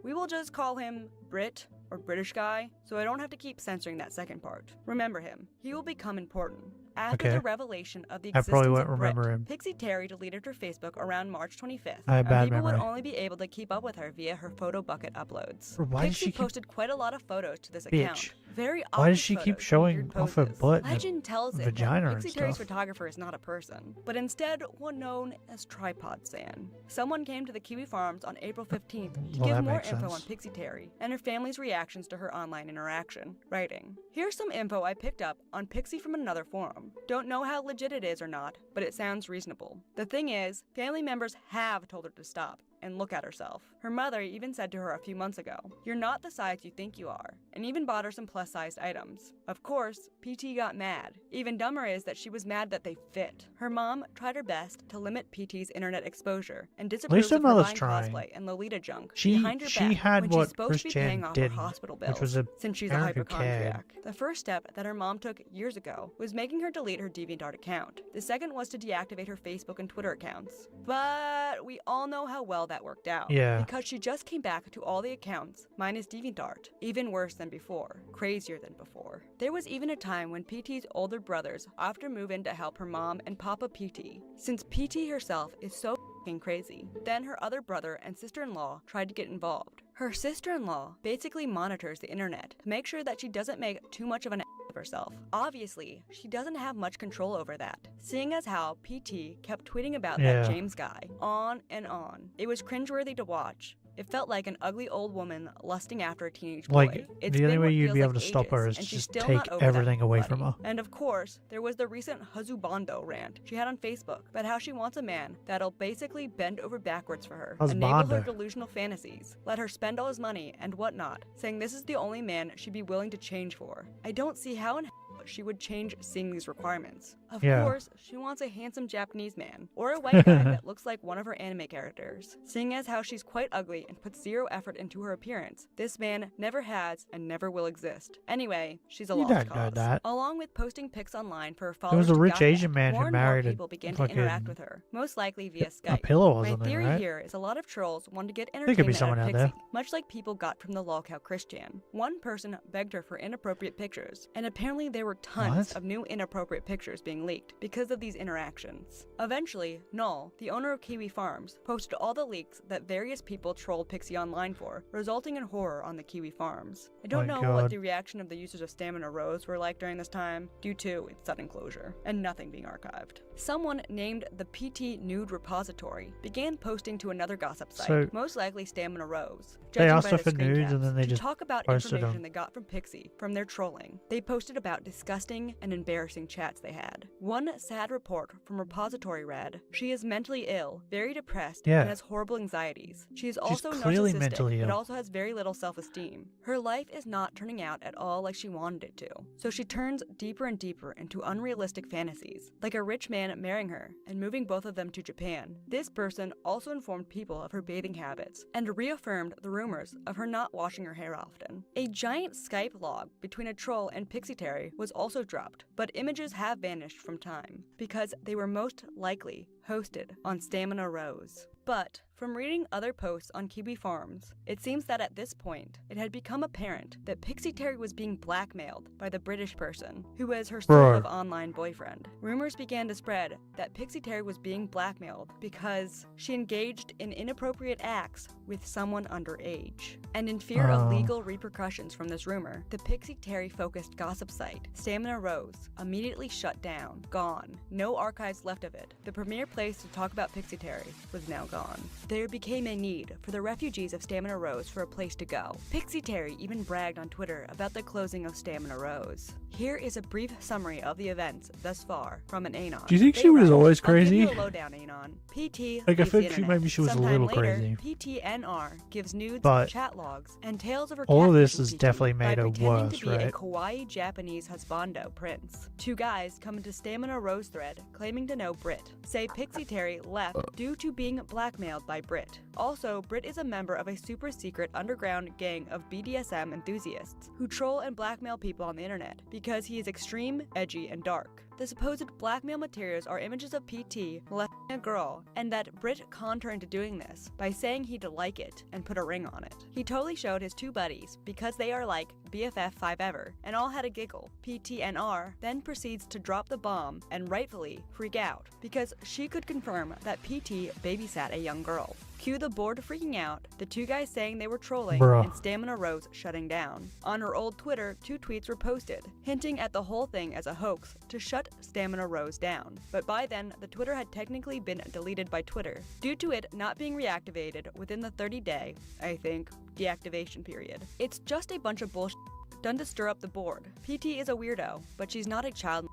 Speaker 9: We will just call him Brit or British guy, so I don't have to keep censoring that second part. Remember him. He will become important. After
Speaker 1: Okay.
Speaker 9: the revelation of the
Speaker 1: I probably
Speaker 9: existence
Speaker 1: won't
Speaker 9: of Brit,
Speaker 1: remember him.
Speaker 9: Pixie Terry deleted her Facebook around March 25th,
Speaker 1: I have
Speaker 9: and
Speaker 1: bad
Speaker 9: people would
Speaker 1: memory.
Speaker 9: only be able to keep up with her via her photo bucket uploads.
Speaker 1: Why does
Speaker 9: Pixie
Speaker 1: she keep-
Speaker 9: posted quite a lot of photos to this
Speaker 1: Bitch.
Speaker 9: account. Very
Speaker 1: Why
Speaker 9: awkward
Speaker 1: does she keep
Speaker 9: photos and
Speaker 1: showing
Speaker 9: weird
Speaker 1: off her
Speaker 9: poses.
Speaker 1: butt and
Speaker 9: Legend tells it
Speaker 1: vagina
Speaker 9: that
Speaker 1: and
Speaker 9: Pixie Terry's
Speaker 1: stuff?
Speaker 9: photographer is not a person, but instead one known as Tripod San. Someone came to the Kiwi Farms on April 15th to
Speaker 1: Well,
Speaker 9: give
Speaker 1: that
Speaker 9: more
Speaker 1: makes
Speaker 9: info on
Speaker 1: sense.
Speaker 9: Pixie Terry and her family's reactions to her online interaction, writing, "Here's some info I picked up on Pixie from another forum. Don't know how legit it is or not, but it sounds reasonable. The thing is, family members have told her to stop and look at herself. Her mother even said to her a few months ago, 'You're not the size you think you are,' and even bought her some plus-sized items. Of course, PT got mad. Even dumber is that she was mad that they fit. Her mom tried her best to limit PT's internet exposure and disapproves
Speaker 1: her
Speaker 9: of her
Speaker 1: mother's
Speaker 9: buying
Speaker 1: trying.
Speaker 9: cosplay and Lolita junk
Speaker 1: She-
Speaker 9: behind her
Speaker 1: she
Speaker 9: back
Speaker 1: had
Speaker 9: when
Speaker 1: what
Speaker 9: she's supposed
Speaker 1: Chris
Speaker 9: to be
Speaker 1: Chan
Speaker 9: paying off her
Speaker 1: didn't,
Speaker 9: hospital
Speaker 1: which
Speaker 9: bills
Speaker 1: was a
Speaker 9: since she's a
Speaker 1: parent who cared.
Speaker 9: hypochondriac. The first step that her mom took years ago was making her delete her DeviantArt account. The second was to deactivate her Facebook and Twitter accounts. But we all know how well that worked out.
Speaker 1: Yeah.
Speaker 9: Because she just came back to all the accounts, minus DeviantArt. Even worse than before. Crazier than before. There was even a time when PT's older brothers often move in to help her mom and Papa PT, since PT herself is so f***ing crazy. Then her other brother and sister-in-law tried to get involved. Her sister-in-law basically monitors the internet to make sure that she doesn't make too much of an of herself. Obviously, she doesn't have much control over that, seeing as how PT kept tweeting about
Speaker 1: Yeah.
Speaker 9: that James guy, on and on. It was cringeworthy to watch. It felt like an ugly old woman lusting after a teenage boy.
Speaker 1: Like,
Speaker 9: It's
Speaker 1: the only
Speaker 9: been
Speaker 1: way
Speaker 9: what
Speaker 1: you'd
Speaker 9: feels
Speaker 1: be able
Speaker 9: like
Speaker 1: to stop her
Speaker 9: ages,
Speaker 1: is
Speaker 9: and she's
Speaker 1: just
Speaker 9: still
Speaker 1: take
Speaker 9: not over that,
Speaker 1: everything away from
Speaker 9: buddy.
Speaker 1: her.
Speaker 9: And of course, there was the recent Huzubando rant she had on Facebook about how she wants a man that'll basically bend over backwards for her, enable her
Speaker 1: Husbando.
Speaker 9: delusional fantasies, let her spend all his money and whatnot, saying this is the only man she'd be willing to change for. I don't see how in hell she would change seeing these requirements. Of
Speaker 1: Yeah.
Speaker 9: course, she wants a handsome Japanese man, or a white guy that looks like one of her anime characters. Seeing as how she's quite ugly and puts zero effort into her appearance, this man never has and never will exist. Anyway, she's a
Speaker 1: You
Speaker 9: lost
Speaker 1: don't know
Speaker 9: cause.
Speaker 1: that.
Speaker 9: Along with posting pics online for her
Speaker 1: There
Speaker 9: followers
Speaker 1: was a
Speaker 9: to
Speaker 1: rich
Speaker 9: gawk
Speaker 1: Asian
Speaker 9: at,
Speaker 1: man
Speaker 9: more
Speaker 1: who
Speaker 9: and more
Speaker 1: married
Speaker 9: people begin to
Speaker 1: fucking
Speaker 9: interact with her, most likely via Skype.
Speaker 1: pillow or
Speaker 9: My
Speaker 1: something,
Speaker 9: theory
Speaker 1: right?
Speaker 9: here is a lot of trolls want to get
Speaker 1: There could be
Speaker 9: entertainment out
Speaker 1: someone
Speaker 9: of
Speaker 1: out
Speaker 9: Pixie,
Speaker 1: there.
Speaker 9: much like people got from the lolcow Christian. One person begged her for inappropriate pictures, and apparently there were tons
Speaker 1: What?
Speaker 9: of new inappropriate pictures being leaked because of these interactions. Eventually, Null, the owner of Kiwi Farms, posted all the leaks that various people trolled Pixie online for, resulting in horror on the Kiwi Farms. I don't
Speaker 1: My
Speaker 9: know what
Speaker 1: God.
Speaker 9: the reaction of the users of Stamina Rose were like during this time, due to its sudden closure, and nothing being archived. Someone named the PT Nude Repository began posting to another gossip site,
Speaker 1: So-
Speaker 9: most likely Stamina Rose.
Speaker 1: They
Speaker 9: judging
Speaker 1: asked
Speaker 9: by
Speaker 1: her
Speaker 9: the
Speaker 1: for
Speaker 9: screen
Speaker 1: nudes and
Speaker 9: caps,
Speaker 1: then they
Speaker 9: to
Speaker 1: just
Speaker 9: talk about
Speaker 1: posted
Speaker 9: information
Speaker 1: them.
Speaker 9: they got from Pixie from their trolling. They posted about disgusting and embarrassing chats they had. One sad report from Repository read, "She is mentally ill, very depressed,
Speaker 1: Yeah.
Speaker 9: and has horrible anxieties. She is also
Speaker 1: clearly
Speaker 9: narcissistic,
Speaker 1: mentally
Speaker 9: but
Speaker 1: ill.
Speaker 9: also has very little self-esteem. Her life is not turning out at all like she wanted it to, so she turns deeper and deeper into unrealistic fantasies, like a rich man marrying her and moving both of them to Japan." This person also informed people of her bathing habits and reaffirmed the rumors of her not washing her hair often. A giant Skype log between a troll and Pixie Terry was also dropped, but images have vanished from time because they were most likely hosted on Stamina Rose. But from reading other posts on Kiwi Farms, it seems that at this point, it had become apparent that Pixie Terry was being blackmailed by the British person, who was her sort of online boyfriend. Rumors began to spread that Pixie Terry was being blackmailed because she engaged in inappropriate acts with someone underage. And in fear of legal repercussions from this rumor, the Pixie Terry focused gossip site, Stamina Rose, immediately shut down, gone, no archives left of it. The premier place to talk about Pixie Terry was now gone. There became a need for the refugees of Stamina Rose for a place to go. Pixie Terry even bragged on Twitter about the closing of Stamina Rose. Here is a brief summary of the events thus far from an Anon.
Speaker 1: Do you think
Speaker 9: They
Speaker 1: she was
Speaker 9: write,
Speaker 1: always
Speaker 9: "I'll give
Speaker 1: crazy?
Speaker 9: you a lowdown, Anon. PT
Speaker 1: Like, I
Speaker 9: leaves
Speaker 1: think
Speaker 9: the
Speaker 1: she-
Speaker 9: internet.
Speaker 1: maybe she was a
Speaker 9: Sometime
Speaker 1: little
Speaker 9: later,
Speaker 1: crazy.
Speaker 9: PTNR gives nudes,
Speaker 1: But
Speaker 9: chat logs, and tales of her
Speaker 1: all of this
Speaker 9: catfishing
Speaker 1: has
Speaker 9: PT
Speaker 1: definitely
Speaker 9: by
Speaker 1: made her
Speaker 9: pretending
Speaker 1: worse,
Speaker 9: to be a
Speaker 1: right?
Speaker 9: kawaii Japanese husbando prince. Two guys come into Stamina Rose thread claiming to know Brit. Say Pixie Terry left due to being blackmailed by Brit. Also, Brit is a member of a super secret underground gang of BDSM enthusiasts who troll and blackmail people on the internet because he is extreme, edgy, and dark. The supposed blackmail materials are images of PT molesting a girl, and that Brit conned her into doing this by saying he'd like it and put a ring on it. He totally showed his two buddies because they are like BFF5 ever, and all had a giggle. PTNR then proceeds to drop the bomb and rightfully freak out because she could confirm that PT babysat a young girl. Cue the board freaking out, the two guys saying they were trolling,
Speaker 1: Bruh.
Speaker 9: and Stamina Rose shutting down. On her old Twitter, 2 tweets were posted, hinting at the whole thing as a hoax to shut Stamina Rose down. But by then, the Twitter had technically been deleted by Twitter, due to it not being reactivated within the 30-day, I think, deactivation period. It's just a bunch of bullshit done to stir up the board. PT is a weirdo, but she's not a child.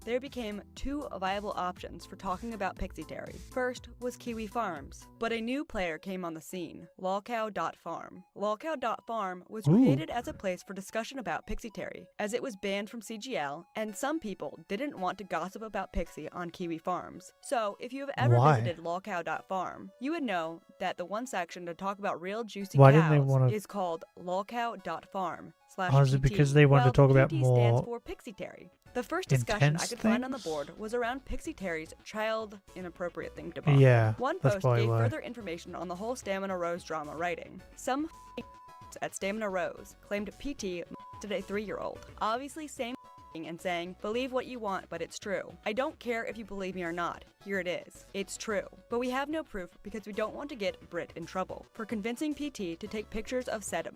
Speaker 9: There became 2 viable options for talking about Pixie Terry. First was Kiwi Farms, but a new player came on the scene, lolcow.farm. Lolcow.farm was created as a place for discussion about Pixie Terry, as it was banned from CGL, and some people didn't want to gossip about Pixie on Kiwi Farms. So, if you have ever
Speaker 1: Why?
Speaker 9: visited lolcow.farm, you would know that the one section to talk about real juicy
Speaker 1: Why didn't they
Speaker 9: cows
Speaker 1: wanna-
Speaker 9: is called lolcow.farm.
Speaker 1: Oh, is it because they wanted to talk about
Speaker 9: PT
Speaker 1: more
Speaker 9: stands for Pixie Terry. The first discussion I
Speaker 1: intense
Speaker 9: could find on the
Speaker 1: things?
Speaker 9: board was around Pixie Terry's child inappropriate thing to bomb.
Speaker 1: Yeah,
Speaker 9: One
Speaker 1: that's
Speaker 9: post
Speaker 1: probably
Speaker 9: gave
Speaker 1: why.
Speaker 9: further information on the whole Stamina Rose drama writing. Some at Stamina Rose claimed PT did a 3-year-old. Obviously same and saying, believe what you want, but it's true. I don't care if you believe me or not. Here it is. It's true. But we have no proof because we don't want to get Brit in trouble for convincing PT to take pictures of said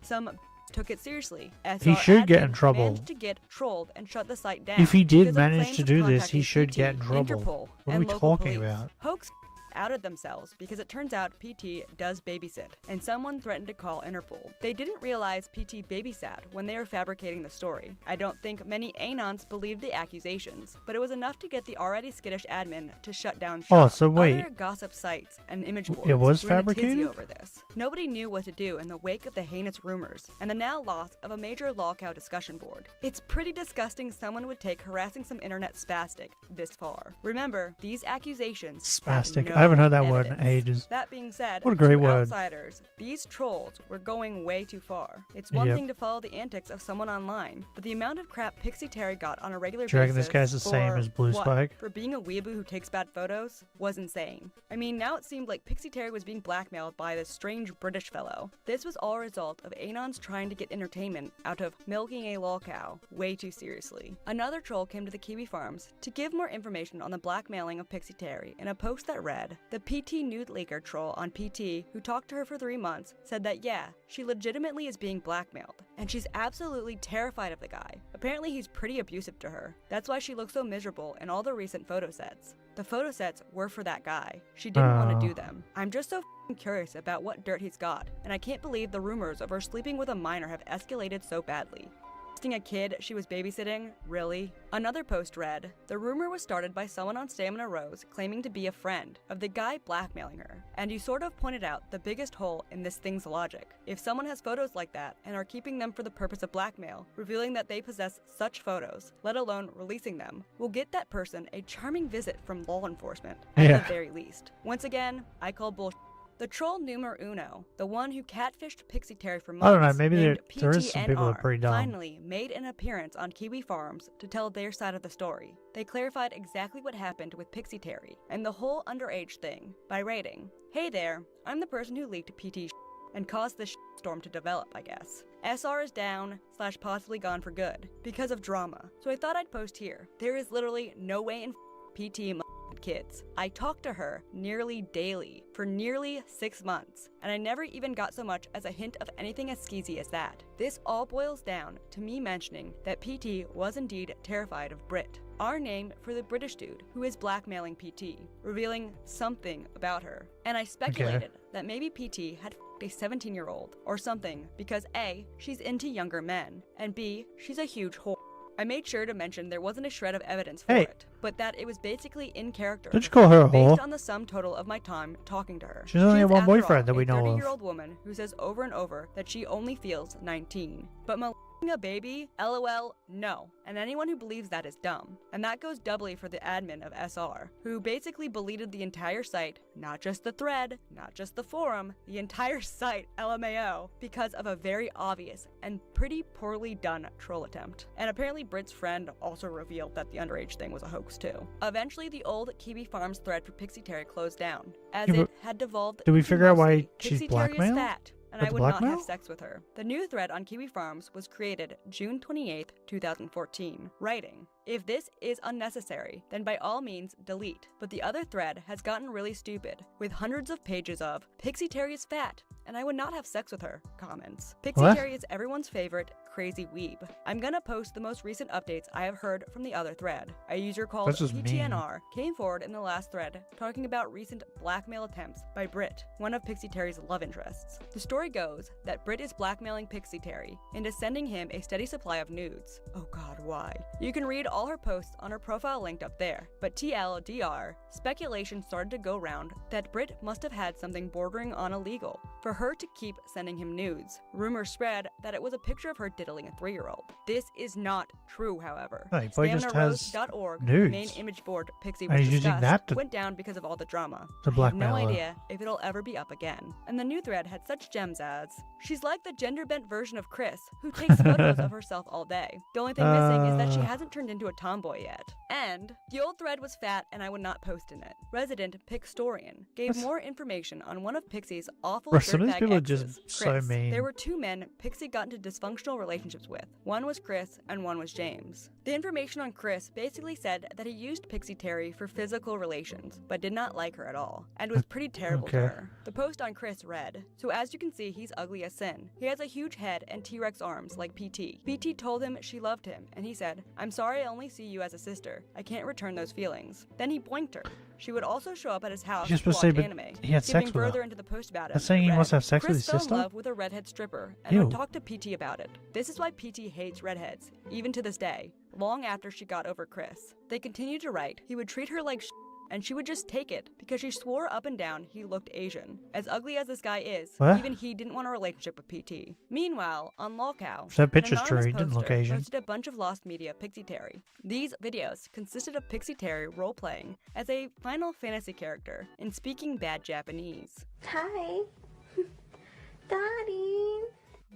Speaker 9: Some took it seriously, as
Speaker 1: He
Speaker 9: our
Speaker 1: should get
Speaker 9: admin
Speaker 1: in trouble.
Speaker 9: managed to get trolled and shut the site down.
Speaker 1: If he did
Speaker 9: because of
Speaker 1: manage
Speaker 9: claims
Speaker 1: to
Speaker 9: of
Speaker 1: do this, he
Speaker 9: contacting
Speaker 1: should
Speaker 9: PT,
Speaker 1: get in trouble.
Speaker 9: Interpol,
Speaker 1: What are
Speaker 9: and
Speaker 1: we
Speaker 9: local
Speaker 1: talking
Speaker 9: police.
Speaker 1: about?
Speaker 9: Hoax outed themselves because it turns out PT does babysit, and someone threatened to call Interpol. They didn't realize PT babysat when they were fabricating the story. I don't think many Anons believed the accusations, but it was enough to get the already skittish admin to shut down shop.
Speaker 1: Oh, so wait.
Speaker 9: Other gossip sites and image boards
Speaker 1: It was
Speaker 9: were in a tizzy
Speaker 1: fabricated?
Speaker 9: over this. Nobody knew what to do in the wake of the heinous rumors, and the now loss of a major lolcow discussion board. It's pretty disgusting someone would take harassing some internet spastic this far. Remember, these accusations have
Speaker 1: Spastic.
Speaker 9: no
Speaker 1: I haven't heard that word in
Speaker 9: evidence.
Speaker 1: ages.
Speaker 9: That being said,
Speaker 1: What a great
Speaker 9: to
Speaker 1: word.
Speaker 9: outsiders, these trolls were going way too far. It's one
Speaker 1: Yep.
Speaker 9: thing to follow the antics of someone online, but the amount of crap Pixie Terry got on a regular
Speaker 1: Do you reckon
Speaker 9: basis
Speaker 1: this guy's the same
Speaker 9: for
Speaker 1: as Blue
Speaker 9: what?
Speaker 1: Spike?
Speaker 9: For being a weeaboo who takes bad photos was insane. I mean, now it seemed like Pixie Terry was being blackmailed by this strange British fellow. This was all a result of Anons trying to get entertainment out of milking a lolcow way too seriously. Another troll came to the Kiwi Farms to give more information on the blackmailing of Pixie Terry in a post that read, "The PT nude leaker troll on PT who talked to her for 3 months said that yeah, she legitimately is being blackmailed, and she's absolutely terrified of the guy. Apparently he's pretty abusive to her. That's why she looks so miserable in all the recent photo sets. The photo sets were for that guy. She didn't want to do them. I'm just so f***ing curious about what dirt he's got, and I can't believe the rumors of her sleeping with a minor have escalated so badly. A kid she was babysitting? Really?" Another post read, "The rumor was started by someone on Stamina Rose claiming to be a friend of the guy blackmailing her, and you sort of pointed out the biggest hole in this thing's logic. If someone has photos like that and are keeping them for the purpose of blackmail, revealing that they possess such photos, let alone releasing them, will get that person a charming visit from law enforcement, at
Speaker 1: Yeah.
Speaker 9: the very least. Once again, I call bullshit." The troll numero uno, the one who catfished Pixie Terry for months,
Speaker 1: I don't know, maybe
Speaker 9: named
Speaker 1: there is some people that are
Speaker 9: PTNR,
Speaker 1: pretty dumb.
Speaker 9: finally made an appearance on Kiwi Farms to tell their side of the story. They clarified exactly what happened with Pixie Terry and the whole underage thing by writing, "Hey there, I'm the person who leaked PT and caused this storm to develop, I guess. SR is down / possibly gone for good because of drama. So I thought I'd post here. There is literally no way in PT kids. I talked to her nearly daily for nearly 6 months, and I never even got so much as a hint of anything as skeezy as that. This all boils down to me mentioning that PT was indeed terrified of Brit, our name for the British dude who is blackmailing PT, revealing something about her. And I speculated that maybe PT had a 17-year-old or something because A, she's into younger men, and B, she's a huge whore. I made sure to mention there wasn't a shred of evidence for it, but that it was basically in character.
Speaker 1: Don't you call her a
Speaker 9: based
Speaker 1: whore?
Speaker 9: on the sum total of my time talking to her.
Speaker 1: She's only
Speaker 9: She is,
Speaker 1: had one
Speaker 9: after
Speaker 1: boyfriend
Speaker 9: all,
Speaker 1: that we know
Speaker 9: a
Speaker 1: of.
Speaker 9: 30-year-old woman who says over and over that she only feels 19. But a baby? LOL, no. And anyone who believes that is dumb. And that goes doubly for the admin of SR, who basically deleted the entire site, not just the thread, not just the forum, the entire site, LMAO, because of a very obvious and pretty poorly done troll attempt. And apparently Brit's friend also revealed that the underage thing was a hoax too. Eventually the old Kiwi Farms thread for Pixie Terry closed down, as
Speaker 1: Yeah,
Speaker 9: it had devolved
Speaker 1: did we
Speaker 9: into
Speaker 1: figure out why
Speaker 9: mostly,
Speaker 1: she's
Speaker 9: Pixie Terry is
Speaker 1: blackmailed?
Speaker 9: fat, and
Speaker 1: With
Speaker 9: I would not
Speaker 1: blackmail?
Speaker 9: have sex with her. The new thread on Kiwi Farms was created June 28th, 2014, writing, "If this is unnecessary, then by all means delete." But the other thread has gotten really stupid, with hundreds of pages of "Pixie Terry is fat, and I would not have sex with her" comments. Pixie
Speaker 1: What?
Speaker 9: Terry is everyone's favorite crazy weeb. I'm gonna post the most recent updates I have heard from the other thread. A user called
Speaker 1: That's just mean.
Speaker 9: PTNR came forward in the last thread talking about recent blackmail attempts by Brit, one of Pixie Terry's love interests. The story goes that Brit is blackmailing Pixie Terry into sending him a steady supply of nudes. Oh god, why? You can read all her posts on her profile linked up there, but TLDR, speculation started to go round that Brit must have had something bordering on illegal for her to keep sending him nudes. Rumors spread that it was a picture of her diddling a 3-year-old. This is not true, however.
Speaker 1: No, he probably just has
Speaker 9: StaminaRose.org, the
Speaker 1: nudes.
Speaker 9: main image board Pixie
Speaker 1: And
Speaker 9: was
Speaker 1: he's using
Speaker 9: discussed,
Speaker 1: that to-
Speaker 9: went down because of all the drama.
Speaker 1: to
Speaker 9: I have
Speaker 1: blackmail
Speaker 9: no
Speaker 1: her.
Speaker 9: idea if it'll ever be up again. And the new thread had such gems as, "She's like the gender-bent version of Chris, who takes photos of herself all day. The only thing missing is that she hasn't turned into a tomboy yet." And, "The old thread was fat and I would not post in it." Resident Pixtorian gave more information on one of Pixie's awful
Speaker 1: Bro, some of these
Speaker 9: dirtbag
Speaker 1: people are
Speaker 9: exes,
Speaker 1: just so
Speaker 9: Chris.
Speaker 1: mean.
Speaker 9: There were 2 men Pixie got into dysfunctional relationships with. One was Chris and one was James. The information on Chris basically said that he used Pixie Terry for physical relations, but did not like her at all, and was pretty terrible to
Speaker 1: Okay.
Speaker 9: her. The post on Chris read, "So as you can see, he's ugly as sin. He has a huge head and T-Rex arms like PT. PT told him she loved him, and he said, 'I'm sorry only see you as a sister. I can't return those feelings. Then he boinked her. She would also show up at his house
Speaker 1: You're
Speaker 9: to
Speaker 1: supposed to
Speaker 9: watch
Speaker 1: say,
Speaker 9: anime.
Speaker 1: but he had sex with her.
Speaker 9: Further into the post about
Speaker 1: That's
Speaker 9: him,
Speaker 1: saying he
Speaker 9: read,
Speaker 1: must have sex with
Speaker 9: Chris
Speaker 1: his
Speaker 9: fell
Speaker 1: sister?
Speaker 9: in love with a redhead stripper and
Speaker 1: Ew.
Speaker 9: would talk to PT about it. This is why PT hates redheads, even to this day, long after she got over Chris. They continued to write. He would treat her like and she would just take it because she swore up and down he looked Asian. As ugly as this guy is,
Speaker 1: What?
Speaker 9: even he didn't want a relationship with PT. Meanwhile, on lolcow,
Speaker 1: If that
Speaker 9: an
Speaker 1: picture's true,
Speaker 9: anonymous
Speaker 1: he didn't look
Speaker 9: poster
Speaker 1: Asian.
Speaker 9: posted a bunch of lost media of Pixie Terry. These videos consisted of Pixie Terry role-playing as a Final Fantasy character and speaking bad Japanese.
Speaker 5: Hi. Daddy.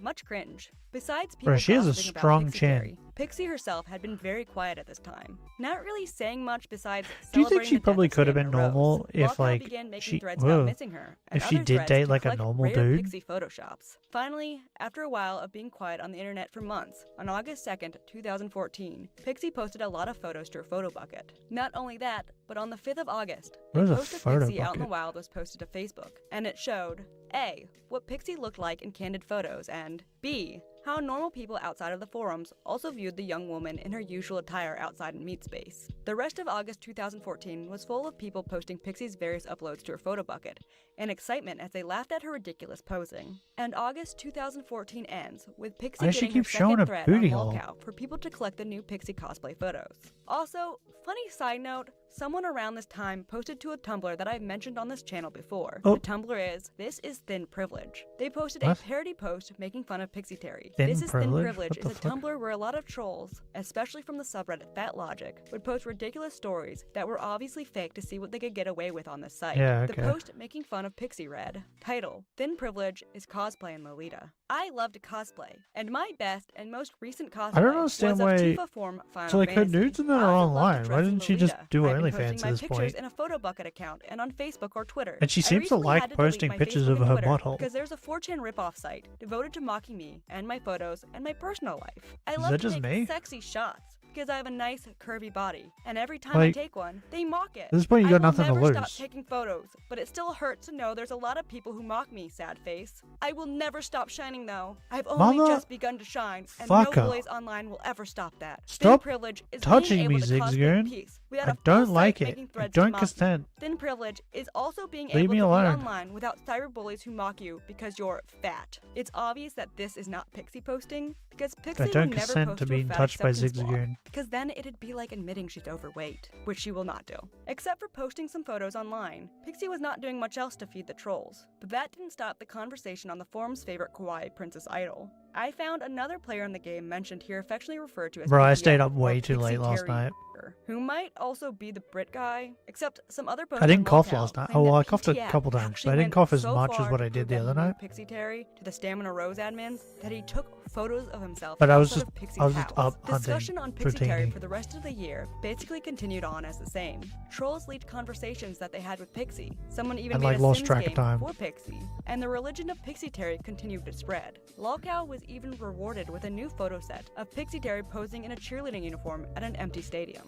Speaker 9: Much cringe. Besides people
Speaker 1: Bro, she has a
Speaker 9: gossiping about
Speaker 1: strong
Speaker 9: Pixie
Speaker 1: chin.
Speaker 9: Terry, Pixie herself had been very quiet at this time, not really saying much besides
Speaker 1: Do you think
Speaker 9: celebrating
Speaker 1: she
Speaker 9: the death
Speaker 1: probably
Speaker 9: of
Speaker 1: could have been
Speaker 9: Stamina Rose.
Speaker 1: normal if,
Speaker 9: Lolcow
Speaker 1: like,
Speaker 9: began making
Speaker 1: she...
Speaker 9: threads about
Speaker 1: Whoa.
Speaker 9: missing her, and
Speaker 1: If she
Speaker 9: other
Speaker 1: did
Speaker 9: threads
Speaker 1: date,
Speaker 9: to
Speaker 1: like, a
Speaker 9: collect
Speaker 1: normal
Speaker 9: rare
Speaker 1: dude?
Speaker 9: Pixie photoshops. Finally, after a while of being quiet on the internet for months, on August 2nd, 2014, Pixie posted a lot of photos to her photo bucket. Not only that, but on the 5th of August,
Speaker 1: What
Speaker 9: a
Speaker 1: is a
Speaker 9: post of
Speaker 1: photo
Speaker 9: Pixie out in the
Speaker 1: bucket?
Speaker 9: wild was posted to Facebook, and it showed A. What Pixie looked like in candid photos, and B. How normal people outside of the forums also viewed the young woman in her usual attire outside in meat space. The rest of August 2014 was full of people posting Pixie's various uploads to her photo bucket, and excitement as they laughed at her ridiculous posing. And August 2014 ends with Pixie
Speaker 1: Why does she
Speaker 9: getting her
Speaker 1: keep showing
Speaker 9: second
Speaker 1: her
Speaker 9: thread
Speaker 1: booty
Speaker 9: on
Speaker 1: hole?
Speaker 9: lolcow for people to collect the new Pixie cosplay photos. Also, funny side note, someone around this time posted to a Tumblr that I've mentioned on this channel before.
Speaker 1: Oh.
Speaker 9: The Tumblr is, This is Thin Privilege. They posted
Speaker 1: What?
Speaker 9: a parody post making fun of Pixie Terry.
Speaker 1: Thin
Speaker 9: This is
Speaker 1: Privilege?
Speaker 9: Thin Privilege
Speaker 1: What
Speaker 9: is
Speaker 1: the
Speaker 9: a
Speaker 1: fuck?
Speaker 9: Tumblr where a lot of trolls, especially from the subreddit Fat Logic, would post ridiculous stories that were obviously fake to see what they could get away with on this site.
Speaker 1: Yeah,
Speaker 9: The
Speaker 1: okay.
Speaker 9: post making fun of Pixie read, title, Thin Privilege is cosplay in Lolita. I love to cosplay, and my best and most recent cosplay
Speaker 1: I don't understand
Speaker 9: was of
Speaker 1: why...
Speaker 9: Tifa form Final
Speaker 1: So, like, her
Speaker 9: Fantasy.
Speaker 1: nudes in that
Speaker 9: I
Speaker 1: are
Speaker 9: also love to
Speaker 1: online.
Speaker 9: dress
Speaker 1: Why
Speaker 9: as
Speaker 1: didn't she just
Speaker 9: Lolita.
Speaker 1: do
Speaker 9: I've been
Speaker 1: OnlyFans
Speaker 9: posting
Speaker 1: at
Speaker 9: my
Speaker 1: this
Speaker 9: pictures
Speaker 1: point?
Speaker 9: in a photo bucket account and on Facebook or Twitter.
Speaker 1: And she
Speaker 9: I
Speaker 1: seems to
Speaker 9: recently
Speaker 1: like
Speaker 9: had to delete
Speaker 1: posting
Speaker 9: my
Speaker 1: pictures
Speaker 9: Facebook
Speaker 1: of
Speaker 9: and
Speaker 1: her
Speaker 9: Twitter
Speaker 1: butthole.
Speaker 9: because there's a 4chan ripoff site devoted to mocking me and my photos and my personal life. I
Speaker 1: Is
Speaker 9: love
Speaker 1: that
Speaker 9: to
Speaker 1: just
Speaker 9: take
Speaker 1: me?
Speaker 9: sexy shots because I have a nice curvy body, and every time
Speaker 1: Like,
Speaker 9: I take one, they mock it.
Speaker 1: at this point, you got nothing
Speaker 9: I
Speaker 1: to
Speaker 9: will never stop
Speaker 1: lose.
Speaker 9: taking photos, but it still hurts to know there's a lot of people who mock me, sad face. I will never stop shining though. I've only
Speaker 1: Mama,
Speaker 9: just begun to shine, and
Speaker 1: fuck
Speaker 9: no
Speaker 1: her.
Speaker 9: bullies online will ever stop that.
Speaker 1: Stop
Speaker 9: Thin Privilege is
Speaker 1: touching
Speaker 9: being
Speaker 1: me,
Speaker 9: able to cosplay
Speaker 1: Zigzagoon.
Speaker 9: peace without
Speaker 1: I
Speaker 9: a full
Speaker 1: don't
Speaker 9: site
Speaker 1: like it.
Speaker 9: making
Speaker 1: I
Speaker 9: threads to
Speaker 1: don't
Speaker 9: mock
Speaker 1: consent.
Speaker 9: you. Thin Privilege is also being
Speaker 1: Leave
Speaker 9: able
Speaker 1: me
Speaker 9: to
Speaker 1: alone.
Speaker 9: be online without cyberbullies who mock you because you're fat. It's obvious that this is not Pixie posting because Pixie
Speaker 1: I don't
Speaker 9: would never
Speaker 1: consent
Speaker 9: post
Speaker 1: to
Speaker 9: to a
Speaker 1: being
Speaker 9: fat
Speaker 1: touched by
Speaker 9: acceptance blog,
Speaker 1: Zigzagoon.
Speaker 9: because then it'd be like admitting she's overweight, which she will not do. Except for posting some photos online, Pixie was not doing much else to feed the trolls. But that didn't stop the conversation on the forum's favorite kawaii princess idol. I found another player in the game mentioned here affectionately referred to as
Speaker 1: Bro, I
Speaker 9: PTM,
Speaker 1: stayed up
Speaker 9: or
Speaker 1: way too
Speaker 9: Pixie
Speaker 1: late last
Speaker 9: Terry,
Speaker 1: night.
Speaker 9: who might also be the Brit guy, except some other posts
Speaker 1: I didn't
Speaker 9: on
Speaker 1: cough
Speaker 9: lolcow
Speaker 1: last night.
Speaker 9: claim
Speaker 1: Oh, well,
Speaker 9: that
Speaker 1: I coughed a
Speaker 9: PTM
Speaker 1: couple times, but
Speaker 9: actually
Speaker 1: I didn't
Speaker 9: went
Speaker 1: cough as
Speaker 9: so
Speaker 1: much as
Speaker 9: far
Speaker 1: what I
Speaker 9: to
Speaker 1: did the
Speaker 9: prevent
Speaker 1: other
Speaker 9: him
Speaker 1: night.
Speaker 9: Pixie Terry to the Stamina Rose admins that he took photos of himself
Speaker 1: But I was
Speaker 9: outside
Speaker 1: just-
Speaker 9: of Pixie's
Speaker 1: I was just
Speaker 9: house.
Speaker 1: up hunting
Speaker 9: Discussion on
Speaker 1: for
Speaker 9: Pixie Terry
Speaker 1: Teeny.
Speaker 9: for the rest of the year basically continued on as the same. Trolls leaked conversations that they had with Pixie. Someone even
Speaker 1: And,
Speaker 9: made
Speaker 1: like,
Speaker 9: a
Speaker 1: lost
Speaker 9: Sims
Speaker 1: track of
Speaker 9: game
Speaker 1: time.
Speaker 9: for Pixie. And the religion of Pixie Terry continued to spread. Lolcow was even rewarded with a new photo set of Pixie Terry posing in a cheerleading uniform at an empty stadium.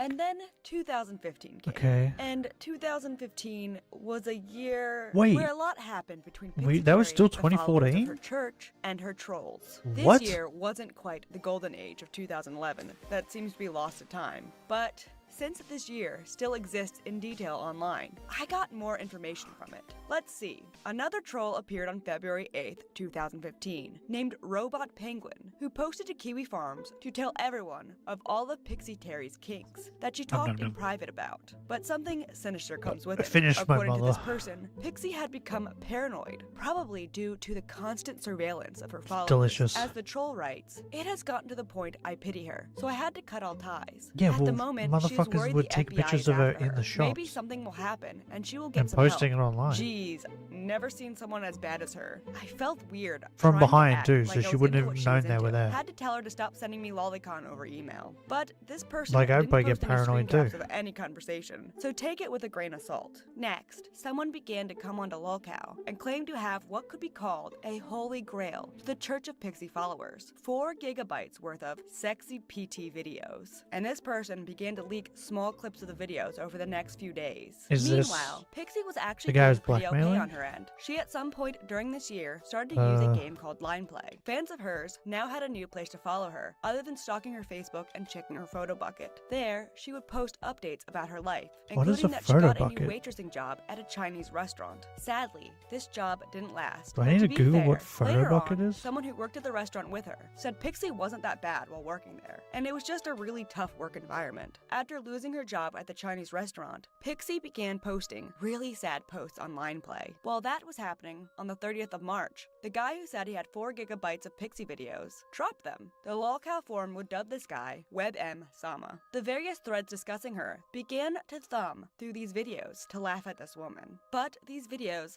Speaker 9: And then 2015 came.
Speaker 1: Okay.
Speaker 9: And 2015 was a year
Speaker 1: Wait.
Speaker 9: where a lot happened between Pixie
Speaker 1: Wait, that was
Speaker 9: Terry,
Speaker 1: still
Speaker 9: the followers of
Speaker 1: 2014?
Speaker 9: her church, and her trolls.
Speaker 1: What?
Speaker 9: This year wasn't quite the golden age of 2011. That seems to be lost to time. But since this year still exists in detail online, I got more information from it. Let's see. Another troll appeared on February 8th, 2015, named Robot Penguin, who posted to Kiwi Farms to tell everyone of all of Pixie Terry's kinks that she talked in private about. But something sinister comes with it.
Speaker 1: Finished my
Speaker 9: According to this
Speaker 1: mother.
Speaker 9: person, Pixie had become paranoid, probably due to the constant surveillance of her followers.
Speaker 1: Delicious.
Speaker 9: As the troll writes, it has gotten to the point I pity her, so I had to cut all ties.
Speaker 1: Yeah,
Speaker 9: At the
Speaker 1: well,
Speaker 9: moment, she's
Speaker 1: motherfuckers
Speaker 9: worried
Speaker 1: would
Speaker 9: the
Speaker 1: take
Speaker 9: FBI
Speaker 1: pictures
Speaker 9: is
Speaker 1: of her
Speaker 9: after
Speaker 1: in the
Speaker 9: Maybe
Speaker 1: shops.
Speaker 9: something will happen, and she will get
Speaker 1: And
Speaker 9: some
Speaker 1: posting
Speaker 9: help.
Speaker 1: it online.
Speaker 9: Jeez, never seen someone as bad as her. I felt weird.
Speaker 1: From
Speaker 9: trying to
Speaker 1: behind,
Speaker 9: act
Speaker 1: too,
Speaker 9: like
Speaker 1: so
Speaker 9: I
Speaker 1: she
Speaker 9: was
Speaker 1: wouldn't
Speaker 9: into
Speaker 1: have
Speaker 9: what she
Speaker 1: known
Speaker 9: was
Speaker 1: they were
Speaker 9: into.
Speaker 1: there.
Speaker 9: Had to tell her to stop sending me lolicon over email. But this person
Speaker 1: Like, I'd
Speaker 9: didn't
Speaker 1: probably
Speaker 9: post
Speaker 1: get
Speaker 9: any
Speaker 1: paranoid,
Speaker 9: screen caps
Speaker 1: too.
Speaker 9: of any conversation, so take it with a grain of salt. Next, someone began to come onto lolcow and claimed to have what could be called a holy grail to the Church of Pixie followers, 4 gigabytes worth of sexy PT videos. And this person began to leak small clips of the videos over the next few days.
Speaker 1: Is this
Speaker 9: Meanwhile, Pixie was actually
Speaker 1: the guy who's
Speaker 9: doing pretty okay
Speaker 1: blackmailing?
Speaker 9: on her end. content. She at some point during this year started to use a game called Line Play. Fans of hers now had a new place to follow her, other than stalking her Facebook and checking her photo bucket. There, she would post updates about her life, including that she got a new waitressing job at a Chinese restaurant. Sadly, this job didn't last.
Speaker 1: Do I need to Google what photo
Speaker 9: later
Speaker 1: bucket
Speaker 9: on,
Speaker 1: is?
Speaker 9: someone who worked at the restaurant with her said Pixie wasn't that bad while working there, and it was just a really tough work environment. After losing her job at the Chinese restaurant, Pixie began posting really sad posts on Line Play. While that was happening, on the 30th of March, the guy who said he had 4 gigabytes of Pixie videos dropped them. The lolcow forum would dub this guy WebM Sama. The various threads discussing her began to thumb through these videos to laugh at this woman. But these videos...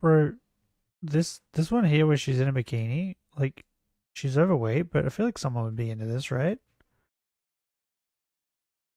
Speaker 1: Bro, this one here where she's in a bikini, like, she's overweight, but I feel like someone would be into this, right?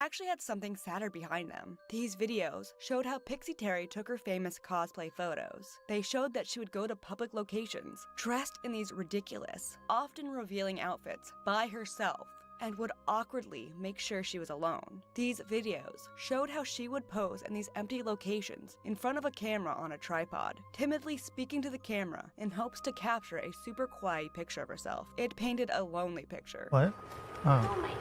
Speaker 9: actually had something sadder behind them. These videos showed how Pixie Terry took her famous cosplay photos. They showed that she would go to public locations, dressed in these ridiculous, often revealing outfits by herself, and would awkwardly make sure she was alone. These videos showed how she would pose in these empty locations in front of a camera on a tripod, timidly speaking to the camera in hopes to capture a super quiet picture of herself. It painted a lonely picture.
Speaker 1: What? Oh.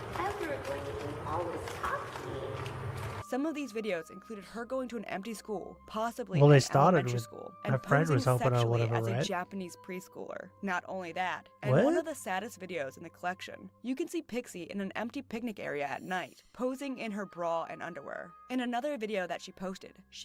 Speaker 9: Some of these videos included her going to an empty school, possibly
Speaker 1: Well, they
Speaker 9: an
Speaker 1: started
Speaker 9: elementary
Speaker 1: with
Speaker 9: school,
Speaker 1: her
Speaker 9: and
Speaker 1: friend
Speaker 9: posing
Speaker 1: was helping her,
Speaker 9: sexually
Speaker 1: whatever,
Speaker 9: as a
Speaker 1: right?
Speaker 9: Japanese preschooler. Not only that, in
Speaker 1: What?
Speaker 9: one of the saddest videos in the collection, you can see Pixie in an empty picnic area at night, posing in her bra and underwear. In another video that she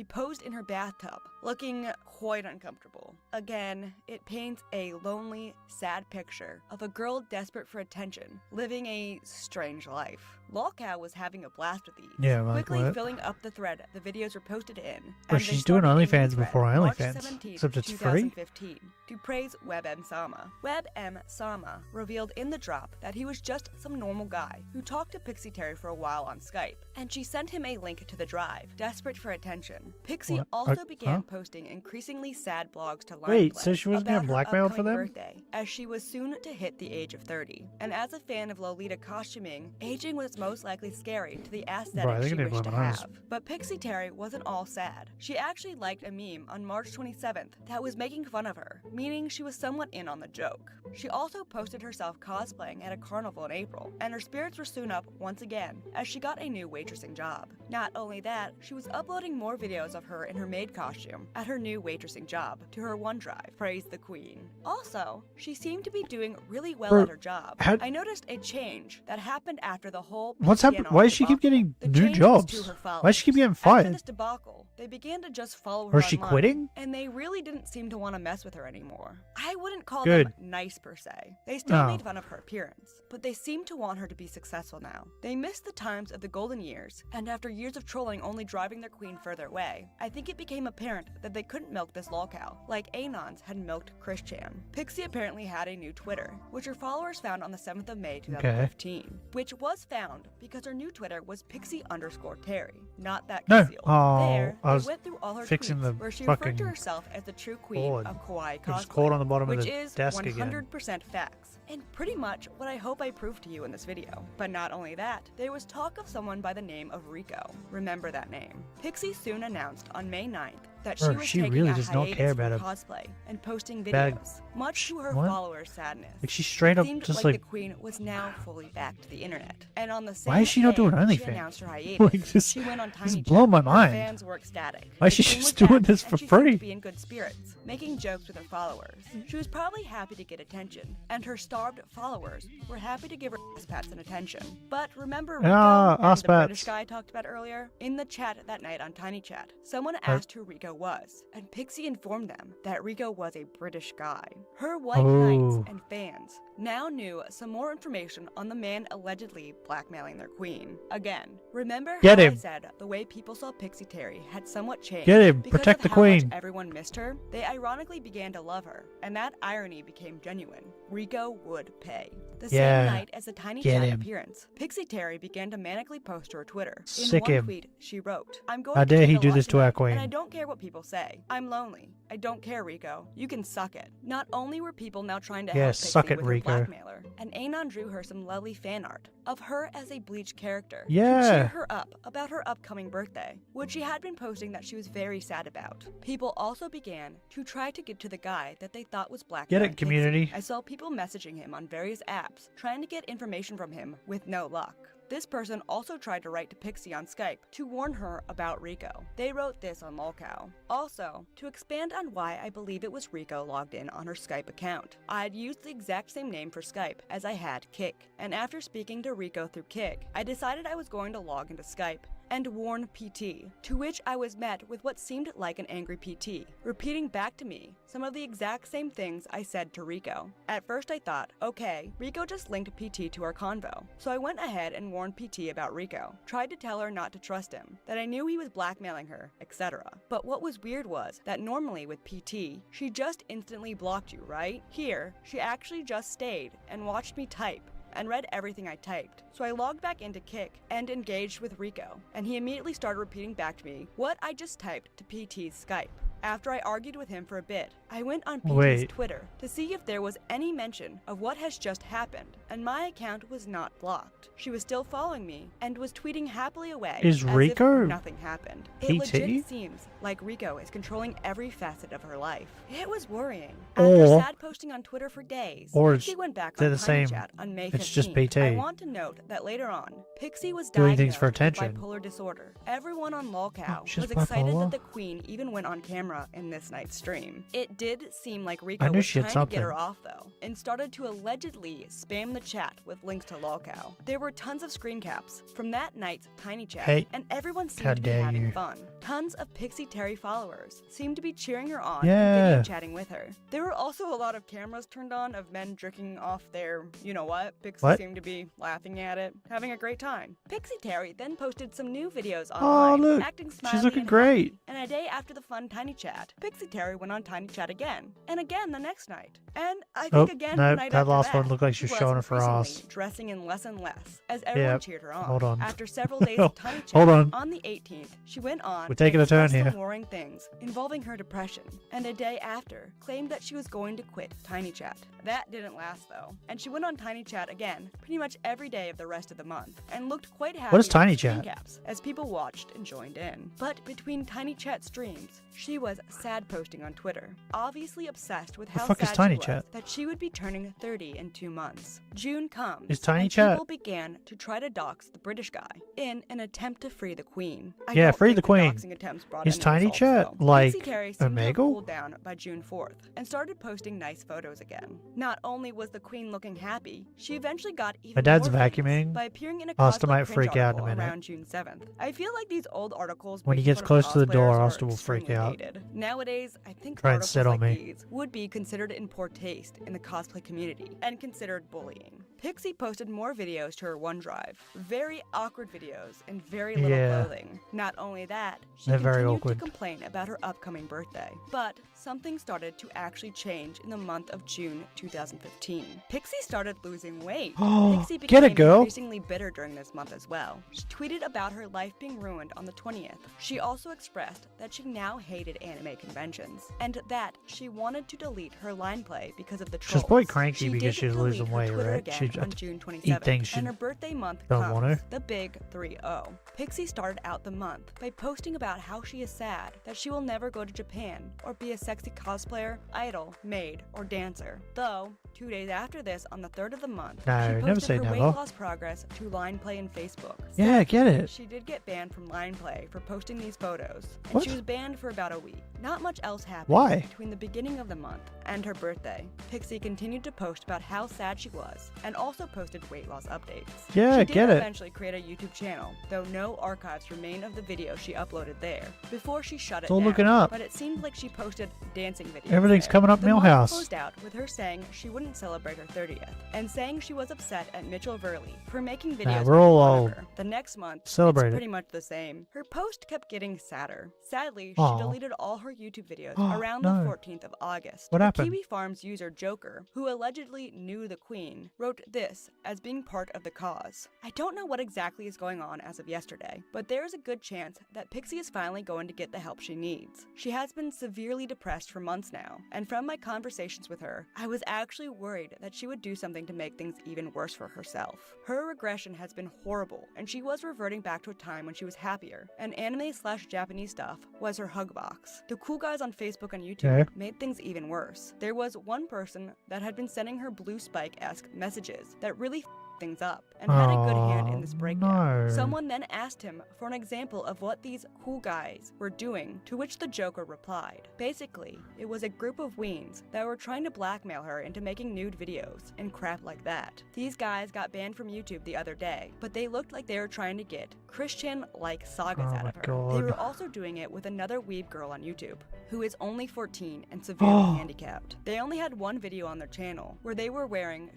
Speaker 9: posed in her bathtub, looking quite uncomfortable. Again, it paints a lonely, sad picture of a girl desperate for attention, living a strange life. Lolcow was having a blast with these,
Speaker 1: Yeah, like
Speaker 9: quickly
Speaker 1: what?
Speaker 9: filling up the thread the videos were posted in.
Speaker 1: Bro,
Speaker 9: and they
Speaker 1: she's doing
Speaker 9: started a new
Speaker 1: OnlyFans
Speaker 9: thread,
Speaker 1: before
Speaker 9: March
Speaker 1: OnlyFans,
Speaker 9: 17th,
Speaker 1: except it's free?
Speaker 9: 2015, to praise WebM Sama. WebM Sama revealed in the drop that he was just some normal guy who talked to Pixie Terry for a while on Skype, and she sent him a link to the drive, desperate for attention. Pixie
Speaker 1: What?
Speaker 9: also began
Speaker 1: Huh?
Speaker 9: posting increasingly sad blogs to Line
Speaker 1: Wait,
Speaker 9: Play
Speaker 1: so she wasn't
Speaker 9: about
Speaker 1: getting
Speaker 9: her
Speaker 1: blackmailed for
Speaker 9: upcoming
Speaker 1: them?
Speaker 9: birthday, as she was soon to hit the age of 30. And as a fan of Lolita costuming, aging was most likely scary to the aesthetic
Speaker 1: Bro, I think
Speaker 9: she
Speaker 1: I need
Speaker 9: wished to
Speaker 1: one of those.
Speaker 9: have. But Pixie Terry wasn't all sad. She actually liked a meme on March 27th that was making fun of her, meaning she was somewhat in on the joke. She also posted herself cosplaying at a carnival in April, and her spirits were soon up once again as she got a new waitressing job. Not only that, she was uploading more videos of her in her maid costume at her new waitressing job to her OneDrive. Praise the queen. Also, she seemed to be doing really well
Speaker 1: Bro,
Speaker 9: at her job. I noticed a change that happened after the whole
Speaker 1: What's happened?
Speaker 9: PNL
Speaker 1: Why does she keep
Speaker 9: debacle.
Speaker 1: getting
Speaker 9: The
Speaker 1: new
Speaker 9: change was to
Speaker 1: jobs?
Speaker 9: her
Speaker 1: Why does she keep getting
Speaker 9: After
Speaker 1: fired?
Speaker 9: this debacle, they began to just follow her
Speaker 1: Or is she
Speaker 9: online,
Speaker 1: quitting?
Speaker 9: and they really didn't seem to want to mess with her anymore. I wouldn't call
Speaker 1: Good.
Speaker 9: them nice per se. They still
Speaker 1: No.
Speaker 9: made fun of her appearance, but they seem to want her to be successful now. They missed the times of the golden years, and after years of trolling only driving their queen further away, I think it became apparent that they couldn't milk this lolcow like Anons had milked Chris Chan. Pixie apparently had a new Twitter, which her followers found on the 7th of May 2015, which was found because her new Twitter was Pixie_Terry, not that
Speaker 1: No.
Speaker 9: concealed.
Speaker 1: Oh,
Speaker 9: There,
Speaker 1: I was
Speaker 9: they went through all her
Speaker 1: fixing
Speaker 9: tweets
Speaker 1: the
Speaker 9: where she referred
Speaker 1: fucking
Speaker 9: to herself as the true queen
Speaker 1: board.
Speaker 9: of kawaii
Speaker 1: It was
Speaker 9: cosplay,
Speaker 1: caught on the bottom of
Speaker 9: which
Speaker 1: the
Speaker 9: is
Speaker 1: desk again.
Speaker 9: 100% facts, and pretty much what I hope I proved to you in this video. But not only that, there was talk of someone by the name of Rico. Remember that name. Pixie soon announced on May 9th that she
Speaker 1: Bro,
Speaker 9: was
Speaker 1: she
Speaker 9: taking
Speaker 1: really
Speaker 9: a
Speaker 1: does not
Speaker 9: hiatus
Speaker 1: care
Speaker 9: from
Speaker 1: about
Speaker 9: cosplay and posting
Speaker 1: bad-
Speaker 9: videos, much to her
Speaker 1: What?
Speaker 9: followers' sadness.
Speaker 1: Like, she straight up
Speaker 9: It seemed
Speaker 1: just
Speaker 9: like
Speaker 1: like-
Speaker 9: the queen was now fully back to the internet. And on the same
Speaker 1: Why is she not
Speaker 9: day
Speaker 1: doing
Speaker 9: she
Speaker 1: OnlyFans?
Speaker 9: announced her hiatus,
Speaker 1: Like, this-
Speaker 9: she went on
Speaker 1: this is
Speaker 9: Tiny
Speaker 1: blowing
Speaker 9: Chat.
Speaker 1: my
Speaker 9: Her
Speaker 1: mind.
Speaker 9: fans were ecstatic.
Speaker 1: Why is
Speaker 9: The
Speaker 1: she
Speaker 9: queen
Speaker 1: just
Speaker 9: was
Speaker 1: doing
Speaker 9: back,
Speaker 1: this
Speaker 9: and
Speaker 1: for
Speaker 9: she seemed
Speaker 1: free?
Speaker 9: to be in good spirits, making jokes with her followers. She was probably happy to get attention, and her starved followers were happy to give her ass pats and attention. But remember Rico
Speaker 1: Ah,
Speaker 9: and
Speaker 1: ass
Speaker 9: the British
Speaker 1: pats.
Speaker 9: guy I talked about earlier? In the chat that night on Tiny Chat, someone asked who Rico was, and Pixie informed them that Rico was a British guy. Her white knights
Speaker 1: Oh.
Speaker 9: and fans now knew some more information on the man allegedly blackmailing their queen. Again, remember
Speaker 1: Get
Speaker 9: how I
Speaker 1: him.
Speaker 9: said the way people saw Pixie Terry had somewhat changed
Speaker 1: Get him.
Speaker 9: because
Speaker 1: Protect
Speaker 9: of
Speaker 1: the
Speaker 9: how
Speaker 1: queen.
Speaker 9: much everyone missed her? They ironically began to love her, and that irony became genuine. Rico would pay. The
Speaker 1: Yeah.
Speaker 9: same night as the Tiny
Speaker 1: Get
Speaker 9: Chat
Speaker 1: him.
Speaker 9: appearance, Pixie Terry began to manically post to her Twitter. In
Speaker 1: Sick
Speaker 9: one
Speaker 1: him.
Speaker 9: tweet, she wrote, "I'm going
Speaker 1: How
Speaker 9: to
Speaker 1: dare
Speaker 9: take
Speaker 1: he
Speaker 9: a
Speaker 1: do
Speaker 9: lot
Speaker 1: this to our
Speaker 9: tonight, and I
Speaker 1: queen.
Speaker 9: don't care what what people say. I'm lonely. I don't care, Rico. You can suck it. Not only were people now trying to
Speaker 1: Yeah,
Speaker 9: help
Speaker 1: suck
Speaker 9: Pixie
Speaker 1: it,
Speaker 9: with her
Speaker 1: Rico.
Speaker 9: blackmailer, and Anon drew her some lovely fan art of her as a Bleach character to
Speaker 1: Yeah.
Speaker 9: cheer her up about her upcoming birthday, which she had been posting that she was very sad about. People also began to try to get to the guy that they thought was blackmailing
Speaker 1: Get it, community.
Speaker 9: Pixie. I saw people messaging him on various apps, trying to get information from him with no luck. This person also tried to write to Pixie on Skype to warn her about Rico. They wrote this on lolcow. Also, to expand on why I believe it was Rico logged in on her Skype account. I had used the exact same name for Skype as I had Kick, and after speaking to Rico through Kick, I decided I was going to log into Skype and warn PT, to which I was met with what seemed like an angry PT, repeating back to me some of the exact same things I said to Rico. At first I thought, okay, Rico just linked PT to our convo, so I went ahead and warned PT about Rico, tried to tell her not to trust him, that I knew he was blackmailing her, etc. But what was weird was that normally with PT, she just instantly blocked you, right? Here, she actually just stayed and watched me type and read everything I typed. So I logged back into Kick and engaged with Rico, and he immediately started repeating back to me what I just typed to PT's Skype. After I argued with him for a bit, I went on PT's Twitter to see if there was any mention of what has just happened, and my account was not blocked. She was still following me and was tweeting happily away
Speaker 1: Is
Speaker 9: as
Speaker 1: Rico
Speaker 9: if nothing happened. It
Speaker 1: PT?
Speaker 9: legit seems like Rico is controlling every facet of her life. It was worrying.
Speaker 1: Or-
Speaker 9: After sad posting on Twitter for days,
Speaker 1: or
Speaker 9: Pixie went back
Speaker 1: they're
Speaker 9: on
Speaker 1: the
Speaker 9: Tiny
Speaker 1: same.
Speaker 9: Chat on May 15th.
Speaker 1: It's just PT.
Speaker 9: I want to note that later on, Pixie was
Speaker 1: Doing things for
Speaker 9: diagnosed with
Speaker 1: attention.
Speaker 9: bipolar disorder. Everyone on lolcow
Speaker 1: she's
Speaker 9: was excited
Speaker 1: bipolar?
Speaker 9: that the Queen even went on camera in this night's stream. It did seem like Rico
Speaker 1: I knew
Speaker 9: was
Speaker 1: she
Speaker 9: trying
Speaker 1: had
Speaker 9: to get her
Speaker 1: something.
Speaker 9: off though, and started to allegedly spam the chat with links to lolcow. There were tons of screen caps from that night's Tiny Chat,
Speaker 1: Hey,
Speaker 9: and everyone seemed
Speaker 1: how
Speaker 9: to be
Speaker 1: dare
Speaker 9: having
Speaker 1: you.
Speaker 9: fun. Tons of Pixie Terry followers seemed to be cheering her on
Speaker 1: Yeah.
Speaker 9: and video chatting with her. There were also a lot of cameras turned on of men jerking off their you-know-what. Pixie
Speaker 1: What?
Speaker 9: seemed to be laughing at it, having a great time. Pixie Terry then posted some new videos
Speaker 1: Oh,
Speaker 9: online,
Speaker 1: look.
Speaker 9: acting
Speaker 1: She's
Speaker 9: smiley
Speaker 1: looking
Speaker 9: and
Speaker 1: great.
Speaker 9: happy. And a day after the fun Tiny Chat, Pixie Terry went on Tiny Chat again, and again the next night. And I think
Speaker 1: Oh,
Speaker 9: again
Speaker 1: no,
Speaker 9: the night
Speaker 1: that
Speaker 9: after
Speaker 1: last one
Speaker 9: that,
Speaker 1: looked like she was showing off her
Speaker 9: increasingly
Speaker 1: ass.
Speaker 9: dressing in less and less, as everyone
Speaker 1: Yep.
Speaker 9: cheered her on.
Speaker 1: Hold on.
Speaker 9: After several days of Tiny Chat,
Speaker 1: Hold on.
Speaker 9: the 18th, she went on
Speaker 1: We're taking
Speaker 9: to
Speaker 1: a turn
Speaker 9: discuss
Speaker 1: here.
Speaker 9: some worrying things involving her depression, and a day after, claimed that she was going to quit Tiny Chat. That didn't last though, and she went on Tiny Chat again pretty much every day of the rest of the month, and looked quite happy
Speaker 1: What is Tiny
Speaker 9: with screen
Speaker 1: Chat?
Speaker 9: caps as people watched and joined in. But between Tiny Chat streams, she was sad posting on Twitter, obviously obsessed with how
Speaker 1: fuck is
Speaker 9: sad
Speaker 1: Tiny
Speaker 9: she was
Speaker 1: Chat?
Speaker 9: that she would be turning 30 in 2 months. June comes,
Speaker 1: Is Tiny
Speaker 9: and
Speaker 1: Chat-
Speaker 9: people began to try to dox the British guy in an attempt to free the Queen. I
Speaker 1: Yeah,
Speaker 9: don't
Speaker 1: free
Speaker 9: think
Speaker 1: the Queen.
Speaker 9: doxing attempts brought
Speaker 1: Is
Speaker 9: any
Speaker 1: Tiny
Speaker 9: results,
Speaker 1: Chat
Speaker 9: though.
Speaker 1: like
Speaker 9: Pixie Terry seemed to have
Speaker 1: Omegle?
Speaker 9: cooled down by June 4th and started posting nice photos again. Not only was the Queen looking happy, she eventually got even
Speaker 1: My dad's
Speaker 9: more famous
Speaker 1: vacuuming.
Speaker 9: by appearing in a
Speaker 1: Asta
Speaker 9: cosplay
Speaker 1: might
Speaker 9: cringe
Speaker 1: freak out in a
Speaker 9: article
Speaker 1: minute.
Speaker 9: around June 7th. I feel like these old articles
Speaker 1: When he
Speaker 9: making
Speaker 1: gets
Speaker 9: fun of
Speaker 1: close to the door,
Speaker 9: cosplayers are
Speaker 1: Asta will freak
Speaker 9: extremely
Speaker 1: out.
Speaker 9: dated. Nowadays, I think
Speaker 1: Try and
Speaker 9: articles
Speaker 1: sit on
Speaker 9: like
Speaker 1: me.
Speaker 9: these would be considered in poor taste in the cosplay community and considered bullying. Pixie posted more videos to her OneDrive. Very awkward videos and very little
Speaker 1: Yeah.
Speaker 9: clothing. Not only that, she
Speaker 1: They're very
Speaker 9: continued
Speaker 1: awkward.
Speaker 9: to complain about her upcoming birthday. But something started to actually change in the month of June 2015. Pixie started losing weight. Pixie
Speaker 1: Get
Speaker 9: became
Speaker 1: it, girl.
Speaker 9: increasingly bitter during this month as well. She tweeted about her life being ruined on the 20th. She also expressed that she now hated anime conventions and that she wanted to delete her line play because of the trolls.
Speaker 1: She's probably cranky
Speaker 9: She
Speaker 1: because
Speaker 9: did
Speaker 1: she's losing
Speaker 9: delete her
Speaker 1: weight,
Speaker 9: Twitter
Speaker 1: right?
Speaker 9: again
Speaker 1: She's
Speaker 9: on June 27th,
Speaker 1: eat things she
Speaker 9: and her birthday month
Speaker 1: don't
Speaker 9: comes,
Speaker 1: want to.
Speaker 9: the big 3-0. Pixie started out the month by posting about how she is sad that she will never go to Japan or be a sexy cosplayer, idol, maid, or dancer. Though, 2 days after this, on the 3rd of the month,
Speaker 1: No,
Speaker 9: she
Speaker 1: never
Speaker 9: posted
Speaker 1: say
Speaker 9: her
Speaker 1: never.
Speaker 9: weight loss progress to line play and Facebook.
Speaker 1: Yeah, get it.
Speaker 9: She did get banned from line play for posting these photos, and
Speaker 1: What?
Speaker 9: she was banned for about a week. Not much else happened
Speaker 1: Why?
Speaker 9: between the beginning of the month and her birthday. Pixie continued to post about how sad she was, and also posted weight loss updates.
Speaker 1: Yeah,
Speaker 9: she did
Speaker 1: get it.
Speaker 9: eventually create a YouTube channel, though no archives remain of the video she uploaded there, before she shut it
Speaker 1: It's all
Speaker 9: down.
Speaker 1: looking up.
Speaker 9: But it seemed like she posted dancing videos
Speaker 1: Everything's
Speaker 9: there.
Speaker 1: coming up
Speaker 9: The month
Speaker 1: Millhouse.
Speaker 9: closed out with her saying she wouldn't celebrate her 30th, and saying she was upset at Mitchell Verley for making videos
Speaker 1: we're all
Speaker 9: making fun of
Speaker 1: old.
Speaker 9: her. The next month,
Speaker 1: Celebrate
Speaker 9: it's
Speaker 1: it.
Speaker 9: pretty much the same. Her post kept getting sadder. Sadly,
Speaker 1: Aw.
Speaker 9: she deleted all her YouTube videos
Speaker 1: Oh,
Speaker 9: around
Speaker 1: no.
Speaker 9: the 14th of August.
Speaker 1: What
Speaker 9: Her
Speaker 1: happened?
Speaker 9: Kiwi Farms user Joker, who allegedly knew the Queen, wrote this as being part of the cause. I don't know what exactly is going on as of yesterday, but there is a good chance that Pixie is finally going to get the help she needs. She has been severely depressed for months now, and from my conversations with her, I was actually worried that she would do something to make things even worse for herself. Her regression has been horrible, and she was reverting back to a time when she was happier, and anime/Japanese stuff was her hug box. The cool guys on Facebook and YouTube made things even worse. There was one person that had been sending her Blue Spike-esque messages that really things up and had a good hand in this breakdown.
Speaker 1: no.
Speaker 9: Someone then asked him for an example of what these cool guys were doing, to which the Joker replied. Basically, it was a group of weens that were trying to blackmail her into making nude videos and crap like that. These guys got banned from YouTube the other day, but they looked like they were trying to get Christian-like sagas out of her. They were also doing it with another weeb girl on YouTube, who is only 14 and severely handicapped. They only had one video on their channel where they were wearing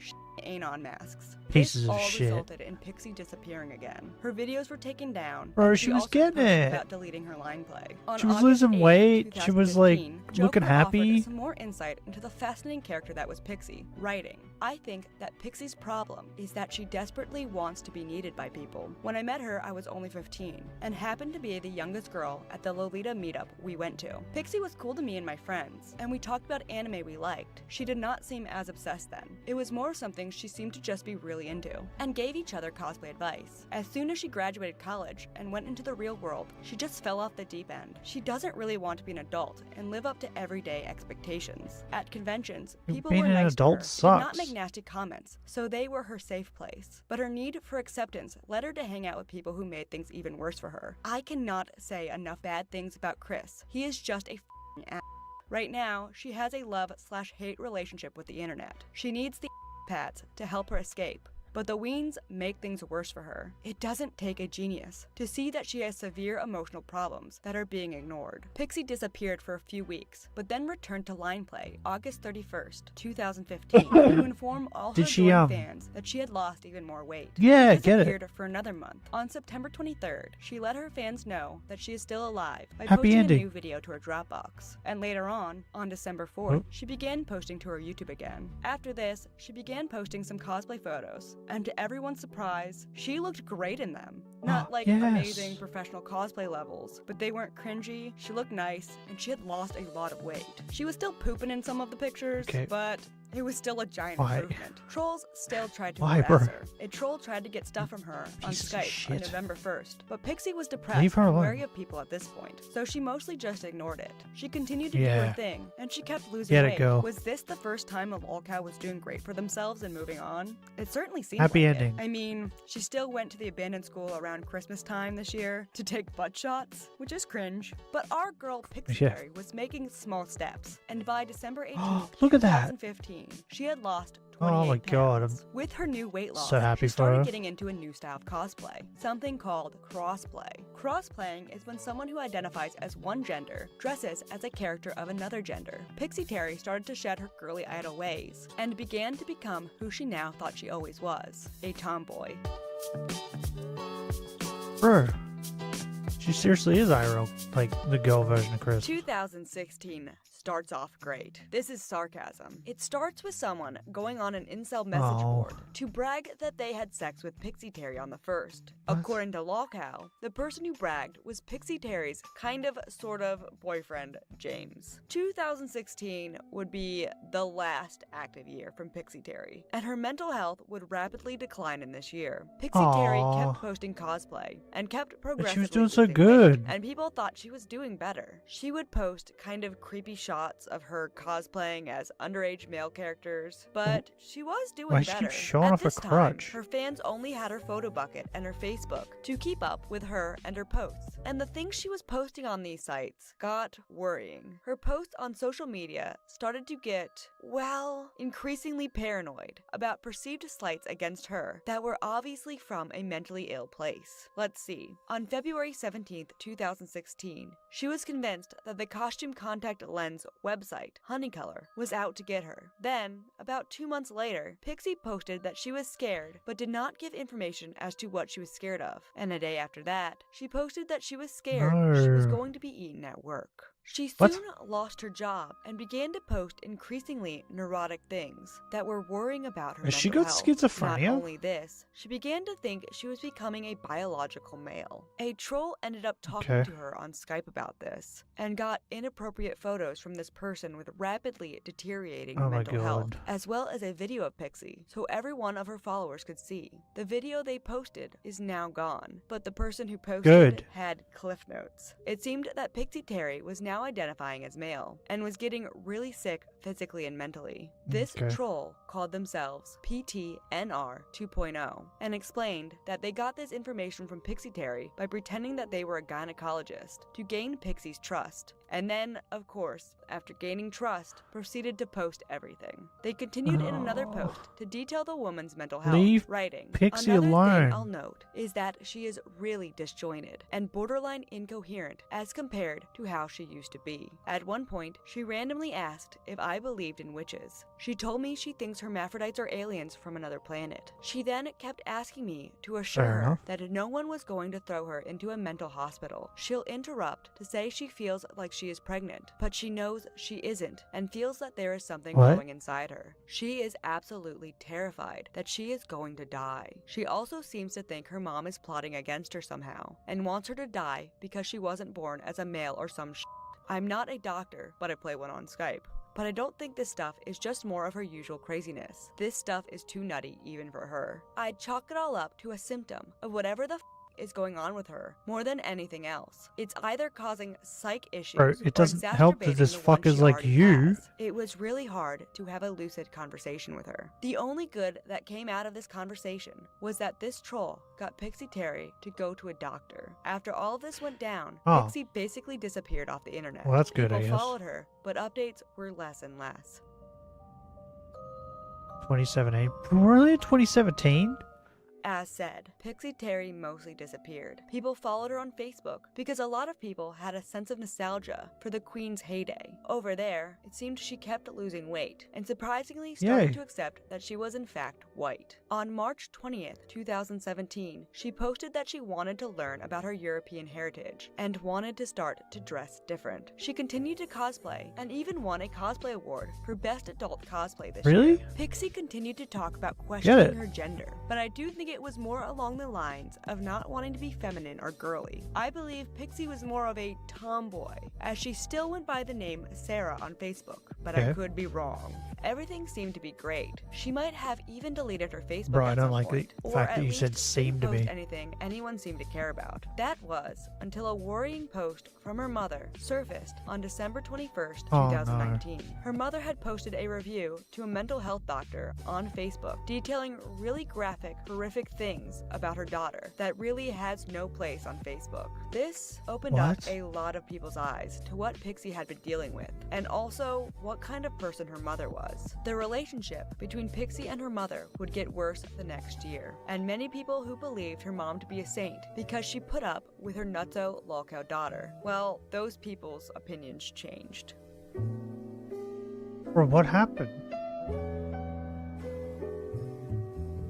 Speaker 9: Anon masks.
Speaker 1: Pieces
Speaker 9: this
Speaker 1: of
Speaker 9: all
Speaker 1: shit.
Speaker 9: resulted in Pixie disappearing again. Her videos were taken down.
Speaker 1: Bro,
Speaker 9: and
Speaker 1: she was
Speaker 9: also
Speaker 1: getting
Speaker 9: posted
Speaker 1: it.
Speaker 9: about deleting her line play. On
Speaker 1: She was
Speaker 9: August
Speaker 1: losing
Speaker 9: 8th,
Speaker 1: weight. She was like
Speaker 9: 2015,
Speaker 1: looking
Speaker 9: Joker offered
Speaker 1: happy.
Speaker 9: some more insight into the fascinating character that was Pixie, writing, "I think that Pixie's problem is that she desperately wants to be needed by people. When I met her, I was only 15 and happened to be the youngest girl at the Lolita meetup we went to. Pixie was cool to me and my friends, and we talked about anime we liked. She did not seem as obsessed then. It was more something she seemed to just be really into, and gave each other cosplay advice. As soon as she graduated college and went into the real world, she just fell off the deep end. She doesn't really want to be an adult and live up to everyday expectations. At conventions, people
Speaker 1: Being
Speaker 9: were
Speaker 1: an
Speaker 9: nice
Speaker 1: adult
Speaker 9: to her, did not
Speaker 1: sucks.
Speaker 9: make nasty comments, so they were her safe place. But her need for acceptance led her to hang out with people who made things even worse for her. I cannot say enough bad things about Chris. He is just a f***ing ass. Right now, she has a love/hate relationship with the internet. She needs the pats to help her escape, but the weens make things worse for her. It doesn't take a genius to see that she has severe emotional problems that are being ignored. Pixie disappeared for a few weeks, but then returned to line play August 31st, 2015, to inform all
Speaker 1: Did
Speaker 9: her
Speaker 1: she,
Speaker 9: adoring fans that she had lost even more weight.
Speaker 1: Yeah,
Speaker 9: She
Speaker 1: get it.
Speaker 9: disappeared for another month. On September 23rd, she let her fans know that she is still alive by
Speaker 1: Happy
Speaker 9: posting
Speaker 1: ending.
Speaker 9: a new video to her Dropbox. And later on December 4th, she began posting to her YouTube again. After this, she began posting some cosplay photos, and to everyone's surprise, she looked great in them. Not like
Speaker 1: yes.
Speaker 9: amazing professional cosplay levels, but they weren't cringy, she looked nice, and she had lost a lot of weight. She was still pooping in some of the pictures,
Speaker 1: Okay.
Speaker 9: but it was still a giant
Speaker 1: Why?
Speaker 9: improvement. Trolls still tried to
Speaker 1: Why,
Speaker 9: harass
Speaker 1: bro?
Speaker 9: her. A troll tried to get stuff from her on
Speaker 1: Piece of
Speaker 9: Skype on
Speaker 1: shit.
Speaker 9: November 1st, but Pixie was depressed
Speaker 1: Leave her
Speaker 9: and
Speaker 1: alone.
Speaker 9: wary of people at this point, so she mostly just ignored it. She continued to do
Speaker 1: Yeah.
Speaker 9: her thing, and she kept losing
Speaker 1: Get it,
Speaker 9: weight.
Speaker 1: girl.
Speaker 9: Was this the first time a lolcow was doing great for themselves and moving on? It certainly seemed
Speaker 1: Happy
Speaker 9: like
Speaker 1: ending.
Speaker 9: it. I mean, she still went to the abandoned school around Christmas time this year to take butt shots, which is cringe. But our girl Pixie
Speaker 1: Yeah.
Speaker 9: Berry was making small steps, and by December 18th,
Speaker 1: Look at that.
Speaker 9: 2015, she had lost 28
Speaker 1: Oh my god, I'm
Speaker 9: pounds. With her new weight loss,
Speaker 1: so happy
Speaker 9: she
Speaker 1: for
Speaker 9: started
Speaker 1: her.
Speaker 9: getting into a new style of cosplay, something called crossplay. Crossplaying is when someone who identifies as one gender dresses as a character of another gender. Pixie Terry started to shed her girly idol ways and began to become who she now thought she always was, a tomboy.
Speaker 1: Bro, she seriously is IRL, like the girl version of Chris.
Speaker 9: 2016 starts off great. This is sarcasm. It starts with someone going on an incel message board to brag that they had sex with Pixie Terry on the 1st. According to lolcow, the person who bragged was Pixie Terry's kind of, sort of boyfriend, James. 2016 would be the last active year from Pixie Terry, and her mental health would rapidly decline in this year. Pixie Terry
Speaker 1: Aw.
Speaker 9: kept posting cosplay and kept
Speaker 1: But
Speaker 9: progressively
Speaker 1: she was doing so
Speaker 9: losing weight,
Speaker 1: good.
Speaker 9: and people thought she was doing better. She would post kind of creepy shots of her cosplaying as underage male characters, but she was doing
Speaker 1: Why she
Speaker 9: better.
Speaker 1: keep showing
Speaker 9: At
Speaker 1: off her
Speaker 9: this time,
Speaker 1: crutch?
Speaker 9: her fans only had her photo bucket and her Facebook to keep up with her and her posts, and the things she was posting on these sites got worrying. Her posts on social media started to get, well, increasingly paranoid about perceived slights against her that were obviously from a mentally ill place. Let's see. On February 17th, 2016, she was convinced that the costume contact lens website, Honeycolor, was out to get her. Then, about 2 months later, Pixie posted that she was scared, but did not give information as to what she was scared of. And a day after that, she posted that she was scared she was
Speaker 1: No.
Speaker 9: going to be eaten at work. She soon
Speaker 1: What?
Speaker 9: lost her job and began to post increasingly neurotic things that were worrying about her
Speaker 1: Has she
Speaker 9: mental
Speaker 1: got
Speaker 9: health.
Speaker 1: schizophrenia?
Speaker 9: Not only this, she began to think she was becoming a biological male. A troll ended up talking
Speaker 1: Okay.
Speaker 9: to her on Skype about this and got inappropriate photos from this person with rapidly deteriorating
Speaker 1: Oh my
Speaker 9: mental health,
Speaker 1: God.
Speaker 9: as well as a video of Pixie, so every one of her followers could see. The video they posted is now gone, but the person who posted
Speaker 1: Good.
Speaker 9: it had cliff notes. It seemed that Pixie Terry was now identifying as male and was getting really sick physically and mentally. This
Speaker 1: Okay.
Speaker 9: troll called themselves PTNR 2.0 and explained that they got this information from Pixie Terry by pretending that they were a gynecologist to gain Pixie's trust. And then, of course, after gaining trust, proceeded to post everything. They continued in another post to detail the woman's mental health,
Speaker 1: Leave
Speaker 9: writing,
Speaker 1: Pixie
Speaker 9: "Another
Speaker 1: alone."
Speaker 9: thing I'll note is that she is really disjointed and borderline incoherent as compared to how she used to be. At one point, she randomly asked if I believed in witches. She told me she thinks hermaphrodites are aliens from another planet. She then kept asking me to assure
Speaker 1: Fair
Speaker 9: her
Speaker 1: enough.
Speaker 9: that no one was going to throw her into a mental hospital. She'll interrupt to say she feels like she is pregnant, but she knows she isn't and feels that there is something
Speaker 1: What?
Speaker 9: growing inside her. She is absolutely terrified that she is going to die. She also seems to think her mom is plotting against her somehow and wants her to die because she wasn't born as a male or some shit. I'm not a doctor, but I play one on Skype. But I don't think this stuff is just more of her usual craziness. This stuff is too nutty even for her. I'd chalk it all up to a symptom of whatever the is going on with her more than anything else. It's either causing psych issues
Speaker 1: Bro, it
Speaker 9: or
Speaker 1: doesn't help that
Speaker 9: exacerbating
Speaker 1: this
Speaker 9: the one
Speaker 1: fucker's
Speaker 9: she
Speaker 1: like
Speaker 9: already
Speaker 1: you.
Speaker 9: has. It was really hard to have a lucid conversation with her. The only good that came out of this conversation was that this troll got Pixie Terry to go to a doctor. After all of this went down,
Speaker 1: Oh.
Speaker 9: Pixie basically disappeared off the internet.
Speaker 1: Well, that's good, I
Speaker 9: People
Speaker 1: guess.
Speaker 9: followed her, but updates were less and less.
Speaker 1: 2017. Really? 2017?
Speaker 9: As said, Pixie Terry mostly disappeared. People followed her on Facebook because a lot of people had a sense of nostalgia for the Queen's heyday. Over there, it seemed she kept losing weight and surprisingly started
Speaker 1: Yay.
Speaker 9: to accept that she was in fact white. On March 20th, 2017, she posted that she wanted to learn about her European heritage and wanted to start to dress different. She continued to cosplay and even won a cosplay award for Best Adult Cosplay this
Speaker 1: Really?
Speaker 9: year. Pixie continued to talk about
Speaker 1: Get
Speaker 9: questioning
Speaker 1: it.
Speaker 9: her gender, but I do think it was more along the lines of not wanting to be feminine or girly. I believe Pixie was more of a tomboy, as she still went by the name Sarah on Facebook, but I
Speaker 1: Okay.
Speaker 9: could be wrong. Everything seemed to be great. She might have even deleted her Facebook
Speaker 1: Bro, I
Speaker 9: at
Speaker 1: don't
Speaker 9: some
Speaker 1: like the
Speaker 9: point, or
Speaker 1: fact
Speaker 9: at
Speaker 1: that you
Speaker 9: least
Speaker 1: said seemed to
Speaker 9: didn't
Speaker 1: me.
Speaker 9: post anything anyone seemed to care about. That was until a worrying post from her mother surfaced on December 21st,
Speaker 1: Oh, no.
Speaker 9: 2019. Her mother had posted a review to a mental health doctor on Facebook detailing really graphic, horrific things about her daughter that really has no place on Facebook. This opened up
Speaker 1: What?
Speaker 9: a lot of people's eyes to what Pixie had been dealing with, and also what kind of person her mother was. The relationship between Pixie and her mother would get worse the next year, and many people who believed her mom to be a saint because she put up with her nutso lolcow daughter. Well, those people's opinions changed.
Speaker 1: Bro, what happened?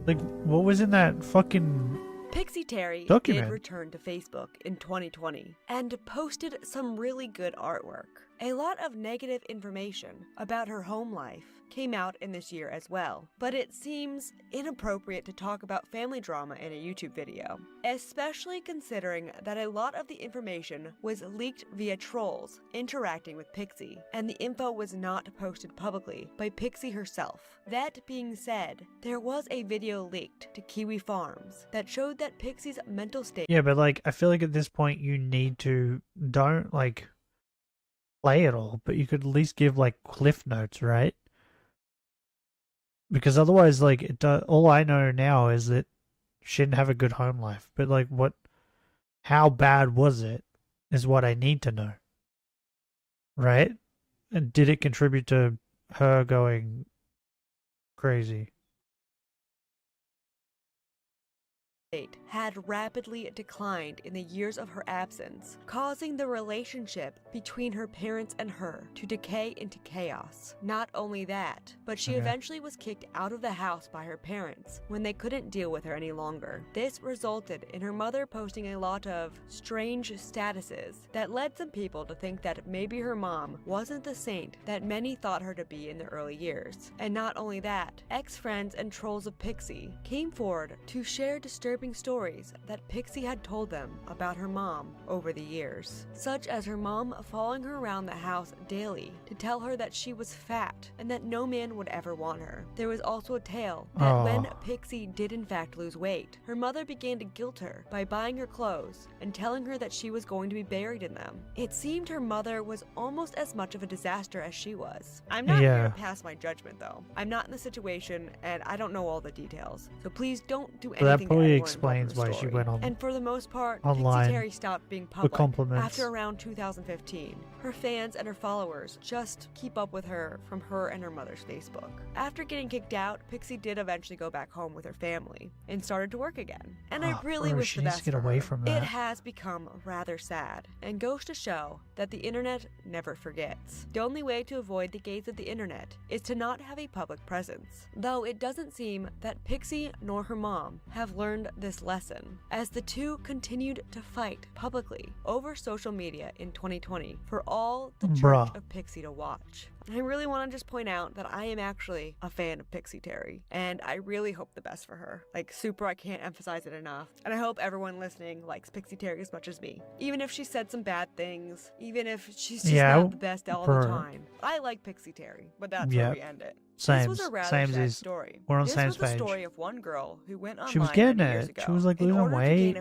Speaker 1: Like, what was in that fucking...
Speaker 9: Pixie Terry
Speaker 1: Document.
Speaker 9: did return to Facebook in 2020 and posted some really good artwork. A lot of negative information about her home life came out in this year as well, but it seems inappropriate to talk about family drama in a YouTube video, especially considering that a lot of the information was leaked via trolls interacting with Pixie, and the info was not posted publicly by Pixie herself. That being said, there was a video leaked to Kiwi Farms that showed that Pixie's mental state.
Speaker 1: Yeah, but like, I feel like at this point you need to... Don't, like, play it all, but you could at least give, like, cliff notes, right? Because otherwise, like, all I know now is that she didn't have a good home life. But, like, how bad was it is what I need to know. Right? And did it contribute to her going crazy?
Speaker 9: had rapidly declined in the years of her absence, causing the relationship between her parents and her to decay into chaos. Not only that, but she eventually was kicked out of the house by her parents when they couldn't deal with her any longer. This resulted in her mother posting a lot of strange statuses that led some people to think that maybe her mom wasn't the saint that many thought her to be in the early years. And not only that, ex-friends and trolls of Pixie came forward to share disturbing stories that Pixie had told them about her mom over the years, such as her mom following her around the house daily to tell her that she was fat and that no man would ever want her. There was also a tale that when Pixie did in fact lose weight, her mother began to guilt her by buying her clothes and telling her that she was going to be buried in them. It seemed her mother was almost as much of a disaster as she was. I'm not here to pass my judgment though. I'm not in the situation and I don't know all the details. So please don't do anything.
Speaker 1: That probably explains why she went on.
Speaker 9: And for the most part,
Speaker 1: online
Speaker 9: Pixie Terry stopped being public after around 2015. Her fans and her followers just keep up with her from her and her mother's Facebook. After getting kicked out, Pixie did eventually go back home with her family and started to work again. And I really wish the best for her. It has become rather sad and goes to show that the internet never forgets. The only way to avoid the gaze of the internet is to not have a public presence. Though it doesn't seem that Pixie nor her mom have learned this lesson, as the two continued to fight publicly over social media in 2020 for all the Church of Pixie to watch. I really want to just point out that I am actually a fan of Pixie Terry, and I really hope the best for her. Like, super, I can't emphasize it enough. And I hope everyone listening likes Pixie Terry as much as me. Even if she said some bad things, even if she's just not the best all the time. I like Pixie Terry, but that's where we end it. This was a rather sad story.
Speaker 1: We're on
Speaker 9: this
Speaker 1: the same
Speaker 9: was the
Speaker 1: page.
Speaker 9: story of one girl who went online
Speaker 1: She was getting
Speaker 9: years
Speaker 1: it.
Speaker 9: ago
Speaker 1: She was like losing weight.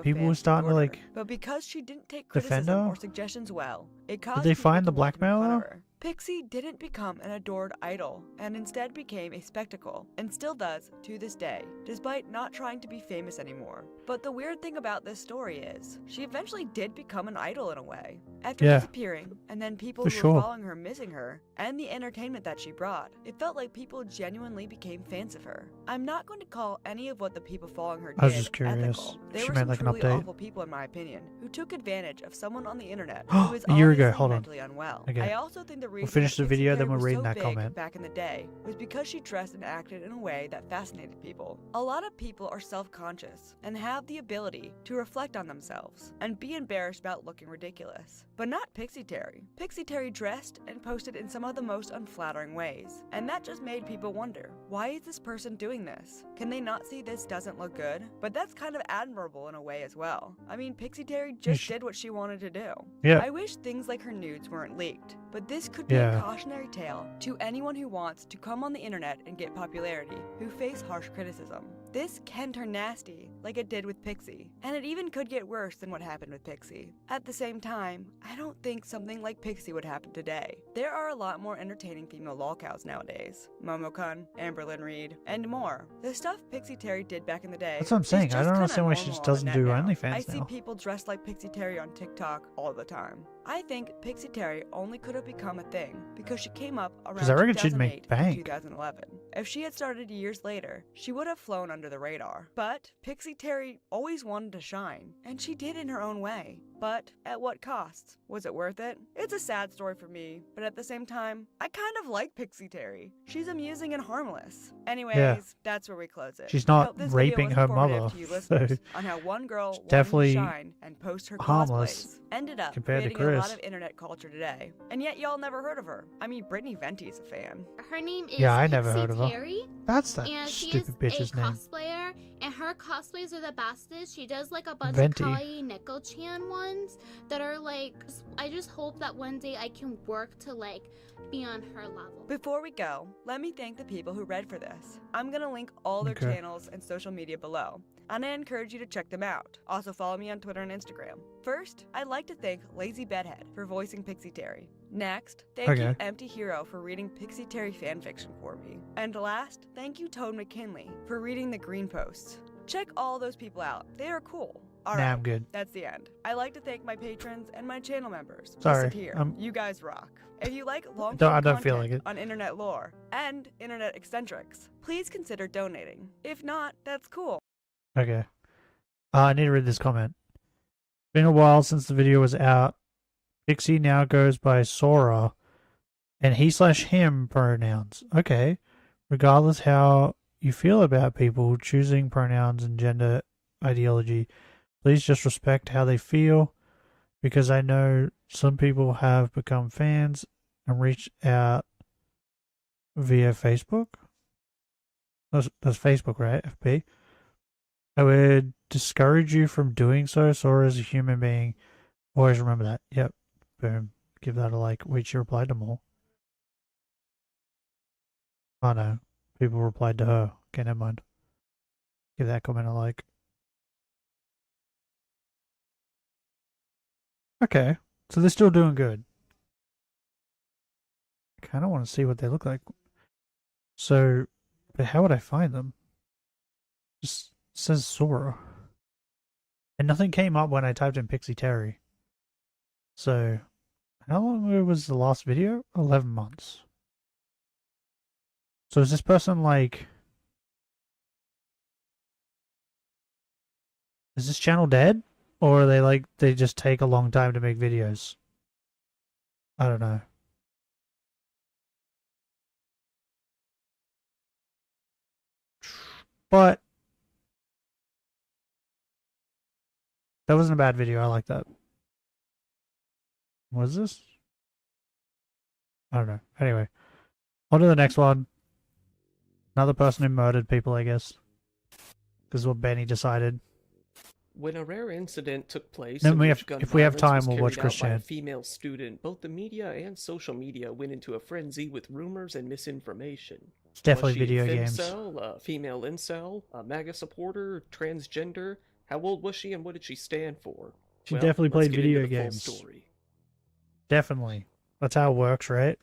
Speaker 1: People were starting to like
Speaker 9: but because she didn't take
Speaker 1: defend
Speaker 9: criticism
Speaker 1: her.
Speaker 9: or suggestions well, it caused
Speaker 1: Did they
Speaker 9: people
Speaker 1: find the
Speaker 9: to want to make
Speaker 1: blackmailer?
Speaker 9: fun of her. Pixie didn't become an adored idol, and instead became a spectacle, and still does to this day, despite not trying to be famous anymore. But the weird thing about this story is, she eventually did become an idol in a way. After disappearing, and then people who were following her missing her, and the entertainment that she brought, it felt like people genuinely became fans of her. I'm not going to call any of what the people following her did
Speaker 1: I was just curious.
Speaker 9: ethical. They
Speaker 1: She
Speaker 9: were
Speaker 1: made
Speaker 9: some
Speaker 1: like an
Speaker 9: truly
Speaker 1: update.
Speaker 9: awful people in my opinion, who took advantage of someone on the internet who was
Speaker 1: A year ago,
Speaker 9: obviously
Speaker 1: hold on.
Speaker 9: mentally unwell.
Speaker 1: Okay.
Speaker 9: I also think the reason
Speaker 1: We'll finish
Speaker 9: that
Speaker 1: the
Speaker 9: Pixie
Speaker 1: video,
Speaker 9: Terry
Speaker 1: then we'll
Speaker 9: was
Speaker 1: read
Speaker 9: so
Speaker 1: that
Speaker 9: big
Speaker 1: comment.
Speaker 9: back in the day was because she dressed and acted in a way that fascinated people. A lot of people are self-conscious and have the ability to reflect on themselves and be embarrassed about looking ridiculous. But not Pixie Terry. Pixie Terry dressed and posted in some of the most unflattering ways, and that just made people wonder, why is this person doing this? Can they not see this doesn't look good? But that's kind of admirable in a way as well. I mean, Pixie Terry just did what she wanted to do.
Speaker 1: Yeah.
Speaker 9: I wish things like her nudes weren't leaked, but this could be a cautionary tale to anyone who wants to come on the internet and get popularity, who face harsh criticism. This can turn nasty, like it did with Pixie, and it even could get worse than what happened with Pixie. At the same time, I don't think something like Pixie would happen today. There are a lot more entertaining female lolcows nowadays. Momocon, Amberlyn Reed, and more. The stuff Pixie Terry did back in the day.
Speaker 1: That's what I'm saying.
Speaker 9: is
Speaker 1: I
Speaker 9: just
Speaker 1: don't
Speaker 9: kinda
Speaker 1: understand why she
Speaker 9: normal
Speaker 1: just
Speaker 9: on the
Speaker 1: doesn't
Speaker 9: net
Speaker 1: do
Speaker 9: now.
Speaker 1: OnlyFans
Speaker 9: I see
Speaker 1: now.
Speaker 9: people dressed like Pixie Terry on TikTok all the time. I think Pixie Terry only could have become a thing because she came up around
Speaker 1: I reckon she'd
Speaker 9: 2008
Speaker 1: make
Speaker 9: to
Speaker 1: bank.
Speaker 9: 2011. If she had started years later, she would have flown under the radar. But Pixie Terry always wanted to shine, and she did in her own way. But at what cost? Was it worth it? It's a sad story for me, but at the same time, I kind of like Pixie Terry. She's amusing and harmless. Anyways, that's where we close it.
Speaker 1: She's
Speaker 9: I
Speaker 1: not
Speaker 9: hope this
Speaker 1: raping
Speaker 9: video was
Speaker 1: her
Speaker 9: informative
Speaker 1: mother,
Speaker 9: to you listeners
Speaker 1: so
Speaker 9: on how one girl wanted
Speaker 1: definitely
Speaker 9: to shine and post her
Speaker 1: harmless
Speaker 9: cosplays ended up
Speaker 1: compared to
Speaker 9: creating a lot
Speaker 1: Chris.
Speaker 9: of internet culture today. And yet y'all never heard of her. I mean, Brittany Venti's a fan.
Speaker 5: Her name is
Speaker 1: Yeah, I never
Speaker 5: Pixie
Speaker 1: heard of her.
Speaker 5: Terry,
Speaker 1: That's that
Speaker 5: and she
Speaker 1: stupid
Speaker 5: is
Speaker 1: bitch's
Speaker 5: a
Speaker 1: name.
Speaker 5: cosplayer, and her cosplays are the bestest. She does like a bunch
Speaker 1: Venti.
Speaker 5: of kawaii Neko-chan ones that are like, I just hope that one day I can work to like be on her level.
Speaker 9: Before we go, let me thank the people who read for this. I'm gonna link all their
Speaker 1: Okay.
Speaker 9: channels and social media below, and I encourage you to check them out. Also follow me on Twitter and Instagram. First, I'd like to thank Lazy Bedhead for voicing Pixie Terry. Next, thank you
Speaker 1: Okay.
Speaker 9: Empty Hero for reading Pixie Terry fanfiction for me. And last, thank you Toad McKinley for reading the Green Posts. Check all those people out. They are cool.
Speaker 1: Nah,
Speaker 9: Alright,
Speaker 1: I'm good.
Speaker 9: that's the end. I like to thank my patrons and my channel members.
Speaker 1: Sorry,
Speaker 9: Listen here,
Speaker 1: I'm-
Speaker 9: you guys rock. If you like long
Speaker 1: I don't feel like it.
Speaker 9: on internet lore and internet eccentrics, please consider donating. If not, that's cool.
Speaker 1: Okay. I need to read this comment. Been a while since the video was out. Pixie now goes by Sora and he/him pronouns. Okay. Regardless how you feel about people choosing pronouns and gender ideology, please just respect how they feel, because I know some people have become fans and reached out via Facebook. That's Facebook, right? FB. I would discourage you from doing so. Sora is a human being. Always remember that. Yep. Boom. Give that a like. Wait, she replied to more. Oh no. People replied to her. Okay, never mind. Give that comment a like. Okay. So they're still doing good. I kind of want to see what they look like. So, but how would I find them? Just says Sora. And nothing came up when I typed in Pixie Terry. So, how long ago was the last video? 11 months. So is this person like... Is this channel dead? Or are they like, they just take a long time to make videos? I don't know. But that wasn't a bad video. I like that. What is this? I don't know. Anyway, on to the next one. Another person who murdered people, I guess. This is what Benny decided.
Speaker 7: When a rare incident took place,
Speaker 1: Then
Speaker 7: if
Speaker 1: we have time, we'll watch Christian.
Speaker 7: A female student, both the media and social media went into a frenzy with rumors and misinformation.
Speaker 1: It's definitely
Speaker 7: Was she
Speaker 1: video
Speaker 7: a
Speaker 1: games.
Speaker 7: femcel, a female incel, a MAGA supporter, transgender? How old was she and what did she stand for?
Speaker 1: She
Speaker 7: Well,
Speaker 1: definitely
Speaker 7: let's
Speaker 1: played
Speaker 7: get
Speaker 1: video
Speaker 7: into the full
Speaker 1: games.
Speaker 7: story.
Speaker 1: Definitely. That's how it works, right?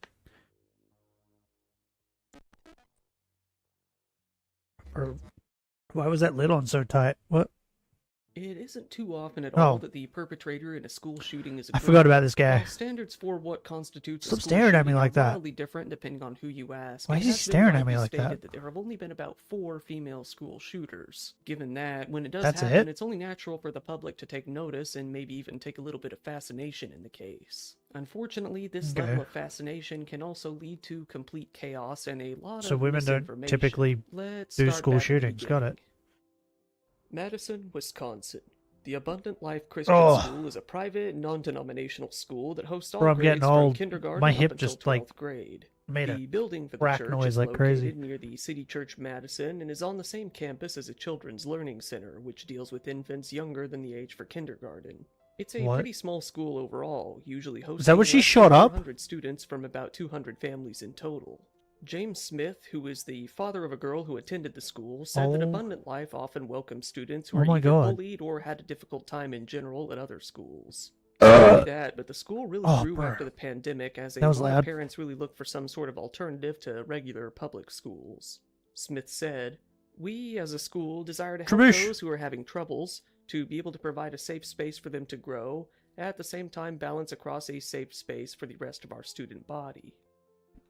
Speaker 1: Or why was that lid on so tight? What?
Speaker 7: It isn't too often at
Speaker 1: Oh.
Speaker 7: all that the perpetrator in a school shooting is a
Speaker 1: I
Speaker 7: girl.
Speaker 1: forgot about this guy.
Speaker 7: While standards for what constitutes
Speaker 1: Stop
Speaker 7: a school
Speaker 1: staring at me
Speaker 7: shooting
Speaker 1: like
Speaker 7: are
Speaker 1: that.
Speaker 7: wildly different depending on who you ask.
Speaker 1: Why
Speaker 7: It
Speaker 1: is he
Speaker 7: has been
Speaker 1: staring at
Speaker 7: widely
Speaker 1: me like that?
Speaker 7: stated there have only been about 4 female school shooters. Given that, when it does
Speaker 1: That's
Speaker 7: happen,
Speaker 1: it?
Speaker 7: it's only natural for the public to take notice and maybe even take a little bit of fascination in the case. Unfortunately, this
Speaker 1: Okay.
Speaker 7: level of fascination can also lead to complete chaos and a lot
Speaker 1: So
Speaker 7: of
Speaker 1: women don't
Speaker 7: misinformation.
Speaker 1: typically
Speaker 7: Let's
Speaker 1: do
Speaker 7: start
Speaker 1: school
Speaker 7: back at the
Speaker 1: shootings. Got it.
Speaker 7: Madison, Wisconsin. The Abundant Life Christian
Speaker 1: Oh.
Speaker 7: School is a private, non-denominational school that hosts all
Speaker 1: Bro, I'm
Speaker 7: grades
Speaker 1: getting
Speaker 7: from
Speaker 1: old.
Speaker 7: kindergarten
Speaker 1: My
Speaker 7: up
Speaker 1: hip
Speaker 7: until
Speaker 1: just,
Speaker 7: 12th
Speaker 1: like,
Speaker 7: grade.
Speaker 1: made a
Speaker 7: The building for the
Speaker 1: crack
Speaker 7: church
Speaker 1: noise
Speaker 7: is
Speaker 1: like
Speaker 7: located
Speaker 1: crazy.
Speaker 7: near the City Church Madison and is on the same campus as a children's learning center, which deals with infants younger than the age for kindergarten. It's a
Speaker 1: What?
Speaker 7: pretty small school overall, usually hosting
Speaker 1: that what she
Speaker 7: less than
Speaker 1: shot up?
Speaker 7: 400 students from about 200 families in total. James Smith, who is the father of a girl who attended the school, said that
Speaker 1: Oh.
Speaker 7: Abundant Life often welcomes students who
Speaker 1: Oh
Speaker 7: are
Speaker 1: my
Speaker 7: either
Speaker 1: God.
Speaker 7: bullied or had a difficult time in general at other schools.
Speaker 1: Ugh.
Speaker 7: Not only that, but the school really
Speaker 1: Oh,
Speaker 7: grew
Speaker 1: bruh.
Speaker 7: after the pandemic as a
Speaker 1: That was
Speaker 7: lot
Speaker 1: loud.
Speaker 7: of parents really looked for some sort of alternative to regular public schools. Smith said, "We, as a school, desire to help
Speaker 1: Traboosh.
Speaker 7: those who are having troubles to be able to provide a safe space for them to grow, at the same time balance across a safe space for the rest of our student body."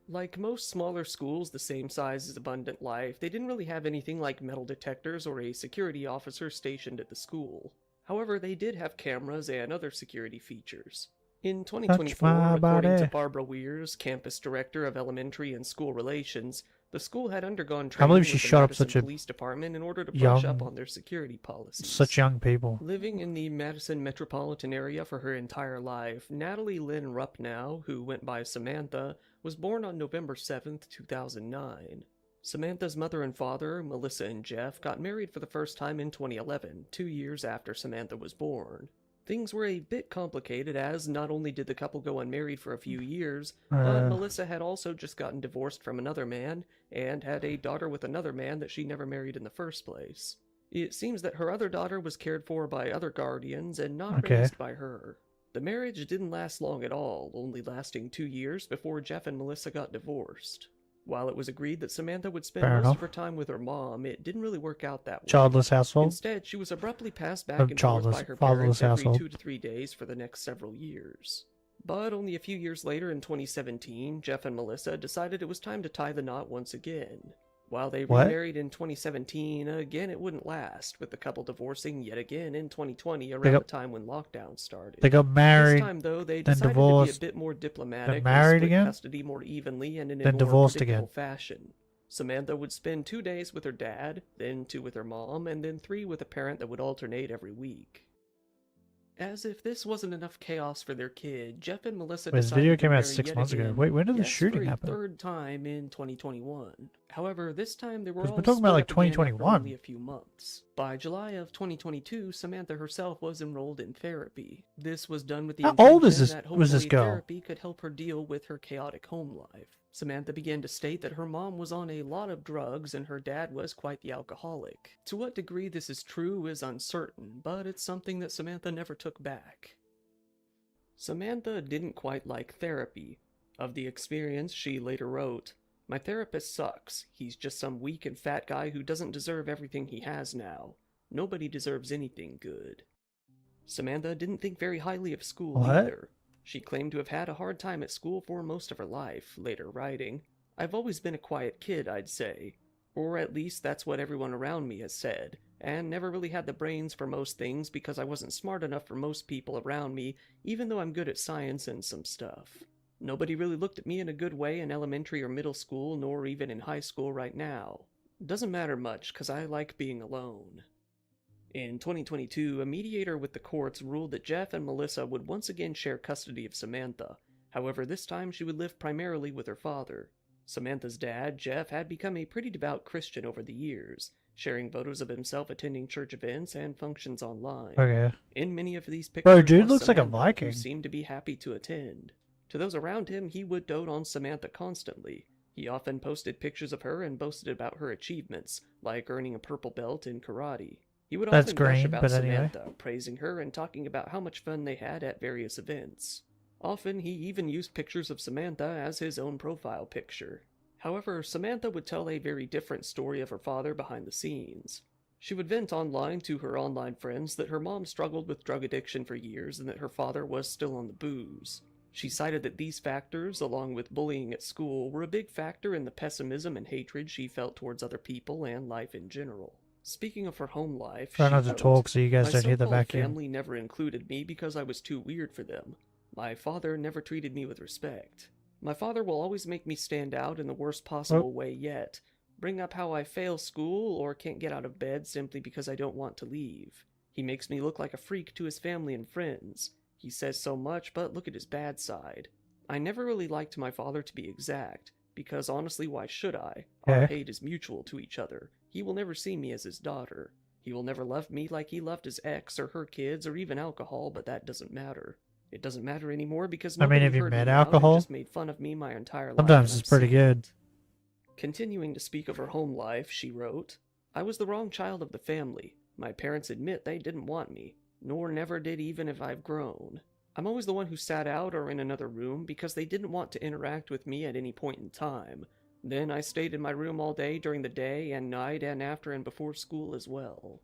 Speaker 7: Like most smaller schools the same size as Abundant Life, they didn't really have anything like metal detectors or a security officer stationed at the school. However, they did have cameras and other security features. In 2024,
Speaker 1: my
Speaker 7: according to
Speaker 1: body.
Speaker 7: Barbara Weirs, campus director of elementary and school relations, the school had undergone
Speaker 1: I
Speaker 7: training
Speaker 1: believe
Speaker 7: with
Speaker 1: she
Speaker 7: the
Speaker 1: shot up
Speaker 7: Madison
Speaker 1: such a
Speaker 7: Police Department in order to brush up
Speaker 1: young-
Speaker 7: on their security policies.
Speaker 1: Such young people.
Speaker 7: Living in the Madison metropolitan area for her entire life, Natalie Lynn Ruppnow, who went by Samantha, was born on November 7th, 2009. Samantha's mother and father, Melissa and Jeff, got married for the first time in 2011, 2 years after Samantha was born. Things were a bit complicated as not only did the couple go unmarried for a few years, but Melissa had also just gotten divorced from another man and had a daughter with another man that she never married in the first place. It seems that her other daughter was cared for by other guardians and not
Speaker 1: Okay.
Speaker 7: raised by her. The marriage didn't last long at all, only lasting 2 years before Jeff and Melissa got divorced. While it was agreed that Samantha would spend
Speaker 1: Fair
Speaker 7: most
Speaker 1: enough.
Speaker 7: of her time with her mom, it didn't really work out that way.
Speaker 1: Childless household?
Speaker 7: Instead, she was abruptly passed back
Speaker 1: Of
Speaker 7: and forth by
Speaker 1: childless-
Speaker 7: her
Speaker 1: fatherless
Speaker 7: parents every
Speaker 1: household.
Speaker 7: 2 to 3 days for the next several years. But only a few years later, in 2017, Jeff and Melissa decided it was time to tie the knot once again. While they
Speaker 1: What?
Speaker 7: remarried in 2017, again it wouldn't last, with the couple divorcing yet again in 2020
Speaker 1: They
Speaker 7: around
Speaker 1: got-
Speaker 7: the time when lockdown started.
Speaker 1: They got married,
Speaker 7: This time, though, they
Speaker 1: then
Speaker 7: decided
Speaker 1: divorced,
Speaker 7: to be a bit more diplomatic
Speaker 1: then
Speaker 7: and
Speaker 1: married
Speaker 7: split
Speaker 1: again,
Speaker 7: custody more evenly and in a
Speaker 1: then
Speaker 7: more
Speaker 1: divorced
Speaker 7: predictable
Speaker 1: again.
Speaker 7: fashion. Samantha would spend 2 days with her dad, then 2 with her mom, and then 3 with a parent that would alternate every week. As if this wasn't enough chaos for their kid, Jeff and Melissa
Speaker 1: Wait, this
Speaker 7: decided
Speaker 1: video
Speaker 7: to
Speaker 1: came out
Speaker 7: marry
Speaker 1: 6
Speaker 7: yet
Speaker 1: months ago.
Speaker 7: again,
Speaker 1: Wait, when did the
Speaker 7: yes,
Speaker 1: shooting
Speaker 7: for a
Speaker 1: happen?
Speaker 7: third time in 2021. However, this time they were
Speaker 1: 'Cause
Speaker 7: all
Speaker 1: we're talking about,
Speaker 7: split
Speaker 1: like,
Speaker 7: up again after
Speaker 1: 2021.
Speaker 7: only a few months. By July of 2022, Samantha herself was enrolled in therapy. This was done with the
Speaker 1: How old is
Speaker 7: intention
Speaker 1: this-
Speaker 7: that
Speaker 1: was this
Speaker 7: hopefully
Speaker 1: girl?
Speaker 7: therapy could help her deal with her chaotic home life. Samantha began to state that her mom was on a lot of drugs and her dad was quite the alcoholic. To what degree this is true is uncertain, but it's something that Samantha never took back. Samantha didn't quite like therapy. Of the experience, she later wrote, "My therapist sucks. He's just some weak and fat guy who doesn't deserve everything he has now. Nobody deserves anything good." Samantha didn't think very highly of school
Speaker 1: What?
Speaker 7: either. She claimed to have had a hard time at school for most of her life, later writing, "I've always been a quiet kid, I'd say. Or at least that's what everyone around me has said, and never really had the brains for most things because I wasn't smart enough for most people around me, even though I'm good at science and some stuff. Nobody really looked at me in a good way in elementary or middle school, nor even in high school right now. Doesn't matter much, 'cause I like being alone." In 2022, a mediator with the courts ruled that Jeff and Melissa would once again share custody of Samantha. However, this time she would live primarily with her father. Samantha's dad, Jeff, had become a pretty devout Christian over the years, sharing photos of himself attending church events and functions online.
Speaker 1: Okay.
Speaker 7: In many of these pictures,
Speaker 1: Bro, dude
Speaker 7: was
Speaker 1: looks like a
Speaker 7: Samantha,
Speaker 1: Viking.
Speaker 7: who seemed to be happy to attend. To those around him, he would dote on Samantha constantly. He often posted pictures of her and boasted about her achievements, like earning a purple belt in karate. He would
Speaker 1: That's
Speaker 7: often gush
Speaker 1: green,
Speaker 7: about
Speaker 1: but anyway.
Speaker 7: Samantha, praising her and talking about how much fun they had at various events. Often, he even used pictures of Samantha as his own profile picture. However, Samantha would tell a very different story of her father behind the scenes. She would vent online to her online friends that her mom struggled with drug addiction for years and that her father was still on the booze. She cited that these factors, along with bullying at school, were a big factor in the pessimism and hatred she felt towards other people and life in general. Speaking of her home life,
Speaker 1: Try
Speaker 7: she
Speaker 1: not to
Speaker 7: wrote,
Speaker 1: talk so you guys
Speaker 7: "My
Speaker 1: don't hear the
Speaker 7: so-called
Speaker 1: vacuum."
Speaker 7: family never included me because I was too weird for them. My father never treated me with respect. My father will always make me stand out in the worst possible way yet, bring up how I fail school or can't get out of bed simply because I don't want to leave. He makes me look like a freak to his family and friends. He says so much, but look at his bad side. I never really liked my father, to be exact, because honestly, why should I? Our
Speaker 1: Yeah.
Speaker 7: hate is mutual to each other. He will never see me as his daughter. He will never love me like he loved his ex or her kids or even alcohol, but that doesn't matter. It doesn't matter anymore because
Speaker 1: I mean,
Speaker 7: nobody
Speaker 1: have you
Speaker 7: heard
Speaker 1: met
Speaker 7: me out and
Speaker 1: alcohol?
Speaker 7: just made fun of me my entire life.
Speaker 1: Sometimes
Speaker 7: and
Speaker 1: it's
Speaker 7: I'm
Speaker 1: pretty
Speaker 7: sick of
Speaker 1: good.
Speaker 7: it." Continuing to speak of her home life, she wrote, "I was the wrong child of the family. My parents admit they didn't want me, nor never did even if I've grown. I'm always the one who sat out or in another room because they didn't want to interact with me at any point in time. Then I stayed in my room all day during the day and night and after and before school as well."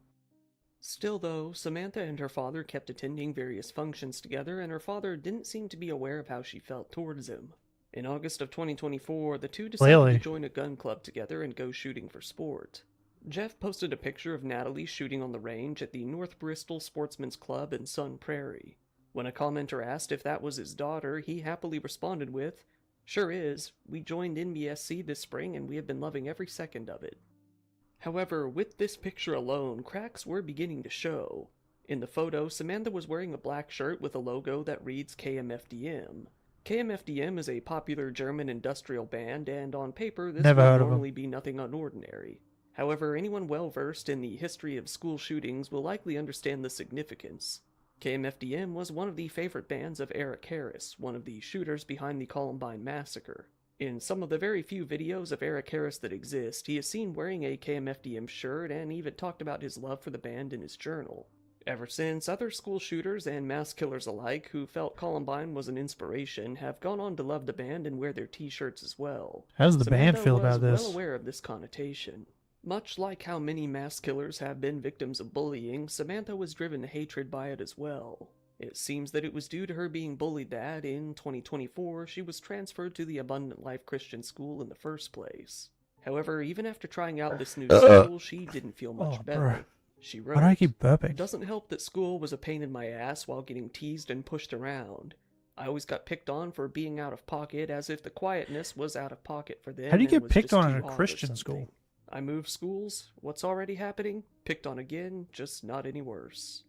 Speaker 7: Still though, Samantha and her father kept attending various functions together and her father didn't seem to be aware of how she felt towards him. In August of 2024, the two decided
Speaker 1: Clearly.
Speaker 7: to join a gun club together and go shooting for sport. Jeff posted a picture of Natalie shooting on the range at the North Bristol Sportsman's Club in Sun Prairie. When a commenter asked if that was his daughter, he happily responded with, "Sure is. We joined NBSC this spring and we have been loving every second of it." However, with this picture alone, cracks were beginning to show. In the photo, Samantha was wearing a black shirt with a logo that reads KMFDM. KMFDM is a popular German industrial band, and on paper this
Speaker 1: Never
Speaker 7: would
Speaker 1: heard of 'em.
Speaker 7: normally be nothing unordinary. However, anyone well-versed in the history of school shootings will likely understand the significance. KMFDM was one of the favorite bands of Eric Harris, one of the shooters behind the Columbine Massacre. In some of the very few videos of Eric Harris that exist, he is seen wearing a KMFDM shirt and even talked about his love for the band in his journal. Ever since, other school shooters and mass killers alike who felt Columbine was an inspiration have gone on to love the band and wear their t-shirts as well.
Speaker 1: How does the band
Speaker 7: Samantha
Speaker 1: feel
Speaker 7: was
Speaker 1: about this?
Speaker 7: well aware of this connotation. Much like how many mass killers have been victims of bullying, Samantha was driven to hatred by it as well. It seems that it was due to her being bullied that, in 2024, she was transferred to the Abundant Life Christian School in the first place. However, even after trying out this new school, she didn't feel much better.
Speaker 1: Bro.
Speaker 7: She
Speaker 1: Why
Speaker 7: wrote,
Speaker 1: do I keep burping?
Speaker 7: "It doesn't help that school was a pain in my ass while getting teased and pushed around. I always got picked on for being out of pocket, as if the quietness was out of pocket for them.
Speaker 1: How do you
Speaker 7: and
Speaker 1: get
Speaker 7: was
Speaker 1: picked
Speaker 7: just
Speaker 1: on
Speaker 7: too
Speaker 1: in a
Speaker 7: odd or
Speaker 1: Christian school?
Speaker 7: something. I moved schools. What's already happening? Picked on again, just not any worse."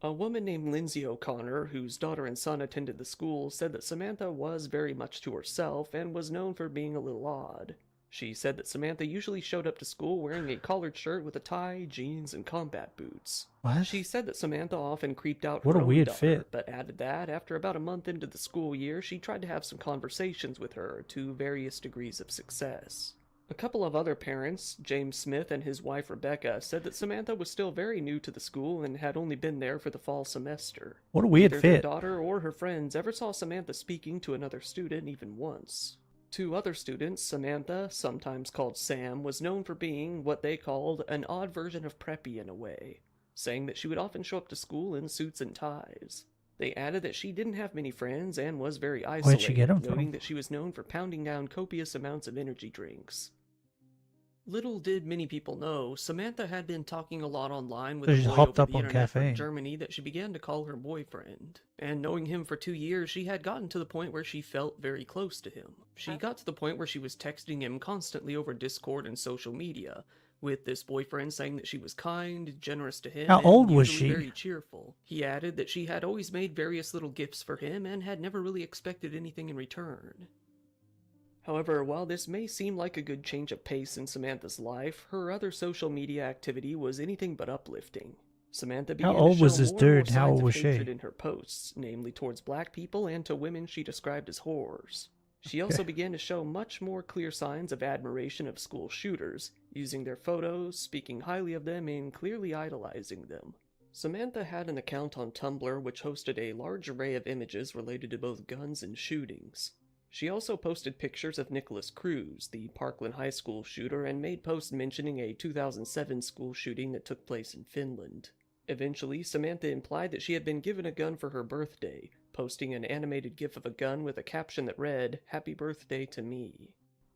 Speaker 7: A woman named Lindsay O'Connor, whose daughter and son attended the school, said that Samantha was very much to herself and was known for being a little odd. She said that Samantha usually showed up to school wearing a collared shirt with a tie, jeans, and combat boots.
Speaker 1: What?
Speaker 7: She said that Samantha often creeped out
Speaker 1: What
Speaker 7: her
Speaker 1: a
Speaker 7: own
Speaker 1: weird
Speaker 7: daughter,
Speaker 1: fit.
Speaker 7: but added that after about a month into the school year, she tried to have some conversations with her to various degrees of success. A couple of other parents, James Smith and his wife Rebecca, said that Samantha was still very new to the school and had only been there for the fall semester.
Speaker 1: What a weird
Speaker 7: Neither their
Speaker 1: fit.
Speaker 7: daughter or her friends ever saw Samantha speaking to another student even once. Two other students, Samantha, sometimes called Sam, was known for being what they called an odd version of preppy in a way, saying that she would often show up to school in suits and ties. They added that she didn't have many friends and was very isolated,
Speaker 1: Where'd she get 'em
Speaker 7: noting
Speaker 1: from?
Speaker 7: that she was known for pounding down copious amounts of energy drinks. Little did many people know, Samantha had been talking a lot online with
Speaker 1: So
Speaker 7: a
Speaker 1: she's
Speaker 7: boy
Speaker 1: hopped
Speaker 7: over
Speaker 1: up
Speaker 7: the
Speaker 1: on
Speaker 7: internet from
Speaker 1: caffeine.
Speaker 7: Germany that she began to call her boyfriend. And knowing him for 2 years, she had gotten to the point where she felt very close to him. She got to the point where she was texting him constantly over Discord and social media, with this boyfriend saying that she was kind, generous to him,
Speaker 1: How
Speaker 7: and
Speaker 1: old was
Speaker 7: usually
Speaker 1: she?
Speaker 7: very cheerful. He added that she had always made various little gifts for him and had never really expected anything in return. However, while this may seem like a good change of pace in Samantha's life, her other social media activity was anything but uplifting. Samantha began
Speaker 1: old
Speaker 7: to
Speaker 1: was
Speaker 7: show
Speaker 1: this
Speaker 7: more and more
Speaker 1: dude? How
Speaker 7: signs
Speaker 1: old
Speaker 7: of
Speaker 1: was she?
Speaker 7: hatred in her posts, namely towards black people and to women she described as whores. She also began to show much more clear signs of admiration of school shooters, using their photos, speaking highly of them, and clearly idolizing them. Samantha had an account on Tumblr which hosted a large array of images related to both guns and shootings. She also posted pictures of Nicholas Cruz, the Parkland High School shooter, and made posts mentioning a 2007 school shooting that took place in Finland. Eventually, Samantha implied that she had been given a gun for her birthday, posting an animated gif of a gun with a caption that read, "Happy birthday to me."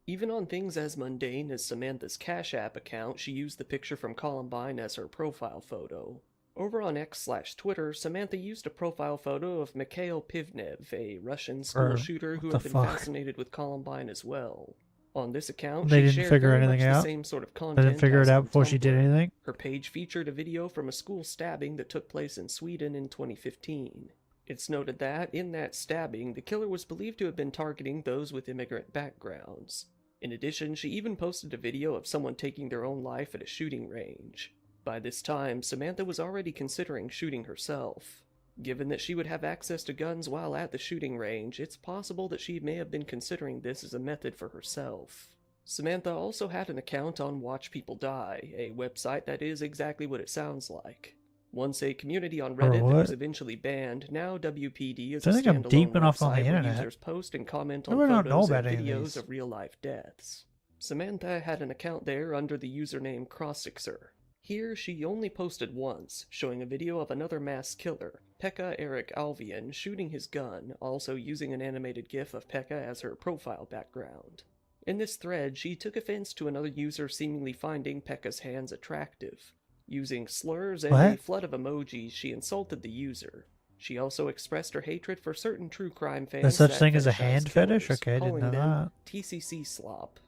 Speaker 7: Even on things as mundane as Samantha's Cash App account, she used the picture from Columbine as her profile photo. Over on X/Twitter, Samantha used a profile photo of Mikhail Pivnev, a Russian school shooter who
Speaker 1: what
Speaker 7: had
Speaker 1: the
Speaker 7: been
Speaker 1: fuck?
Speaker 7: fascinated with Columbine as well. On this account,
Speaker 1: They
Speaker 7: she
Speaker 1: didn't
Speaker 7: shared
Speaker 1: figure
Speaker 7: very
Speaker 1: anything
Speaker 7: much
Speaker 1: out?
Speaker 7: the same sort of
Speaker 1: They
Speaker 7: content
Speaker 1: didn't figure
Speaker 7: as
Speaker 1: it out
Speaker 7: on
Speaker 1: before she did
Speaker 7: Tumblr.
Speaker 1: anything?
Speaker 7: Her page featured a video from a school stabbing that took place in Sweden in 2015. It's noted that, in that stabbing, the killer was believed to have been targeting those with immigrant backgrounds. In addition, she even posted a video of someone taking their own life at a shooting range. By this time, Samantha was already considering shooting herself. Given that she would have access to guns while at the shooting range, it's possible that she may have been considering this as a method for herself. Samantha also had an account on Watch People Die, a website that is exactly what it sounds like. Once a community on Reddit that
Speaker 1: what?
Speaker 7: was eventually banned, now WPD is
Speaker 1: I
Speaker 7: a
Speaker 1: think I'm
Speaker 7: standalone
Speaker 1: deep enough on the
Speaker 7: website where
Speaker 1: internet.
Speaker 7: users post and comment
Speaker 1: I
Speaker 7: on
Speaker 1: would not know
Speaker 7: photos and
Speaker 1: about any of
Speaker 7: videos
Speaker 1: these.
Speaker 7: of real-life deaths. Samantha had an account there under the username Crossixer. Here, she only posted once, showing a video of another mass killer, Pekka Eric Alvian, shooting his gun, also using an animated gif of Pekka as her profile background. In this thread, she took offense to another user seemingly finding Pekka's hands attractive. Using slurs and a
Speaker 1: What?
Speaker 7: flood of emojis, she insulted the user. She also expressed her hatred for certain true crime fans
Speaker 1: There's such
Speaker 7: that
Speaker 1: thing as a
Speaker 7: fetishize
Speaker 1: hand fetish?
Speaker 7: killers,
Speaker 1: Okay, I didn't
Speaker 7: calling
Speaker 1: know
Speaker 7: them
Speaker 1: that.
Speaker 7: TCC slop.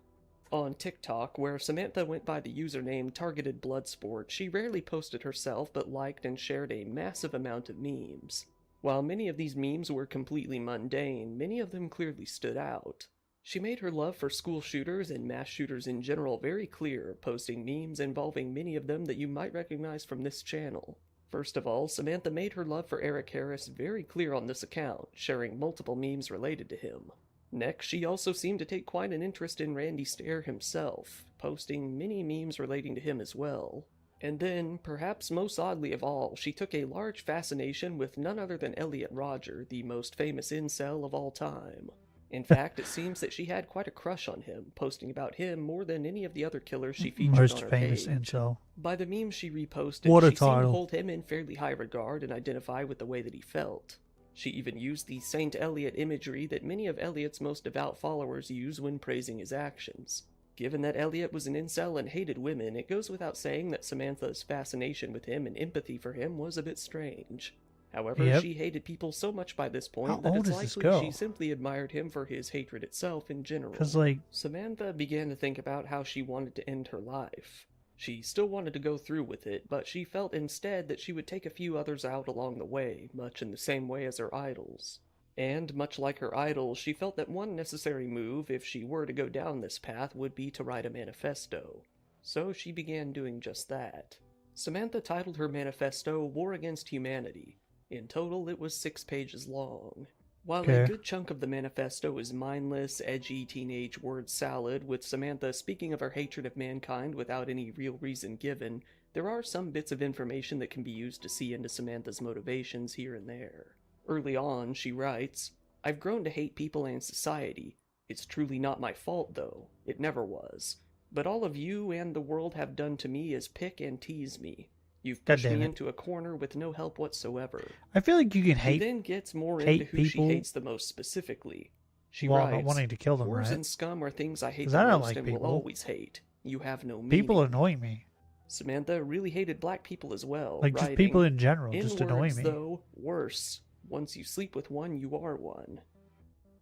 Speaker 7: On TikTok, where Samantha went by the username Targeted Bloodsport, she rarely posted herself but liked and shared a massive amount of memes. While many of these memes were completely mundane, many of them clearly stood out. She made her love for school shooters and mass shooters in general very clear, posting memes involving many of them that you might recognize from this channel. First of all, Samantha made her love for Eric Harris very clear on this account, sharing multiple memes related to him. Next, she also seemed to take quite an interest in Randy Stair himself, posting many memes relating to him as well. And then, perhaps most oddly of all, she took a large fascination with none other than Elliot Rodger, the most famous incel of all time. In fact, it seems that she had quite a crush on him, posting about him more than any of the other killers she featured
Speaker 1: Most
Speaker 7: on her
Speaker 1: famous
Speaker 7: page.
Speaker 1: incel.
Speaker 7: By the memes she reposted,
Speaker 1: What a
Speaker 7: she seemed to
Speaker 1: title.
Speaker 7: hold him in fairly high regard and identify with the way that he felt. She even used the Saint Elliot imagery that many of Elliot's most devout followers use when praising his actions. Given that Elliot was an incel and hated women, it goes without saying that Samantha's fascination with him and empathy for him was a bit strange. However, she hated people so much by this point that it's likely she simply admired him for his hatred itself in general.
Speaker 1: 'Cause, like,
Speaker 7: Samantha began to think about how she wanted to end her life. She still wanted to go through with it, but she felt instead that she would take a few others out along the way, much in the same way as her idols. And, much like her idols, she felt that one necessary move, if she were to go down this path, would be to write a manifesto. So she began doing just that. Samantha titled her manifesto War Against Humanity. In total, it was 6 pages long. While a good chunk of the manifesto is mindless, edgy teenage word salad, with Samantha speaking of her hatred of mankind without any real reason given, there are some bits of information that can be used to see into Samantha's motivations here and there. Early on, she writes, "I've grown to hate people and society. It's truly not my fault, though. It never was. But all of you and the world have done to me is pick and tease me. You've pushed me into a corner with no help whatsoever."
Speaker 1: I feel like you can hate.
Speaker 7: She then gets more into who she hates the most specifically. She writes,
Speaker 1: not wanting to kill them,
Speaker 7: "Whores
Speaker 1: right?
Speaker 7: and scum are things I hate
Speaker 1: 'Cause
Speaker 7: the
Speaker 1: I don't
Speaker 7: most
Speaker 1: like
Speaker 7: and
Speaker 1: people.
Speaker 7: will always hate. You have no meaning."
Speaker 1: People annoy me.
Speaker 7: Samantha really hated black people as well.
Speaker 1: Like, just
Speaker 7: writing,
Speaker 1: people in general just
Speaker 7: "In
Speaker 1: annoy
Speaker 7: words,
Speaker 1: me."
Speaker 7: Though, worse. Once you sleep with one, you are one."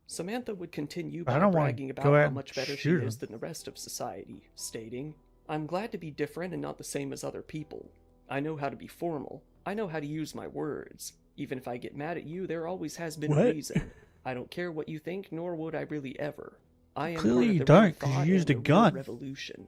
Speaker 7: Samantha would continue by bragging about how much better she is than the rest of society, stating, "I'm glad to be different and not the same as other people. I know how to be formal. I know how to use my words. Even if I get mad at you, there always has been a reason. I don't care what you think, nor would I really ever. I am
Speaker 1: Clearly
Speaker 7: part
Speaker 1: you
Speaker 7: of the real
Speaker 1: don't, 'cause you
Speaker 7: thought
Speaker 1: used
Speaker 7: and
Speaker 1: a
Speaker 7: the real
Speaker 1: gun.
Speaker 7: revolution."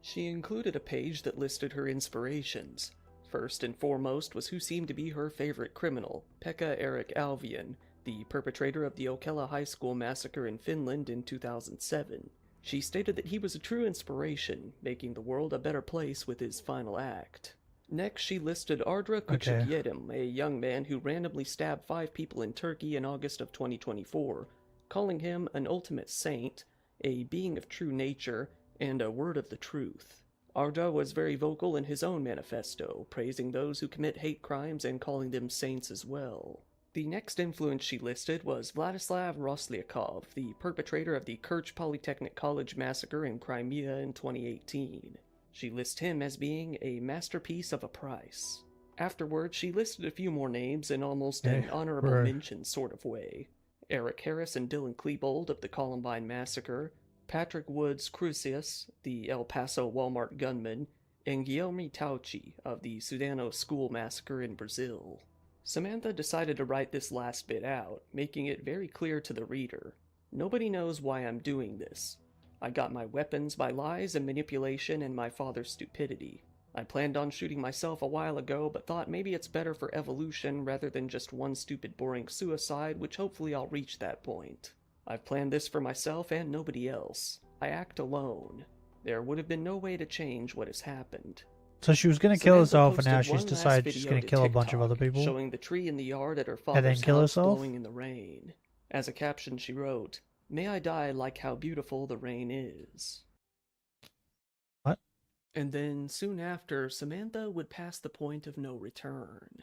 Speaker 7: She included a page that listed her inspirations. First and foremost was who seemed to be her favorite criminal, Pekka Erik Alvian, the perpetrator of the Okela High School massacre in Finland in 2007. She stated that he was a true inspiration, making the world a better place with his final act. Next, she listed Ardra Kuchukyedim, a young man who randomly stabbed 5 people in Turkey in August of 2024, calling him an ultimate saint, a being of true nature, and a word of the truth. Ardra was very vocal in his own manifesto, praising those who commit hate crimes and calling them saints as well. The next influence she listed was Vladislav Roslyakov, the perpetrator of the Kerch Polytechnic College massacre in Crimea in 2018. She lists him as being a masterpiece of a price. Afterwards, she listed a few more names in almost an honorable mention sort of way. Eric Harris and Dylan Klebold of the Columbine Massacre, Patrick Woods Crucius, the El Paso Walmart gunman, and Guilherme Tauchi of the Sudano School Massacre in Brazil. Samantha decided to write this last bit out, making it very clear to the reader. Nobody knows why I'm doing this. I got my weapons by lies and manipulation and my father's stupidity. I planned on shooting myself a while ago, but thought maybe it's better for evolution rather than just one stupid boring suicide, which hopefully I'll reach that point. I've planned this for myself and nobody else. I act alone. There would have been no way to change what has happened.
Speaker 1: So she was going to kill
Speaker 7: Samantha
Speaker 1: herself, and now
Speaker 7: posted
Speaker 1: she's
Speaker 7: one
Speaker 1: decided
Speaker 7: last
Speaker 1: she's
Speaker 7: video
Speaker 1: going
Speaker 7: to
Speaker 1: to kill a bunch of
Speaker 7: TikTok,
Speaker 1: other people.
Speaker 7: showing the tree in the yard at her
Speaker 1: And
Speaker 7: father's
Speaker 1: then kill
Speaker 7: house
Speaker 1: herself?
Speaker 7: blowing in the rain. As a caption, she wrote, "May I die like how beautiful the rain is."
Speaker 1: What?
Speaker 7: And then, soon after, Samantha would pass the point of no return.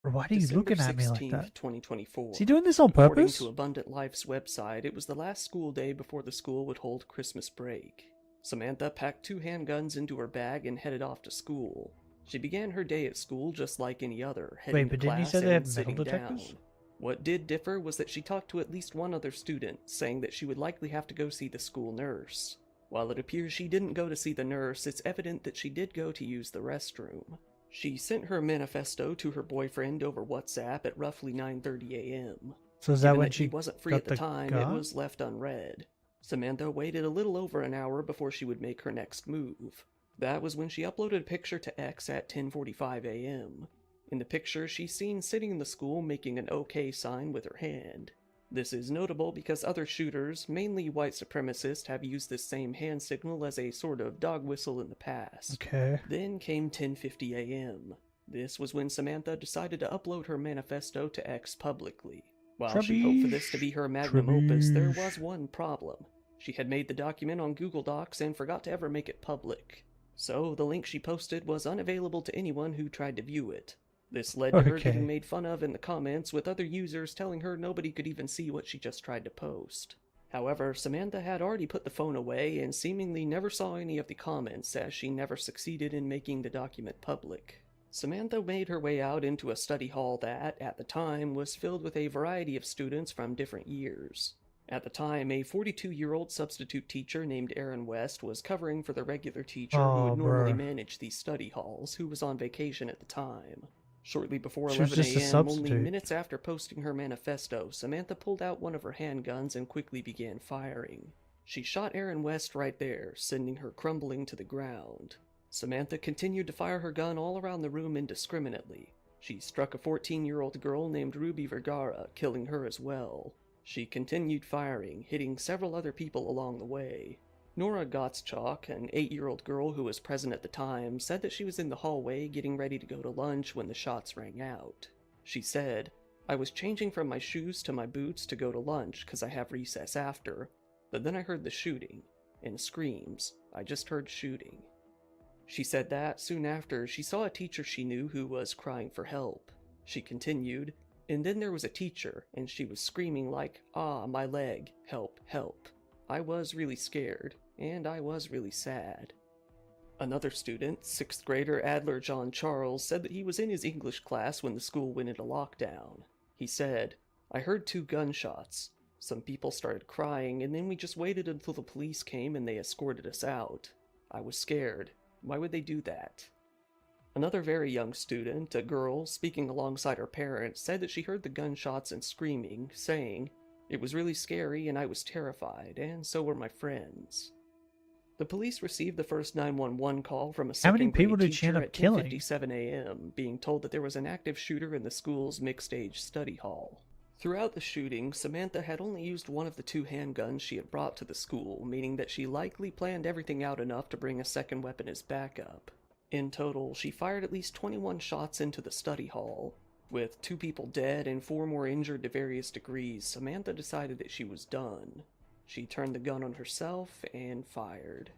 Speaker 1: Why are you
Speaker 7: December
Speaker 1: looking at me like
Speaker 7: 16th,
Speaker 1: that?
Speaker 7: 2024.
Speaker 1: Is he doing this on
Speaker 7: According
Speaker 1: purpose?
Speaker 7: to Abundant Life's website, it was the last school day before the school would hold Christmas break. Samantha packed 2 handguns into her bag and headed off to school. She began her day at school just like any other, heading
Speaker 1: Wait, but
Speaker 7: to
Speaker 1: didn't you
Speaker 7: class
Speaker 1: say they
Speaker 7: and
Speaker 1: had
Speaker 7: sitting
Speaker 1: metal detectors?
Speaker 7: down. What did differ was that she talked to at least one other student, saying that she would likely have to go see the school nurse. While it appears she didn't go to see the nurse, it's evident that she did go to use the restroom. She sent her manifesto to her boyfriend over WhatsApp at roughly 9:30 a.m.
Speaker 1: So is that
Speaker 7: Given
Speaker 1: when
Speaker 7: he
Speaker 1: she
Speaker 7: wasn't free
Speaker 1: got
Speaker 7: at the
Speaker 1: the
Speaker 7: time,
Speaker 1: gun?
Speaker 7: it was left unread. Samantha waited a little over an hour before she would make her next move. That was when she uploaded a picture to X at 10:45 a.m. In the picture, she's seen sitting in the school making an OK sign with her hand. This is notable because other shooters, mainly white supremacists, have used this same hand signal as a sort of dog whistle in the past.
Speaker 1: Okay.
Speaker 7: Then came 10:50 a.m. This was when Samantha decided to upload her manifesto to X publicly. While she hoped for this to be her magnum opus, there was one problem. She had made the document on Google Docs and forgot to ever make it public. So the link she posted was unavailable to anyone who tried to view it. This led to her getting made fun of in the comments, with other users telling her nobody could even see what she just tried to post. However, Samantha had already put the phone away and seemingly never saw any of the comments, as she never succeeded in making the document public. Samantha made her way out into a study hall that, at the time, was filled with a variety of students from different years. At the time, a 42-year-old substitute teacher named Aaron West was covering for the regular teacher who would normally manage these study halls, who was on vacation at the time. Shortly before 11 a.m., only minutes after posting her manifesto, Samantha pulled out one of her handguns and quickly began firing. She shot Aaron West right there, sending her crumbling to the ground. Samantha continued to fire her gun all around the room indiscriminately. She struck a 14-year-old girl named Ruby Vergara, killing her as well. She continued firing, hitting several other people along the way. Nora Gottschalk, an 8-year-old girl who was present at the time, said that she was in the hallway getting ready to go to lunch when the shots rang out. She said, "I was changing from my shoes to my boots to go to lunch because I have recess after, but then I heard the shooting, and screams. I just heard shooting." She said that, soon after, she saw a teacher she knew who was crying for help. She continued, "And then there was a teacher, and she was screaming like, 'Ah, my leg, help, help.' I was really scared, and I was really sad." Another student, 6th grader Adler John Charles, said that he was in his English class when the school went into lockdown. He said, "I heard 2 gunshots. Some people started crying, and then we just waited until the police came and they escorted us out. I was scared. Why would they do that?" Another very young student, a girl, speaking alongside her parents, said that she heard the gunshots and screaming, saying, "It was really scary and I was terrified, and so were my friends." The police received the first 911 call from a
Speaker 1: How many
Speaker 7: second
Speaker 1: people
Speaker 7: grade
Speaker 1: did she
Speaker 7: teacher
Speaker 1: end up
Speaker 7: at
Speaker 1: killing?
Speaker 7: 10:57 a.m., being told that there was an active shooter in the school's mixed-age study hall. Throughout the shooting, Samantha had only used one of the 2 handguns she had brought to the school, meaning that she likely planned everything out enough to bring a second weapon as backup. In total, she fired at least 21 shots into the study hall. With 2 people dead and 4 more injured to various degrees, Samantha decided that she was done. She turned the gun on herself and fired.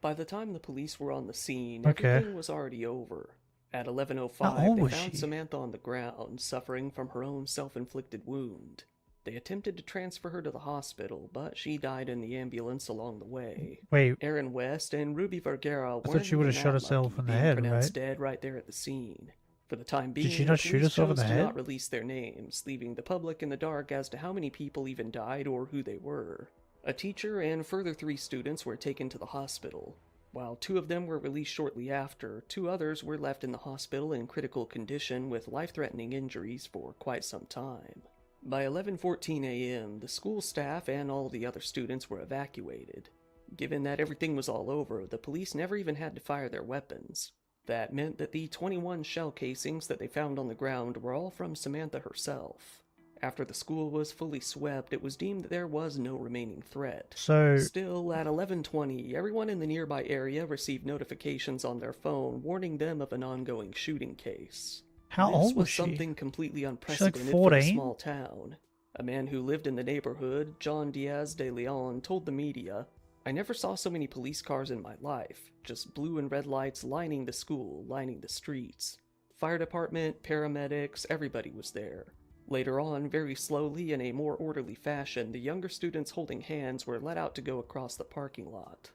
Speaker 7: By the time the police were on the scene, everything was already over. At 11:05, they found Samantha on the ground, suffering from her own self-inflicted wound. They attempted to transfer her to the hospital, but she died in the ambulance along the way.
Speaker 1: Wait.
Speaker 7: Aaron West and Ruby Vergara
Speaker 1: I thought she would have shot herself in the head,
Speaker 7: pronounced
Speaker 1: right?
Speaker 7: dead right there at the scene. For the time being,
Speaker 1: Did she not shoot herself in the
Speaker 7: chose
Speaker 1: head?
Speaker 7: to not release their names, leaving the public in the dark as to how many people even died or who they were. A teacher and further 3 students were taken to the hospital. While 2 of them were released shortly after, 2 others were left in the hospital in critical condition with life-threatening injuries for quite some time. By 11:14 a.m., the school staff and all the other students were evacuated. Given that everything was all over, the police never even had to fire their weapons. That meant that the 21 shell casings that they found on the ground were all from Samantha herself. After the school was fully swept, it was deemed that there was no remaining threat. Still, at 11:20, everyone in the nearby area received notifications on their phone warning them of an ongoing shooting case.
Speaker 1: How old was
Speaker 7: This
Speaker 1: she?
Speaker 7: was something completely
Speaker 1: She's like
Speaker 7: unprecedented for a
Speaker 1: 14?
Speaker 7: small town. A man who lived in the neighborhood, John Diaz de Leon, told the media, "I never saw so many police cars in my life. Just blue and red lights lining the school, lining the streets. Fire department, paramedics, everybody was there. Later on, very slowly, in a more orderly fashion, the younger students holding hands were let out to go across the parking lot."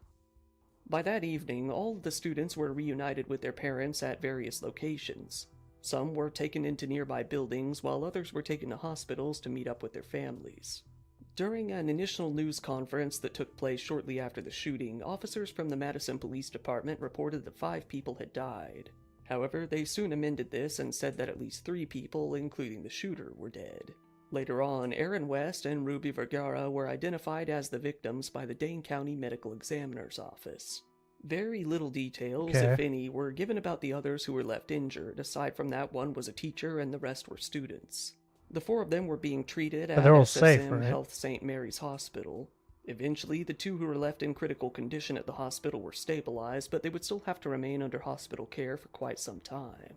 Speaker 7: By that evening, all of the students were reunited with their parents at various locations. Some were taken into nearby buildings, while others were taken to hospitals to meet up with their families. During an initial news conference that took place shortly after the shooting, officers from the Madison Police Department reported that 5 people had died. However, they soon amended this and said that at least 3 people, including the shooter, were dead. Later on, Aaron West and Ruby Vergara were identified as the victims by the Dane County Medical Examiner's Office. Very little details, if any, were given about the others who were left injured, aside from that one was a teacher and the rest were students. The 4 of them were being treated at
Speaker 1: they're all
Speaker 7: SSM
Speaker 1: safe, right?
Speaker 7: Health St. Mary's Hospital. Eventually, the 2 who were left in critical condition at the hospital were stabilized, but they would still have to remain under hospital care for quite some time.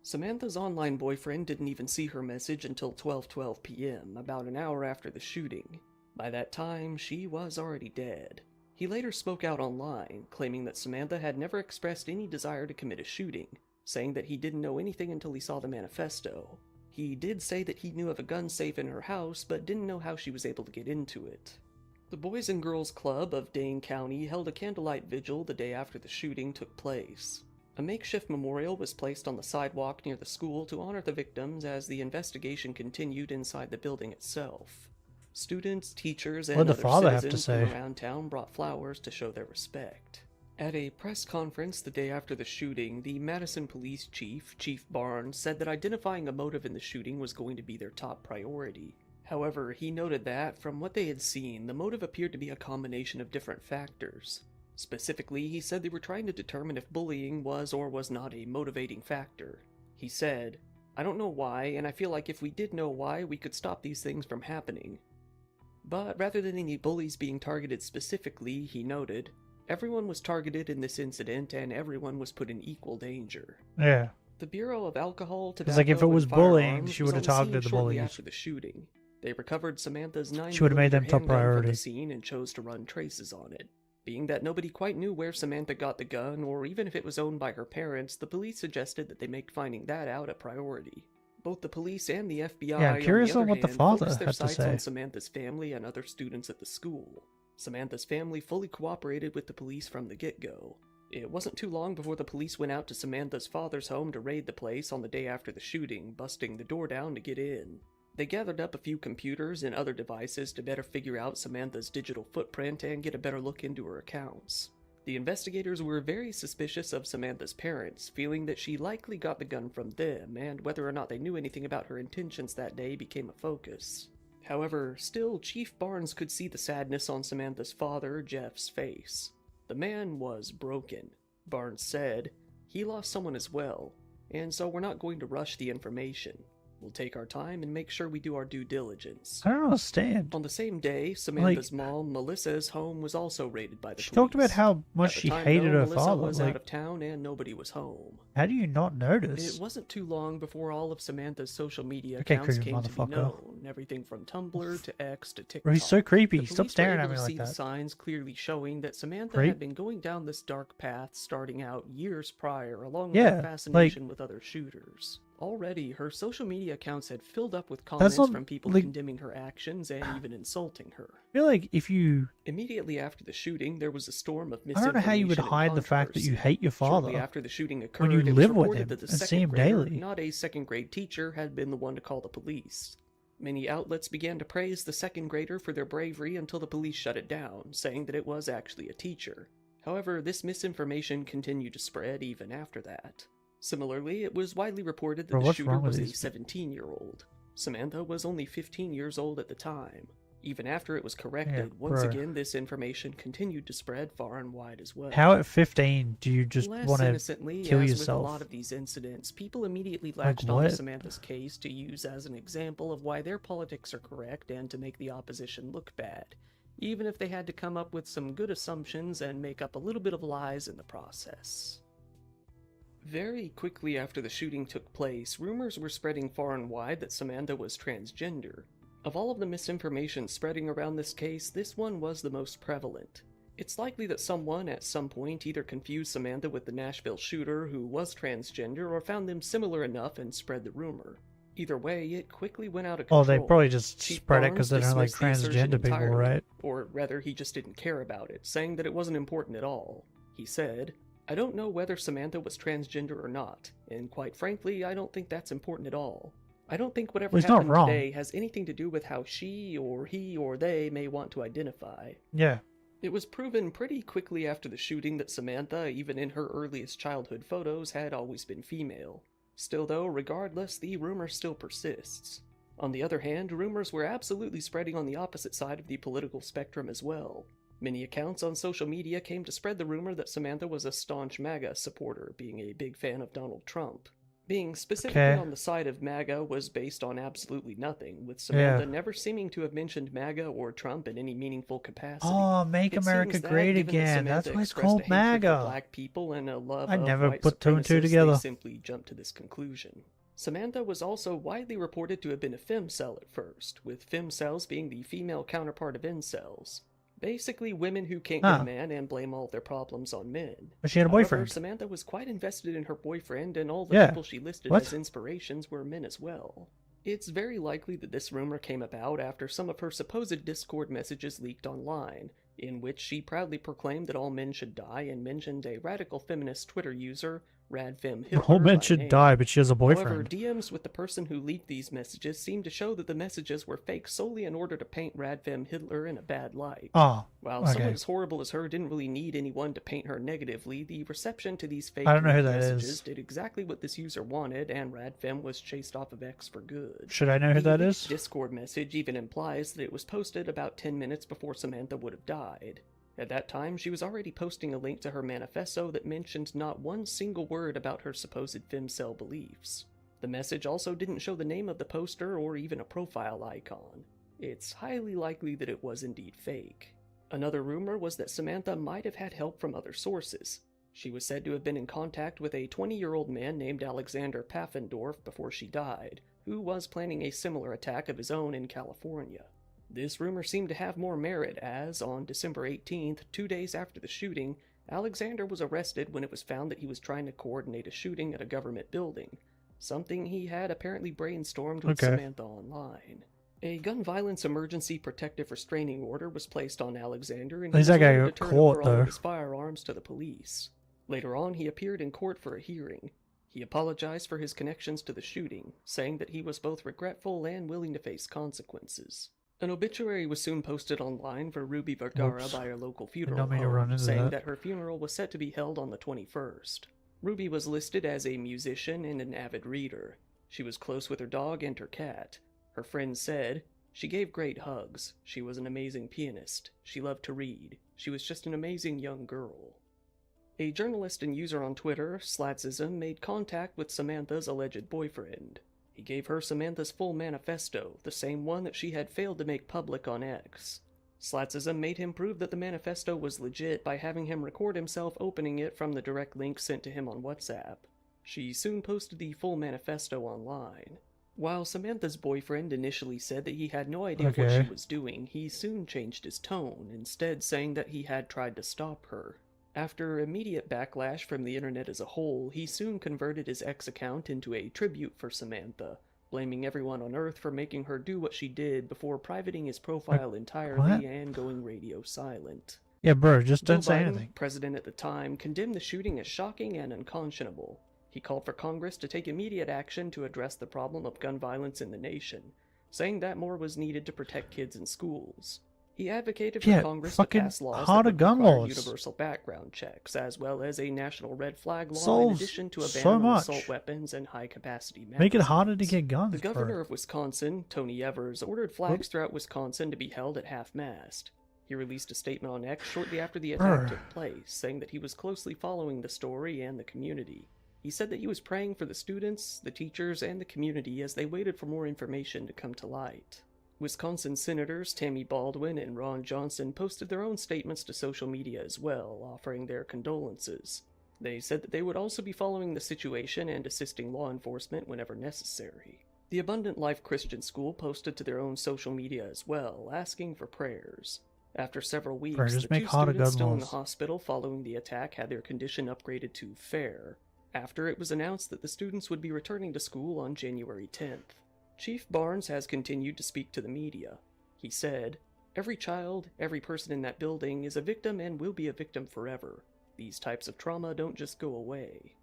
Speaker 7: Samantha's online boyfriend didn't even see her message until 12:12 p.m., about an hour after the shooting. By that time, she was already dead. He later spoke out online, claiming that Samantha had never expressed any desire to commit a shooting, saying that he didn't know anything until he saw the manifesto. He did say that he knew of a gun safe in her house, but didn't know how she was able to get into it. The Boys and Girls Club of Dane County held a candlelight vigil the day after the shooting took place. A makeshift memorial was placed on the sidewalk near the school to honor the victims as the investigation continued inside the building itself. Students, teachers, and
Speaker 1: What'd the
Speaker 7: other
Speaker 1: father have to
Speaker 7: citizens from
Speaker 1: say?
Speaker 7: around town brought flowers to show their respect. At a press conference the day after the shooting, the Madison Police Chief, Chief Barnes, said that identifying a motive in the shooting was going to be their top priority. However, he noted that, from what they had seen, the motive appeared to be a combination of different factors. Specifically, he said they were trying to determine if bullying was or was not a motivating factor. He said, "I don't know why, and I feel like if we did know why, we could stop these things from happening." But rather than any bullies being targeted specifically, he noted, everyone was targeted in this incident and everyone was put in equal danger.
Speaker 1: Yeah.
Speaker 7: The Bureau of Alcohol,
Speaker 1: It's like if it
Speaker 7: Tobacco,
Speaker 1: was
Speaker 7: and
Speaker 1: bullying,
Speaker 7: Firearms
Speaker 1: she
Speaker 7: was
Speaker 1: would have
Speaker 7: on the scene
Speaker 1: targeted the
Speaker 7: shortly
Speaker 1: bullies.
Speaker 7: after the shooting. They recovered Samantha's 9mm
Speaker 1: She would have made them top
Speaker 7: handgun from
Speaker 1: priority.
Speaker 7: the scene and chose to run traces on it. Being that nobody quite knew where Samantha got the gun, or even if it was owned by her parents, the police suggested that they make finding that out a priority. Both the police and the FBI,
Speaker 1: Yeah, I'm curious
Speaker 7: on
Speaker 1: on
Speaker 7: the
Speaker 1: what
Speaker 7: other
Speaker 1: the
Speaker 7: hand,
Speaker 1: father
Speaker 7: focused their
Speaker 1: had to
Speaker 7: sights
Speaker 1: say.
Speaker 7: on Samantha's family and other students at the school. Samantha's family fully cooperated with the police from the get-go. It wasn't too long before the police went out to Samantha's father's home to raid the place on the day after the shooting, busting the door down to get in. They gathered up a few computers and other devices to better figure out Samantha's digital footprint and get a better look into her accounts. The investigators were very suspicious of Samantha's parents, feeling that she likely got the gun from them, and whether or not they knew anything about her intentions that day became a focus. However, still, Chief Barnes could see the sadness on Samantha's father, Jeff's face. The man was broken. Barnes said, "He lost someone as well, and so we're not going to rush the information. We'll take our time and make sure we do our due diligence."
Speaker 1: I don't understand.
Speaker 7: On the same day, Samantha's mom, Melissa's home was also raided by the
Speaker 1: She
Speaker 7: police.
Speaker 1: talked about how much
Speaker 7: At the
Speaker 1: she
Speaker 7: time,
Speaker 1: hated
Speaker 7: though,
Speaker 1: her
Speaker 7: Melissa
Speaker 1: father.
Speaker 7: was
Speaker 1: Like,
Speaker 7: out of town and nobody was home.
Speaker 1: how do you not notice?
Speaker 7: It wasn't too long before all of Samantha's social media
Speaker 1: Okay,
Speaker 7: accounts
Speaker 1: creepy
Speaker 7: came to be
Speaker 1: motherfucker.
Speaker 7: known. Everything from Tumblr to X to TikTok.
Speaker 1: Bro, he's so creepy.
Speaker 7: The
Speaker 1: Stop
Speaker 7: police were
Speaker 1: staring at
Speaker 7: able
Speaker 1: me
Speaker 7: to
Speaker 1: like
Speaker 7: see the
Speaker 1: that.
Speaker 7: signs clearly showing that Samantha
Speaker 1: Creep.
Speaker 7: had been going down this dark path starting out years prior, along with
Speaker 1: Yeah,
Speaker 7: her fascination with other shooters. Already, her social media accounts had filled up with comments
Speaker 1: not,
Speaker 7: from people
Speaker 1: like-
Speaker 7: condemning her actions and even insulting her.
Speaker 1: I feel like if you...
Speaker 7: Immediately after the shooting, there was a storm of
Speaker 1: I
Speaker 7: misinformation.
Speaker 1: don't know how you would
Speaker 7: and
Speaker 1: hide the fact that you
Speaker 7: controversy.
Speaker 1: hate your father
Speaker 7: Shortly after the shooting occurred,
Speaker 1: when you
Speaker 7: it was
Speaker 1: live with
Speaker 7: reported
Speaker 1: him
Speaker 7: that the
Speaker 1: and see
Speaker 7: second
Speaker 1: him
Speaker 7: grader,
Speaker 1: daily.
Speaker 7: not a second grade teacher, had been the one to call the police. Many outlets began to praise the second grader for their bravery until the police shut it down, saying that it was actually a teacher. However, this misinformation continued to spread even after that. Similarly, it was widely reported that
Speaker 1: Bro,
Speaker 7: the
Speaker 1: what's
Speaker 7: shooter
Speaker 1: wrong with
Speaker 7: was a
Speaker 1: these people?
Speaker 7: 17-year-old. Samantha was only 15 years old at the time. Even after it was corrected,
Speaker 1: Yeah,
Speaker 7: once
Speaker 1: bro.
Speaker 7: again this information continued to spread far and wide as well.
Speaker 1: How at 15 do you just
Speaker 7: Less
Speaker 1: want to
Speaker 7: innocently,
Speaker 1: kill
Speaker 7: as
Speaker 1: yourself?
Speaker 7: with a lot of these incidents, people immediately
Speaker 1: Like
Speaker 7: latched onto
Speaker 1: what?
Speaker 7: Samantha's case to use as an example of why their politics are correct and to make the opposition look bad, even if they had to come up with some good assumptions and make up a little bit of lies in the process. Very quickly after the shooting took place, rumors were spreading far and wide that Samantha was transgender. Of all of the misinformation spreading around this case, this one was the most prevalent. It's likely that someone at some point either confused Samantha with the Nashville shooter who was transgender or found them similar enough and spread the rumor. Either way, it quickly went out of control.
Speaker 1: Oh, they probably just
Speaker 7: Chief
Speaker 1: spread it
Speaker 7: Barnes
Speaker 1: because they don't like
Speaker 7: dismissed the assertion
Speaker 1: transgender people,
Speaker 7: entirely,
Speaker 1: right?
Speaker 7: Or rather, he just didn't care about it, saying that it wasn't important at all. He said, "I don't know whether Samantha was transgender or not, and quite frankly, I don't think that's important at all. I don't think whatever
Speaker 1: Well, he's not
Speaker 7: happened
Speaker 1: wrong.
Speaker 7: today has anything to do with how she or he or they may want to identify."
Speaker 1: Yeah.
Speaker 7: It was proven pretty quickly after the shooting that Samantha, even in her earliest childhood photos, had always been female. Still though, regardless, the rumor still persists. On the other hand, rumors were absolutely spreading on the opposite side of the political spectrum as well. Many accounts on social media came to spread the rumor that Samantha was a staunch MAGA supporter, being a big fan of Donald Trump. Being specifically
Speaker 1: Okay.
Speaker 7: on the side of MAGA was based on absolutely nothing, with Samantha
Speaker 1: Yeah.
Speaker 7: never seeming to have mentioned MAGA or Trump in any meaningful capacity.
Speaker 1: Oh, make
Speaker 7: It
Speaker 1: America
Speaker 7: seems that,
Speaker 1: great
Speaker 7: given that
Speaker 1: again. That's
Speaker 7: Samantha
Speaker 1: why it's
Speaker 7: expressed
Speaker 1: called
Speaker 7: a hatred for
Speaker 1: MAGA.
Speaker 7: Black people and a love
Speaker 1: I
Speaker 7: of
Speaker 1: never
Speaker 7: white
Speaker 1: put two and two
Speaker 7: supremacists,
Speaker 1: together.
Speaker 7: They simply jumped to this conclusion. Samantha was also widely reported to have been a femcel at first, with femcels being the female counterpart of incels. Basically, women who can't get
Speaker 1: Huh.
Speaker 7: a man and blame all of their problems on men.
Speaker 1: But she had a
Speaker 7: However,
Speaker 1: boyfriend.
Speaker 7: Samantha was quite invested in her boyfriend, and all the
Speaker 1: Yeah.
Speaker 7: people she listed
Speaker 1: What?
Speaker 7: as inspirations were men as well. It's very likely that this rumor came about after some of her supposed Discord messages leaked online, in which she proudly proclaimed that all men should die and mentioned a radical feminist Twitter user, RadFemHitler.
Speaker 1: All men should die, but she has a boyfriend.
Speaker 7: However, DMs with the person who leaked these messages seem to show that the messages were fake solely in order to paint RadFemHitler in a bad light.
Speaker 1: Oh,
Speaker 7: While
Speaker 1: okay.
Speaker 7: someone as horrible as her didn't really need anyone to paint her negatively, the reception to these fake
Speaker 1: I don't know who that
Speaker 7: messages
Speaker 1: is.
Speaker 7: did exactly what this user wanted, and RadFem was chased off of X for good.
Speaker 1: Should I know who that
Speaker 7: The
Speaker 1: is?
Speaker 7: Discord message even implies that it was posted about 10 minutes before Samantha would have died. At that time, she was already posting a link to her manifesto that mentioned not one single word about her supposed femcel beliefs. The message also didn't show the name of the poster or even a profile icon. It's highly likely that it was indeed fake. Another rumor was that Samantha might have had help from other sources. She was said to have been in contact with a 20-year-old man named Alexander Pfaffendorf before she died, who was planning a similar attack of his own in California. This rumor seemed to have more merit as, on December 18th, 2 days after the shooting, Alexander was arrested when it was found that he was trying to coordinate a shooting at a government building, something he had apparently brainstormed with Samantha online. A gun violence emergency protective restraining order was placed on Alexander, and he was
Speaker 1: At least that guy
Speaker 7: ordered
Speaker 1: got
Speaker 7: to turn
Speaker 1: caught,
Speaker 7: over all
Speaker 1: though.
Speaker 7: of his firearms to the police. Later on, he appeared in court for a hearing. He apologized for his connections to the shooting, saying that he was both regretful and willing to face consequences. An obituary was soon posted online for Ruby Vergara by her local funeral home, saying that her funeral was set to be held on the 21st. Ruby was listed as a musician and an avid reader. She was close with her dog and her cat. Her friends said, "She gave great hugs. She was an amazing pianist. She loved to read. She was just an amazing young girl." A journalist and user on Twitter, Slatsism, made contact with Samantha's alleged boyfriend. He gave her Samantha's full manifesto, the same one that she had failed to make public on X. Slatsism made him prove that the manifesto was legit by having him record himself opening it from the direct link sent to him on WhatsApp. She soon posted the full manifesto online. While Samantha's boyfriend initially said that he had no idea what she was doing, he soon changed his tone, instead saying that he had tried to stop her. After immediate backlash from the internet as a whole, he soon converted his X account into a tribute for Samantha, blaming everyone on Earth for making her do what she did before privating his profile entirely and going radio silent.
Speaker 1: Yeah, bro, just
Speaker 7: Joe
Speaker 1: don't say
Speaker 7: Biden,
Speaker 1: anything.
Speaker 7: president at the time, condemned the shooting as shocking and unconscionable. He called for Congress to take immediate action to address the problem of gun violence in the nation, saying that more was needed to protect kids in schools. He advocated for Congress to pass laws that would require universal background checks, as well as a national red flag law in addition to a ban on assault weapons and high-capacity magazines.
Speaker 1: Make it harder to get guns,
Speaker 7: The governor
Speaker 1: bro.
Speaker 7: of Wisconsin, Tony Evers, ordered flags throughout Wisconsin to be held at half-mast. He released a statement on X shortly after the attack took place, saying that he was closely following the story and the community. He said that he was praying for the students, the teachers, and the community as they waited for more information to come to light. Wisconsin Senators Tammy Baldwin and Ron Johnson posted their own statements to social media as well, offering their condolences. They said that they would also be following the situation and assisting law enforcement whenever necessary. The Abundant Life Christian School posted to their own social media as well, asking for prayers. After several weeks, the two students still in the hospital following the attack had their condition upgraded to fair, after it was announced that the students would be returning to school on January 10th. Chief Barnes has continued to speak to the media. He said, "Every child, every person in that building is a victim and will be a victim forever. These types of trauma don't just go away."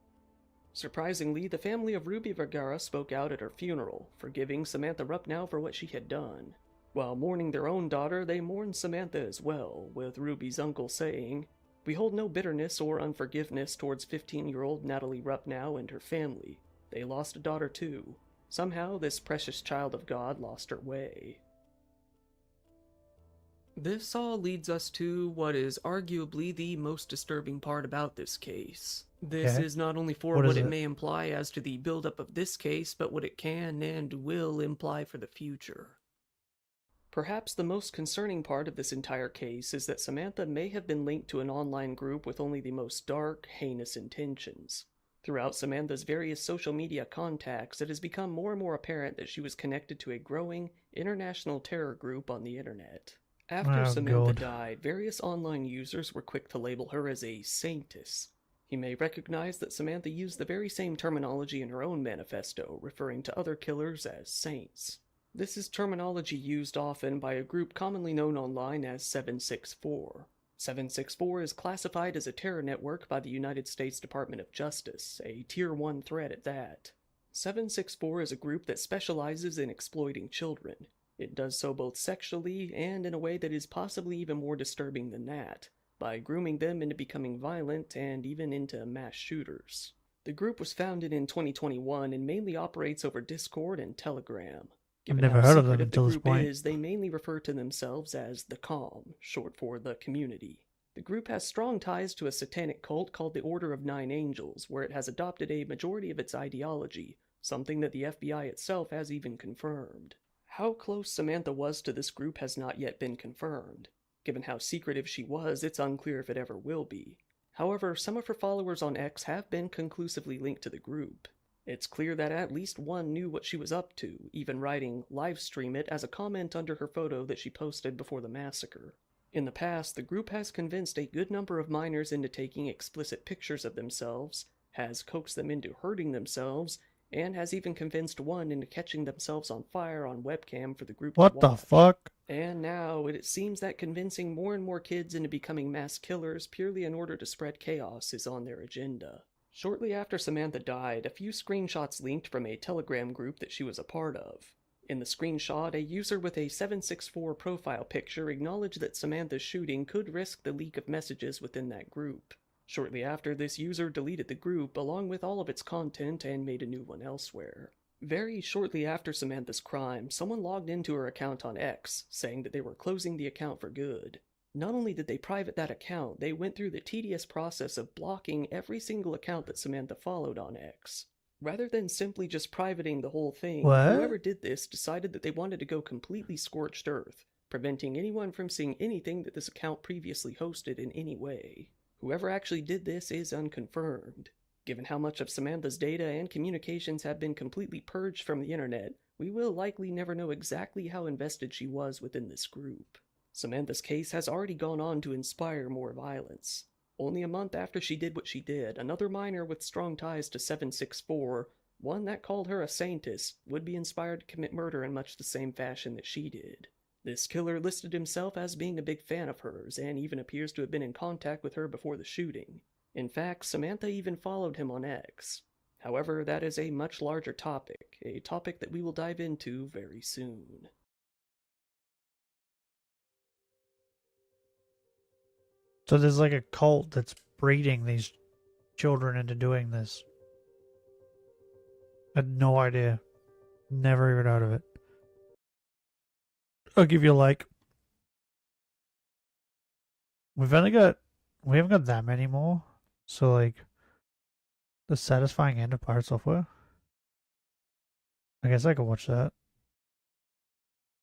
Speaker 7: Surprisingly, the family of Ruby Vergara spoke out at her funeral, forgiving Samantha Ruppnow for what she had done. While mourning their own daughter, they mourned Samantha as well, with Ruby's uncle saying, "We hold no bitterness or unforgiveness towards 15-year-old Natalie Ruppnow and her family. They lost a daughter too. Somehow, this precious child of God lost her way." This all leads us to what is arguably the most disturbing part about this case. This is not only for what it may imply as to the buildup of this case, but what it can and will imply for the future. Perhaps the most concerning part of this entire case is that Samantha may have been linked to an online group with only the most dark, heinous intentions. Throughout Samantha's various social media contacts, it has become more and more apparent that she was connected to a growing, international terror group on the internet. After Samantha died, various online users were quick to label her as a saintess. He may recognize that Samantha used the very same terminology in her own manifesto, referring to other killers as saints. This is terminology used often by a group commonly known online as 764. 764 is classified as a terror network by the United States Department of Justice, a Tier 1 threat at that. 764 is a group that specializes in exploiting children. It does so both sexually and in a way that is possibly even more disturbing than that, by grooming them into becoming violent and even into mass shooters. The group was founded in 2021 and mainly operates over Discord and Telegram.
Speaker 1: I've never heard of them
Speaker 7: Given how
Speaker 1: until this
Speaker 7: secretive the group
Speaker 1: point.
Speaker 7: is, they mainly refer to themselves as the Calm, short for the community. The group has strong ties to a satanic cult called the Order of Nine Angels, where it has adopted a majority of its ideology, something that the FBI itself has even confirmed. How close Samantha was to this group has not yet been confirmed. Given how secretive she was, it's unclear if it ever will be. However, some of her followers on X have been conclusively linked to the group. It's clear that at least one knew what she was up to, even writing "livestream it" as a comment under her photo that she posted before the massacre. In the past, the group has convinced a good number of minors into taking explicit pictures of themselves, has coaxed them into hurting themselves, and has even convinced one into catching themselves on fire on webcam for the group to
Speaker 1: What the
Speaker 7: watch.
Speaker 1: fuck?
Speaker 7: And now, it seems that convincing more and more kids into becoming mass killers purely in order to spread chaos is on their agenda. Shortly after Samantha died, a few screenshots leaked from a Telegram group that she was a part of. In the screenshot, a user with a 764 profile picture acknowledged that Samantha's shooting could risk the leak of messages within that group. Shortly after, this user deleted the group along with all of its content and made a new one elsewhere. Very shortly after Samantha's crime, someone logged into her account on X, saying that they were closing the account for good. Not only did they private that account, they went through the tedious process of blocking every single account that Samantha followed on X. Rather than simply just privating the whole thing,
Speaker 1: What?
Speaker 7: whoever did this decided that they wanted to go completely scorched earth, preventing anyone from seeing anything that this account previously hosted in any way. Whoever actually did this is unconfirmed. Given how much of Samantha's data and communications have been completely purged from the internet, we will likely never know exactly how invested she was within this group. Samantha's case has already gone on to inspire more violence. Only a month after she did what she did, another minor with strong ties to 764, one that called her a saintess, would be inspired to commit murder in much the same fashion that she did. This killer listed himself as being a big fan of hers, and even appears to have been in contact with her before the shooting. In fact, Samantha even followed him on X. However, that is a much larger topic, a topic that we will dive into very soon.
Speaker 1: So there's like a cult that's breeding these children into doing this. I had no idea. Never even heard of it. I'll give you a like. We haven't got that many more. So like the satisfying end of Pirate Software. I guess I could watch that.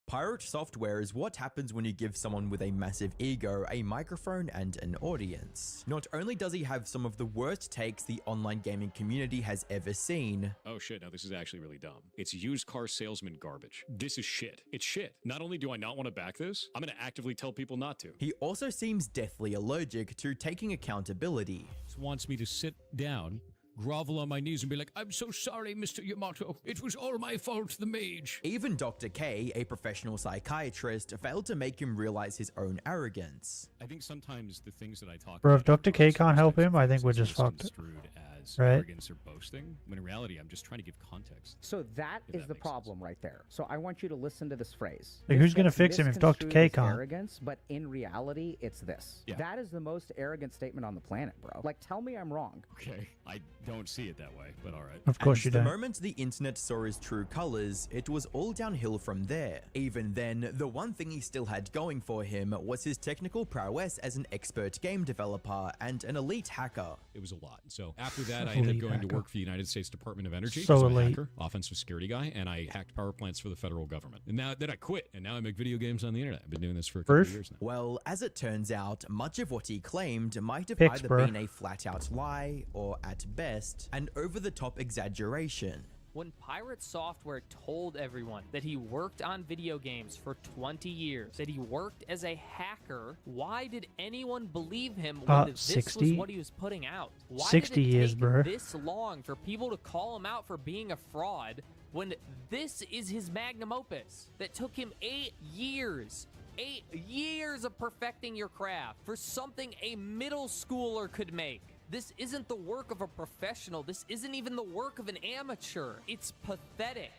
Speaker 10: Pirate software is what happens when you give someone with a massive ego a microphone and an audience. Not only does he have some of the worst takes the online gaming community has ever seen.
Speaker 12: Oh shit, now this is actually really dumb. It's used car salesman garbage. This is shit. It's shit. Not only do I not want to back this, I'm gonna actively tell people not to.
Speaker 10: He also seems deathly allergic to taking accountability.
Speaker 12: Wants me to sit down, grovel on my knees and be like, "I'm so sorry, Mr. Yamato. It was all my fault, the mage."
Speaker 10: Even Dr. K, a professional psychiatrist, failed to make him realize his own arrogance.
Speaker 12: I think sometimes the things that I talk
Speaker 1: Bro,
Speaker 12: about
Speaker 1: if Dr. K can't help him, I think we're just fucked.
Speaker 12: construed as
Speaker 1: Right?
Speaker 12: arrogance or boasting, when in reality, I'm just trying to give context.
Speaker 23: So that is the problem right there. So I want you to listen to this phrase.
Speaker 1: Like, who's gonna fix him if Dr. K
Speaker 23: Misconstrued as
Speaker 1: can't?
Speaker 23: Arrogance, but in reality, it's this.
Speaker 12: Yeah.
Speaker 23: That is the most arrogant statement on the planet, bro. Like, tell me I'm wrong.
Speaker 12: Okay, I don't see it that way, but alright.
Speaker 1: Of course
Speaker 10: And
Speaker 1: you
Speaker 10: the
Speaker 1: don't.
Speaker 10: moment the internet saw his true colors, it was all downhill from there. Even then, the one thing he still had going for him was his technical prowess as an expert game developer and an elite hacker.
Speaker 12: It was a lot. So after that, I ended up
Speaker 1: Elite
Speaker 12: going to
Speaker 1: hacker.
Speaker 12: work for the United States Department of Energy.
Speaker 1: So
Speaker 12: as a
Speaker 1: elite.
Speaker 12: hacker, offensive security guy, and I hacked power plants for the federal government. And then I quit, and now I make video games on the internet. I've been doing this for a couple of years now.
Speaker 10: Well, as it turns out, much of what he claimed might have
Speaker 1: Picks,
Speaker 10: either
Speaker 1: bro.
Speaker 10: been a flat-out lie, or at best, an over-the-top exaggeration.
Speaker 11: When Pirate Software told everyone that he worked on video games for 20 years, that he worked as a hacker, why did anyone believe him when this
Speaker 1: 60?
Speaker 11: was what he was putting out? Why
Speaker 1: 60
Speaker 11: did it
Speaker 1: years,
Speaker 11: take
Speaker 1: bro.
Speaker 11: this long for people to call him out for being a fraud when this is his magnum opus that took him 8 years? 8 years of perfecting your craft for something a middle schooler could make. This isn't the work of a professional. This isn't even the work of an amateur. It's pathetic.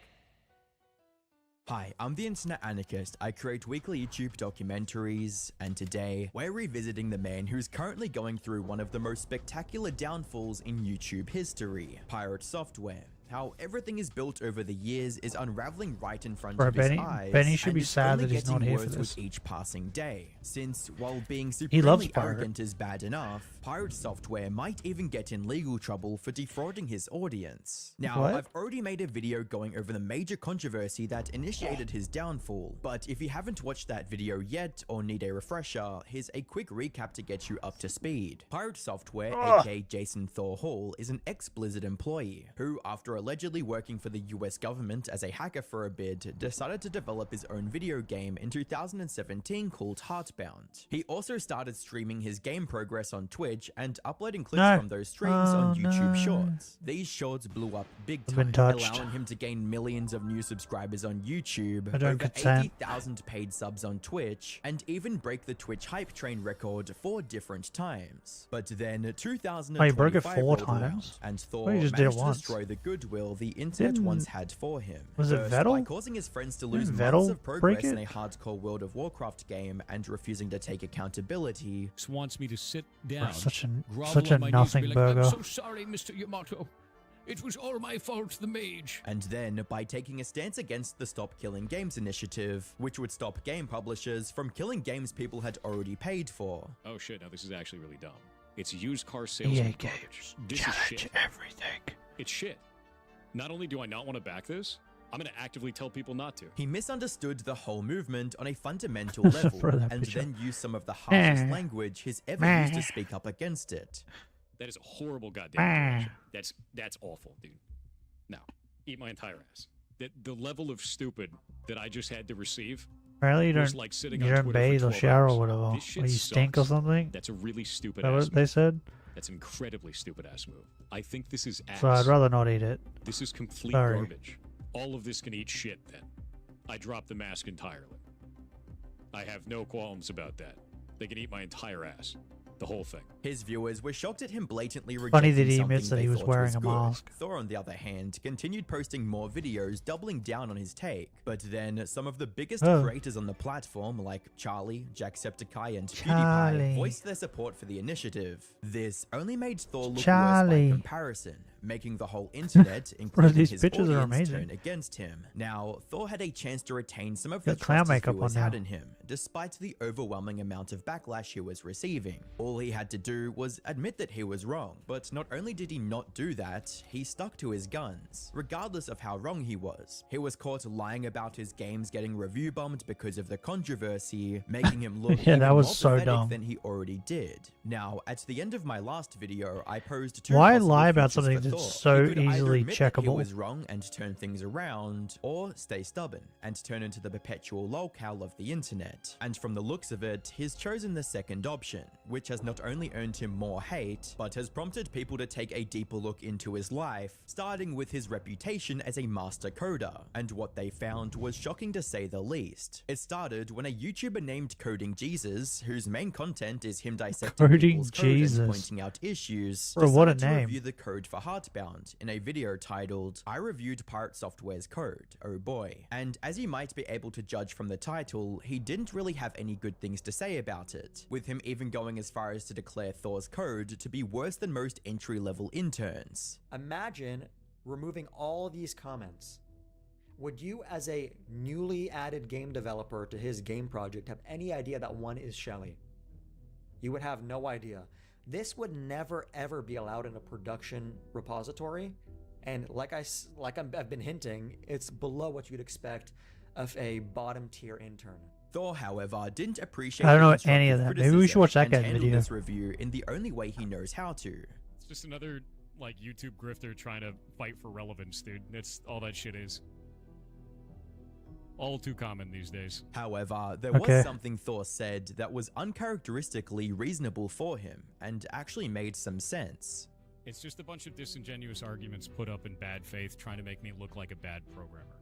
Speaker 10: Hi, I'm the Internet Anarchist. I create weekly YouTube documentaries, and today we're revisiting the man who's currently going through one of the most spectacular downfalls in YouTube history, Pirate Software. How everything is built over the years is unraveling right in front of his eyes.
Speaker 1: Benny should
Speaker 10: and
Speaker 1: be
Speaker 10: it's
Speaker 1: sad
Speaker 10: only
Speaker 1: that he's not
Speaker 10: getting
Speaker 1: here for
Speaker 10: worse
Speaker 1: this.
Speaker 10: with each passing day. Since while being
Speaker 1: He loves
Speaker 10: supremely
Speaker 1: Pirate.
Speaker 10: arrogant is bad enough, Pirate Software might even get in legal trouble for defrauding his audience. Now,
Speaker 1: What?
Speaker 10: I've already made a video going over the major controversy that initiated his downfall, but if you haven't watched that video yet or need a refresher, here's a quick recap to get you up to speed. Pirate Software, aka Jason Thor Hall, is an ex-Blizzard employee who, after allegedly working for the US government as a hacker for a bit, decided to develop his own video game in 2017 called Heartbound. He also started streaming his game progress on Twitch and uploading clips from those streams on YouTube Shorts. These shorts blew up big
Speaker 1: I've been
Speaker 10: time,
Speaker 1: touched.
Speaker 10: allowing him to gain millions of new subscribers on YouTube,
Speaker 1: I don't
Speaker 10: over
Speaker 1: consent.
Speaker 10: 80,000 paid subs on Twitch, and even break the Twitch hype train record 4 different times. But then 2025
Speaker 1: Oh, he broke it 4
Speaker 10: rolled around,
Speaker 1: times?
Speaker 10: and Thor
Speaker 1: Well, he just did it
Speaker 10: managed to
Speaker 1: once.
Speaker 10: destroy the goodwill the internet
Speaker 1: Didn't-
Speaker 10: once had for him.
Speaker 1: Was it
Speaker 10: First,
Speaker 1: Vettel?
Speaker 10: by causing his friends to lose
Speaker 1: Didn't
Speaker 10: months
Speaker 1: Vettel
Speaker 10: of
Speaker 1: break
Speaker 10: progress in
Speaker 1: it?
Speaker 10: a hardcore World of Warcraft game and refusing to take accountability.
Speaker 12: Wants me to sit down,
Speaker 1: Such a
Speaker 12: grovel
Speaker 1: such a
Speaker 12: on my knees and be
Speaker 1: nothing
Speaker 12: like,
Speaker 1: burger.
Speaker 12: I'm so sorry, Mr. Yamato. It was all my fault, the mage.
Speaker 10: And then by taking a stance against the Stop Killing Games initiative, which would stop game publishers from killing games people had already paid for.
Speaker 12: Oh shit, now this is actually really dumb. It's used car salesman garbage. This is shit.
Speaker 1: Everything.
Speaker 12: It's shit. Not only do I not want to back this, I'm going to actively tell people not to.
Speaker 10: He misunderstood the whole movement on a fundamental level,
Speaker 1: Throw that
Speaker 10: and
Speaker 1: picture.
Speaker 10: then used some of the harshest
Speaker 1: Meh.
Speaker 10: language he's ever
Speaker 1: Meh.
Speaker 10: used to speak up against it.
Speaker 12: That is a horrible goddamn direction. That's awful, dude. No, eat my entire ass. The level of stupid that I just had to receive
Speaker 1: Apparently you
Speaker 12: was
Speaker 1: don't,
Speaker 12: like sitting
Speaker 1: you
Speaker 12: on
Speaker 1: don't
Speaker 12: Twitter
Speaker 1: bathe
Speaker 12: for
Speaker 1: or
Speaker 12: 12
Speaker 1: shower
Speaker 12: hours.
Speaker 1: or whatever.
Speaker 12: This shit
Speaker 1: Or you stink or
Speaker 12: sucks.
Speaker 1: something.
Speaker 12: That's a really stupid
Speaker 1: Is that
Speaker 12: ass
Speaker 1: what they
Speaker 12: move.
Speaker 1: said?
Speaker 12: That's an incredibly stupid ass move. I think this is ass.
Speaker 1: So I'd rather not eat it.
Speaker 12: This is complete
Speaker 1: Sorry.
Speaker 12: garbage. All of this can eat shit then. I dropped the mask entirely. I have no qualms about that. They can eat my entire ass. The whole thing.
Speaker 10: His viewers were shocked at him blatantly rejecting
Speaker 1: Funny that he
Speaker 10: something
Speaker 1: admits that
Speaker 10: they
Speaker 1: he was
Speaker 10: thought
Speaker 1: wearing a
Speaker 10: good.
Speaker 1: mask.
Speaker 10: Thor, on the other hand, continued posting more videos, doubling down on his take. But then, some of the biggest creators on the platform, like Charlie, Jacksepticeye, and
Speaker 1: Charlie.
Speaker 10: PewDiePie, voiced their support for the initiative. This only made Thor look worse
Speaker 1: Charlie.
Speaker 10: by comparison, making the whole internet, including
Speaker 1: these
Speaker 10: his
Speaker 1: pictures are
Speaker 10: audience,
Speaker 1: amazing.
Speaker 10: turn against him. Now, Thor had a chance to retain some of the
Speaker 1: Got clown
Speaker 10: trust his
Speaker 1: makeup on
Speaker 10: viewers
Speaker 1: now.
Speaker 10: had in him, despite the overwhelming amount of backlash he was receiving. All he had to do was admit that he was wrong, but not only did he not do that, he stuck to his guns, regardless of how wrong he was. He was caught lying about his games getting review bombed because of the controversy, making him look
Speaker 1: Yeah,
Speaker 10: even
Speaker 1: that was
Speaker 10: more
Speaker 1: so
Speaker 10: pathetic
Speaker 1: dumb.
Speaker 10: than he already did. Now, at the end of my last video, I posed 2
Speaker 1: Why
Speaker 10: possible
Speaker 1: lie about
Speaker 10: futures
Speaker 1: something
Speaker 10: for
Speaker 1: that's
Speaker 10: Thor.
Speaker 1: so
Speaker 10: He could either
Speaker 1: easily
Speaker 10: admit that he
Speaker 1: checkable?
Speaker 10: was wrong and turn things around, or stay stubborn and turn into the perpetual lolcow of the internet. And from the looks of it, he's chosen the second option, which has not only earned him more hate, but has prompted people to take a deeper look into his life, starting with his reputation as a master coder. And what they found was shocking to say the least. It started when a YouTuber named Coding Jesus, whose main content is him dissecting
Speaker 1: Coding
Speaker 10: people's code
Speaker 1: Jesus.
Speaker 10: and pointing out issues,
Speaker 1: Bro, what a
Speaker 10: decided to
Speaker 1: name.
Speaker 10: review the code for Heartbound in a video titled, I reviewed Pirate Software's code, oh boy. And as you might be able to judge from the title, he didn't really have any good things to say about it, with him even going as far as to declare Thor's code to be worse than most entry-level interns.
Speaker 13: Imagine removing all these comments. Would you, as a newly added game developer to his game project, have any idea that one is Shelly? You would have no idea. This would never ever be allowed in a production repository, and like I've been hinting, it's below what you'd expect of a bottom tier intern.
Speaker 10: Thor, however, didn't appreciate
Speaker 1: I don't know
Speaker 10: the
Speaker 1: any of
Speaker 10: constructive
Speaker 1: that. Maybe we should watch that
Speaker 10: criticism
Speaker 1: guy's
Speaker 10: and handled
Speaker 1: video.
Speaker 10: this review in the only way he knows how to.
Speaker 12: It's just another like YouTube grifter trying to fight for relevance, dude. That's all that shit is. All too common these days.
Speaker 10: However, there was something Thor said that was uncharacteristically reasonable for him, and actually made some sense.
Speaker 12: It's just a bunch of disingenuous arguments put up in bad faith trying to make me look like a bad programmer.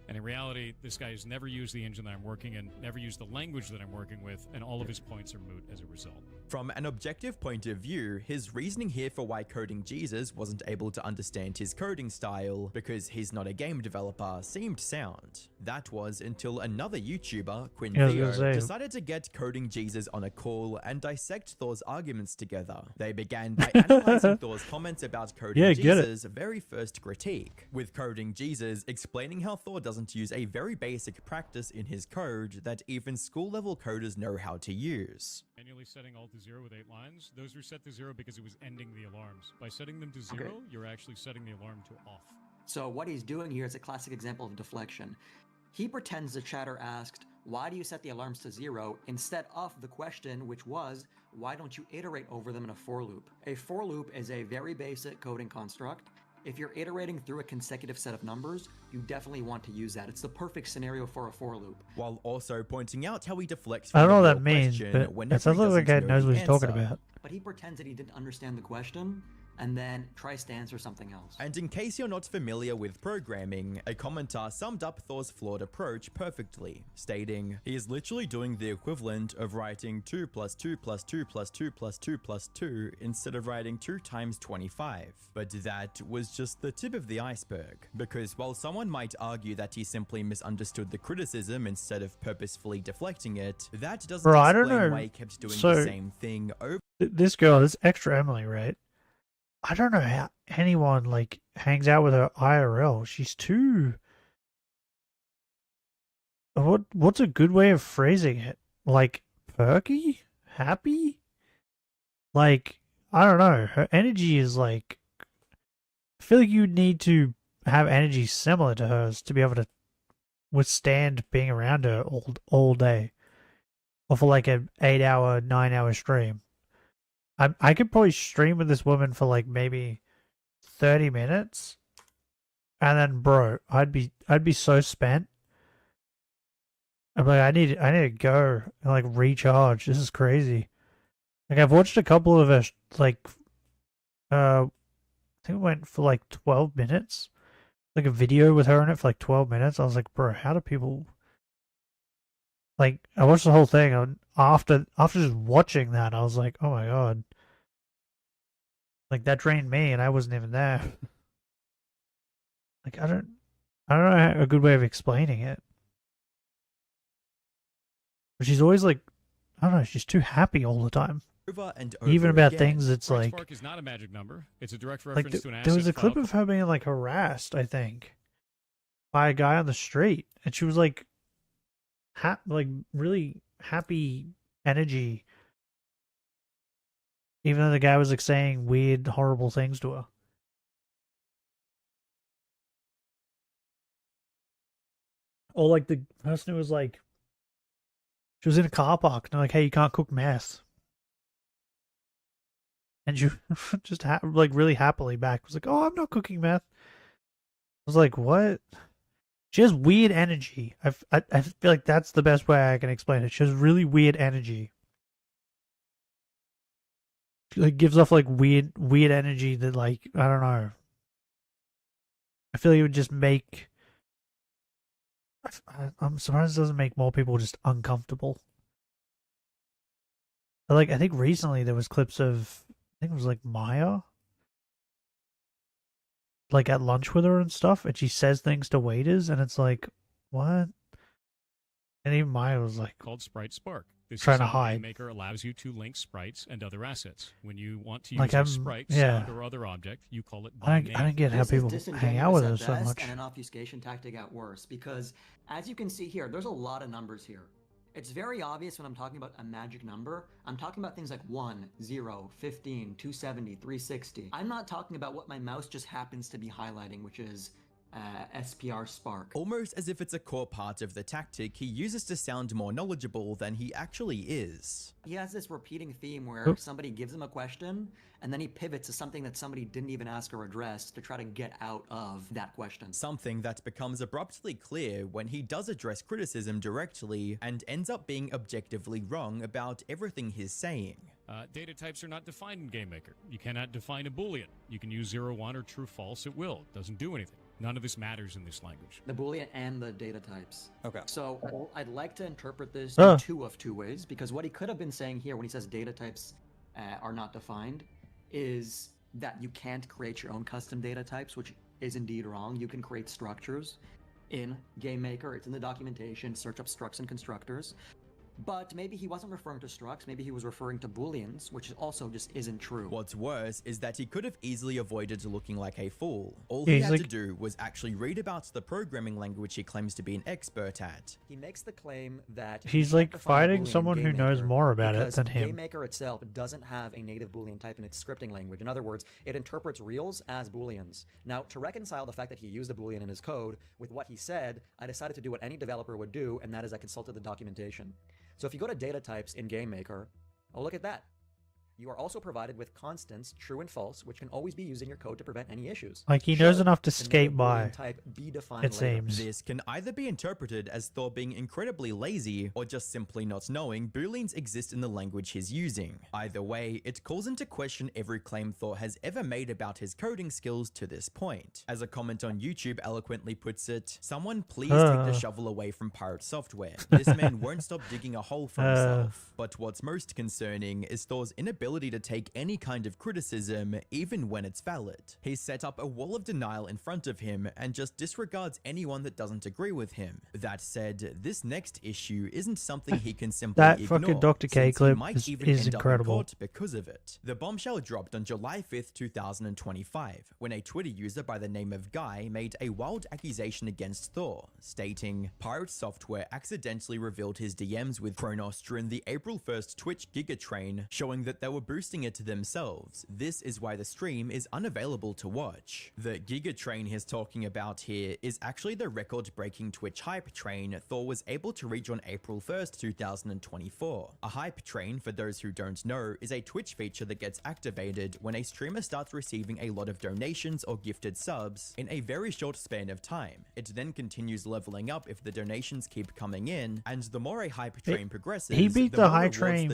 Speaker 12: And in reality, this guy has never used the engine that I'm working in, never used the language that I'm working with, and all of his points are moot as a result.
Speaker 10: From an objective point of view, his reasoning here for why Coding Jesus wasn't able to understand his coding style, because he's not a game developer, seemed sound. That was until another YouTuber, Quinn Theo, decided to get Coding Jesus on a call and dissect Thor's arguments together. They began by analyzing Thor's comments about Coding Jesus' very first critique, with Coding Jesus explaining how Thor doesn't use a very basic practice in his code that even school-level coders know how to use.
Speaker 12: Manually setting all to 0 with 8 lines, those were set to 0 because it was ending the alarms. By setting them to 0, you're actually setting the alarm to off.
Speaker 13: So what he's doing here is a classic example of deflection. He pretends the chatter asked, why do you set the alarms to 0, instead of the question, which was, why don't you iterate over them in a for loop? A for loop is a very basic coding construct. If you're iterating through a consecutive set of numbers, you definitely want to use that. It's the perfect scenario for a for loop.
Speaker 10: While also pointing out how he deflects
Speaker 1: I
Speaker 10: from
Speaker 1: don't know
Speaker 10: the
Speaker 1: what that means,
Speaker 10: question
Speaker 1: but
Speaker 10: whenever
Speaker 1: it sounds
Speaker 10: he
Speaker 1: like the
Speaker 10: doesn't
Speaker 1: guy knows
Speaker 10: know
Speaker 1: what
Speaker 10: the
Speaker 1: he's talking
Speaker 10: answer.
Speaker 1: about.
Speaker 13: But he pretends that he didn't understand the question, and then tries to answer something else.
Speaker 10: And in case you're not familiar with programming, a commenter summed up Thor's flawed approach perfectly, stating, he is literally doing the equivalent of writing 2 plus 2 plus 2 plus 2 plus 2 plus 2 instead of writing 2 times 25. But that was just the tip of the iceberg, because while someone might argue that he simply misunderstood the criticism instead of purposefully deflecting it, that doesn't explain why he kept doing the same thing over.
Speaker 1: This girl, this extra Emily, right? I don't know how anyone like hangs out with her IRL. She's too. What's a good way of phrasing it? Like perky, happy. Like I don't know. Her energy is like. I feel like you need to have energy similar to hers to be able to withstand being around her all day, or for like an 8-hour, 9-hour stream. I could probably stream with this woman for like maybe 30 minutes, and then bro, I'd be so spent. I'm like, I need to go and like recharge. This is crazy. Like I've watched a couple of her like, I think it went for like 12 minutes, like a video with her in it for like 12 minutes. I was like, bro, how do people? Like I watched the whole thing, and after just watching that, I was like, oh my god. Like that drained me, and I wasn't even there. Like I don't know a good way of explaining it. But she's always like, I don't know, she's too happy all the time.
Speaker 10: Over
Speaker 1: Even about
Speaker 10: again.
Speaker 1: things, it's
Speaker 12: Bright
Speaker 1: like
Speaker 12: Spark is not a magic number. It's a direct
Speaker 1: like
Speaker 12: reference to an asset.
Speaker 1: there was a clip
Speaker 12: file.
Speaker 1: of her being like harassed, I think, by a guy on the street, and she was like, like really happy energy, even though the guy was like saying weird, horrible things to her. Or like the person who was like, she was in a car park, and they're like, "Hey, you can't cook meth," and she just like really happily back was like, "Oh, I'm not cooking meth." I was like, "What?" She has weird energy. I feel like that's the best way I can explain it. She has really weird energy. She like gives off like weird energy that like I don't know. I feel like it would just make. I'm surprised it doesn't make more people just uncomfortable. Like I think recently there was clips of I think it was like Maya, like at lunch with her and stuff, and she says things to waiters, and it's like, what? And even Maya was like,
Speaker 12: called Sprite Spark. This
Speaker 1: trying
Speaker 12: is
Speaker 1: to
Speaker 12: how
Speaker 1: hide.
Speaker 12: Game Maker allows you to link sprites and other assets. When you want to use
Speaker 1: Like,
Speaker 12: a
Speaker 1: I'm-
Speaker 12: sprite,
Speaker 1: yeah.
Speaker 12: sound, or other object, you call it
Speaker 1: I
Speaker 12: by
Speaker 1: don't
Speaker 12: name.
Speaker 1: get how
Speaker 13: This
Speaker 1: people
Speaker 13: is
Speaker 1: hang out with her
Speaker 13: disingenuous
Speaker 1: so
Speaker 13: at best
Speaker 1: much.
Speaker 13: and an obfuscation tactic at worst, because as you can see here, there's a lot of numbers here. It's very obvious when I'm talking about a magic number, I'm talking about things like 1, 0, 15, 270, 360. I'm not talking about what my mouse just happens to be highlighting, which is SPR Spark.
Speaker 10: Almost as if it's a core part of the tactic he uses to sound more knowledgeable than he actually is.
Speaker 13: He has this repeating theme where somebody gives him a question, and then he pivots to something that somebody didn't even ask or address to try to get out of that question.
Speaker 10: Something that becomes abruptly clear when he does address criticism directly and ends up being objectively wrong about everything he's saying.
Speaker 12: Data types are not defined in GameMaker. You cannot define a Boolean. You can use 0, 1 or true, false. It will. It doesn't do anything. None of this matters in this language.
Speaker 13: The Boolean and the data types.
Speaker 10: Okay.
Speaker 13: So I'd like to interpret this in two ways, because what he could have been saying here when he says data types are not defined is that you can't create your own custom data types, which is indeed wrong. You can create structures in GameMaker. It's in the documentation. Search up structs and constructors. But maybe he wasn't referring to structs, maybe he was referring to booleans, which also just isn't true.
Speaker 10: What's worse is that he could have easily avoided looking like a fool. All he had to do was actually read about the programming language he claims to be an expert at.
Speaker 13: He makes the claim that
Speaker 1: he's like fighting someone who knows more about it than him.
Speaker 13: GameMaker itself doesn't have a native boolean type in its scripting language. In other words, it interprets reals as booleans. Now, to reconcile the fact that he used a boolean in his code with what he said, I decided to do what any developer would do, and that is I consulted the documentation. So if you go to data types in GameMaker, oh, look at that. You are also provided with constants, true and false, which can always be used in your code to prevent any issues.
Speaker 1: Like he knows enough to skate by,
Speaker 13: type be defined
Speaker 1: it seems.
Speaker 10: This can either be interpreted as Thor being incredibly lazy, or just simply not knowing booleans exist in the language he's using. Either way, it calls into question every claim Thor has ever made about his coding skills to this point. As a comment on YouTube eloquently puts it, someone please take the shovel away from Pirate Software. This man won't stop digging a hole for himself. But what's most concerning is Thor's inability to take any kind of criticism, even when it's valid. He's set up a wall of denial in front of him and just disregards anyone that doesn't agree with him. That said, this next issue isn't something he can simply
Speaker 1: that
Speaker 10: ignore.
Speaker 1: fucking Dr. K clip is
Speaker 10: End
Speaker 1: incredible.
Speaker 10: up in court because of it. The bombshell dropped on July 5th, 2025, when a Twitter user by the name of Guy made a wild accusation against Thor, stating, Pirate Software accidentally revealed his DMs with Kronos during the April 1st Twitch Giga Train, showing that they were boosting it themselves. This is why the stream is unavailable to watch. The Giga Train he's talking about here is actually the record-breaking Twitch hype train Thor was able to reach on April 1st, 2024. A hype train, for those who don't know, is a Twitch feature that gets activated when a streamer starts receiving a lot of donations or gifted subs in a very short span of time. It then continues leveling up if the donations keep coming in, and the more a hype train progresses,
Speaker 1: he beat the hype
Speaker 10: train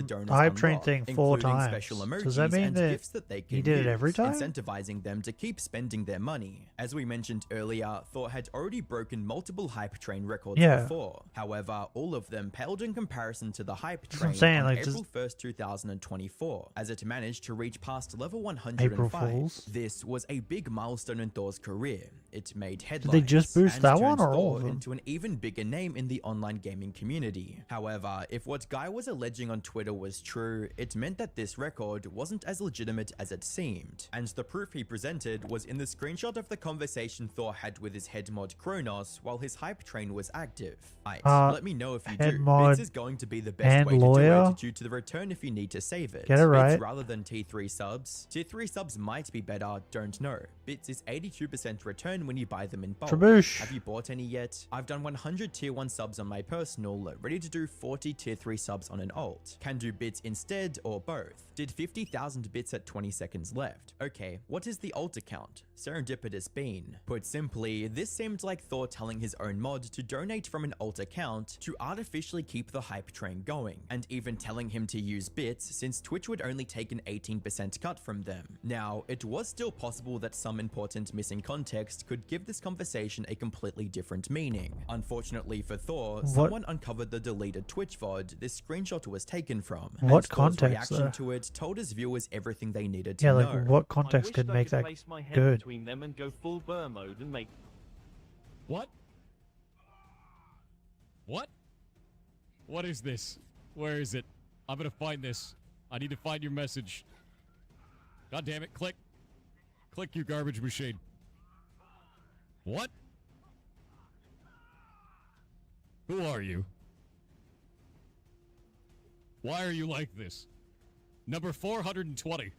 Speaker 1: thing 4 times.
Speaker 10: Special emojis
Speaker 1: Does that mean
Speaker 10: and
Speaker 1: that
Speaker 10: gifts that they can
Speaker 1: he did
Speaker 10: use,
Speaker 1: it every time?
Speaker 10: incentivizing them to keep spending their money. As we mentioned earlier, Thor had already broken multiple hype train records before. However, all of them paled in comparison to the hype train on
Speaker 1: like,
Speaker 10: April 1st, 2024, as it managed to reach past level 105. This was a big milestone in Thor's career. It made headlines.
Speaker 1: Did they just boost
Speaker 10: and
Speaker 1: that
Speaker 10: turned
Speaker 1: one or all
Speaker 10: Thor
Speaker 1: of them?
Speaker 10: into an even bigger name in the online gaming community. However, if what Guy was alleging on Twitter was true, it meant that this record wasn't as legitimate as it seemed, and the proof he presented was in the screenshot of the conversation Thor had with his head mod Kronos while his hype train was active. Let me know if you do. Bits is going to be the best way to do it due to the return if you need to save it.
Speaker 1: Get it right.
Speaker 10: Bits rather than T3 subs. Tier 3 subs might be better, don't know. Bits is 82% return when you buy them in bulk.
Speaker 1: Traboosh.
Speaker 10: Have you bought any yet? I've done 100 tier 1 subs on my personal, ready to do 40 tier 3 subs on an alt. Can do bits instead or both. Did 50,000 bits at 20 seconds left. Okay, what is the alt account? Serendipitous bean. Put simply, this seemed like Thor telling his own mod to donate from an alt account to artificially keep the hype train going, and even telling him to use bits since Twitch would only take an 18% cut from them. Now, it was still possible that some important missing context could give this conversation a completely different meaning. Unfortunately for Thor, someone uncovered the deleted Twitch VOD this screenshot was taken from.
Speaker 1: What
Speaker 10: and Thor's
Speaker 1: context
Speaker 10: reaction
Speaker 1: though?
Speaker 10: to it told his viewers everything they needed to
Speaker 1: Yeah,
Speaker 10: know.
Speaker 1: like what context could make that good?
Speaker 14: Between them and go full burr mode and make.
Speaker 12: What? What? What is this? Where is it? I'm gonna find this. I need to find your message. God damn it, click. Click your garbage machine. What? Who are you? Why are you like this? Number 420.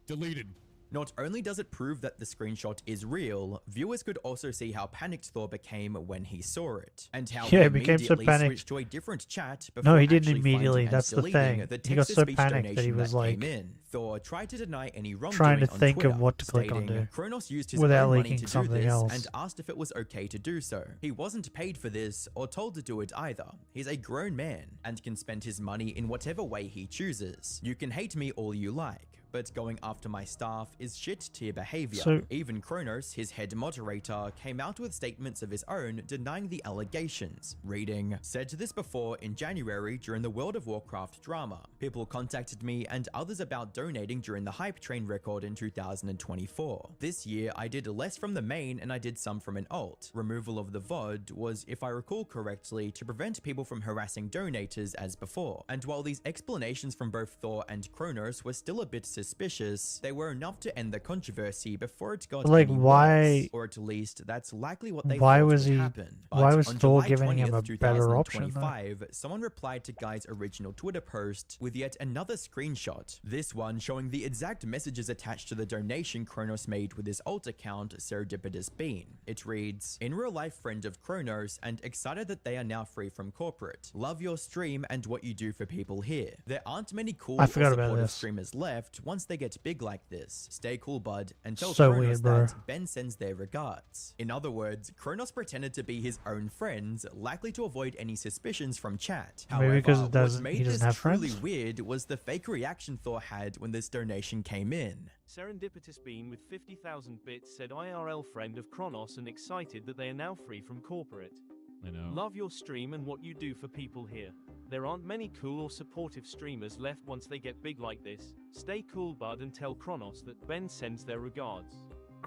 Speaker 12: Deleted.
Speaker 10: Not only does it prove that the screenshot is real, viewers could also see how panicked Thor became when he saw it, and how
Speaker 1: Yeah,
Speaker 10: he
Speaker 1: he became so
Speaker 10: immediately
Speaker 1: panicked.
Speaker 10: switched to a different chat before
Speaker 1: No, he didn't
Speaker 10: actually
Speaker 1: immediately.
Speaker 10: finding and
Speaker 1: That's the
Speaker 10: deleting
Speaker 1: thing.
Speaker 10: the
Speaker 1: He got so
Speaker 10: text-to-speech
Speaker 1: panicked that he
Speaker 10: donation
Speaker 1: was,
Speaker 10: that
Speaker 1: like,
Speaker 10: came in. Thor tried to deny any wrongdoing
Speaker 1: trying to
Speaker 10: on
Speaker 1: think
Speaker 10: Twitter,
Speaker 1: of what to click on
Speaker 10: stating
Speaker 1: to
Speaker 10: Kronos used his
Speaker 1: without
Speaker 10: own money
Speaker 1: leaking
Speaker 10: to do
Speaker 1: something
Speaker 10: this
Speaker 1: else.
Speaker 10: and asked if it was okay to do so. He wasn't paid for this or told to do it either. He's a grown man and can spend his money in whatever way he chooses. You can hate me all you like, but going after my staff is shit tier behavior.
Speaker 1: So-
Speaker 10: Even Kronos, his head moderator, came out with statements of his own denying the allegations, reading, "Said this before in January during the World of Warcraft drama. People contacted me and others about donating during the Hype Train record in 2024. This year I did less from the main and I did some from an alt. Removal of the VOD was, if I recall correctly, to prevent people from harassing donators as before. And while these explanations from both Thor and Kronos were still a bit suspicious, they were enough to end the controversy before it got
Speaker 1: Like,
Speaker 10: any
Speaker 1: why-
Speaker 10: worse, or at least that's likely what they
Speaker 1: Why
Speaker 10: thought
Speaker 1: was
Speaker 10: would
Speaker 1: he-
Speaker 10: happen.
Speaker 1: why
Speaker 10: But
Speaker 1: was
Speaker 10: on
Speaker 1: Thor
Speaker 10: July
Speaker 1: giving him a
Speaker 10: 20th,
Speaker 1: better option, though?
Speaker 10: 2025, someone replied to Guy's original Twitter post with yet another screenshot, this one showing the exact messages attached to the donation Kronos made with his alt account, Serendipitous Bean. It reads, "In real life friend of Kronos and excited that they are now free from corporate. Love your stream and what you do for people here. There aren't many cool
Speaker 1: I
Speaker 10: or
Speaker 1: forgot about
Speaker 10: supportive
Speaker 1: this.
Speaker 10: streamers left once they get big like this. Stay cool, bud, and tell
Speaker 1: So
Speaker 10: Kronos
Speaker 1: weird, bro.
Speaker 10: that Ben sends their regards." In other words, Kronos pretended to be his own friend, likely to avoid any suspicions from chat.
Speaker 1: Maybe
Speaker 10: However,
Speaker 1: because
Speaker 10: what
Speaker 1: he
Speaker 10: made
Speaker 1: doesn't
Speaker 10: this
Speaker 1: have
Speaker 10: truly
Speaker 1: friends?
Speaker 10: weird was the fake reaction Thor had when this donation came in.
Speaker 14: Serendipitous Bean with 50,000 bits said IRL friend of Kronos and excited that they are now free from corporate.
Speaker 12: I know.
Speaker 14: Love your stream and what you do for people here. There aren't many cool or supportive streamers left once they get big like this. Stay cool, bud, and tell Kronos that Ben sends their regards.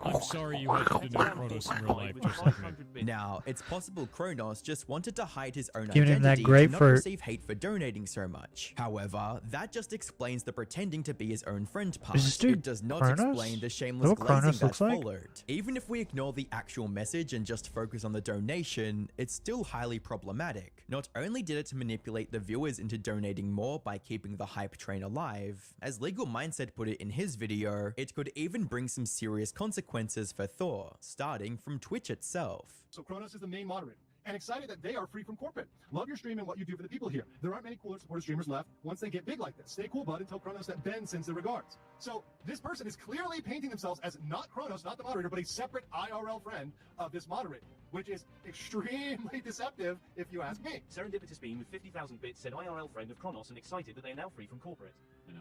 Speaker 12: I'm sorry you had to know Kronos in real life just like me.
Speaker 10: Now, it's possible Kronos just wanted to hide his own
Speaker 1: Giving him that
Speaker 10: identity to not
Speaker 1: grapefruit.
Speaker 10: receive hate for donating so much. However, that just explains the pretending to be his own friend part.
Speaker 1: Is this dude
Speaker 10: It does not
Speaker 1: Kronos?
Speaker 10: explain the
Speaker 1: Is
Speaker 10: shameless
Speaker 1: that what
Speaker 10: glazing
Speaker 1: Kronos
Speaker 10: that
Speaker 1: looks like?
Speaker 10: followed. Even if we ignore the actual message and just focus on the donation, it's still highly problematic. Not only did it manipulate the viewers into donating more by keeping the hype train alive, as Legal Mindset put it in his video, it could even bring some serious consequences for Thor, starting from Twitch itself.
Speaker 15: So Kronos is the main moderator, and excited that they are free from corporate. Love your stream and what you do for the people here. There aren't many cooler supportive streamers left once they get big like this. Stay cool, bud, and tell Kronos that Ben sends their regards. So this person is clearly painting themselves as not Kronos, not the moderator, but a separate IRL friend of this moderator, which is extremely deceptive if you ask me.
Speaker 14: Serendipitous Bean with 50,000 bits said IRL friend of Kronos and excited that they are now free from corporate.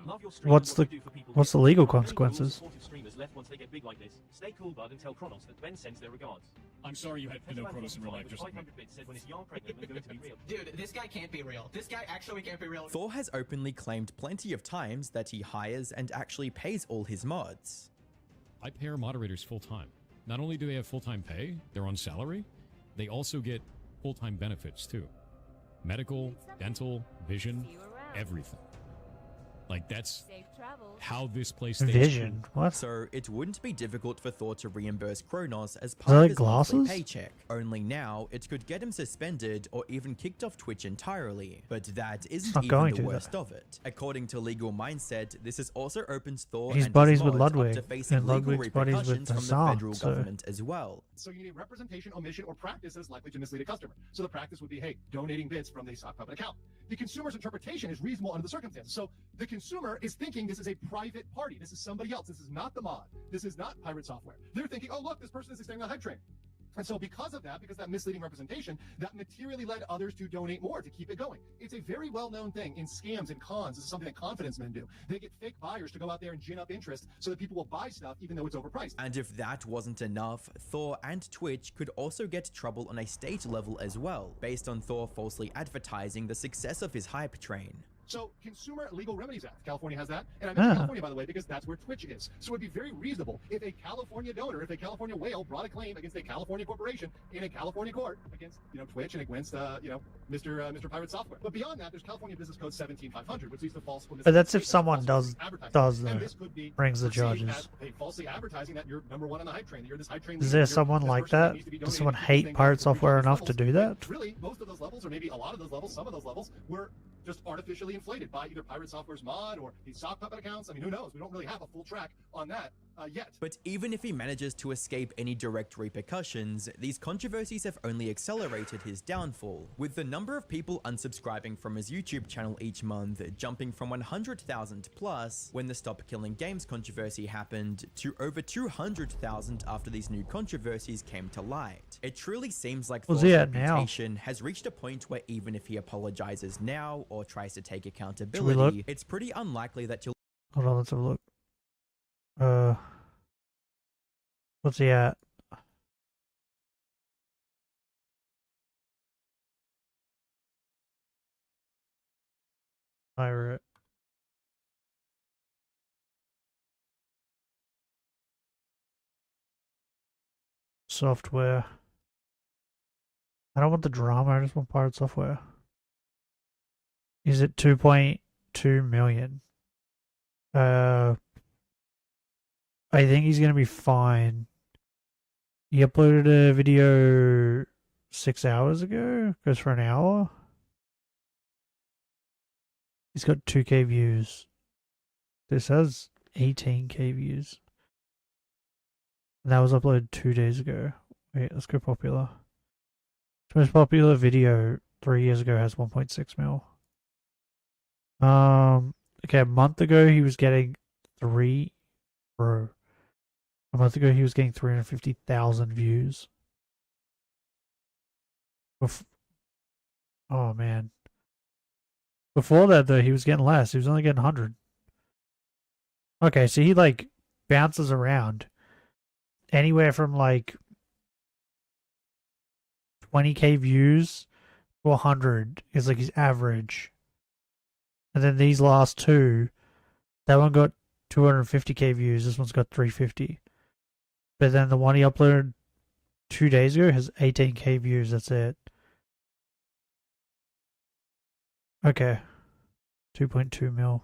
Speaker 14: Love your stream
Speaker 1: What's
Speaker 14: and what
Speaker 1: the
Speaker 14: you do for people
Speaker 1: what's the
Speaker 14: here.
Speaker 1: legal
Speaker 14: There aren't many cool or
Speaker 1: consequences?
Speaker 14: supportive streamers left once they get big like this. Stay cool, bud, and tell Kronos that Ben sends their regards.
Speaker 12: I'm sorry you had to know Kronos in real life just like me.
Speaker 14: 500 bits said when is Yarn pregnant and going to be real.
Speaker 8: Dude, this guy can't be real. This guy actually can't be real.
Speaker 10: Thor has openly claimed plenty of times that he hires and actually pays all his mods.
Speaker 12: I pay our moderators full time. Not only do they have full-time pay, they're on salary, they also get full-time benefits too. Medical, dental, vision, everything. Like, that's how this place stays.
Speaker 1: Vision? What?
Speaker 10: So it wouldn't be difficult for Thor to reimburse Kronos as
Speaker 1: that
Speaker 10: part of
Speaker 1: like
Speaker 10: his monthly
Speaker 1: glasses?
Speaker 10: paycheck. Only now, it could get him suspended or even kicked off Twitch entirely. But that isn't
Speaker 1: not
Speaker 10: even
Speaker 1: going
Speaker 10: the
Speaker 1: to,
Speaker 10: worst of it. According to Legal Mindset, this has also opened Thor
Speaker 1: He's
Speaker 10: and
Speaker 1: buddies
Speaker 10: his
Speaker 1: with
Speaker 10: mods
Speaker 1: Ludwig,
Speaker 10: up to facing
Speaker 1: and
Speaker 10: legal
Speaker 1: Ludwig's buddies with
Speaker 10: repercussions from the
Speaker 1: Hassan,
Speaker 10: federal
Speaker 1: so-
Speaker 10: government as well.
Speaker 15: So you need a representation, omission, or practice that is likely to mislead a customer. So the practice would be, hey, donating bits from the sock puppet account. The consumer's interpretation is reasonable under the circumstances. So the consumer is thinking this is a private party. This is somebody else. This is not the mod. This is not pirate software. They're thinking, oh, look, this person is extending the hype train. And so because of that, because that misleading representation, that materially led others to donate more to keep it going. It's a very well-known thing in scams and cons. This is something that confidence men do. They get fake buyers to go out there and gin up interest so that people will buy stuff even though it's overpriced.
Speaker 10: And if that wasn't enough, Thor and Twitch could also get trouble on a state level as well, based on Thor falsely advertising the success of his hype train.
Speaker 15: So, Consumer Legal Remedies Act, California has that. And I mention California, by the way, because that's where Twitch is. So it'd be very reasonable if a California donor, if a California whale brought a claim against a California corporation in a California court against, Twitch and against, Mr. Pirate Software. But beyond that, there's California Business Code 17500, which leads to false publicity.
Speaker 1: But that's if someone does
Speaker 15: And this could be
Speaker 1: brings the
Speaker 15: perceived
Speaker 1: charges.
Speaker 15: as falsely advertising that you're number one on the hype train, that you're this hype train.
Speaker 1: Is
Speaker 15: leader,
Speaker 1: there
Speaker 15: you're
Speaker 1: someone
Speaker 15: this
Speaker 1: like
Speaker 15: person
Speaker 1: that?
Speaker 15: needs to be
Speaker 1: Does
Speaker 15: donated
Speaker 1: someone
Speaker 15: to these
Speaker 1: hate
Speaker 15: things
Speaker 1: pirate
Speaker 15: to reach
Speaker 1: software
Speaker 15: all these
Speaker 1: enough to
Speaker 15: levels.
Speaker 1: do that?
Speaker 15: But really, most of those levels, or maybe a lot of those levels, some of those levels, were just artificially inflated by either Pirate Software's mod or these sock puppet accounts. I mean, who knows? We don't really have a full track on that. yet.
Speaker 10: But even if he manages to escape any direct repercussions, these controversies have only accelerated his downfall, with the number of people unsubscribing from his YouTube channel each month jumping from 100,000 plus when the Stop Killing Games controversy happened to over 200,000 after these new controversies came to light. It truly seems like
Speaker 1: Where's
Speaker 10: Thor's
Speaker 1: he at now?
Speaker 10: reputation has reached a point where even if he apologizes now or tries to take
Speaker 1: look?
Speaker 10: accountability, it's pretty unlikely that you'll
Speaker 1: Hold on, let's have a look. What's he at? Pirate. Software. I don't want the drama, I just want pirate software. Is it 2.2 million? I think he's gonna be fine. He uploaded a video 6 hours ago. Goes for an hour. He's got 2K views. This has 18K views. And that was uploaded 2 days ago. Wait, let's go popular. His most popular video 3 years ago has 1.6 mil. Okay, a month ago he was getting A month ago he was getting 350,000 views. Oh man. Before that though, he was getting less. He was only getting 100. Okay, so he like bounces around anywhere from like 20K views to 100 is like his average. And then these last two, that one got 250K views. This one's got 350. But then the one he uploaded 2 days ago has 18K views. That's it. Okay. 2.2 mil.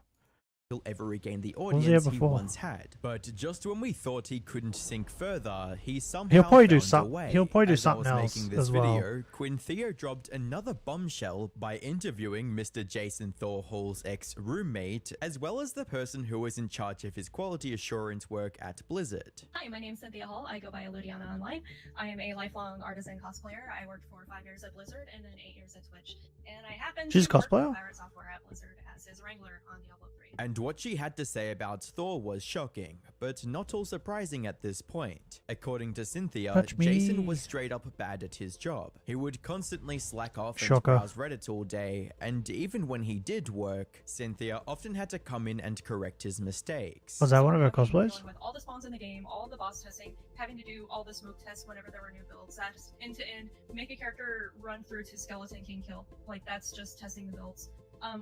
Speaker 10: he'll ever regain the
Speaker 1: was he at
Speaker 10: audience he
Speaker 1: before?
Speaker 10: once had. But just when we thought he couldn't sink further, he somehow
Speaker 1: He'll probably do
Speaker 10: found a
Speaker 1: some-
Speaker 10: way.
Speaker 1: he'll probably do
Speaker 10: As I
Speaker 1: something
Speaker 10: was
Speaker 1: else
Speaker 10: making this
Speaker 1: as well.
Speaker 10: video, Quinthea dropped another bombshell by interviewing Mr. Jason Thorhall's ex-roommate, as well as the person who was in charge of his quality assurance work at Blizzard.
Speaker 18: Hi, my name's Cynthia Hall. I go by Ludiana online. I am a lifelong artisan cosplayer. I worked for 5 years at Blizzard and then 8 years at Twitch. And I happen
Speaker 1: She's a
Speaker 18: to work
Speaker 1: cosplayer?
Speaker 18: for Pirate Software at Blizzard as his wrangler on Diablo 3.
Speaker 10: And what she had to say about Thor was shocking, but not all surprising at this point. According to Cynthia,
Speaker 1: Touch me.
Speaker 10: Jason was straight up bad at his job. He would constantly slack off and
Speaker 1: Shocker.
Speaker 10: browse Reddit all day, and even when he did work, Cynthia often had to come in and correct his mistakes.
Speaker 1: Was that one of her cosplays?
Speaker 18: Dealing with all the spawns in the game, all the boss testing, having to do all the smoke tests whenever there were new builds. That's end to end. Make a character run through to skeleton king kill. Like that's just testing the builds.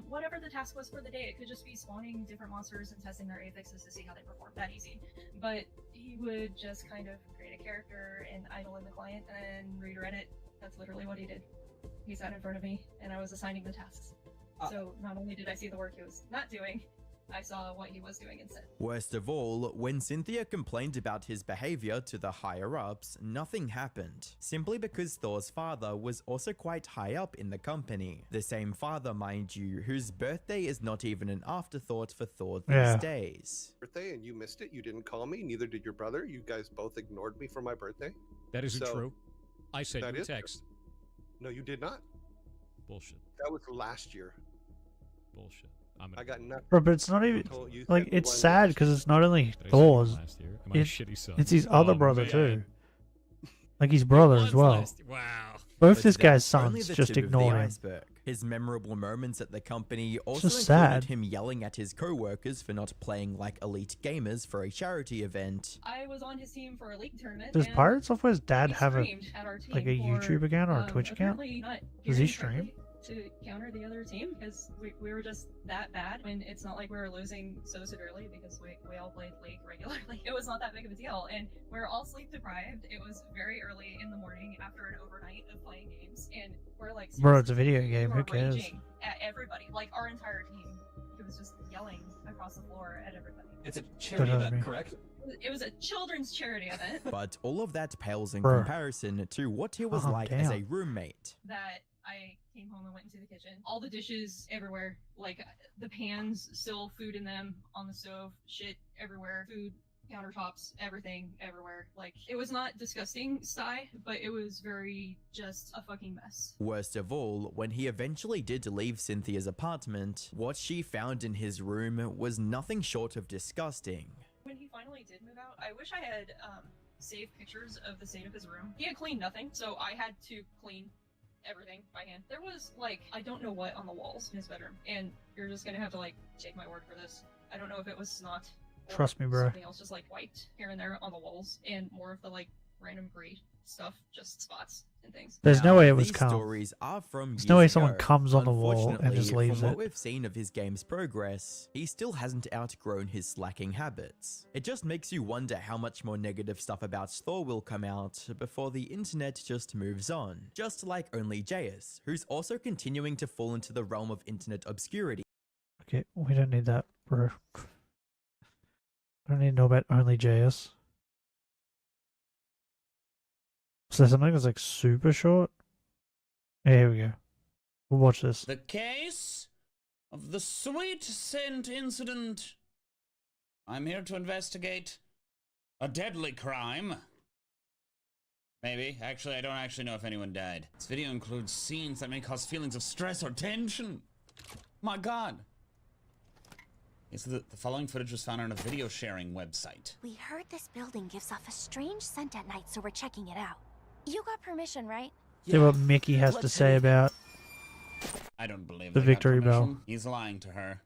Speaker 18: Whatever the task was for the day, it could just be spawning different monsters and testing their affixes to see how they perform. That easy. But he would just kind of create a character and idle in the client and read Reddit. That's literally what he did. He sat in front of me and I was assigning the tasks. So not only did I see the work he was not doing, I saw what he was doing instead.
Speaker 10: Worst of all, when Cynthia complained about his behavior to the higher-ups, nothing happened, simply because Thor's father was also quite high up in the company. The same father, mind you, whose birthday is not even an afterthought for Thor these days.
Speaker 19: Birthday and you missed it. You didn't call me. Neither did your brother. You guys both ignored me for my birthday.
Speaker 12: That isn't
Speaker 19: So-
Speaker 12: true. I sent
Speaker 19: That
Speaker 12: you a
Speaker 19: is true.
Speaker 12: text.
Speaker 19: No, you did not.
Speaker 12: Bullshit.
Speaker 19: That was last year.
Speaker 12: Bullshit.
Speaker 19: I got nothing.
Speaker 1: Bro, but it's not even
Speaker 19: You
Speaker 1: like
Speaker 19: said
Speaker 1: it's
Speaker 19: one
Speaker 1: sad because it's not only
Speaker 12: Did I say
Speaker 1: Thor's.
Speaker 12: last year? Am I a shitty son?
Speaker 1: It's his other
Speaker 12: Oh,
Speaker 1: brother
Speaker 12: man.
Speaker 1: too. Like his brother as well.
Speaker 12: Wow.
Speaker 1: Both
Speaker 10: But
Speaker 1: this guy's
Speaker 10: that's only
Speaker 1: sons
Speaker 10: the
Speaker 1: just
Speaker 10: tip of the
Speaker 1: ignore him.
Speaker 10: iceberg. His memorable moments at the company also
Speaker 1: just
Speaker 10: included
Speaker 1: sad.
Speaker 10: him yelling at his co-workers for not playing like elite gamers for a charity event.
Speaker 18: I was on his team for a league tournament.
Speaker 1: Does
Speaker 18: and
Speaker 1: Pirate Software's dad
Speaker 18: he
Speaker 1: have a
Speaker 18: screamed at our team
Speaker 1: like a
Speaker 18: for,
Speaker 1: YouTube account or a Twitch account?
Speaker 18: apparently not
Speaker 1: Does he
Speaker 18: gearing
Speaker 1: stream?
Speaker 18: correctly to counter the other team because we were just that bad. And it's not like we were losing so severely because we all played League regularly. It was not that big of a deal, and we were all sleep deprived. It was very early in the morning after an overnight of playing games, and we're like,
Speaker 1: Bro, it's a
Speaker 18: seriously,
Speaker 1: video
Speaker 18: we
Speaker 1: game,
Speaker 18: were
Speaker 1: who cares?
Speaker 18: raging at everybody, like our entire team. He was just yelling across the floor at everybody.
Speaker 20: It's a
Speaker 1: charity event,
Speaker 20: correct?
Speaker 18: It was a children's charity event.
Speaker 10: But all of that pales in
Speaker 1: Bruh.
Speaker 10: comparison to what he was
Speaker 1: Calm
Speaker 10: like as a
Speaker 1: down.
Speaker 10: roommate.
Speaker 18: That I came home and went into the kitchen. All the dishes everywhere, like the pans, still food in them on the stove, shit everywhere, food countertops, everything, everywhere. Like, it was not disgusting, Sty, but it was very just a fucking mess.
Speaker 10: Worst of all, when he eventually did leave Cynthia's apartment, what she found in his room was nothing short of disgusting.
Speaker 18: When he finally did move out, I wish I had saved pictures of the state of his room. He had cleaned nothing, so I had to clean everything by hand. There was, like, I don't know what on the walls in his bedroom, and you're just gonna have to, like, take my word for this. I don't know if it was snot or
Speaker 1: Trust me, bro.
Speaker 18: something else just, like, wiped here and there on the walls, and more of the, like, random gray stuff, just spots and things.
Speaker 1: There's no way it was
Speaker 10: These
Speaker 1: cum.
Speaker 10: stories are from
Speaker 1: There's no way
Speaker 10: years
Speaker 1: someone
Speaker 10: ago.
Speaker 1: comes on the wall and
Speaker 10: Unfortunately,
Speaker 1: just leaves
Speaker 10: from what
Speaker 1: it.
Speaker 10: we've seen of his game's progress, he still hasn't outgrown his slacking habits. It just makes you wonder how much more negative stuff about Thor will come out before the internet just moves on. Just like Only JS, who's also continuing to fall into the realm of internet obscurity.
Speaker 1: Okay, we don't need that, bro. I don't need to know about Only JS. So something that's like super short? Yeah, here we go. We'll watch this.
Speaker 3: The case of the sweet scent incident. I'm here to investigate a deadly crime. Maybe. Actually, I don't actually know if anyone died. This video includes scenes that may cause feelings of stress or tension. My God. So the following footage was found on a video sharing website.
Speaker 5: We heard this building gives off a strange scent at night, so we're checking it out. You got permission, right?
Speaker 1: See what Mickey has to say about
Speaker 3: I don't believe
Speaker 1: the
Speaker 3: they got
Speaker 1: victory bell.
Speaker 3: permission. He's lying to her.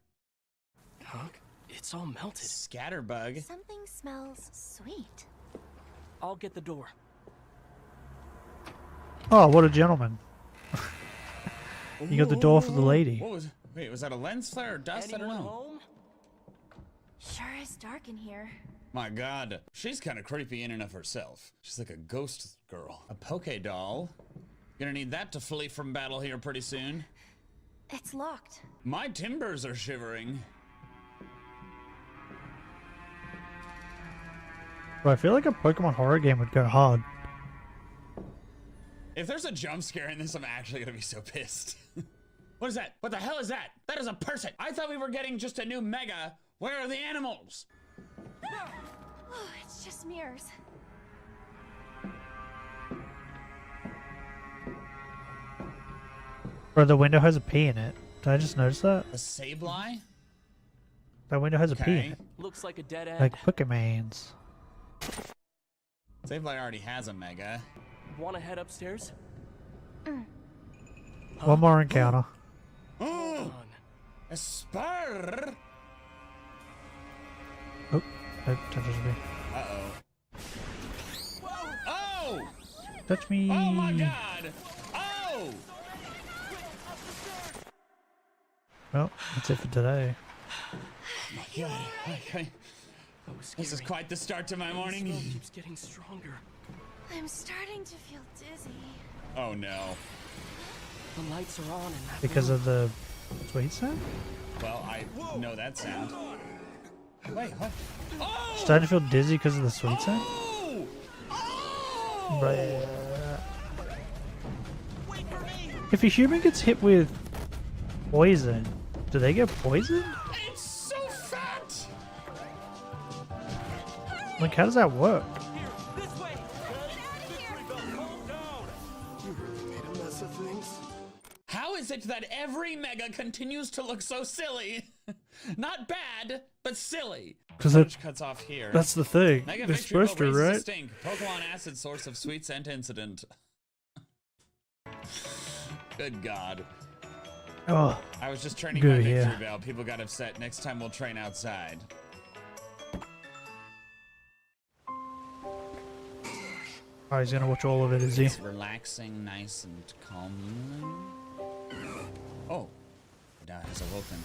Speaker 20: Hunk, it's all melted.
Speaker 3: Scatterbug.
Speaker 5: Something smells sweet.
Speaker 20: I'll get the door.
Speaker 1: Oh, what a gentleman. You got the door for the lady.
Speaker 3: What was? Wait, was that a lens flare or dust? I don't know.
Speaker 5: Sure is dark in here.
Speaker 3: My God, she's kind of creepy in and of herself. She's like a ghost girl. A Poke doll. Gonna need that to flee from battle here pretty soon.
Speaker 5: It's locked.
Speaker 3: My timbers are shivering.
Speaker 1: Bro, I feel like a Pokemon horror game would go hard.
Speaker 3: If there's a jump scare in this, I'm actually gonna be so pissed. What is that? What the hell is that? That is a person. I thought we were getting just a new Mega. Where are the animals?
Speaker 5: Oh, it's just mirrors.
Speaker 1: Bro, the window has a P in it. Did I just notice that?
Speaker 3: A Sableye?
Speaker 1: That window has a P in it.
Speaker 20: Looks like a dead end.
Speaker 1: Like Pokemons.
Speaker 3: Sableye already has a Mega.
Speaker 20: Want to head upstairs?
Speaker 1: One more encounter.
Speaker 3: Oh! A spur!
Speaker 1: Oh, that touches me.
Speaker 3: Uh-oh. Oh!
Speaker 1: Touch me.
Speaker 3: Oh my God! Oh!
Speaker 1: Well, that's it for today.
Speaker 3: Yeah, okay. This is quite the start to my morning.
Speaker 20: The smell keeps getting stronger.
Speaker 5: I'm starting to feel dizzy.
Speaker 3: Oh no.
Speaker 20: The lights are on in that
Speaker 1: Because
Speaker 20: room.
Speaker 1: of the sweet scent?
Speaker 3: Well, I know that sound. Wait, what? Oh!
Speaker 1: Starting to feel dizzy because of the sweet scent?
Speaker 3: Oh!
Speaker 1: But, if a human gets hit with poison, do they get poisoned?
Speaker 3: It's so fat!
Speaker 1: Like, how does that work?
Speaker 3: How is it that every Mega continues to look so silly? Not bad, but silly.
Speaker 1: 'Cause
Speaker 3: Footage cuts off here.
Speaker 1: that's the thing.
Speaker 3: Mega
Speaker 1: They're
Speaker 3: Victory
Speaker 1: supposed to,
Speaker 3: raises a
Speaker 1: right?
Speaker 3: stink. Pokemon acid source of sweet scent incident. Good God.
Speaker 1: Oh,
Speaker 3: I was just training
Speaker 1: good,
Speaker 3: my victory
Speaker 1: yeah.
Speaker 3: bell. People got upset. Next time we'll train outside.
Speaker 1: Oh, he's gonna watch all of it, is he?
Speaker 3: It's relaxing, nice, and calming. Oh, the dog has awoken.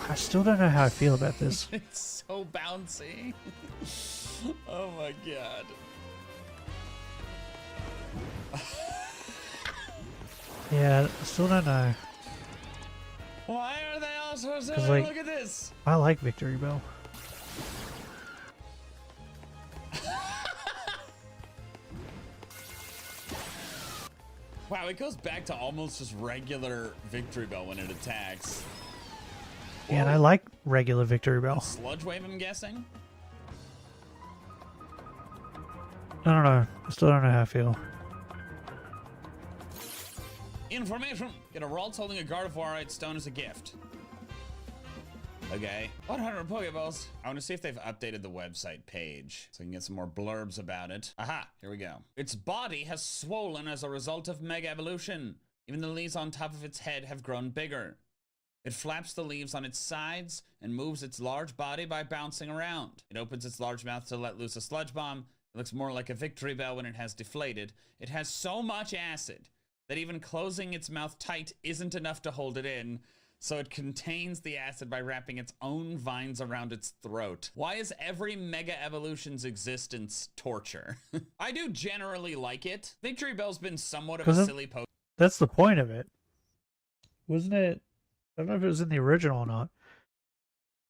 Speaker 1: I still don't know how I feel about this.
Speaker 3: It's so bouncy. Oh my God.
Speaker 1: Yeah, I still don't know.
Speaker 3: Why are they all so
Speaker 1: 'Cause,
Speaker 3: silly?
Speaker 1: like,
Speaker 3: Look at this.
Speaker 1: I like Victory Bell.
Speaker 3: Wow, it goes back to almost just regular Victory Bell when it attacks.
Speaker 1: Yeah, and I like regular Victory Bell.
Speaker 3: Sludge Wave, I'm guessing?
Speaker 1: I don't know. I still don't know how I feel.
Speaker 3: Information! Get a Ralts holding a Gardevoirite stone as a gift. Okay. 100 Pokeballs. I want to see if they've updated the website page so I can get some more blurbs about it. Aha, here we go. Its body has swollen as a result of Mega Evolution. Even the leaves on top of its head have grown bigger. It flaps the leaves on its sides and moves its large body by bouncing around. It opens its large mouth to let loose a sludge bomb. It looks more like a Victory Bell when it has deflated. It has so much acid that even closing its mouth tight isn't enough to hold it in. So it contains the acid by wrapping its own vines around its throat. Why is every Mega Evolution's existence torture? I do generally like it. Victory Bell's been somewhat of a silly post.
Speaker 1: That's the point of it. Wasn't it? I don't know if it was in the original or not.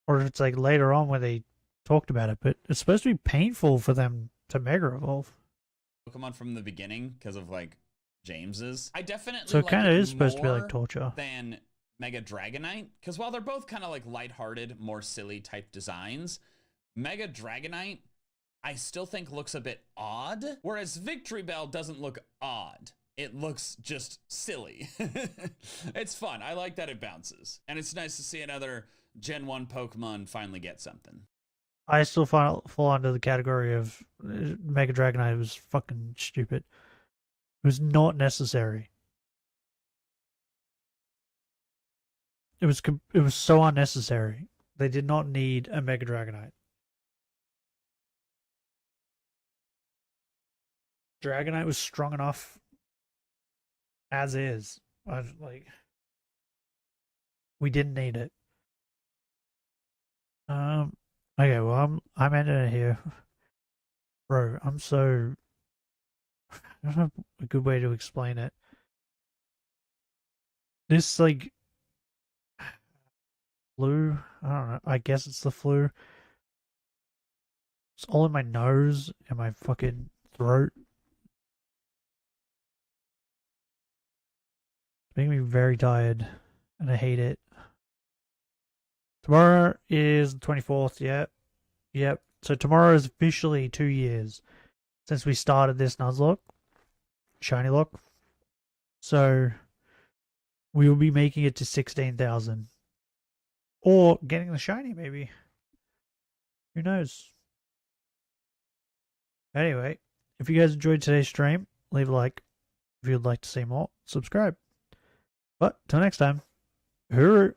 Speaker 1: Or if it's like later on where they talked about it, but it's supposed to be painful for them to Mega Evolve.
Speaker 3: Pokemon from the beginning because of like James's. I definitely
Speaker 1: So it
Speaker 3: like
Speaker 1: kind of
Speaker 3: it
Speaker 1: is supposed to be like
Speaker 3: more
Speaker 1: torture.
Speaker 3: than Mega Dragonite, because while they're both kind of like lighthearted, more silly type designs, Mega Dragonite I still think looks a bit odd, whereas Victory Bell doesn't look odd. It looks just silly. It's fun. I like that it bounces. And it's nice to see another Gen 1 Pokemon finally get something.
Speaker 1: I still fall under the category of Mega Dragonite was fucking stupid. It was not necessary. It was so unnecessary. They did not need a Mega Dragonite. Dragonite was strong enough as is. We didn't need it. Okay, well I'm ending it here. Bro, I don't have a good way to explain it. This like flu, I don't know, I guess it's the flu. It's all in my nose and my fucking throat. It's making me very tired and I hate it. Tomorrow is the 24th, yep. So tomorrow is officially 2 years since we started this Nuzlocke, Shinylocke. So we will be making it to 16,000. Or getting the shiny, maybe. Who knows? Anyway, if you guys enjoyed today's stream, leave a like. If you'd like to see more, subscribe. But till next time, hooroo!